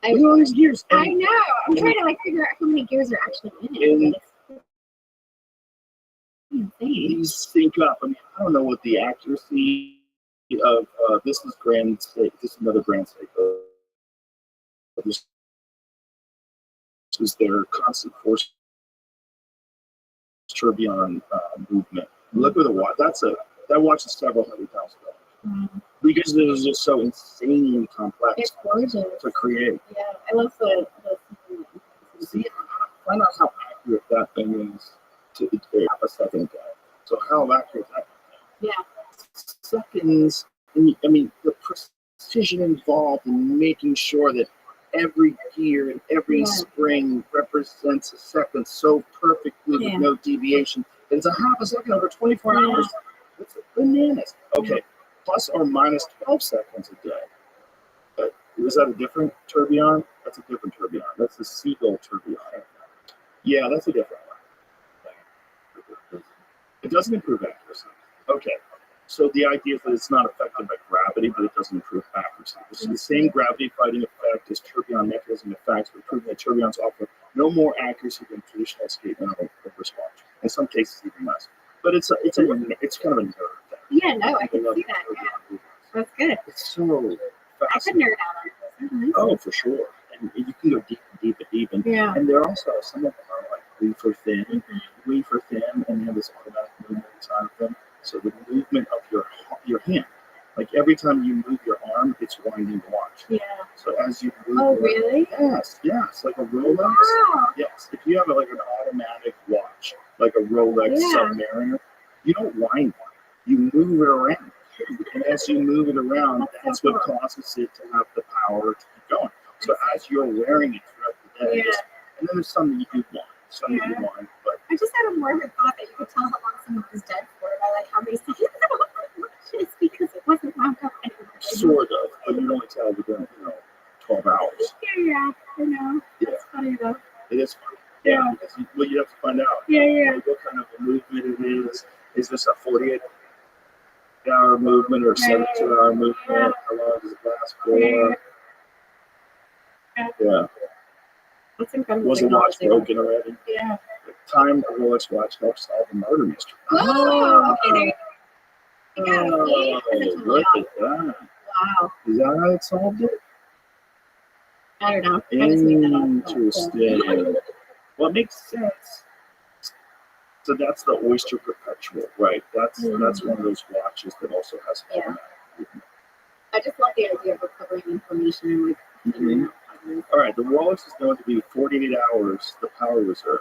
Look at all these gears. I know. I'm trying to figure out how many gears are actually in it. But it's insane. These sync up. I mean, I don't know what the accuracy of this is Grand State. This is another Grand State. This is their constant force tourbillon movement. Look at the watch. That watch is several $100,000 because it is just so insanely complex. It's gorgeous to create. Yeah, I love the See, find out how accurate that thing is to half a second ago. So how accurate that thing is. Yeah. Seconds. I mean, the precision involved in making sure that every gear and every spring represents a second so perfectly with no deviation. It's a half a second over 24 hours. It's bananas. Okay, plus or minus 12 seconds a day. But is that a different tourbillon? That's a different tourbillon. That's the Seagull tourbillon. Yeah, that's a different one. It doesn't improve accuracy. Okay. So the idea is that it's not affected by gravity, but it doesn't improve accuracy. This is the same gravity fighting effect as tourbillon mechanism effects, but proving that tourbillons offer no more accuracy than traditional escapement of a wristwatch. In some cases, even less. But it's kind of a nerd thing. Yeah, no, I can see that. Yeah. That's good. It's so I could nerd out on this. Oh, for sure. And you can go deep and deep and deep. And there are also some of them are like wafer thin, and they have this automatic movement inside of them. So the movement of your hand, like every time you move your arm, it's winding the watch. Yeah. So as you move. Oh, really? Yes, like a Rolex. Wow. Yes, if you have an automatic watch, like a Rolex Submariner, you don't wind one. You move it around, and as you move it around, that's what causes it to have the power to keep going. So as you're wearing it throughout the day, and then there's some that you do want, some that you want, but I just had a morbid thought that you could tell how long someone was dead for by how many seconds it was because it wasn't wound up anymore. Sort of, but you only tell within 12 hours. Yeah, I know. It's funny though. It is funny. Yeah, because you have to find out. What kind of a movement it is. Is this a 48-hour movement or 72-hour movement? How long does it last for? Yeah. That's incredible. Was the watch broken already? Yeah. The time a Rolex watch helps solve a murder mystery. Oh, okay, there you go. Oh, look at that. Wow. Is that how it solved it? I don't know. I just made that up. Interesting. Well, it makes sense. So that's the Oyster Perpetual, right? That's one of those watches that also has automatic movement. I just love the idea of recovering information and All right, the Rolex is going to be 48 hours, the power reserve.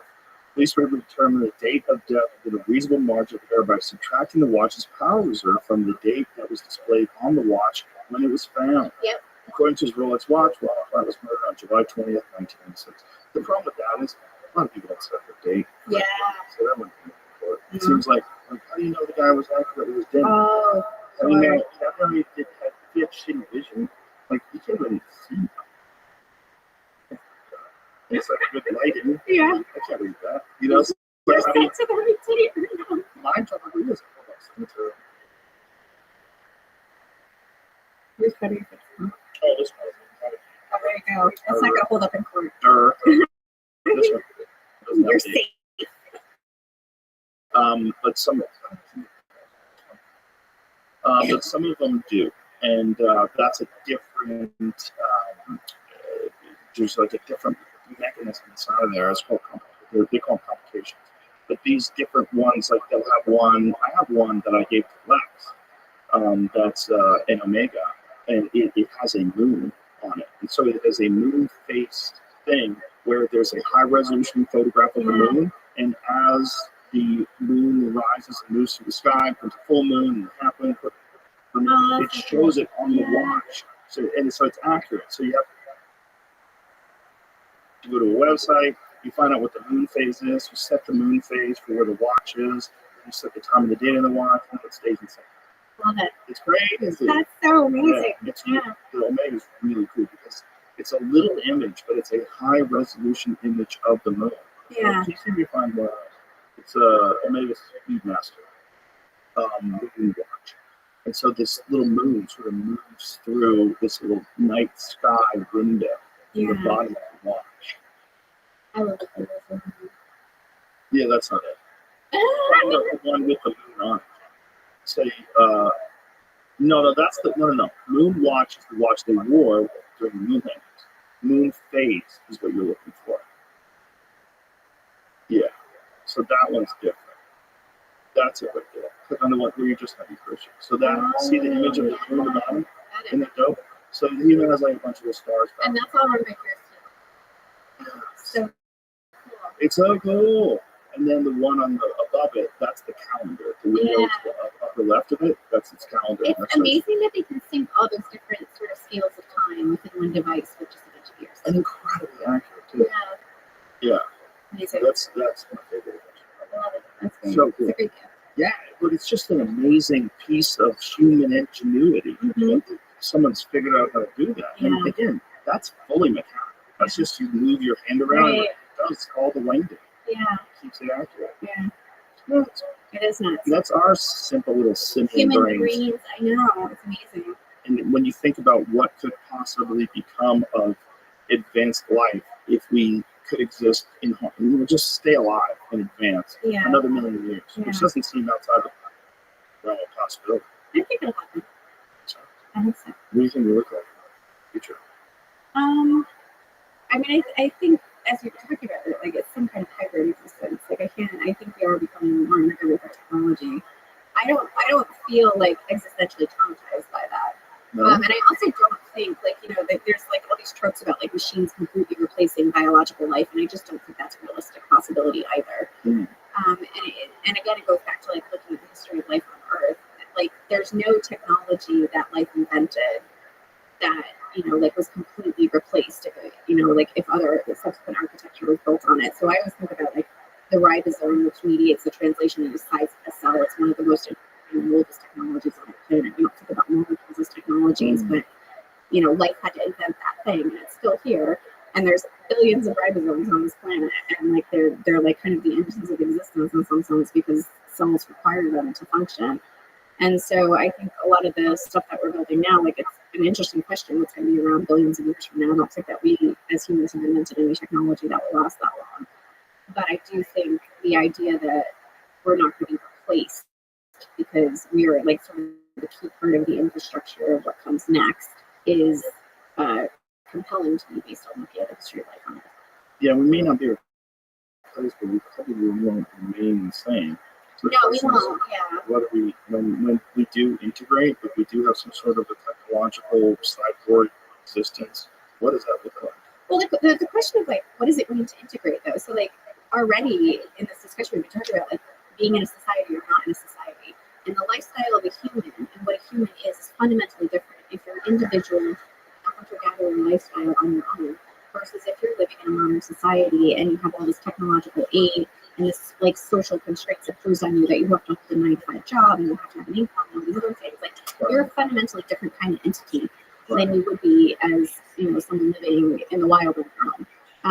Police were able to determine the date of death within a reasonable margin of error by subtracting the watch's power reserve from the date that was displayed on the watch when it was found. Yep. According to his Rolex watch, Rothschild was murdered on July 20th, 1996. The problem with that is a lot of people don't set the date. Yeah. So that wouldn't be important. It seems like, how do you know the guy was accurate? It was dead. Oh. How do you know he had shitty vision? Like, you can't really see. It's like good lighting. Yeah. I can't read that. You know, there's sense of every day. mine probably is. Where's Betty? Oh, this one. Oh, there you go. That's not going to hold up in court. This one. You're safe. But some of them do, and that's a different. There's like a different mechanism inside of there. It's called they call them complications. But these different ones, like they'll have one. I have one that I gave to Lex. That's an Omega, and it has a moon on it, and so it is a moon-faced thing where there's a high-resolution photograph of the moon, and as the moon rises and moves through the sky, comes a full moon and a half moon, it shows it on the watch. So it's accurate. So you have to go to a website, You find out what the moon phase is. You set the moon phase for where the watch is. You set the time of the day in the watch, and it stays in sync. Love it. It's crazy. That's so amazing. Yeah, the Omega is really cool because it's a little image, but it's a high resolution image of the moon. Yeah. So you see me find it's a Omega Speedmaster moon watch. And so this little moon sort of moves through this little night sky window in the bottom of the watch. I love it. Yeah, that's not it. The one with the moon on it. Say, no, that's the no. Moon watch is the watch they wore during the moon landings. Moon phase is what you're looking for. Yeah, so that one's different. That's it right there. Click on the one where you just had your picture. So that see the image of the moon on the bottom in the dope. So it even has like a bunch of the stars. And that's all on my first. So cool. It's so cool. And then the one on the above it, that's the calendar. The window to the upper left of it, that's its calendar. It's amazing that they can sync all those different sort of scales of time within one device with just a bunch of years. And incredibly accurate too. Yeah. Amazing. That's my favorite. I love it. That's great. So cool. It's a great gift. Yeah, but it's just an amazing piece of human ingenuity. Someone's figured out how to do that. Yeah. And again, that's fully mechanical. That's just you move your hand around and it does all the winding. Yeah. Keeps it accurate. Yeah. Nuts. It is nuts. And that's our simple little simian Human brains. brains, I know. It's amazing. And when you think about what could possibly become of advanced life if we could exist in we would just stay alive in advance another million years, which doesn't seem outside the realm of possibility. I think it'll happen. So, I think so. what do you think we look like in the future? I mean, I think as you're talking about it, like it's some kind of hybrid existence. Like I think we are becoming more integrated with our technology. I don't feel like existentially traumatized by that. No? And I also don't think that there's like all these tropes about like machines completely replacing biological life, and I just don't think that's a realistic possibility either. And again, it goes back to like looking at the history of life on Earth. Like there's no technology that life invented that was completely replaced. If other subsequent architecture was built on it. So I always think about like the ribosome, which mediates the translation into size of a cell. It's one of the most oldest technologies on the planet. We don't think about molecules as technologies, but life had to invent that thing, and it's still here. And there's billions of ribosomes on this planet, and like they're like kind of the engines of existence in some sense because cells require them to function. And so I think a lot of the stuff that we're building now, like it's an interesting question what's going to be around billions of years from now. I don't think that we as humans have invented any technology that will last that long. But I do think the idea that we're not going to be replaced because we are like sort of the key part of the infrastructure of what comes next is compelling to me based on looking at the history of life on Earth. Yeah, we may not be replaced, but we probably won't remain the same. So no, we won't. Yeah. What do we when we do integrate, if we do have some sort of a technological cyborg existence, what does that look like? Well, the question of like, what does it mean to integrate though? So like already in this discussion we've been talking about like being in a society or not in a society, and the lifestyle of a human and what a human is fundamentally different. If you're an individual, a hunter-gatherer lifestyle on your own, versus if you're living in a modern society and you have all this technological aid and this like social constraints imposed on you that you have to have a 9-to-5 job and you have to have an income and all these other things. Like you're a fundamentally different kind of entity than you would be as someone living in the wild on your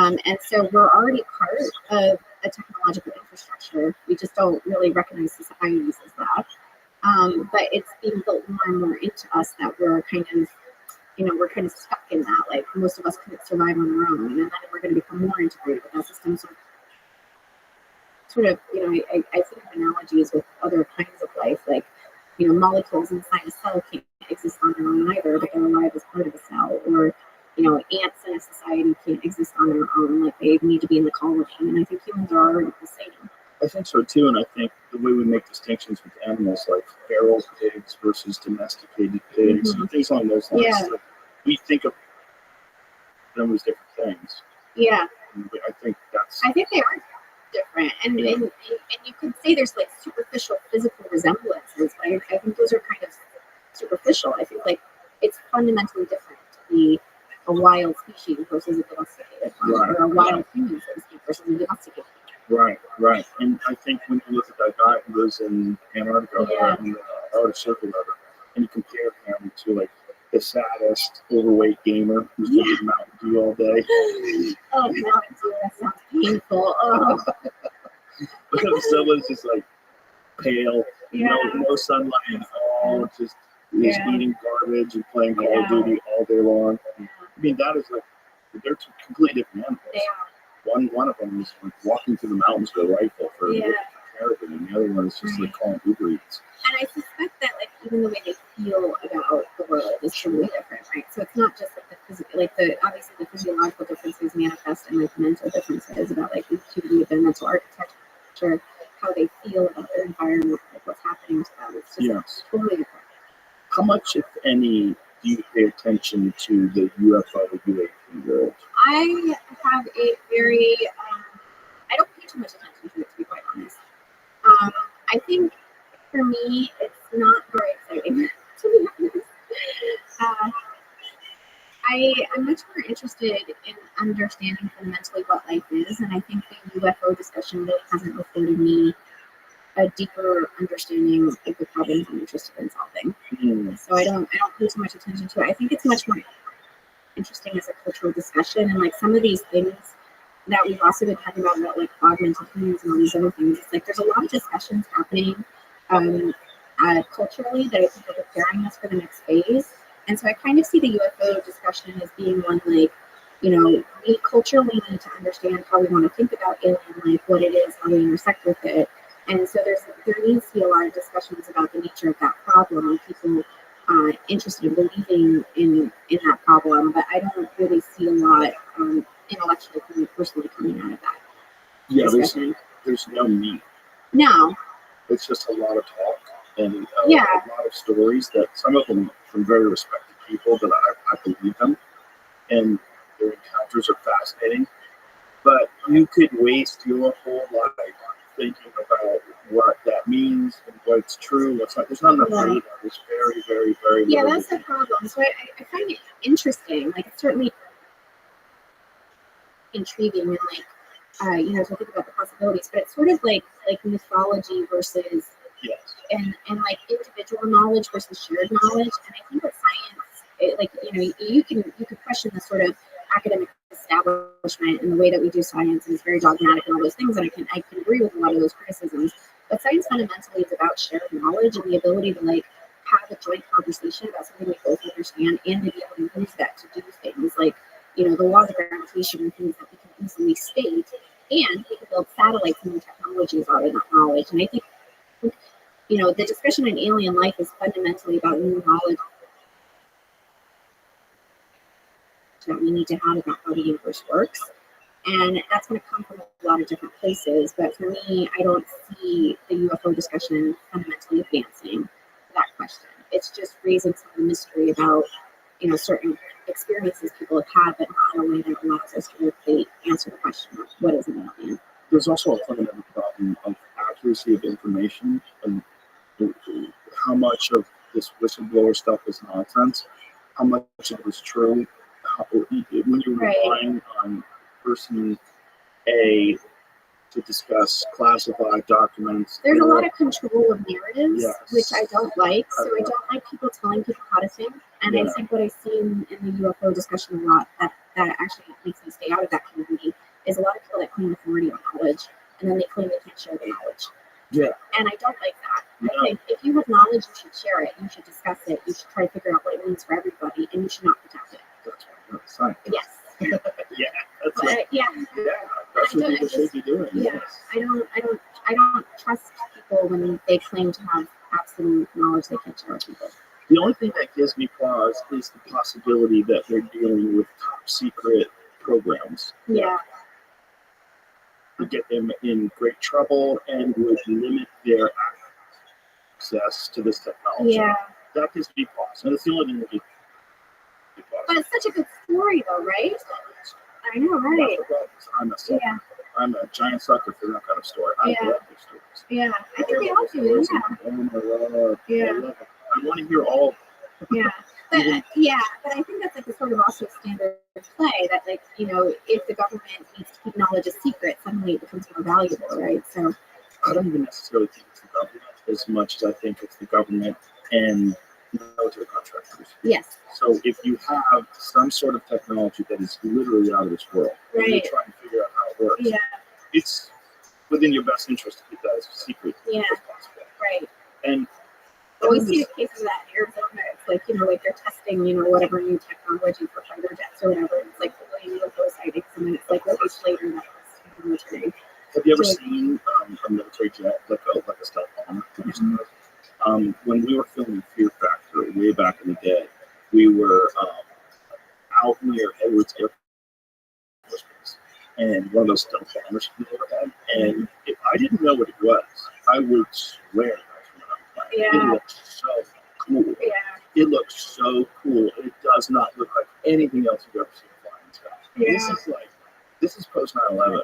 own. And so we're already part of a technological infrastructure. We just don't really recognize societies as that. But it's being built more and more into us that we're kind of stuck in that. Like most of us couldn't survive on our own, and then we're going to become more integrated with that system. So I think of analogies with other kinds of life, like molecules inside a cell can't exist on their own either, but they're alive as part of a cell. Or ants in a society can't exist on their own, like they need to be in the colony. And I think humans are already the same. I think so too, and I think the way we make distinctions with animals, like feral pigs versus domesticated pigs, and things along those lines, like, we think of them as different things. Yeah. I think they are different, and you could say there's like superficial physical resemblances, but I think those are kind of superficial. I think like it's fundamentally different to be a wild species versus a domesticated one, Right, or a wild human, so to speak, versus a domesticated. Right. And I think when you look at that guy who lives in Antarctica Yeah. or in the Arctic Circle, and you compare him to like the saddest overweight gamer who's drinking Mountain Dew all day. Oh, Mountain Dew, that sounds painful. Oh, But if someone's just like pale, yeah. no sunlight at all, just is Yeah. eating garbage and playing Call of Yeah. Duty all day long. I mean, that is like, they're two completely different animals. They are. One of them is like walking through the mountains with a rifle for Yeah. caribou, and the other one is just like calling Uber Eats. And I suspect that, like, even the way they feel about the world is totally different, right? So it's not just like the physical, like obviously the physiological differences manifest in like mental differences about like the acuity of their mental architecture, how they feel about their environment, like what's happening to them. It's just totally different. How much, if any, do you pay attention to the UFO UAP world? I have a very, I don't pay too much attention to it, to be quite honest. I think for me, it's not very exciting, to be honest. I'm much more interested in understanding fundamentally what life is, and I think the UFO discussion really hasn't afforded me a deeper understanding of the problems I'm interested in solving. So I don't pay too much attention to it. I think it's much more interesting as a cultural discussion, and like some of these things that we've also been talking about like augmented humans and all these other things. It's like there's a lot of discussions happening culturally that I think are preparing us for the next phase. And so I kind of see the UFO discussion as being one like, you know, we culturally need to understand how we want to think about alien life, what it is, how we intersect with it. And so there needs to be a lot of discussions about the nature of that problem and people interested in believing in that problem. But I don't really see a lot intellectually for me personally coming out of that. Yeah, there's no meat. No. It's just a lot of talk and a Yeah. lot of stories that some of them from very respected people that I believe them, and their encounters are fascinating. But you could waste your whole life thinking about what that means and what's true, what's not. There's not enough data. There's very, very, very Yeah, little. that's the problem. So I find it interesting. Like it's certainly intriguing and like you know, to think about the possibilities, but it's sort of like mythology versus and like individual knowledge versus shared knowledge. And I think with science, like you know, you can question the sort of academic establishment and the way that we do science, and it's very dogmatic and all those things, and I can agree with a lot of those criticisms. But science fundamentally is about shared knowledge and the ability to like have a joint conversation about something we both understand, and to be able to use that to do things like, you know, the laws of gravitation and things that we can easily state, and we can build satellites and new technologies out of that knowledge. And I think, you know, the discussion in alien life is fundamentally about new knowledge that we need to have about how the universe works. And that's going to come from a lot of different places. But for me, I don't see the UFO discussion fundamentally advancing that question. It's just raising some of the mystery about, you know, certain experiences people have had, but not in a way that allows us to really answer the question of what is an alien. There's also a fundamental problem of accuracy of information and how much of this whistleblower stuff is nonsense, how much of it is true. When you're relying on person A to discuss classified documents, there's a lot of control of narratives, which I don't like. So I don't like people telling people how to think. And I think what I see in the UFO discussion a lot that actually makes me stay out of that community is a lot of people that claim authority on knowledge, and then they claim they can't share the knowledge. Yeah. And I don't like that. I think if you have knowledge, you should share it. You should discuss it. You should try to figure out what it means for everybody, and you should not protect it. That's what science. Yes. That's but, yeah, that's what people should be doing. Yeah, I don't trust people when they claim to have absolute knowledge they can't share with people. The only thing that gives me pause is the possibility that they're dealing with top secret programs. Yeah. Would get them in great trouble and would limit their access to this technology. Yeah. That gives me pause. And it's the only thing that gives me pause. But it's such a good story, though, right? I know, right? I'm a sucker. Yeah. I'm a giant sucker for that kind of story. I love those stories. Yeah, I think we all do. Yeah. Oh my God. Yeah. I love it. I want to hear all. Yeah. But I think that's like this sort of also standard play that, like, you know, if the government needs to keep knowledge a secret, suddenly it becomes more valuable, right? So I don't even necessarily think it's the government as much as I think it's the government and military contractors. yes, So if you have some sort of technology that is literally out of this world, and you're right, trying to figure out how it works, yeah, it's within your best interest to keep that as secret yeah, as possible. right. And But we see the cases of that in Arizona. It's like, you know, like they're testing, you know, whatever new technology for fighter jets or whatever. It's like really UFO sightings, and then it's like released later that was military. have you ever So, seen a military jet, like a stealth bomber? When we were filming Fear Factor way back in the day, we were out near Edwards Air Force Base, and one of those stealth bombers flew overhead. And if I didn't know what it was, I would swear that was from another planet. Yeah. It looked so cool. yeah, It looks so cool. It does not look like anything else you've ever seen flying in the sky. yeah, This is post 9/11,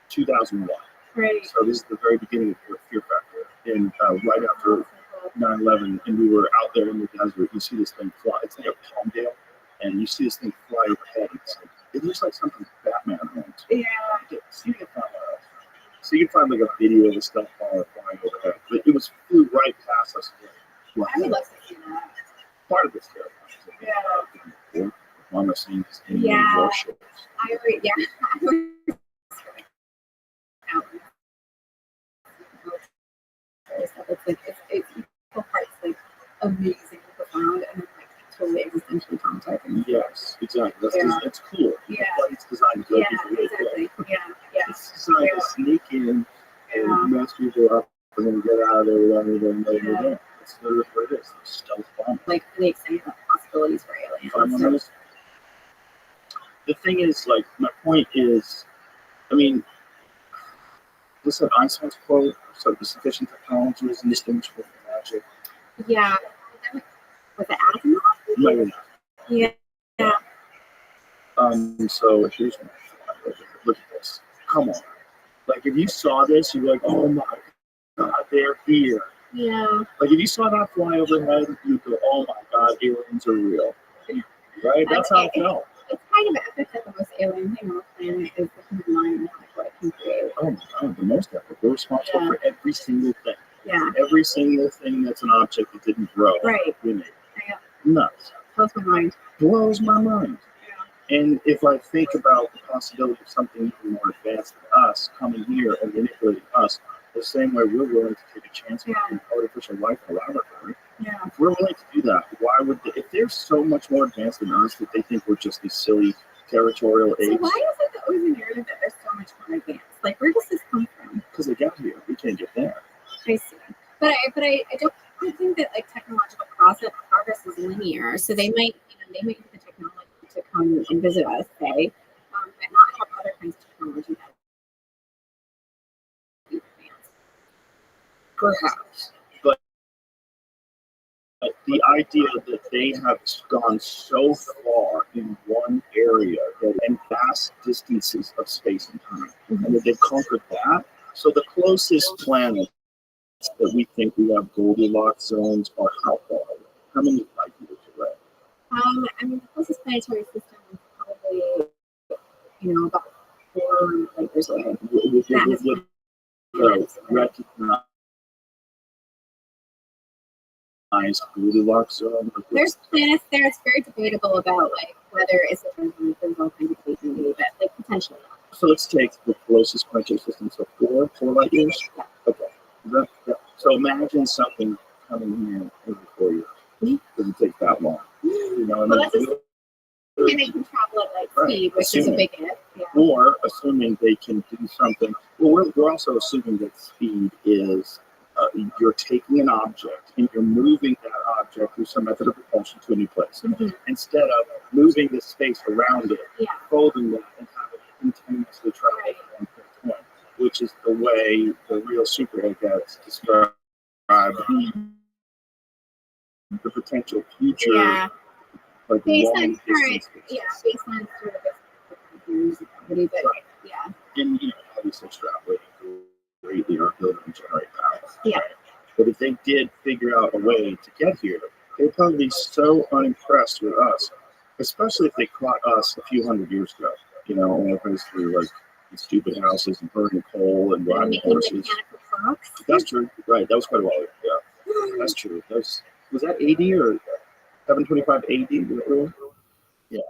2001. right. So this is the very beginning of Fear Factor, and right after 9/11, and we were out there in the desert. You see this thing fly. It's near Palmdale, and you see this thing fly overhead. It looks like something Batman owns. Yeah, So you can find like a video of the stealth bomber flying overhead. But it was flew right past us. Wow. I would love to see that. Part of it's terrifying. Yeah. Mama scenes in Yeah. warships. I already, yeah. I already- It's like it's equal parts like amazing, profound, and then like totally existentially traumatizing. Yes, exactly. Yeah. It's cool. Yeah. But it's designed to go Yeah, people really quick. exactly. Yeah. It's designed to sneak in and mess people up and then get out of there without even knowing they're there. It's literally what it is. It's stealth bomb. Like really excited about the possibilities for aliens. So, the thing is, like, my point is, I mean, this is Einstein's quote, so the sufficient technology is indistinguishable from magic. Yeah. Was it Asimov? Maybe not. Yeah. So here's my thought. Look at this. Come on. Like, if you saw this, you'd be like, oh my God, they're here. Yeah. Like, if you saw that fly overhead, you'd go, oh my God, aliens are real. Right? That's how it felt. It's kind of epic that the most alien thing on the planet is the human mind and what it can create. Oh my God, the most epic. We're responsible for every single thing. Yeah. Every single thing that's an object that didn't grow. Right. We made. Yeah. Nuts. Blows my mind. Blows my mind. And if I think about the possibility of something even more advanced than us coming here and manipulating us, the same way we're willing to take a chance on artificial life in a laboratory, if we're willing to do that, why would they, if they're so much more advanced than us that they think we're just these silly territorial So apes? why is it always a narrative that they're so much more advanced? Like, where does this come from? Because they got here. We can't get there. I see. But I don't think that like technological progress is linear. So they might, they might have the technology to come and visit us, say, but not have other kinds of technology that be advanced. Perhaps. But the idea that they have gone so far in one area and vast distances of space and time, and that they've conquered that. So the closest planets that we think we have Goldilocks zones are how far away? How many light years away? I mean, the closest planetary system is probably, about 4 light years away. Recognize Goldilocks zone. There's planets there. It's very debatable about like whether it's a there's all kinds of cases, but like potentially. So let's take the closest planetary system. So 4 light years. Yeah. Okay. So imagine something coming here every 4 years. It doesn't take that long. Well, that's and they can travel at light speed, which is a big if. Yeah. Or assuming they can do something. Well, we're also assuming that speed is you're taking an object and you're moving that object through some method of propulsion to a new place. Instead of moving the space around it, folding that and having it continuously travel from point to point, which is the way the real superhead gets described. The potential future. Yeah. Like based on current, based on sort of the gravity, but And obviously extrapolating greatly our ability to generate power. Yeah. Right? But if they did figure out a way to get here, they'd probably be so unimpressed with us especially if they caught us a few hundred years ago. You know, and we're basically like in stupid houses and burning coal and riding Making horses. mechanical clocks. That's true. Right. That was quite a while ago. Yeah, that's true. Was that 80 or 725 AD? Yeah.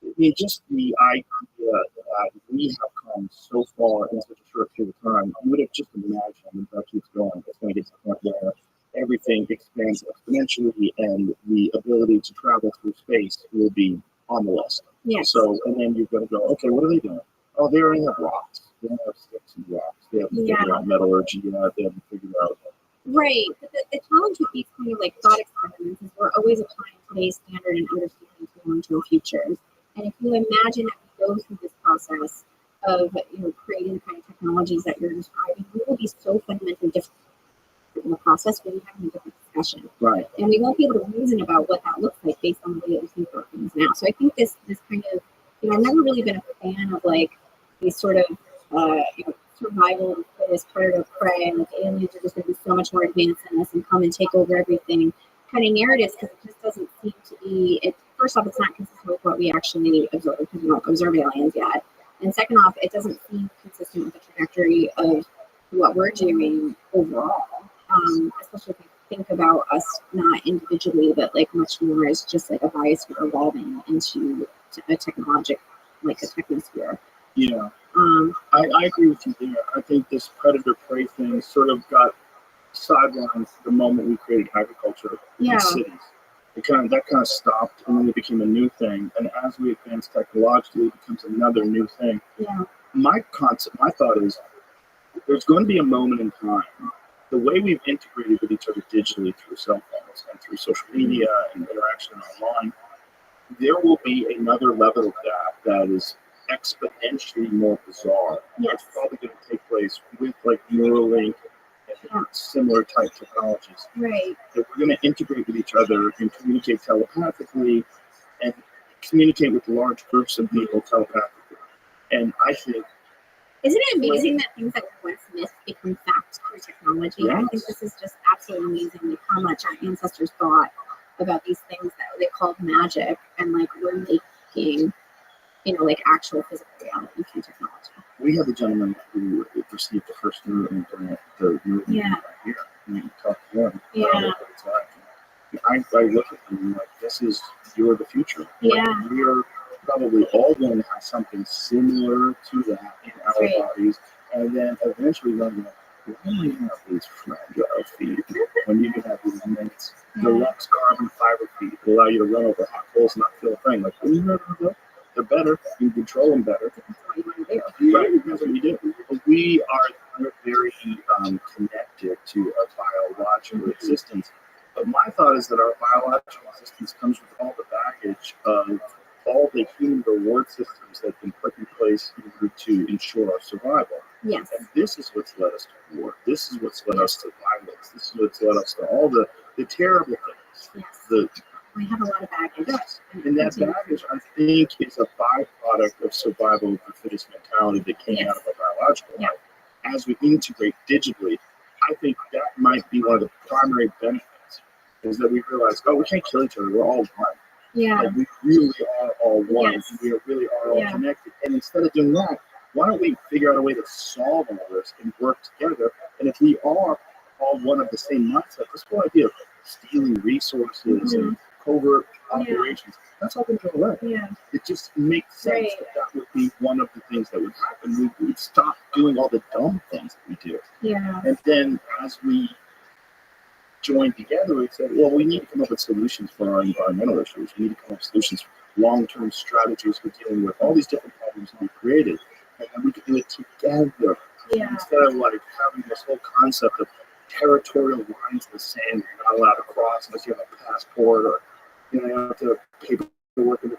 I mean, just the idea that we have come so far in such a short period of time, you would have just imagined if that keeps going, it's going to get to the point where everything expands exponentially and the ability to travel through space will be on the list. Yes. So, and then you're going to go, okay, what are they doing? Oh, they already have rocks. They don't have sticks and rocks. They haven't figured out metallurgy yet. They haven't figured out. Right. But the challenge with these kind of like thought experiments is we're always applying today's standard and understanding to long-term futures. And if you imagine that we go through this process of creating the kind of technologies that you're describing, we will be so fundamentally different in the process when we have a different discussion. Right. And we won't be able to reason about what that looks like based on the way that we think about things now. So I think this kind of I've never really been a fan of like these sort of survival of the fittest, predator prey, and like aliens are just going to be so much more advanced than us and come and take over everything kind of narratives, because it just doesn't seem to be it. First off, it's not consistent with what we actually observe, because we don't observe aliens yet. And second off, it doesn't seem consistent with the trajectory of what we're doing overall, especially if you think about us not individually, but like much more as just like a biosphere evolving into a technologic, like a technosphere. Yeah. I agree with you there. I think this predator-prey thing sort of got sidelined the moment we created agriculture in cities. That kind of stopped, and then it became a new thing. And as we advance technologically, it becomes another new thing. Yeah. My thought is, there's going to be a moment in time. The way we've integrated with each other digitally through cell phones and through social media and interaction online, there will be another level of that is exponentially more bizarre. Yes. It's probably going to take place with like Neuralink and similar type technologies. Right. That we're going to integrate with each other and communicate telepathically and communicate with large groups of people telepathically. And I think, isn't it amazing that things that were once myths become facts through technology? Yes. I think this is just absolutely amazing, like how much our ancestors thought about these things that they called magic, and like we're making, like actual physical reality through technology. we had the gentleman who received the first Neuralink grant, the Neuralink right here. And we talked to him about what it's like. I look at them like, you're the future. Yeah. Like, we're probably all going to have something similar to that in our bodies. And then eventually we're going to go, why do you have these fragile feet when you can have these immense deluxe carbon fiber feet that allow you to run over hot coals and not feel a thing? Like, what are you going to do? They're better. You control them better. That's what you want to do. Right. That's what we do. We're very connected to our biological existence. But my thought is that our biological existence comes with all the baggage of all the human reward systems that have been put in place in order to ensure our survival. Yes. And this is what's led us to war. This is what's led us to violence. This is what's led us to all the terrible things. Yes. We have a lot of baggage. Yes. And that baggage, I think, is a byproduct of survival of the fittest mentality that came out of our biological life. As we integrate digitally, I think that might be one of the primary benefits, is that we realize, we can't kill each other. We're all one. Yeah. Like, we really are all one. Yes. We really are all connected. And instead of doing that, why don't we figure out a way to solve all this and work together? And if we are all one of the same mindset, this whole idea of stealing resources and covert operations, that's all going to go away. Yeah. It just makes sense that would be one of the things that would happen. We'd stop doing all the dumb things that we do. Yeah. And then as we join together, we said, we need to come up with solutions for our environmental issues. We need to come up with solutions for long-term strategies for dealing with all these different problems that we created. And then we can do it together. Yeah. Instead of having this whole concept of territorial lines in the sand you're not allowed to cross unless you have a passport, or you have to paperwork and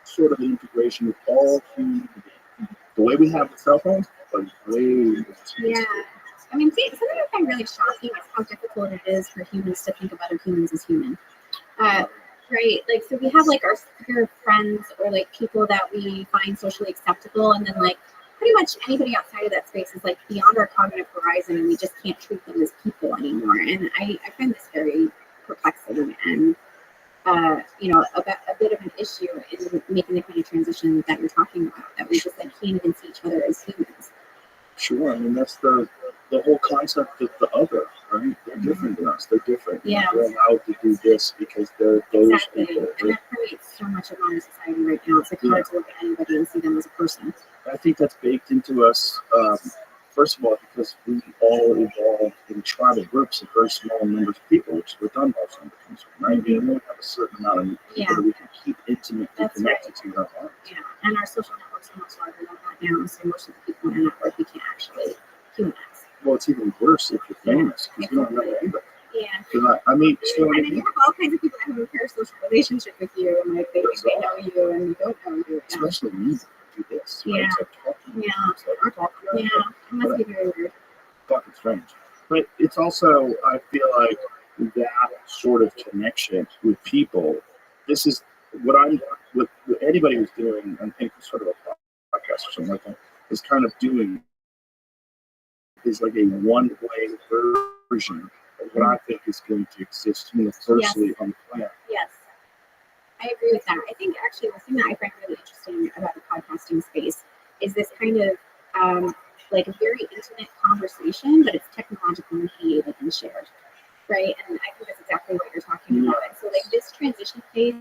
sort of an integration with all human beings. The way we have with cell phones, but way more. Yeah. I mean, something I find really shocking is how difficult it is for humans to think of other humans as human. Right? Like, so we have our sphere of friends, or people that we find socially acceptable, and then pretty much anybody outside of that space is beyond our cognitive horizon, and we just can't treat them as people anymore. And I find this very perplexing and a bit of an issue in making the kind of transition that you're talking about, that we just like can't even see each other as humans. Sure, I mean that's the whole concept of the other, right? They're different than us. They're different. Yeah. They're allowed to do this because they're those Exactly. people. And that permeates so much of modern society right now. It's like hard to look at anybody and see them as a person. I think that's baked into us, first of all, because we all evolved in tribal groups of very small numbers of people, which we're done most of the country, right? We only have a certain amount of people that we can keep intimately connected to in our lives. Yeah, and our social networks are much larger than that now, so most of the people in our network we can't actually humanize. Well, it's even worse if you're famous, because you don't know anybody. Yeah. Because I mean, and then you have all kinds of people that have a parasocial relationship with you, and like they think they know you and you don't know you. Especially me, do this. Yeah. Right? It's like talking. Yeah. It's like, I talk to you. Yeah. It must be very weird. Fucking strange. But it's also, I feel like that sort of connection with people. This is what anybody who's doing, I think, sort of a podcast or something like that, is kind of doing is like a one-way version of what I think is going to exist universally on the planet. Yes. I agree with that. I think actually the thing that I find really interesting about the podcasting space is this kind of like a very intimate conversation, but it's technologically mediated and shared, right? And I think that's exactly what you're talking about. And so like this transition phase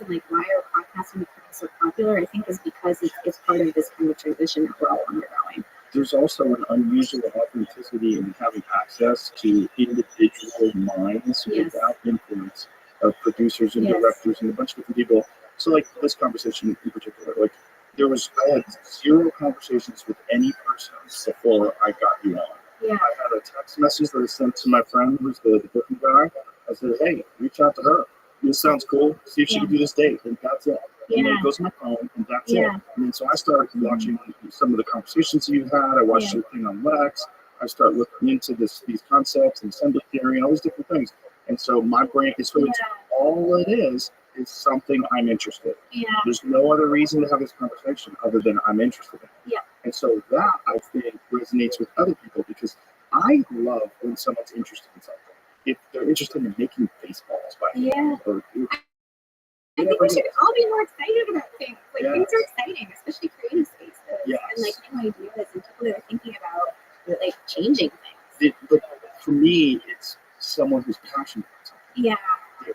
and like why are podcasting becoming so popular, I think is because it's part of this kind of transition that we're all undergoing. There's also an unusual authenticity in having access to individual minds without influence of producers and directors and a bunch of different people. So like this conversation in particular, like I had 0 conversations with any person before I got you on. Yeah. I had a text message that I sent to my friend who's the booking guy. I said, hey, reach out to her. This sounds cool. See if she can do this date. And that's it. And then it goes to my phone, and that's it. And then so I started watching some of the conversations you had. I watched your thing on Lex. I started looking into these concepts and assembly theory and all these different things. And so my brain is all it is something I'm interested in. Yeah. There's no other reason to have this conversation other than I'm interested in it. Yeah. And so that, I think, resonates with other people because I love when someone's interested in something. If they're interested in making baseballs by hand, or I think we should all be more excited about things. Like things are exciting, especially creative spaces and like new ideas and people that are thinking about like changing things. But for me, it's someone who's passionate about something. Yeah,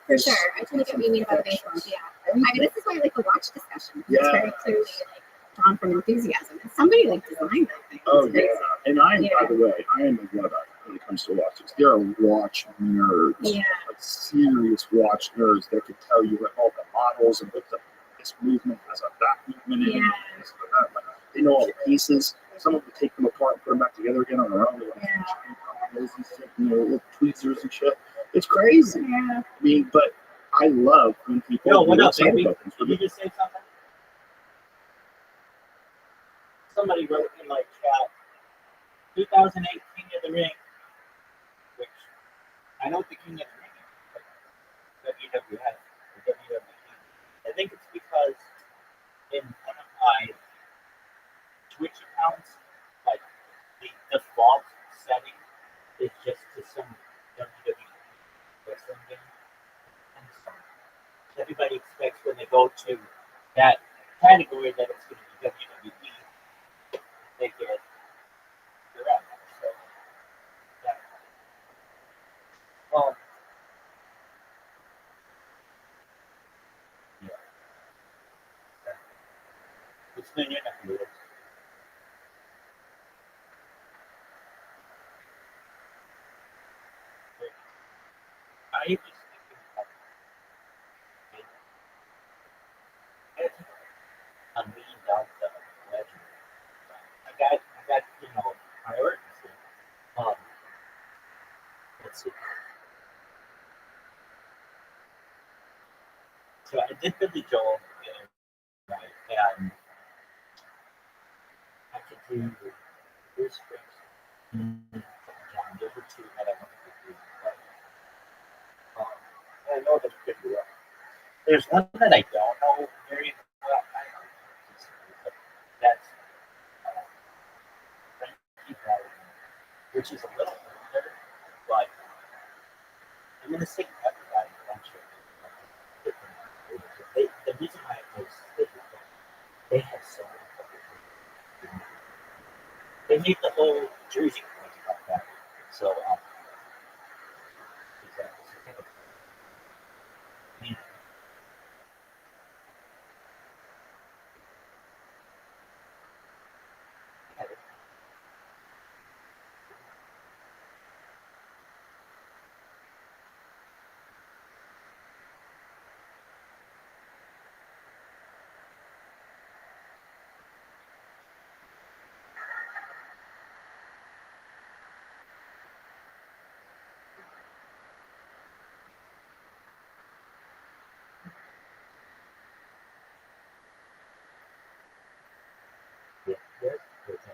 for sure. I totally get what you mean about the baseballs. Yeah, I mean this is why I like the watch discussion. It's very clearly like drawn from enthusiasm, and somebody like designed that thing. Oh yeah, and by the way, I am a Luddite when it comes to watches. There are watch nerds, like serious watch nerds that can tell you like all the models and what this movement has that movement in it. Like, they know all the pieces. Some of them take them apart and put them back together again on their own. Little tweezers and shit. It's crazy. Yeah. I mean, but I love when people. Yo, what up, baby? Did you just say something? Somebody wrote in my chat, 2008 King of the Ring, which I know the King of the Ring is WWF or WWE. I think it's because in one of my Twitch accounts, like the default setting is just to some WWE wrestling game. And so everybody expects when they go to that category that it's going to be WWE. They get the rep. So, yeah. Well, yeah. It's been in a few. I was thinking about I'm being down the legend. I got, priorities here. Let's see. So I did Billy Joel, right? And I could do Bruce Springsteen. There were 2 that I wanted to do, but I know that could be well. There's one that I don't know very well. I don't know, but that's Frankie Valli, which is a little older, but I'm going to say everybody eventually. reason why I was thinking that they had so many fucking they made the whole Jersey point about that. So exactly. So think about it. Yeah, yeah, yeah, yeah.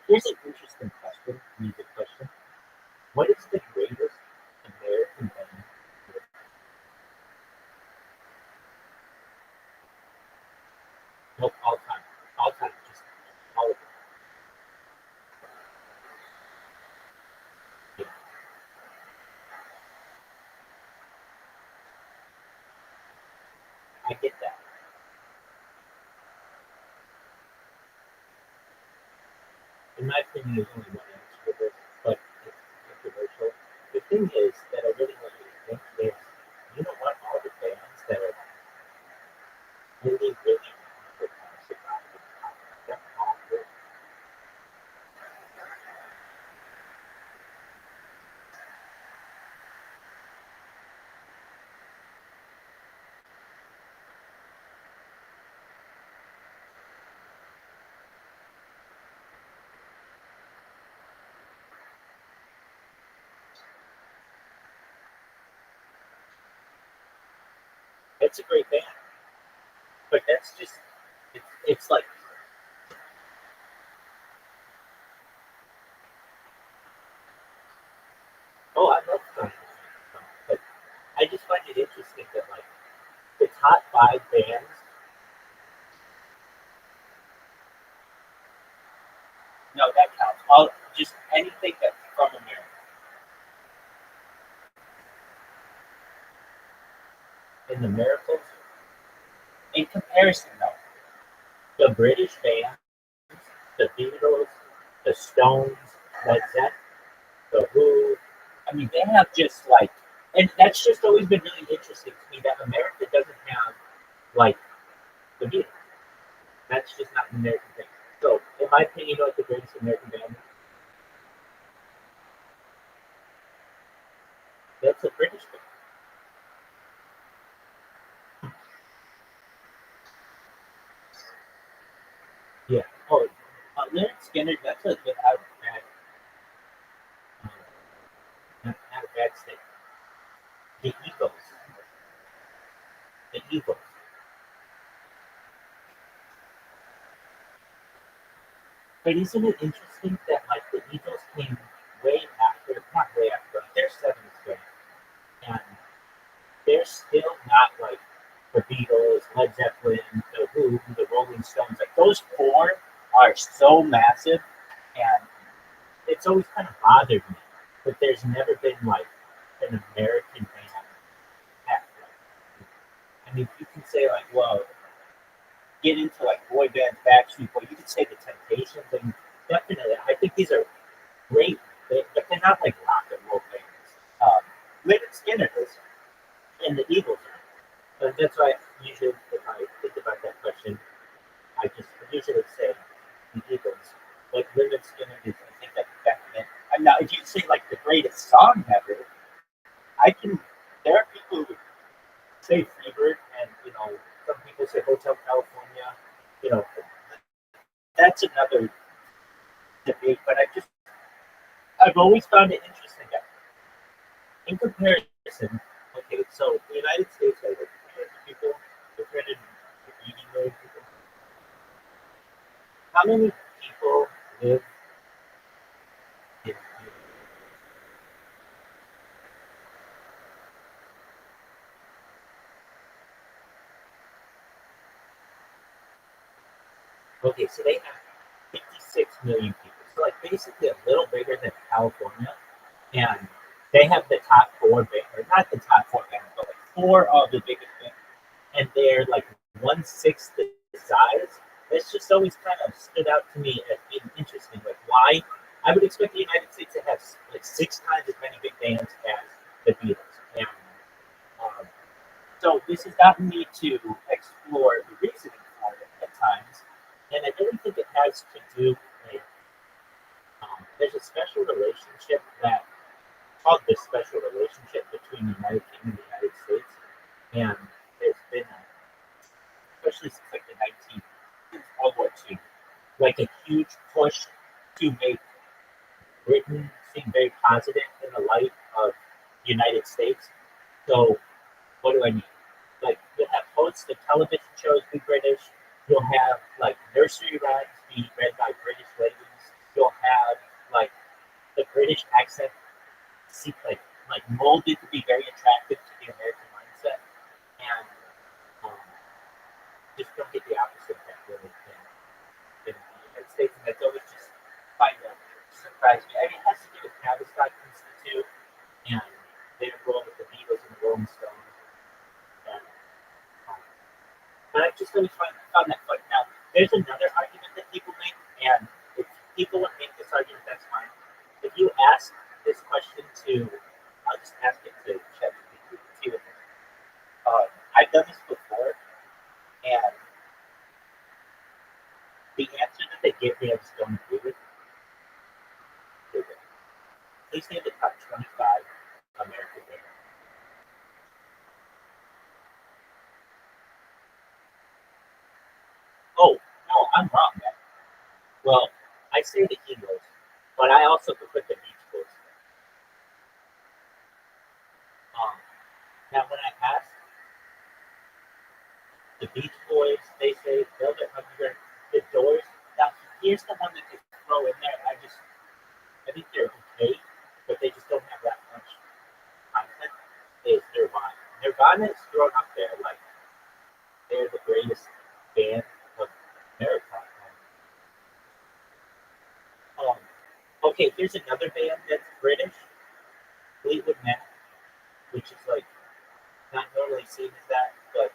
Here's an interesting question, music question. What is the greatest American band? No, all time. All time. Just all of them. Yeah, I get that. In my opinion, there's only one answer for this, but it's controversial. The thing is that I really want you to think is, you know what, all the bands that are really, really good classic rock, they're all good. It's a great band, but that's just, it's like, oh, I love Guinness, but I just find it interesting that like the top five bands, no, that counts. All just anything that's from America. In the miracles, in comparison though, the British bands, the Beatles, the Stones, Led Zeppelin, the Who, I mean, they have just like, and that's just always been really interesting to me that America doesn't have like the Beatles. That's just not an American thing. So, in my opinion, you know what the greatest American band is? That's a British band. Yeah. Oh, Leonard Skinner, that's a good out of bad, not a bad state. The Eagles. The Eagles. But isn't it interesting that like the Eagles came way after, not way after, like they're seventh grade, and they're still not like the Beatles, Led Zeppelin, the Who, the Rolling Stones. Like those four are so massive, and it's always kind of bothered me. But there's never been like an American band that, like, I mean, you can say like, well, get into like boy bands, Backstreet Boy. You could say the Temptations, and definitely, I think these are great, but they're not like rock and roll bands. Leonard Skinner is, and the Eagles are. And that's why usually, if I think about that question, I just usually say the Eagles. But Leonard Skinner is, I think that's definite. And now, if you say like the greatest song ever, I can. There are people who say Freebird, and some people say Hotel California. You know, that's another debate. But I've always found it interesting that in comparison, okay, so the United States has like 300 people, 380 million people. How many people live in Okay, so they have 56 million people. So like basically a little bigger than California. And they have the top four bands, or not the top four bands, but like four of the biggest bands, and they're like 1/6 the size. It's just always kind of stood out to me as being interesting. Like, why? I would expect the United States to have like 6 times as many big bands as the Beatles. And so this has gotten me to explore the reasoning for it at times. And I really think it has to do with there's a special relationship that called the special relationship between the United Kingdom and the United States. And there's been, especially since like the 19th, since World War II, like a huge push to make Britain seem very positive in the light of the United States. So what do I mean? Like, you'll have hosts of television shows be British. You'll have like nursery rhymes be read by British ladies. You'll have like the British accent like molded to be very attractive to the American mindset, and just don't get the opposite of that really in the United States, and that's always just find that surprise me. I mean, it has to do with Tavistock Institute and their role with the Beatles and the Rolling Stones, and but I just really found that funny. Now, there's another argument that people make, and if people would make this argument, that's fine. If you ask this question to, I'll just ask it to ChatGPT. I've done this before, and the answer that they give me, I just don't agree with. Please name the top 25 American bands. Oh, no, I'm wrong, man. Well, I say the Eagles, but I also could put the Beach Boys. Now, when I ask the Beach Boys, they say Velvet Underground, the Doors. Now, here's the one that they throw in there. I think they're okay, but they just don't have that much content. Is Nirvana. Nirvana is thrown up there like they're the greatest band of America. Okay, here's another band that's British, Fleetwood Mac, which is like not normally seen as that, but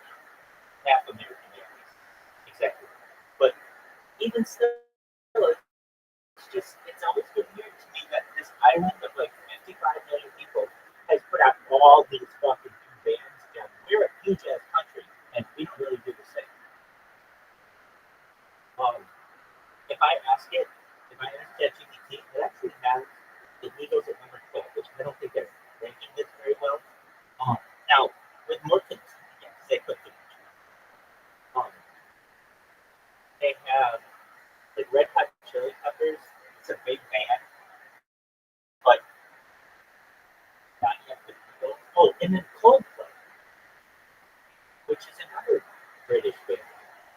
half American, at least. Exactly. But even still, it's always been weird to me that this island of like 55 million people has put out all these fucking bands, and we're a huge ass country, and we don't really do the same. If I ask ChatGPT, it actually has the Eagles at number 12, which I don't think they're ranking this very well. Now, with more yes, they put the they have like Red Hot Chili Peppers. It's a big band, but not yet the Beatles. Oh, and then Coldplay, which is another British band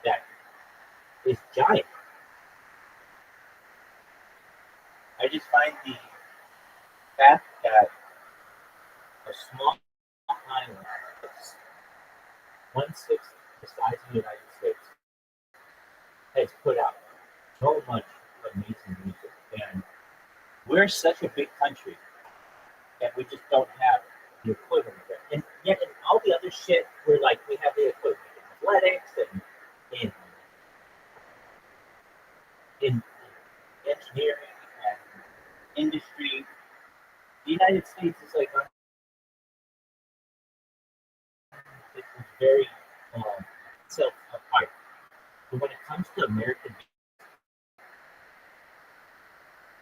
that is giant. I just find the fact that a small island that's 1/6 the size of the United States has put out so much amazing music, and we're such a big country that we just don't have the equivalent of it. And yet, in all the other shit, we're like we have the equivalent in athletics and in engineering and industry. The United States is like it's very self apart. But when it comes to American,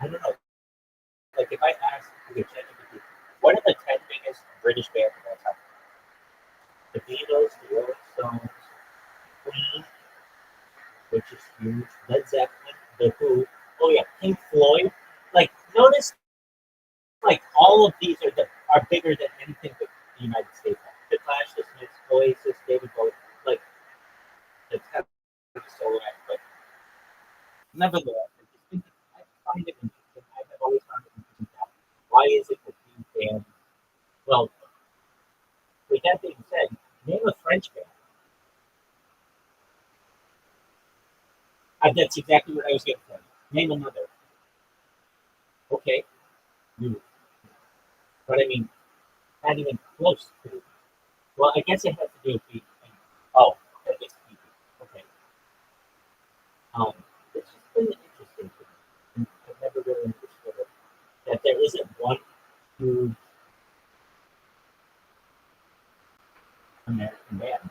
I don't know. Like if I ask ChatGPT, what are the 10 biggest British bands of all time? The Beatles, the Rolling Stones, Queen, which is huge, Led Zeppelin, The Who, oh yeah, Pink Floyd. Like notice, like all of these are bigger than anything that the United States has. The Clash, the Smiths, Oasis, David Bowie, like the solo act, but nevertheless, I find it interesting. I've always found it interesting. Why is it that these bands? Well, with that being said, name a French band. That's exactly what I was getting for. Name another. Okay, you But I mean, not even close to. Well, I guess it has to do with being. Oh, that is TV. Okay. Um, it's just been interesting to me. And I've never really understood it. That there isn't one huge American band.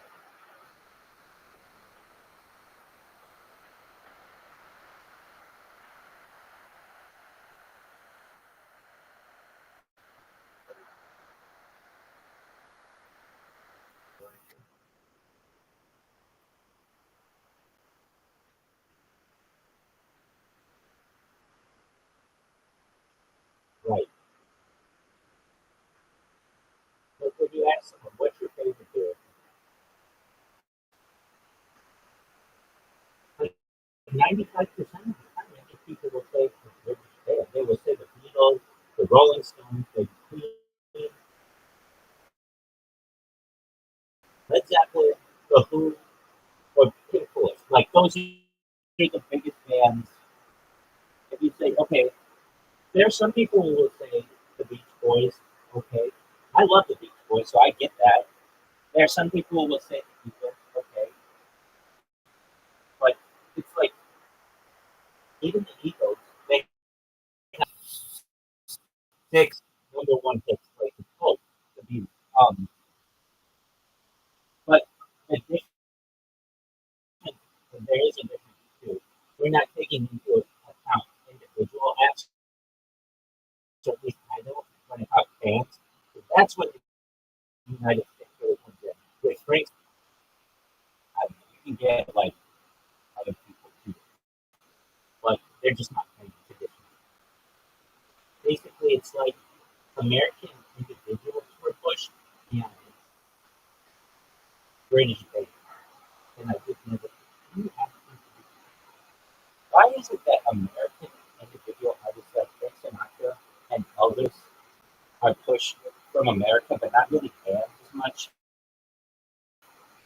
Right. Like when you ask someone, what's your favorite beer? Like 95% of the time, I think people will say the British band. They will say the Beatles, the Rolling Stones, the Queen, Led Zeppelin, the Who, or Pink Floyd. Like those are the biggest bands. If you say, okay, there are some people who will say the Beach Boys. Okay, I love the Beach Boys, so I get that. There are some people who will say the Beatles. Okay, but it's like even the Eagles, they have six number one hits. Like it's close to be. But the difference, there is a difference too. We're not taking into account individual acts. So at least I know when it comes to fans, that's what the United States really comes in. With Frank, you can get like other people too, but they're just not playing traditional. Basically, it's like American individuals were pushed beyond British base, and I just never. You have to, why is it that American individual artists like Frank Sinatra and Elvis are pushed from America, but not really fans as much,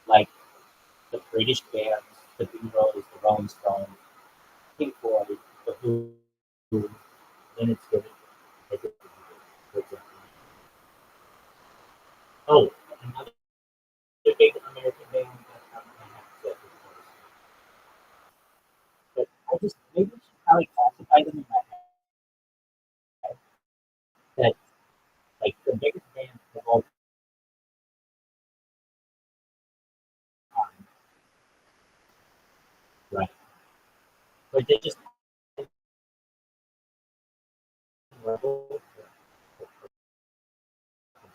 like the British bands, the Beatles, the Rolling Stones, Pink Floyd, the Who, then it's good. Oh, another big American band that I have to say before. But I just maybe we should probably classify them in my head that like the biggest band of all time, right? But they just level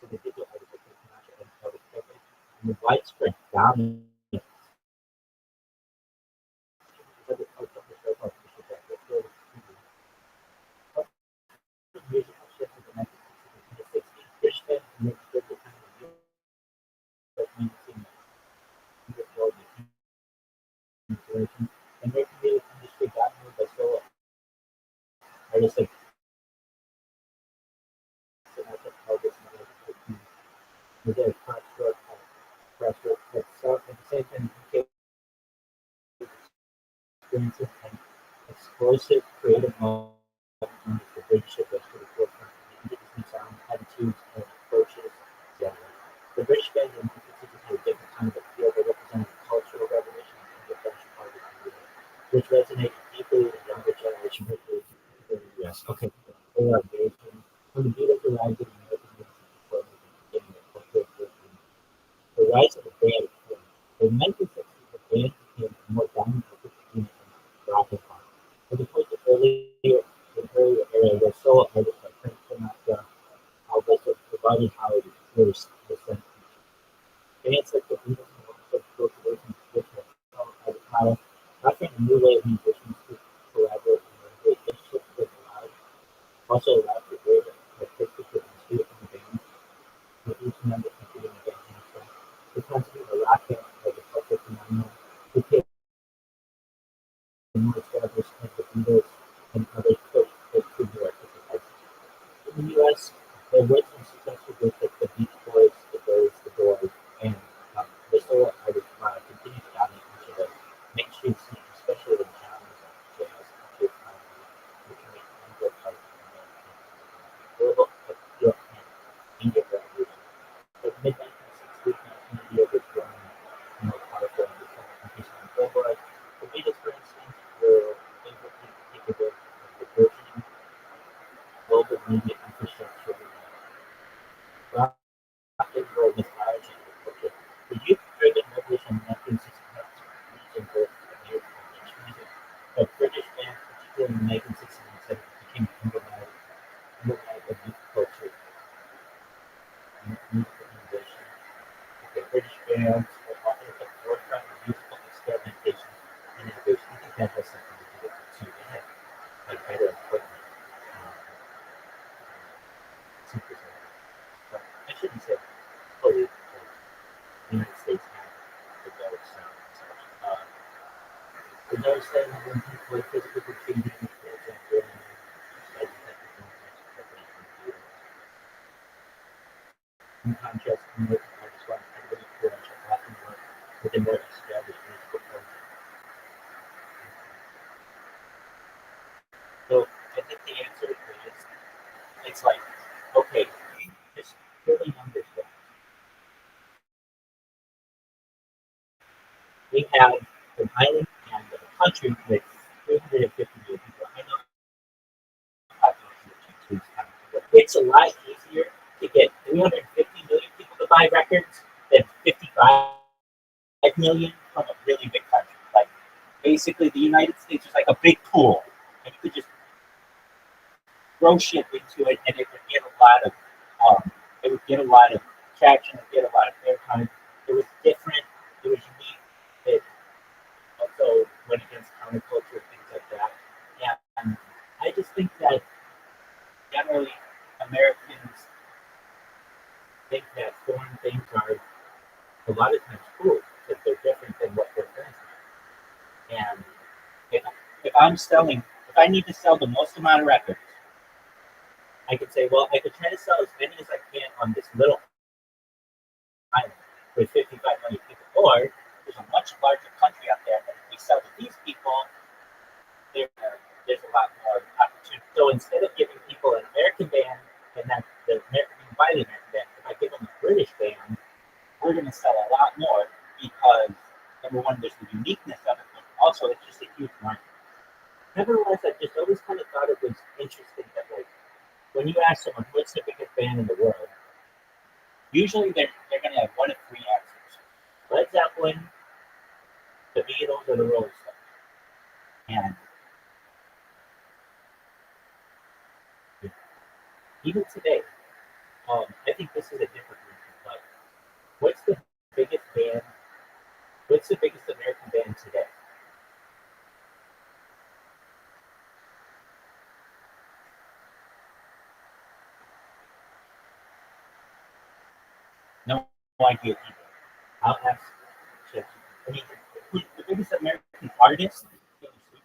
to the digital and the widespread dominance of the culture of the musical shift of the 1960s, British bands mixed with the kind of music inspiration, and their music industry dominated by solo artists like Sinatra, Elvis, and others. With their crossroad, but so at the same time, UK experiences and explosive creative moments the British address to the forefront, indigenous sound, attitudes, and approaches. Yeah. The British band in 1960s had a different kind of appeal. They represented a cultural revolution in the French part of the world, which resonated deeply with the younger generation of the US. Okay, they are amazing. When the Beatles arrived in American music before the beginning of cultural revolution, the rise of the band occurred. In 1960s, the band became a more dominant unit in rock and pop. As opposed to earlier era where solo artists like Frank Sinatra, Elvis provided holidays, the center. Bands like the Beatles and Rothschild built away from traditional solo artist model, offering a new way of musicians to collaborate and innovate. This shift was also allowed for greater artistic diversity in the band, with each member contributing a band himself. The concept of a rock band as a cultural phenomenon became more established as the Beatles and others pushed it to new artistic heights. In the US, there were some successful groups like the Beach Boys, the Birds, the Doors, and the solo artist continued to dominate much of the mainstream scene, especially the genres of jazz, country, and R&B, becoming an integral part of American global appeal. bands are often at the forefront of youthful experimentation and innovation. I think that has something to do with it too. They have like better equipment. Synthesizers. But I shouldn't say fully. The United States have the better sound and such. The notice that when people play physical changing the kids and doing in contrast, American artists want everybody influential, often work with a more established musical form. So I think the answer is it's like, okay, just really understand. We have an island and a country with 350 million people. I know it's a lot easier to get 350 million people to buy records than 55 million from a really big country. Like basically, the United States is like a big pool, and you could just throw shit into it, and it would get a lot of traction, it would get a lot of airtime. It was different, it was unique. It also went against counterculture, things like that. And I just think that generally Americans think that foreign things are a lot of times cool because they're different than what their friends are. And if I need to sell the most amount of records, I could say, well, I could try to sell as many as I can on this little island with 55 million people. Or there's a much larger country out there, and if we sell to these people, there's a lot more opportunity. So instead of giving people an American band and then the American buy the American band, if I give them a British band, we're going to sell a lot more because number one, there's the uniqueness of it, but also it's just a huge market. Nevertheless, I just always kind of thought it was interesting that like when you ask someone what's the biggest band in the world, usually they're going to have one of three answers: Led Zeppelin, the Beatles, or the Rolling Stones. And even today, I think this is a different reason. Like, what's the biggest band? What's the biggest American band today? No idea either. I'll ask. I mean, the biggest American artist,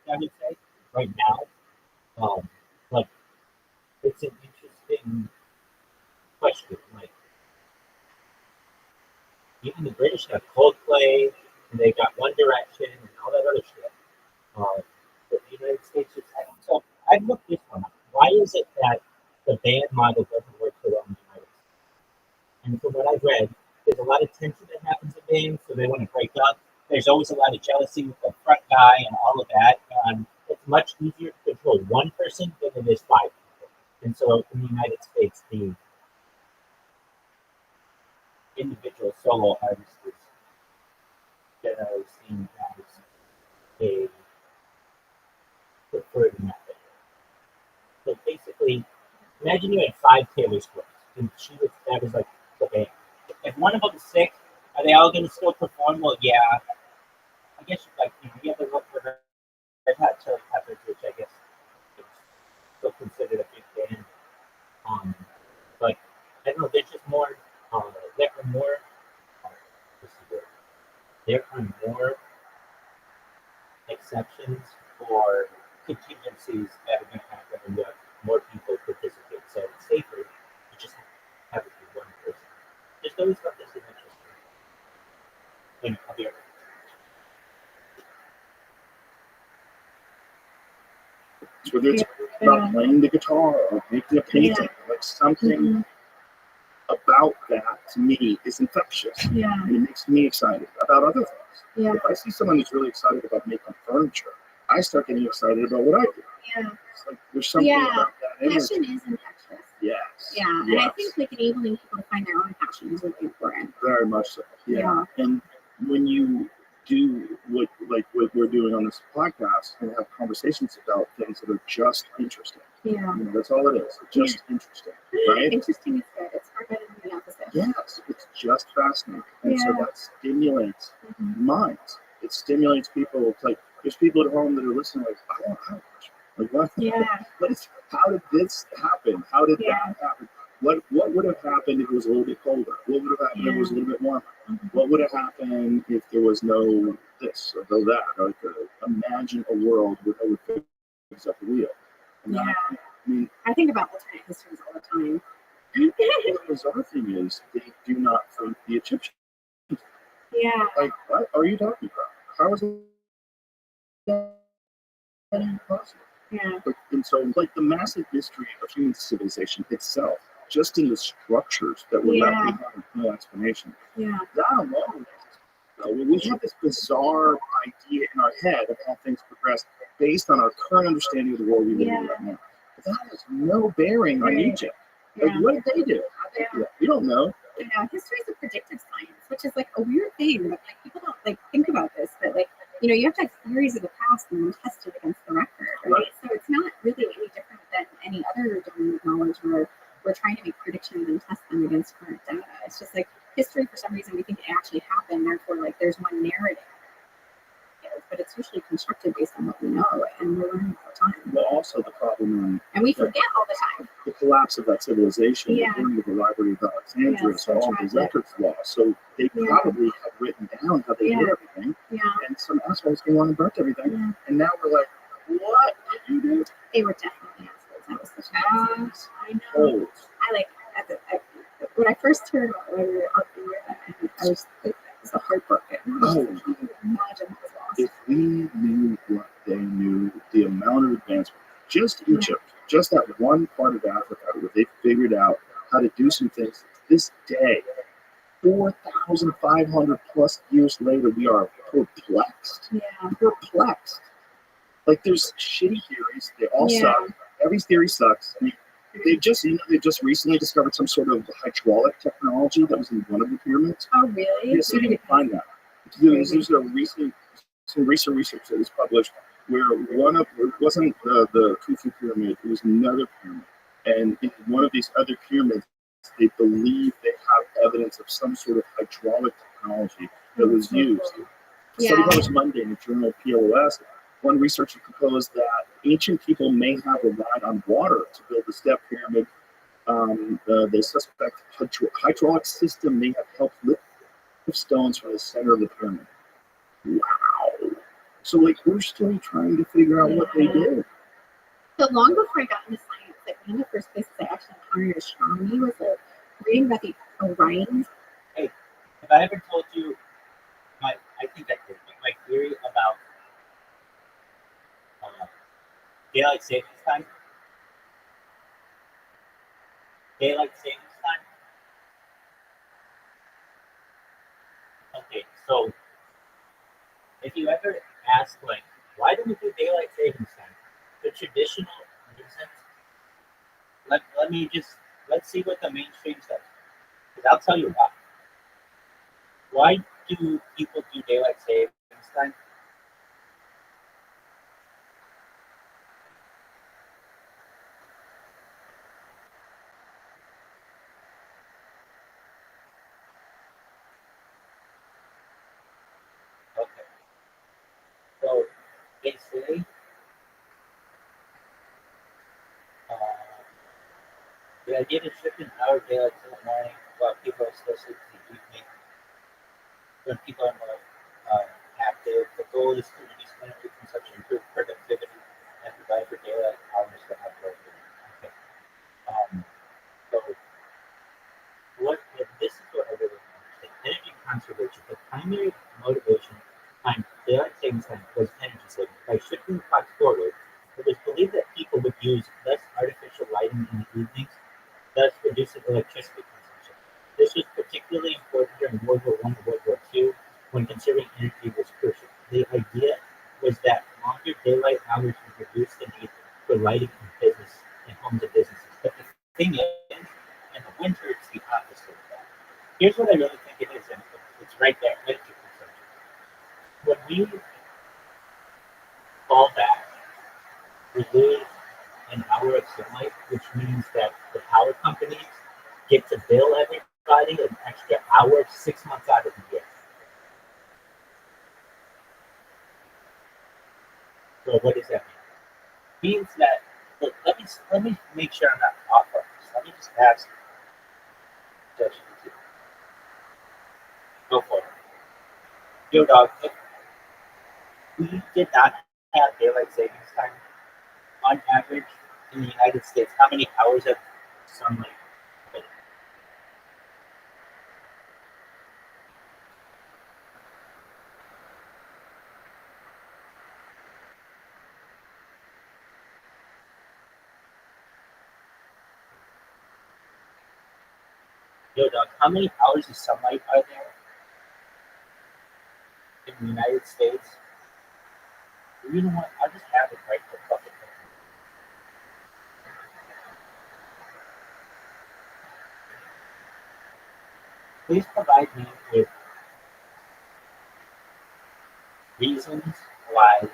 I would say, right now, like, it's an interesting question. Like, even the British have Coldplay, and they got One Direction, and all that other shit. But the United States just hasn't. So I've looked this one up. Why is it that the band model doesn't work so well in the United States? And from what I've read, there's a lot of tension that happens in bands, so they want to break up. There's always a lot of jealousy with the front guy and all of that. And it's much easier to control one person than it is five people. And so in the United States, the individual solo artist is generally seen as a preferred method. So basically, imagine you had 5 Taylor Swifts, and that was like the band. If one of them is sick, are they all going to still perform? Well, yeah. I guess you have to look for Red Hot Chili Peppers, which I guess is still considered a big band. But I don't know. There's just more. There are more exceptions or contingencies that are going to happen when you have more people participate. So it's safer to just have it be one person. Just always thought this is interesting. And I'll be right back. Whether it's about playing the guitar or making a painting, like something about that to me is infectious. Yeah. And it makes me excited about other things. Yeah. If I see someone who's really excited about making furniture, I start getting excited about what I do. Yeah. It's like there's something about that energy. Passion is infectious. Yes. Yeah. And I think like enabling people to find their own passion is really important. Very much so. Yeah. And when you do what we're doing on this podcast and have conversations about things that are just interesting. Yeah. That's all it is. It's just interesting. Right? Interesting is good. It's far better than the opposite. Yes. It's just fascinating. And so Yeah. that stimulates Mhm. minds. It stimulates people. It's like there's people at home that are listening like, I don't have a question. Like what? Yeah. How did this happen? How did Yeah. that happen? What would have happened if it was a little bit colder? What would have happened if it was a little bit warmer? Mhm. What would have happened if there was no this or no that? Like, imagine a world where they would fix up the wheel. And Yeah. I mean, I think about alternate histories all the time. the bizarre thing is they do not think the Egyptians. Yeah. Like, what are you talking about? How is that even possible? Yeah. And so, like, the massive history of human civilization itself, just in the structures that were left Yeah. behind, no explanation. Yeah. That alone, we have this bizarre idea in our head of how things progress based on our current understanding of the world we live in right now. But that has no bearing on Right. Egypt. Like, Yeah. what did they do? How did they do that? We don't know. Yeah, history is a predictive science, which is like a weird thing, but like people don't like think about this. But like, you know, you have to have theories of the past and then test it against the record, right? Right. So it's not really any different than any other domain of knowledge where we're trying to make predictions and test them against current data. It's just like history, for some reason, we think it actually happened. Therefore, like there's one narrative, but it's usually constructed based on what we know, and we're learning all the time. But also the problem And we forget all the time. the collapse of that civilization, Yeah. the burning of the Library of Alexandria, Yeah, so so all the tragic. records lost. So they Yeah. probably had written down how they did Yeah. everything, Yeah. and some assholes came on and burnt everything. Yeah. And now we're like, what did you do? They were definitely assholes. That was such an asshole. I know. Holes. I like when I first heard about what we were up there, I was so heartbroken. I Oh. just can't even imagine what was lost. If we knew what they knew, the amount of advancement, just Egypt, just that one part of Africa where they figured out how to do some things to this day, 4,500 plus years later, we are perplexed. Yeah. Perplexed. Like, there's shitty theories, they all Yeah. suck. Every theory sucks. I mean, they just recently discovered some sort of hydraulic technology that was in one of the pyramids. Oh, really? Yeah, so you can find that. There's some recent research that was published where it wasn't the Khufu pyramid, it was another pyramid. And in one of these other pyramids, they believe they have evidence of some sort of hydraulic technology that was used. A study published Monday in the journal PLOS, one researcher proposed that ancient people may have relied on water to build the step pyramid. They suspect hydraulic system may have helped lift stones from the center of the pyramid. Wow. So, like, we're still trying to figure out what they did. So long before I got into science, like one of the first places I actually encountered astronomy was reading about the Orions. Hey, have I ever told you I think I did, but my theory about daylight savings time? Daylight savings time? Okay, so if you ever ask, like, why do we do daylight savings time? The traditional reasons, let's see what the mainstream says. Because I'll tell you why. Why do people do daylight savings time? Okay. So they say the idea to shift an hour of daylight to the morning while people are still asleep in the evening, when people are more active. The goal is to reduce energy consumption, improve productivity, and provide for daylight hours for outdoor living. Okay. So this is what I really want to understand. Energy conservation. The primary motivation behind daylight savings time was energy saving. By shifting the clocks forward, it was believed that people would use less artificial lighting in the evenings, thus reducing electricity consumption. This was particularly important during World War I and World War II, when conserving energy was crucial. The idea was that longer daylight hours would reduce the need for lighting in homes and businesses. But the thing is, in the winter, it's the opposite of that. Here's what I really think it is, and it's right there, energy consumption. When we fall back, we lose an hour of sunlight, which means that the power companies get to bill everybody providing an extra hour 6 months out of the year. So what does that mean? It means that, look, let me make sure I'm not off on this. Let me just ask ChatGPT. Go for it. Yo, dog, if we did not have daylight savings time, on average in the United States, how many hours of sunlight? Yo, dog, how many hours of sunlight are there in the United States? You know what? I'll just have it right for fucking thing. Please provide me with reasons why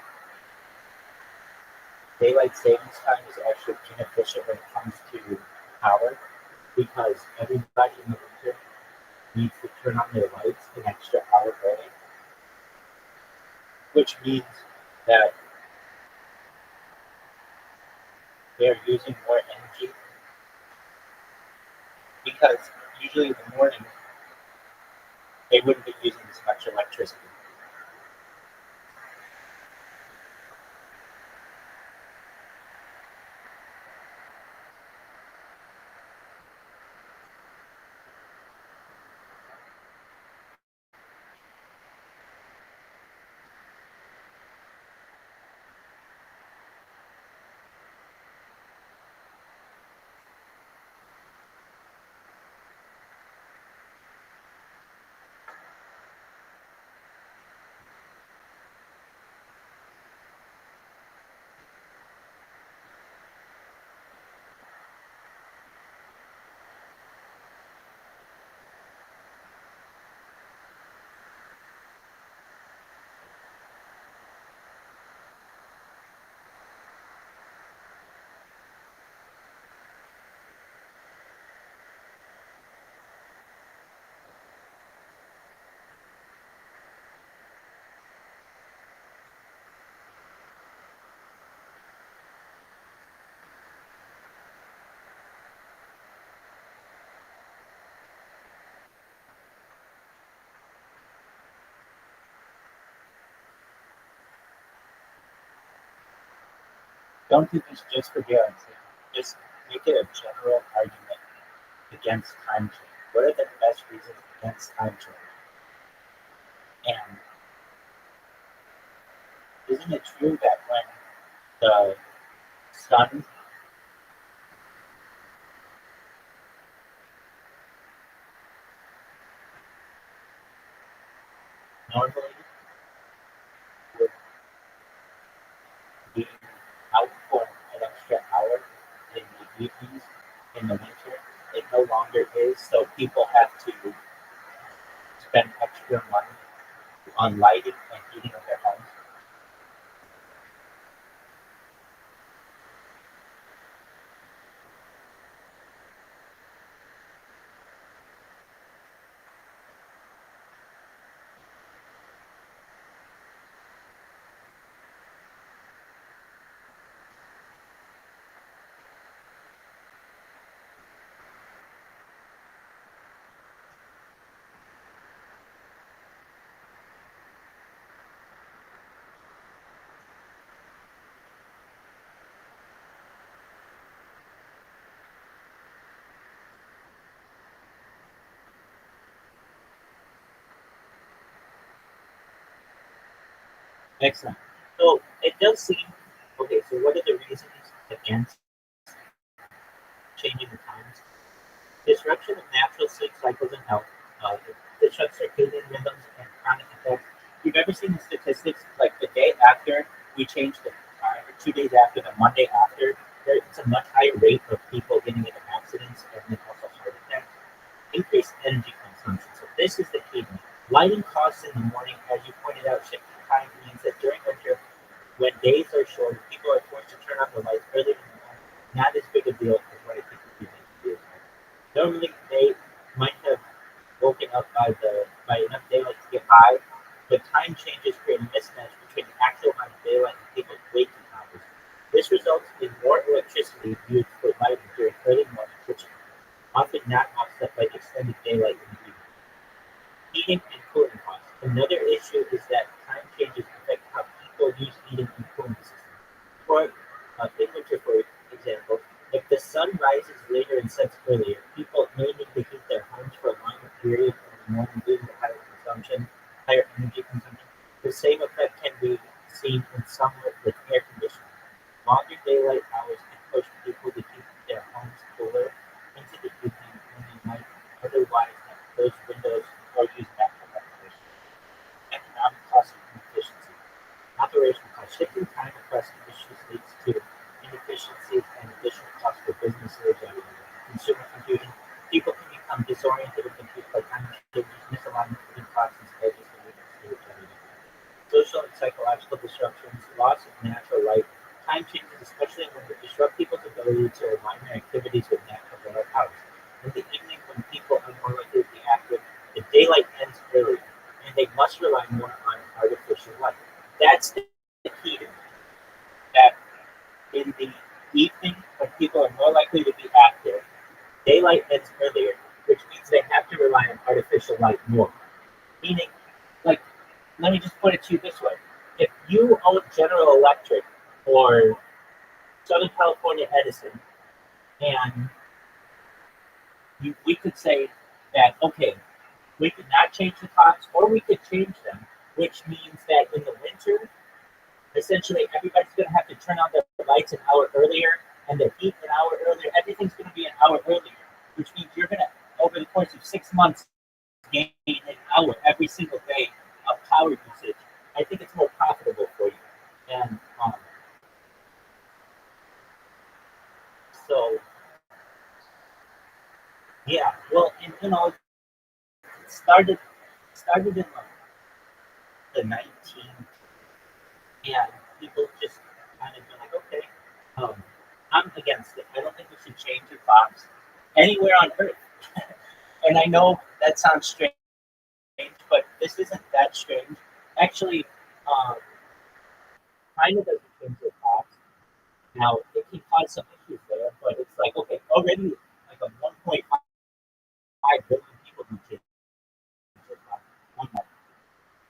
daylight savings time is actually inefficient when it comes to power, because everybody in the winter needs to turn on their lights an extra hour early, which means that they're using more energy, because usually in the morning they wouldn't be using as much electricity. Don't do this just for guarantee. Just make it a general argument against time change. What are the best reasons against time change? And isn't it true that when the sun normally would be out for an extra hour in the evenings in the winter, it no longer is, so people have to spend extra money on lighting and heating of their homes? Excellent. So it does seem okay. So what are the reasons against changing the times? Disruption of natural sleep cycles and health, disrupt circadian rhythms and chronic effects. You've ever seen the statistics like the day after we changed the time, or 2 days after, the Monday after, there's a much higher rate of people getting into accidents and then also heart attacks. Increased energy consumption. So this is the key. Lighting costs in the morning, as you pointed out, shifting time means that during winter, when days are short, people are forced to turn on the lights early in the morning. Not as big a deal as what I think we need to do. Normally, they might have by enough daylight to get by, the time changes create a mismatch between the actual amount of daylight and people's waking hours. This results in more electricity used for lighting during early morning, which is often not offset by the extended daylight in the evening. Heating and cooling costs. Another issue is that time changes affect how people use heating and cooling systems. For in winter, for example, if the sun rises later and sets earlier, people may need to heat their homes for a longer period in the morning due to higher energy consumption. The same effect can be seen in summer with air conditioning. Longer daylight hours can push people to keep their homes cooler into the evening when they might otherwise have closed windows or use natural ventilation. Economic costs and inefficiency. Operational costs. Shifting time across industries leads to inefficiencies and additional costs for businesses and consumer confusion. People can become disoriented and confused by time changes, misalignment between clocks and schedules, and social and psychological disruptions, loss of natural light. Time changes, especially when they disrupt people's ability to align their activities with natural daylight hours. In the evening, when people are more likely to be active, the daylight ends early, and they must rely more on artificial light. That's the key to me. That in the evening, when people are more likely to be active, daylight ends earlier, which means they have to rely on artificial light more. Meaning, like, let me just put it to you this way. If you own General Electric or Southern California Edison, and we could say that, okay, we could not change the clocks or we could change them, which means that in the winter, essentially everybody's going to have to turn on their lights an hour earlier and the heat an hour earlier. Everything's going to be an hour earlier, which means you're going to, over the course of 6 months, gain an hour every single day of power usage. I think it's more profitable for you. And so, yeah, well, and it started in the 19th, and people just kind of been like, okay, I'm against it. I don't think we should change the clocks anywhere on Earth. And I know that sounds strange, but this isn't that strange. Actually, China doesn't change their clocks. Now, it can cause some issues there, but it's like, okay, already like a 1.5 billion people can change their clocks. 1 month.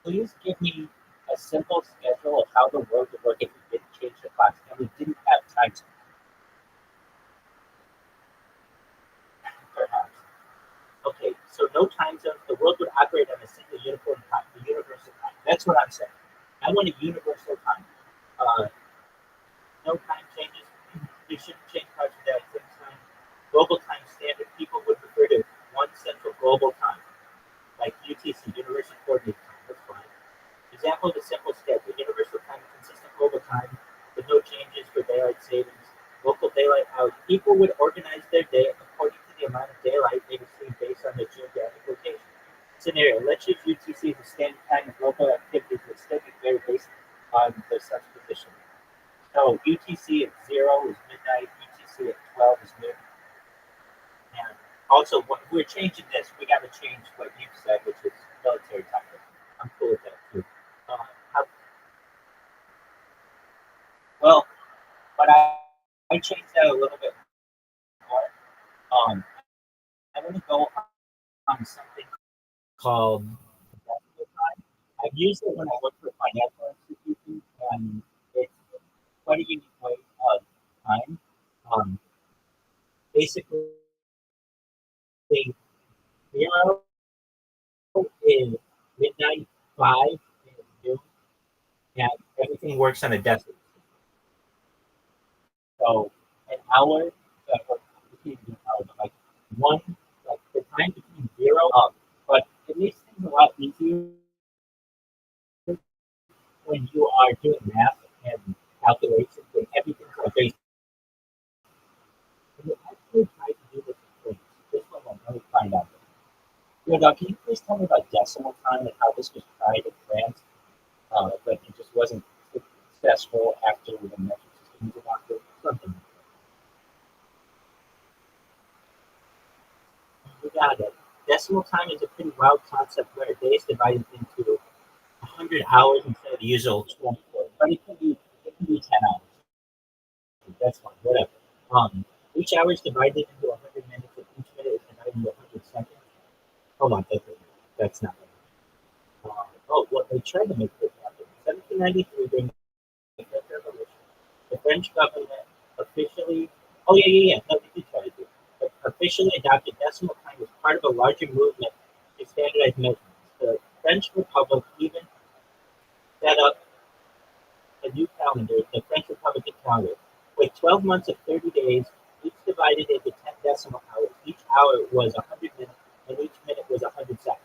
Please give me a simple schedule of how the world would work if we didn't change the clocks and we didn't have time to perhaps. Okay, so no time zones. The world would operate on a single uniform time, a universal time. That's what I'm saying. I want a universal time. No time changes. You shouldn't change parts of that same time. Global time standard. People would refer to one central global time, like UTC, Universal Coordinate Time. That's fine. Example of a simple schedule. Universal time, consistent global time, with no changes for daylight savings. Local daylight hours. People would organize their day according to the amount of daylight they receive based on their geographic location. Scenario. Let's use UTC as a standard time of local activities would still be very based on the sun's position. So UTC at 0 is midnight, UTC at 12 is noon. And also, when we're changing this, we got to change what you said, which is military time. I'm cool with that too. Well, but I changed that a little bit more. I want to go on something called decimal time. I've used it when I work for financial institutions, and it's quite a unique way of time. Basically, 0 is midnight, 5 is noon, and everything works on a decimal. So an hour, like one, like the time between 0 but it makes things a lot easier when you are doing math and calculations and everything's on base. And you actually try to do this in France. This one will really find out. Now, can you please tell me about decimal time and how this was tried in France, but it just wasn't successful after the metric system was adopted? Something. You got it. decimal time is a pretty wild concept where a day is divided into 100 hours instead of the usual 24. But it can be 10 hours. That's fine, whatever. Each hour is divided into 100 minutes, and each minute is divided into 100 seconds. Hold on, that's not right. Well, they tried to make this happen. 1793, during the French Revolution, the French government officially, no, they did try to do it, but officially adopted decimal time as part of a larger movement to standardize measurements. The French Republic even set up a new calendar, the French Republican calendar, with 12 months of 30 days, each divided into 10 decimal hours. Each hour was 100 minutes, and each minute was 100 seconds.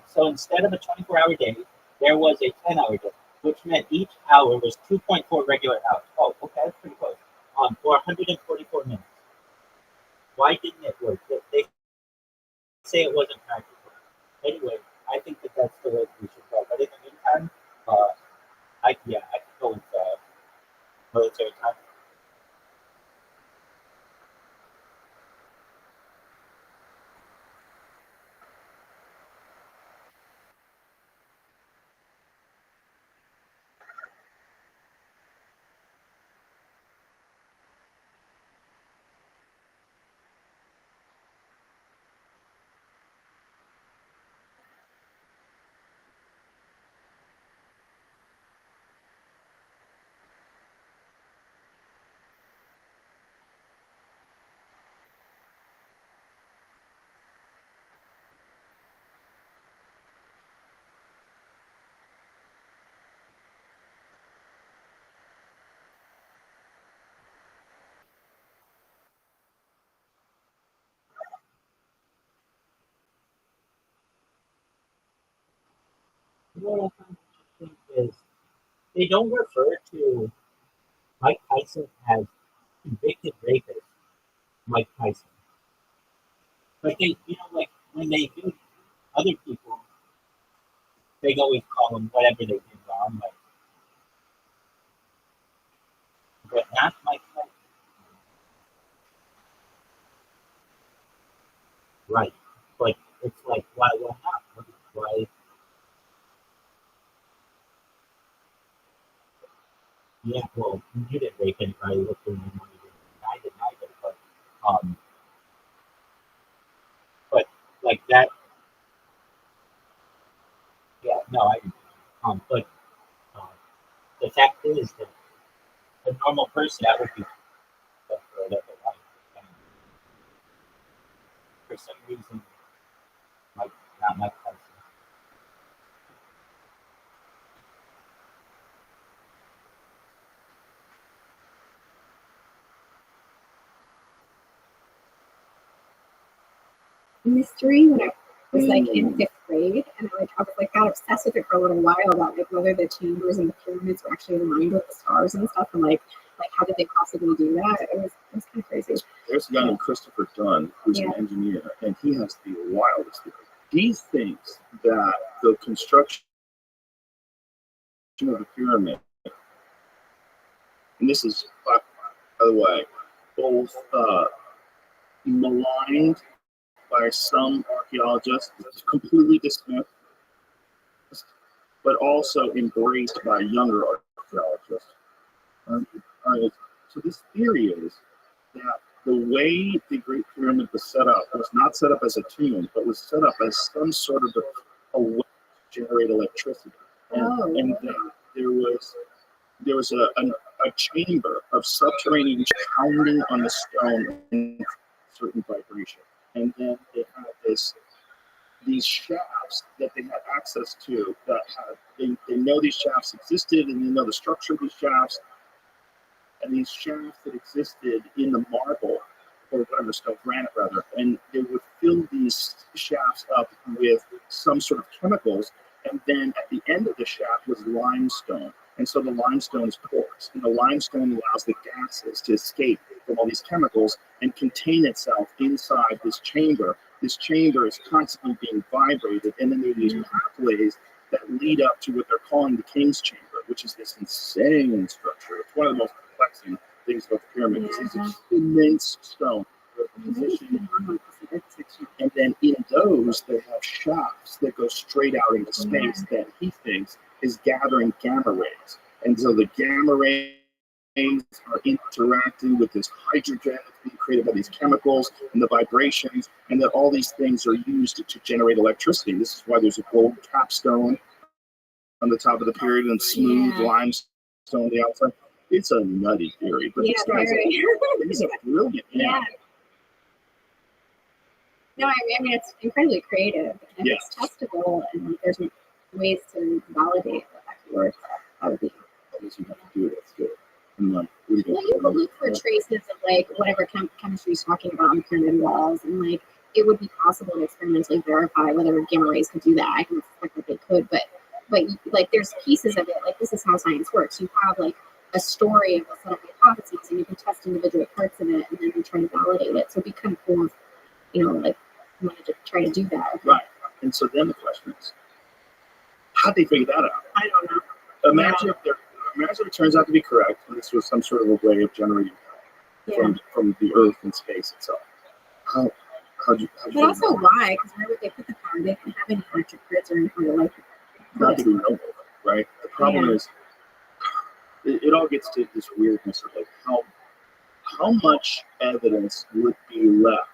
So instead of a 24-hour day, there was a 10-hour day, which meant each hour was 2.4 regular hours. Oh, okay, that's pretty close. For 144 minutes. Why didn't it work? They say it wasn't practical. Anyway, I think that's the way we should go. But in the meantime, I could go with military time. What I find interesting is they don't refer to Mike Tyson as convicted rapist Mike Tyson. But they, like when they do other people, they always call them whatever they did wrong, but not Mike Tyson. Right. But it's like, why not? Why? Yeah, well, you didn't rape anybody. Look doing your money. I denied it, um, but like that, yeah, no, I didn't. But uh, the fact is that a normal person that would be for their life. And for some reason, like not Mike Tyson. Mystery when I was like in 5th grade, and I was like got obsessed with it for a little while about like whether the chambers and the pyramids were actually aligned with the stars and stuff, and like how did they possibly do that? It was kind of crazy. There's a guy named Christopher Dunn who's an engineer, and he has the wildest theory. He thinks that the construction of the pyramid, and this is, by the way, both maligned by some archaeologists, completely dismissed, but also embraced by younger archaeologists. So this theory is that the way the Great Pyramid was set up was not set up as a tomb, but was set up as some sort of a way to generate electricity. And there was a chamber of subterranean pounding on the stone in certain vibration. And then they had these shafts that they had access to that they know these shafts existed, and they know the structure of these shafts. And these shafts that existed in the marble, or whatever, stone, granite rather, and they would fill these shafts up with some sort of chemicals, and then at the end of the shaft was limestone. And so the limestone is porous, and the limestone allows the gases to escape from all these chemicals and contain itself inside this chamber. This chamber is constantly being vibrated, and then there are these pathways that lead up to what they're calling the King's Chamber, which is this insane structure. It's one of the most perplexing things about the pyramid. It's these immense stone. architecture. And then in those, they have shafts that go straight out into space that he thinks is gathering gamma rays. And so the gamma rays are interacting with this hydrogen that's being created by these chemicals and the vibrations, and that all these things are used to generate electricity. This is why there's a gold capstone on the top of the pyramid and smooth limestone on the outside. It's a nutty theory, but this guy's he's a brilliant man. Yeah. No, I mean it's incredibly creative, and if it's testable, and like, there's ways to validate that could work. That would be. At least you have to do it. It's good. And like, You could look for traces of like whatever chemistry is talking about on the pyramid walls, and like it would be possible to experimentally verify whether gamma rays could do that. I can expect that they could, but like there's pieces of it. Like this is how science works. You have like a story of a set of hypotheses, and you can test individual parts of it, and then you try to validate it. So it'd be kind of cool if, like you wanted to try to do that. Right. And so then the question is, how'd they figure that out? I don't know. Imagine if it turns out to be correct, and this was some sort of a way of generating from the Earth and space itself. But also why? Because where would they put the power? They don't have any electric grids or anything to like. Not that we know of, right? The problem is, it all gets to this weirdness of like how much evidence would be left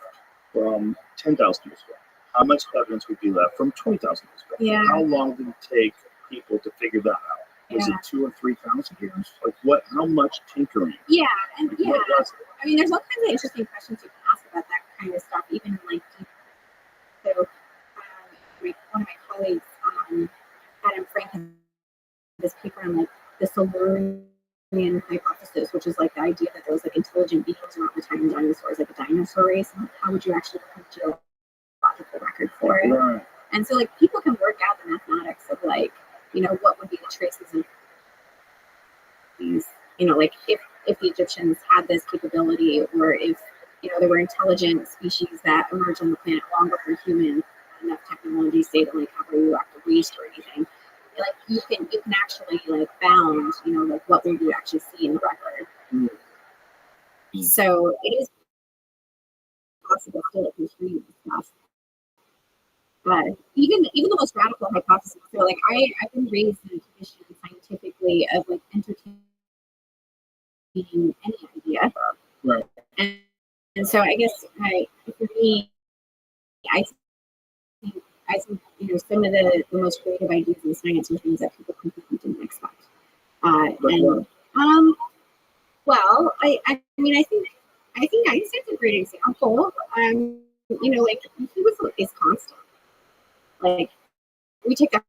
from 10,000 years ago? How much evidence would be left from 20,000 years ago? Yeah. How long did it take people to figure that out? Was it 2,000 or 3,000 years? Like what? How much tinkering? Yeah, and Like, what was it? I mean, there's all kinds of interesting questions you can ask about that kind of stuff, even in like deep. So, one of my colleagues, Adam Frank, had this paper on like the Silurian hypothesis, which is like the idea that there was like intelligent beings around the time of dinosaurs, like a dinosaur race. And how would you actually have a geological record for it? Right. And so, like, people can work out the mathematics of like, what would be the traces of these, like if the Egyptians had this capability, or if there were intelligent species that emerged on the planet long before humans enough technology, say, to like have radioactive waste or anything. Like you can actually like bound, like what would you actually see in the record. Mm-hmm. So it is possible still to construe this stuff. But even the most radical hypotheses. So like I've been raised in a tradition scientifically of like entertaining any idea. Right. And so I guess for me, I think some of the most creative ideas in science are things that people completely didn't expect. Well, I mean, I think Einstein's a great example. Like is constant. Like we take that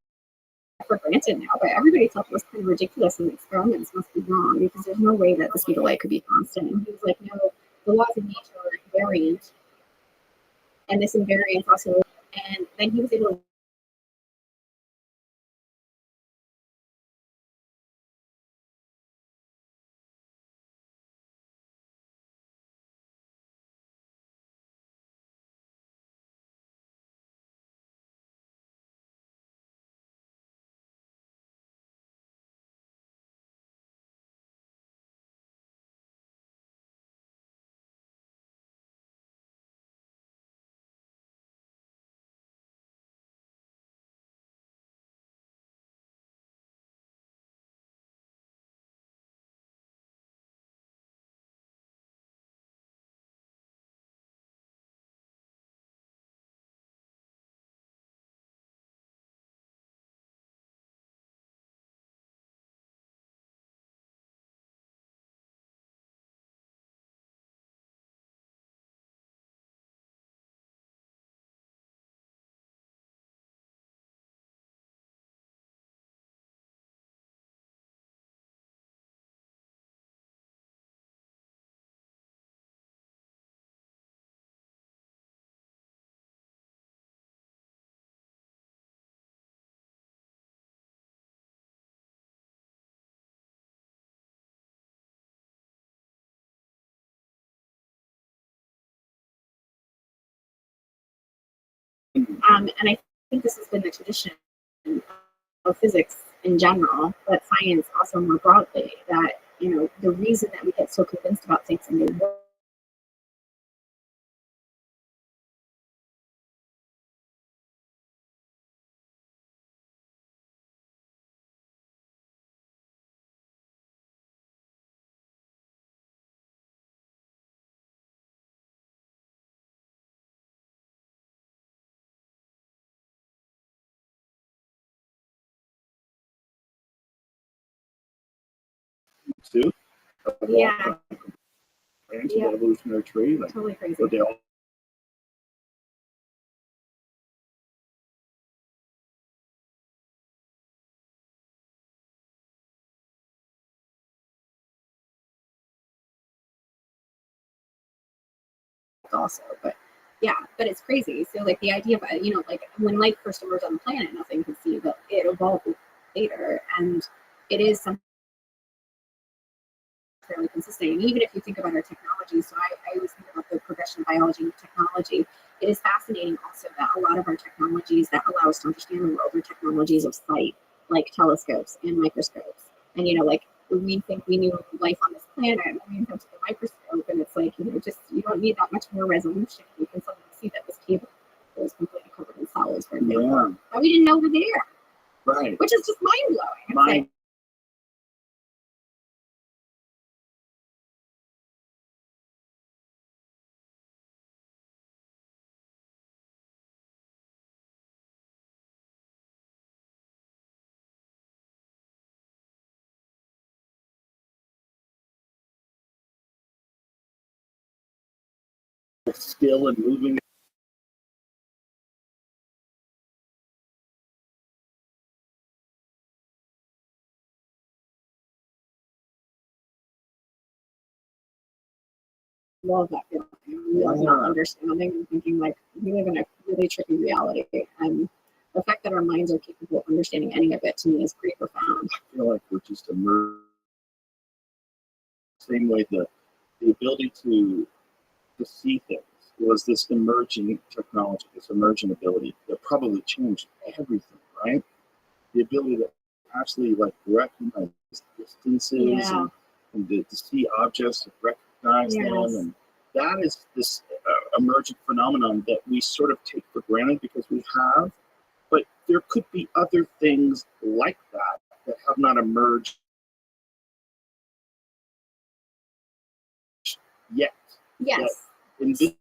for granted now, but everybody thought it was kind of ridiculous, and experiments must be wrong because there's no way that the speed of light could be constant. And he was like, no, the laws of nature are invariant, and this invariance also. And then he was able to and I think this has been the tradition of physics in general, but science also more broadly, that the reason that we get so convinced about things and they work too. Yeah. Branch of the evolutionary tree, like Totally crazy. but they all also, but yeah, but it's crazy. So like the idea of like when life first emerged on the planet, nothing could see, but it evolved later, and it is something fairly consistent. And even if you think about our technology, so I always think about the progression of biology and technology. It is fascinating also that a lot of our technologies that allow us to understand the world are technologies of sight, like telescopes and microscopes. And like we think we knew life on this planet, and we come to the microscope, and it's like just you don't need that much more resolution. You can suddenly see that this cable was completely covered in solids, for example, that we didn't know were there. right, Which is just mind blowing. still and moving. Love that feeling. I love not understanding and thinking like we live in a really tricky reality, and the fact that our minds are capable of understanding any of it to me is pretty profound. I feel like we're just emerging. Same way the ability to see things was this emerging technology, this emerging ability that probably changed everything, right? The ability to actually like recognize distances and to see objects and recognize them, and that is this emergent phenomenon that we sort of take for granted because we have, but there could be other things like that have not emerged yet. Yes. In this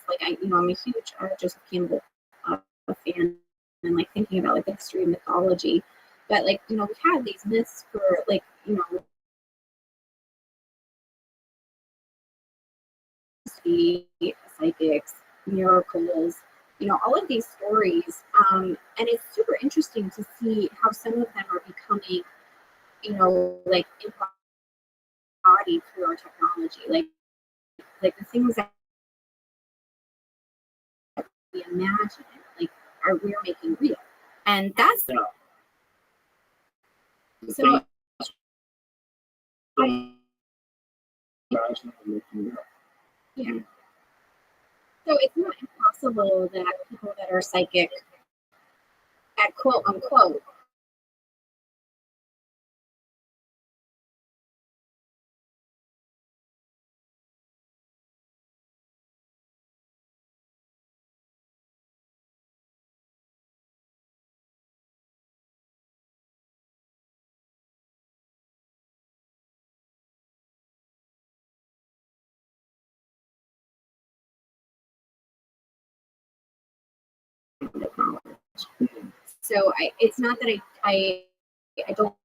like I'm a huge Joseph Campbell fan, and like thinking about like the history of mythology, but like we've had these myths for like psychics, miracles, all of these stories. And it's super interesting to see how some of them are becoming, like embodied through our technology. Like the things that we imagine, like we're making real. And that's so yeah. So it's not impossible that people that are psychic, at quote unquote, so it's not that I don't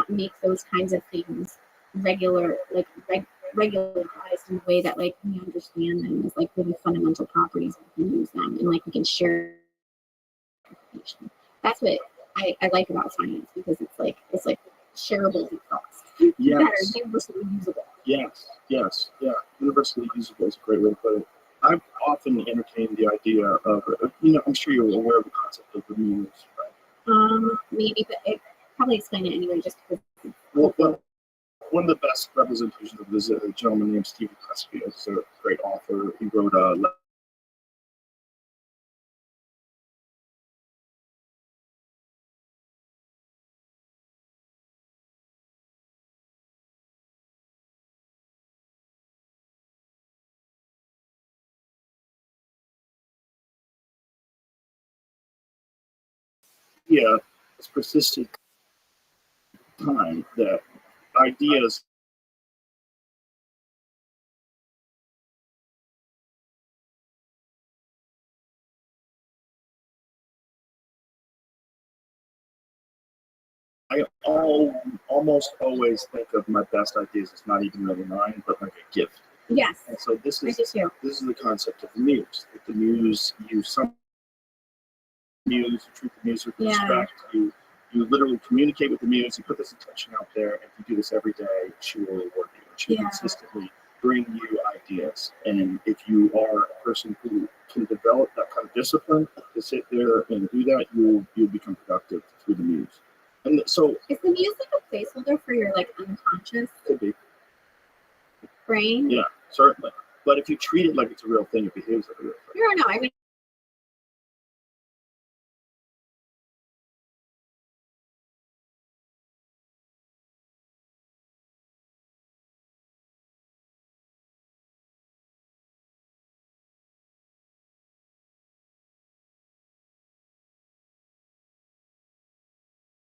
make those kinds of things regularized in a way that like we understand them as like really fundamental properties. We can use them and like we can share information. That's what I like about science, because it's like shareable thoughts that are universally usable. Yes, yeah. Universally usable is a great way to put it. I've often entertained the idea of, I'm sure you're aware of the concept of the muse, right? Maybe, but it probably explain it anyway, just because. Well, one of the best representations of this is a gentleman named Stephen Pressfield. He's a great author. He wrote it's persistent time that ideas I almost always think of my best ideas as not even really mine, but like a gift. Yes. And so this is the concept of the muse. Like the muse, you treat the muse with respect. You literally communicate with the muse. You put this intention out there, and if you do this every day, she will reward you. And she will consistently bring you ideas. And if you are a person who can develop that kind of discipline to sit there and do that, you'll become productive through the muse. And so, is the muse like a placeholder for your like unconscious? Could be. Brain? Yeah, certainly. But if you treat it like it's a real thing, it behaves like a real thing. No, I mean.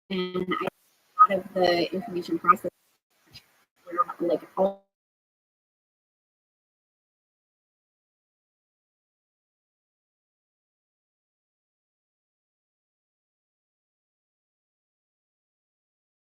And a lot of the information process, like all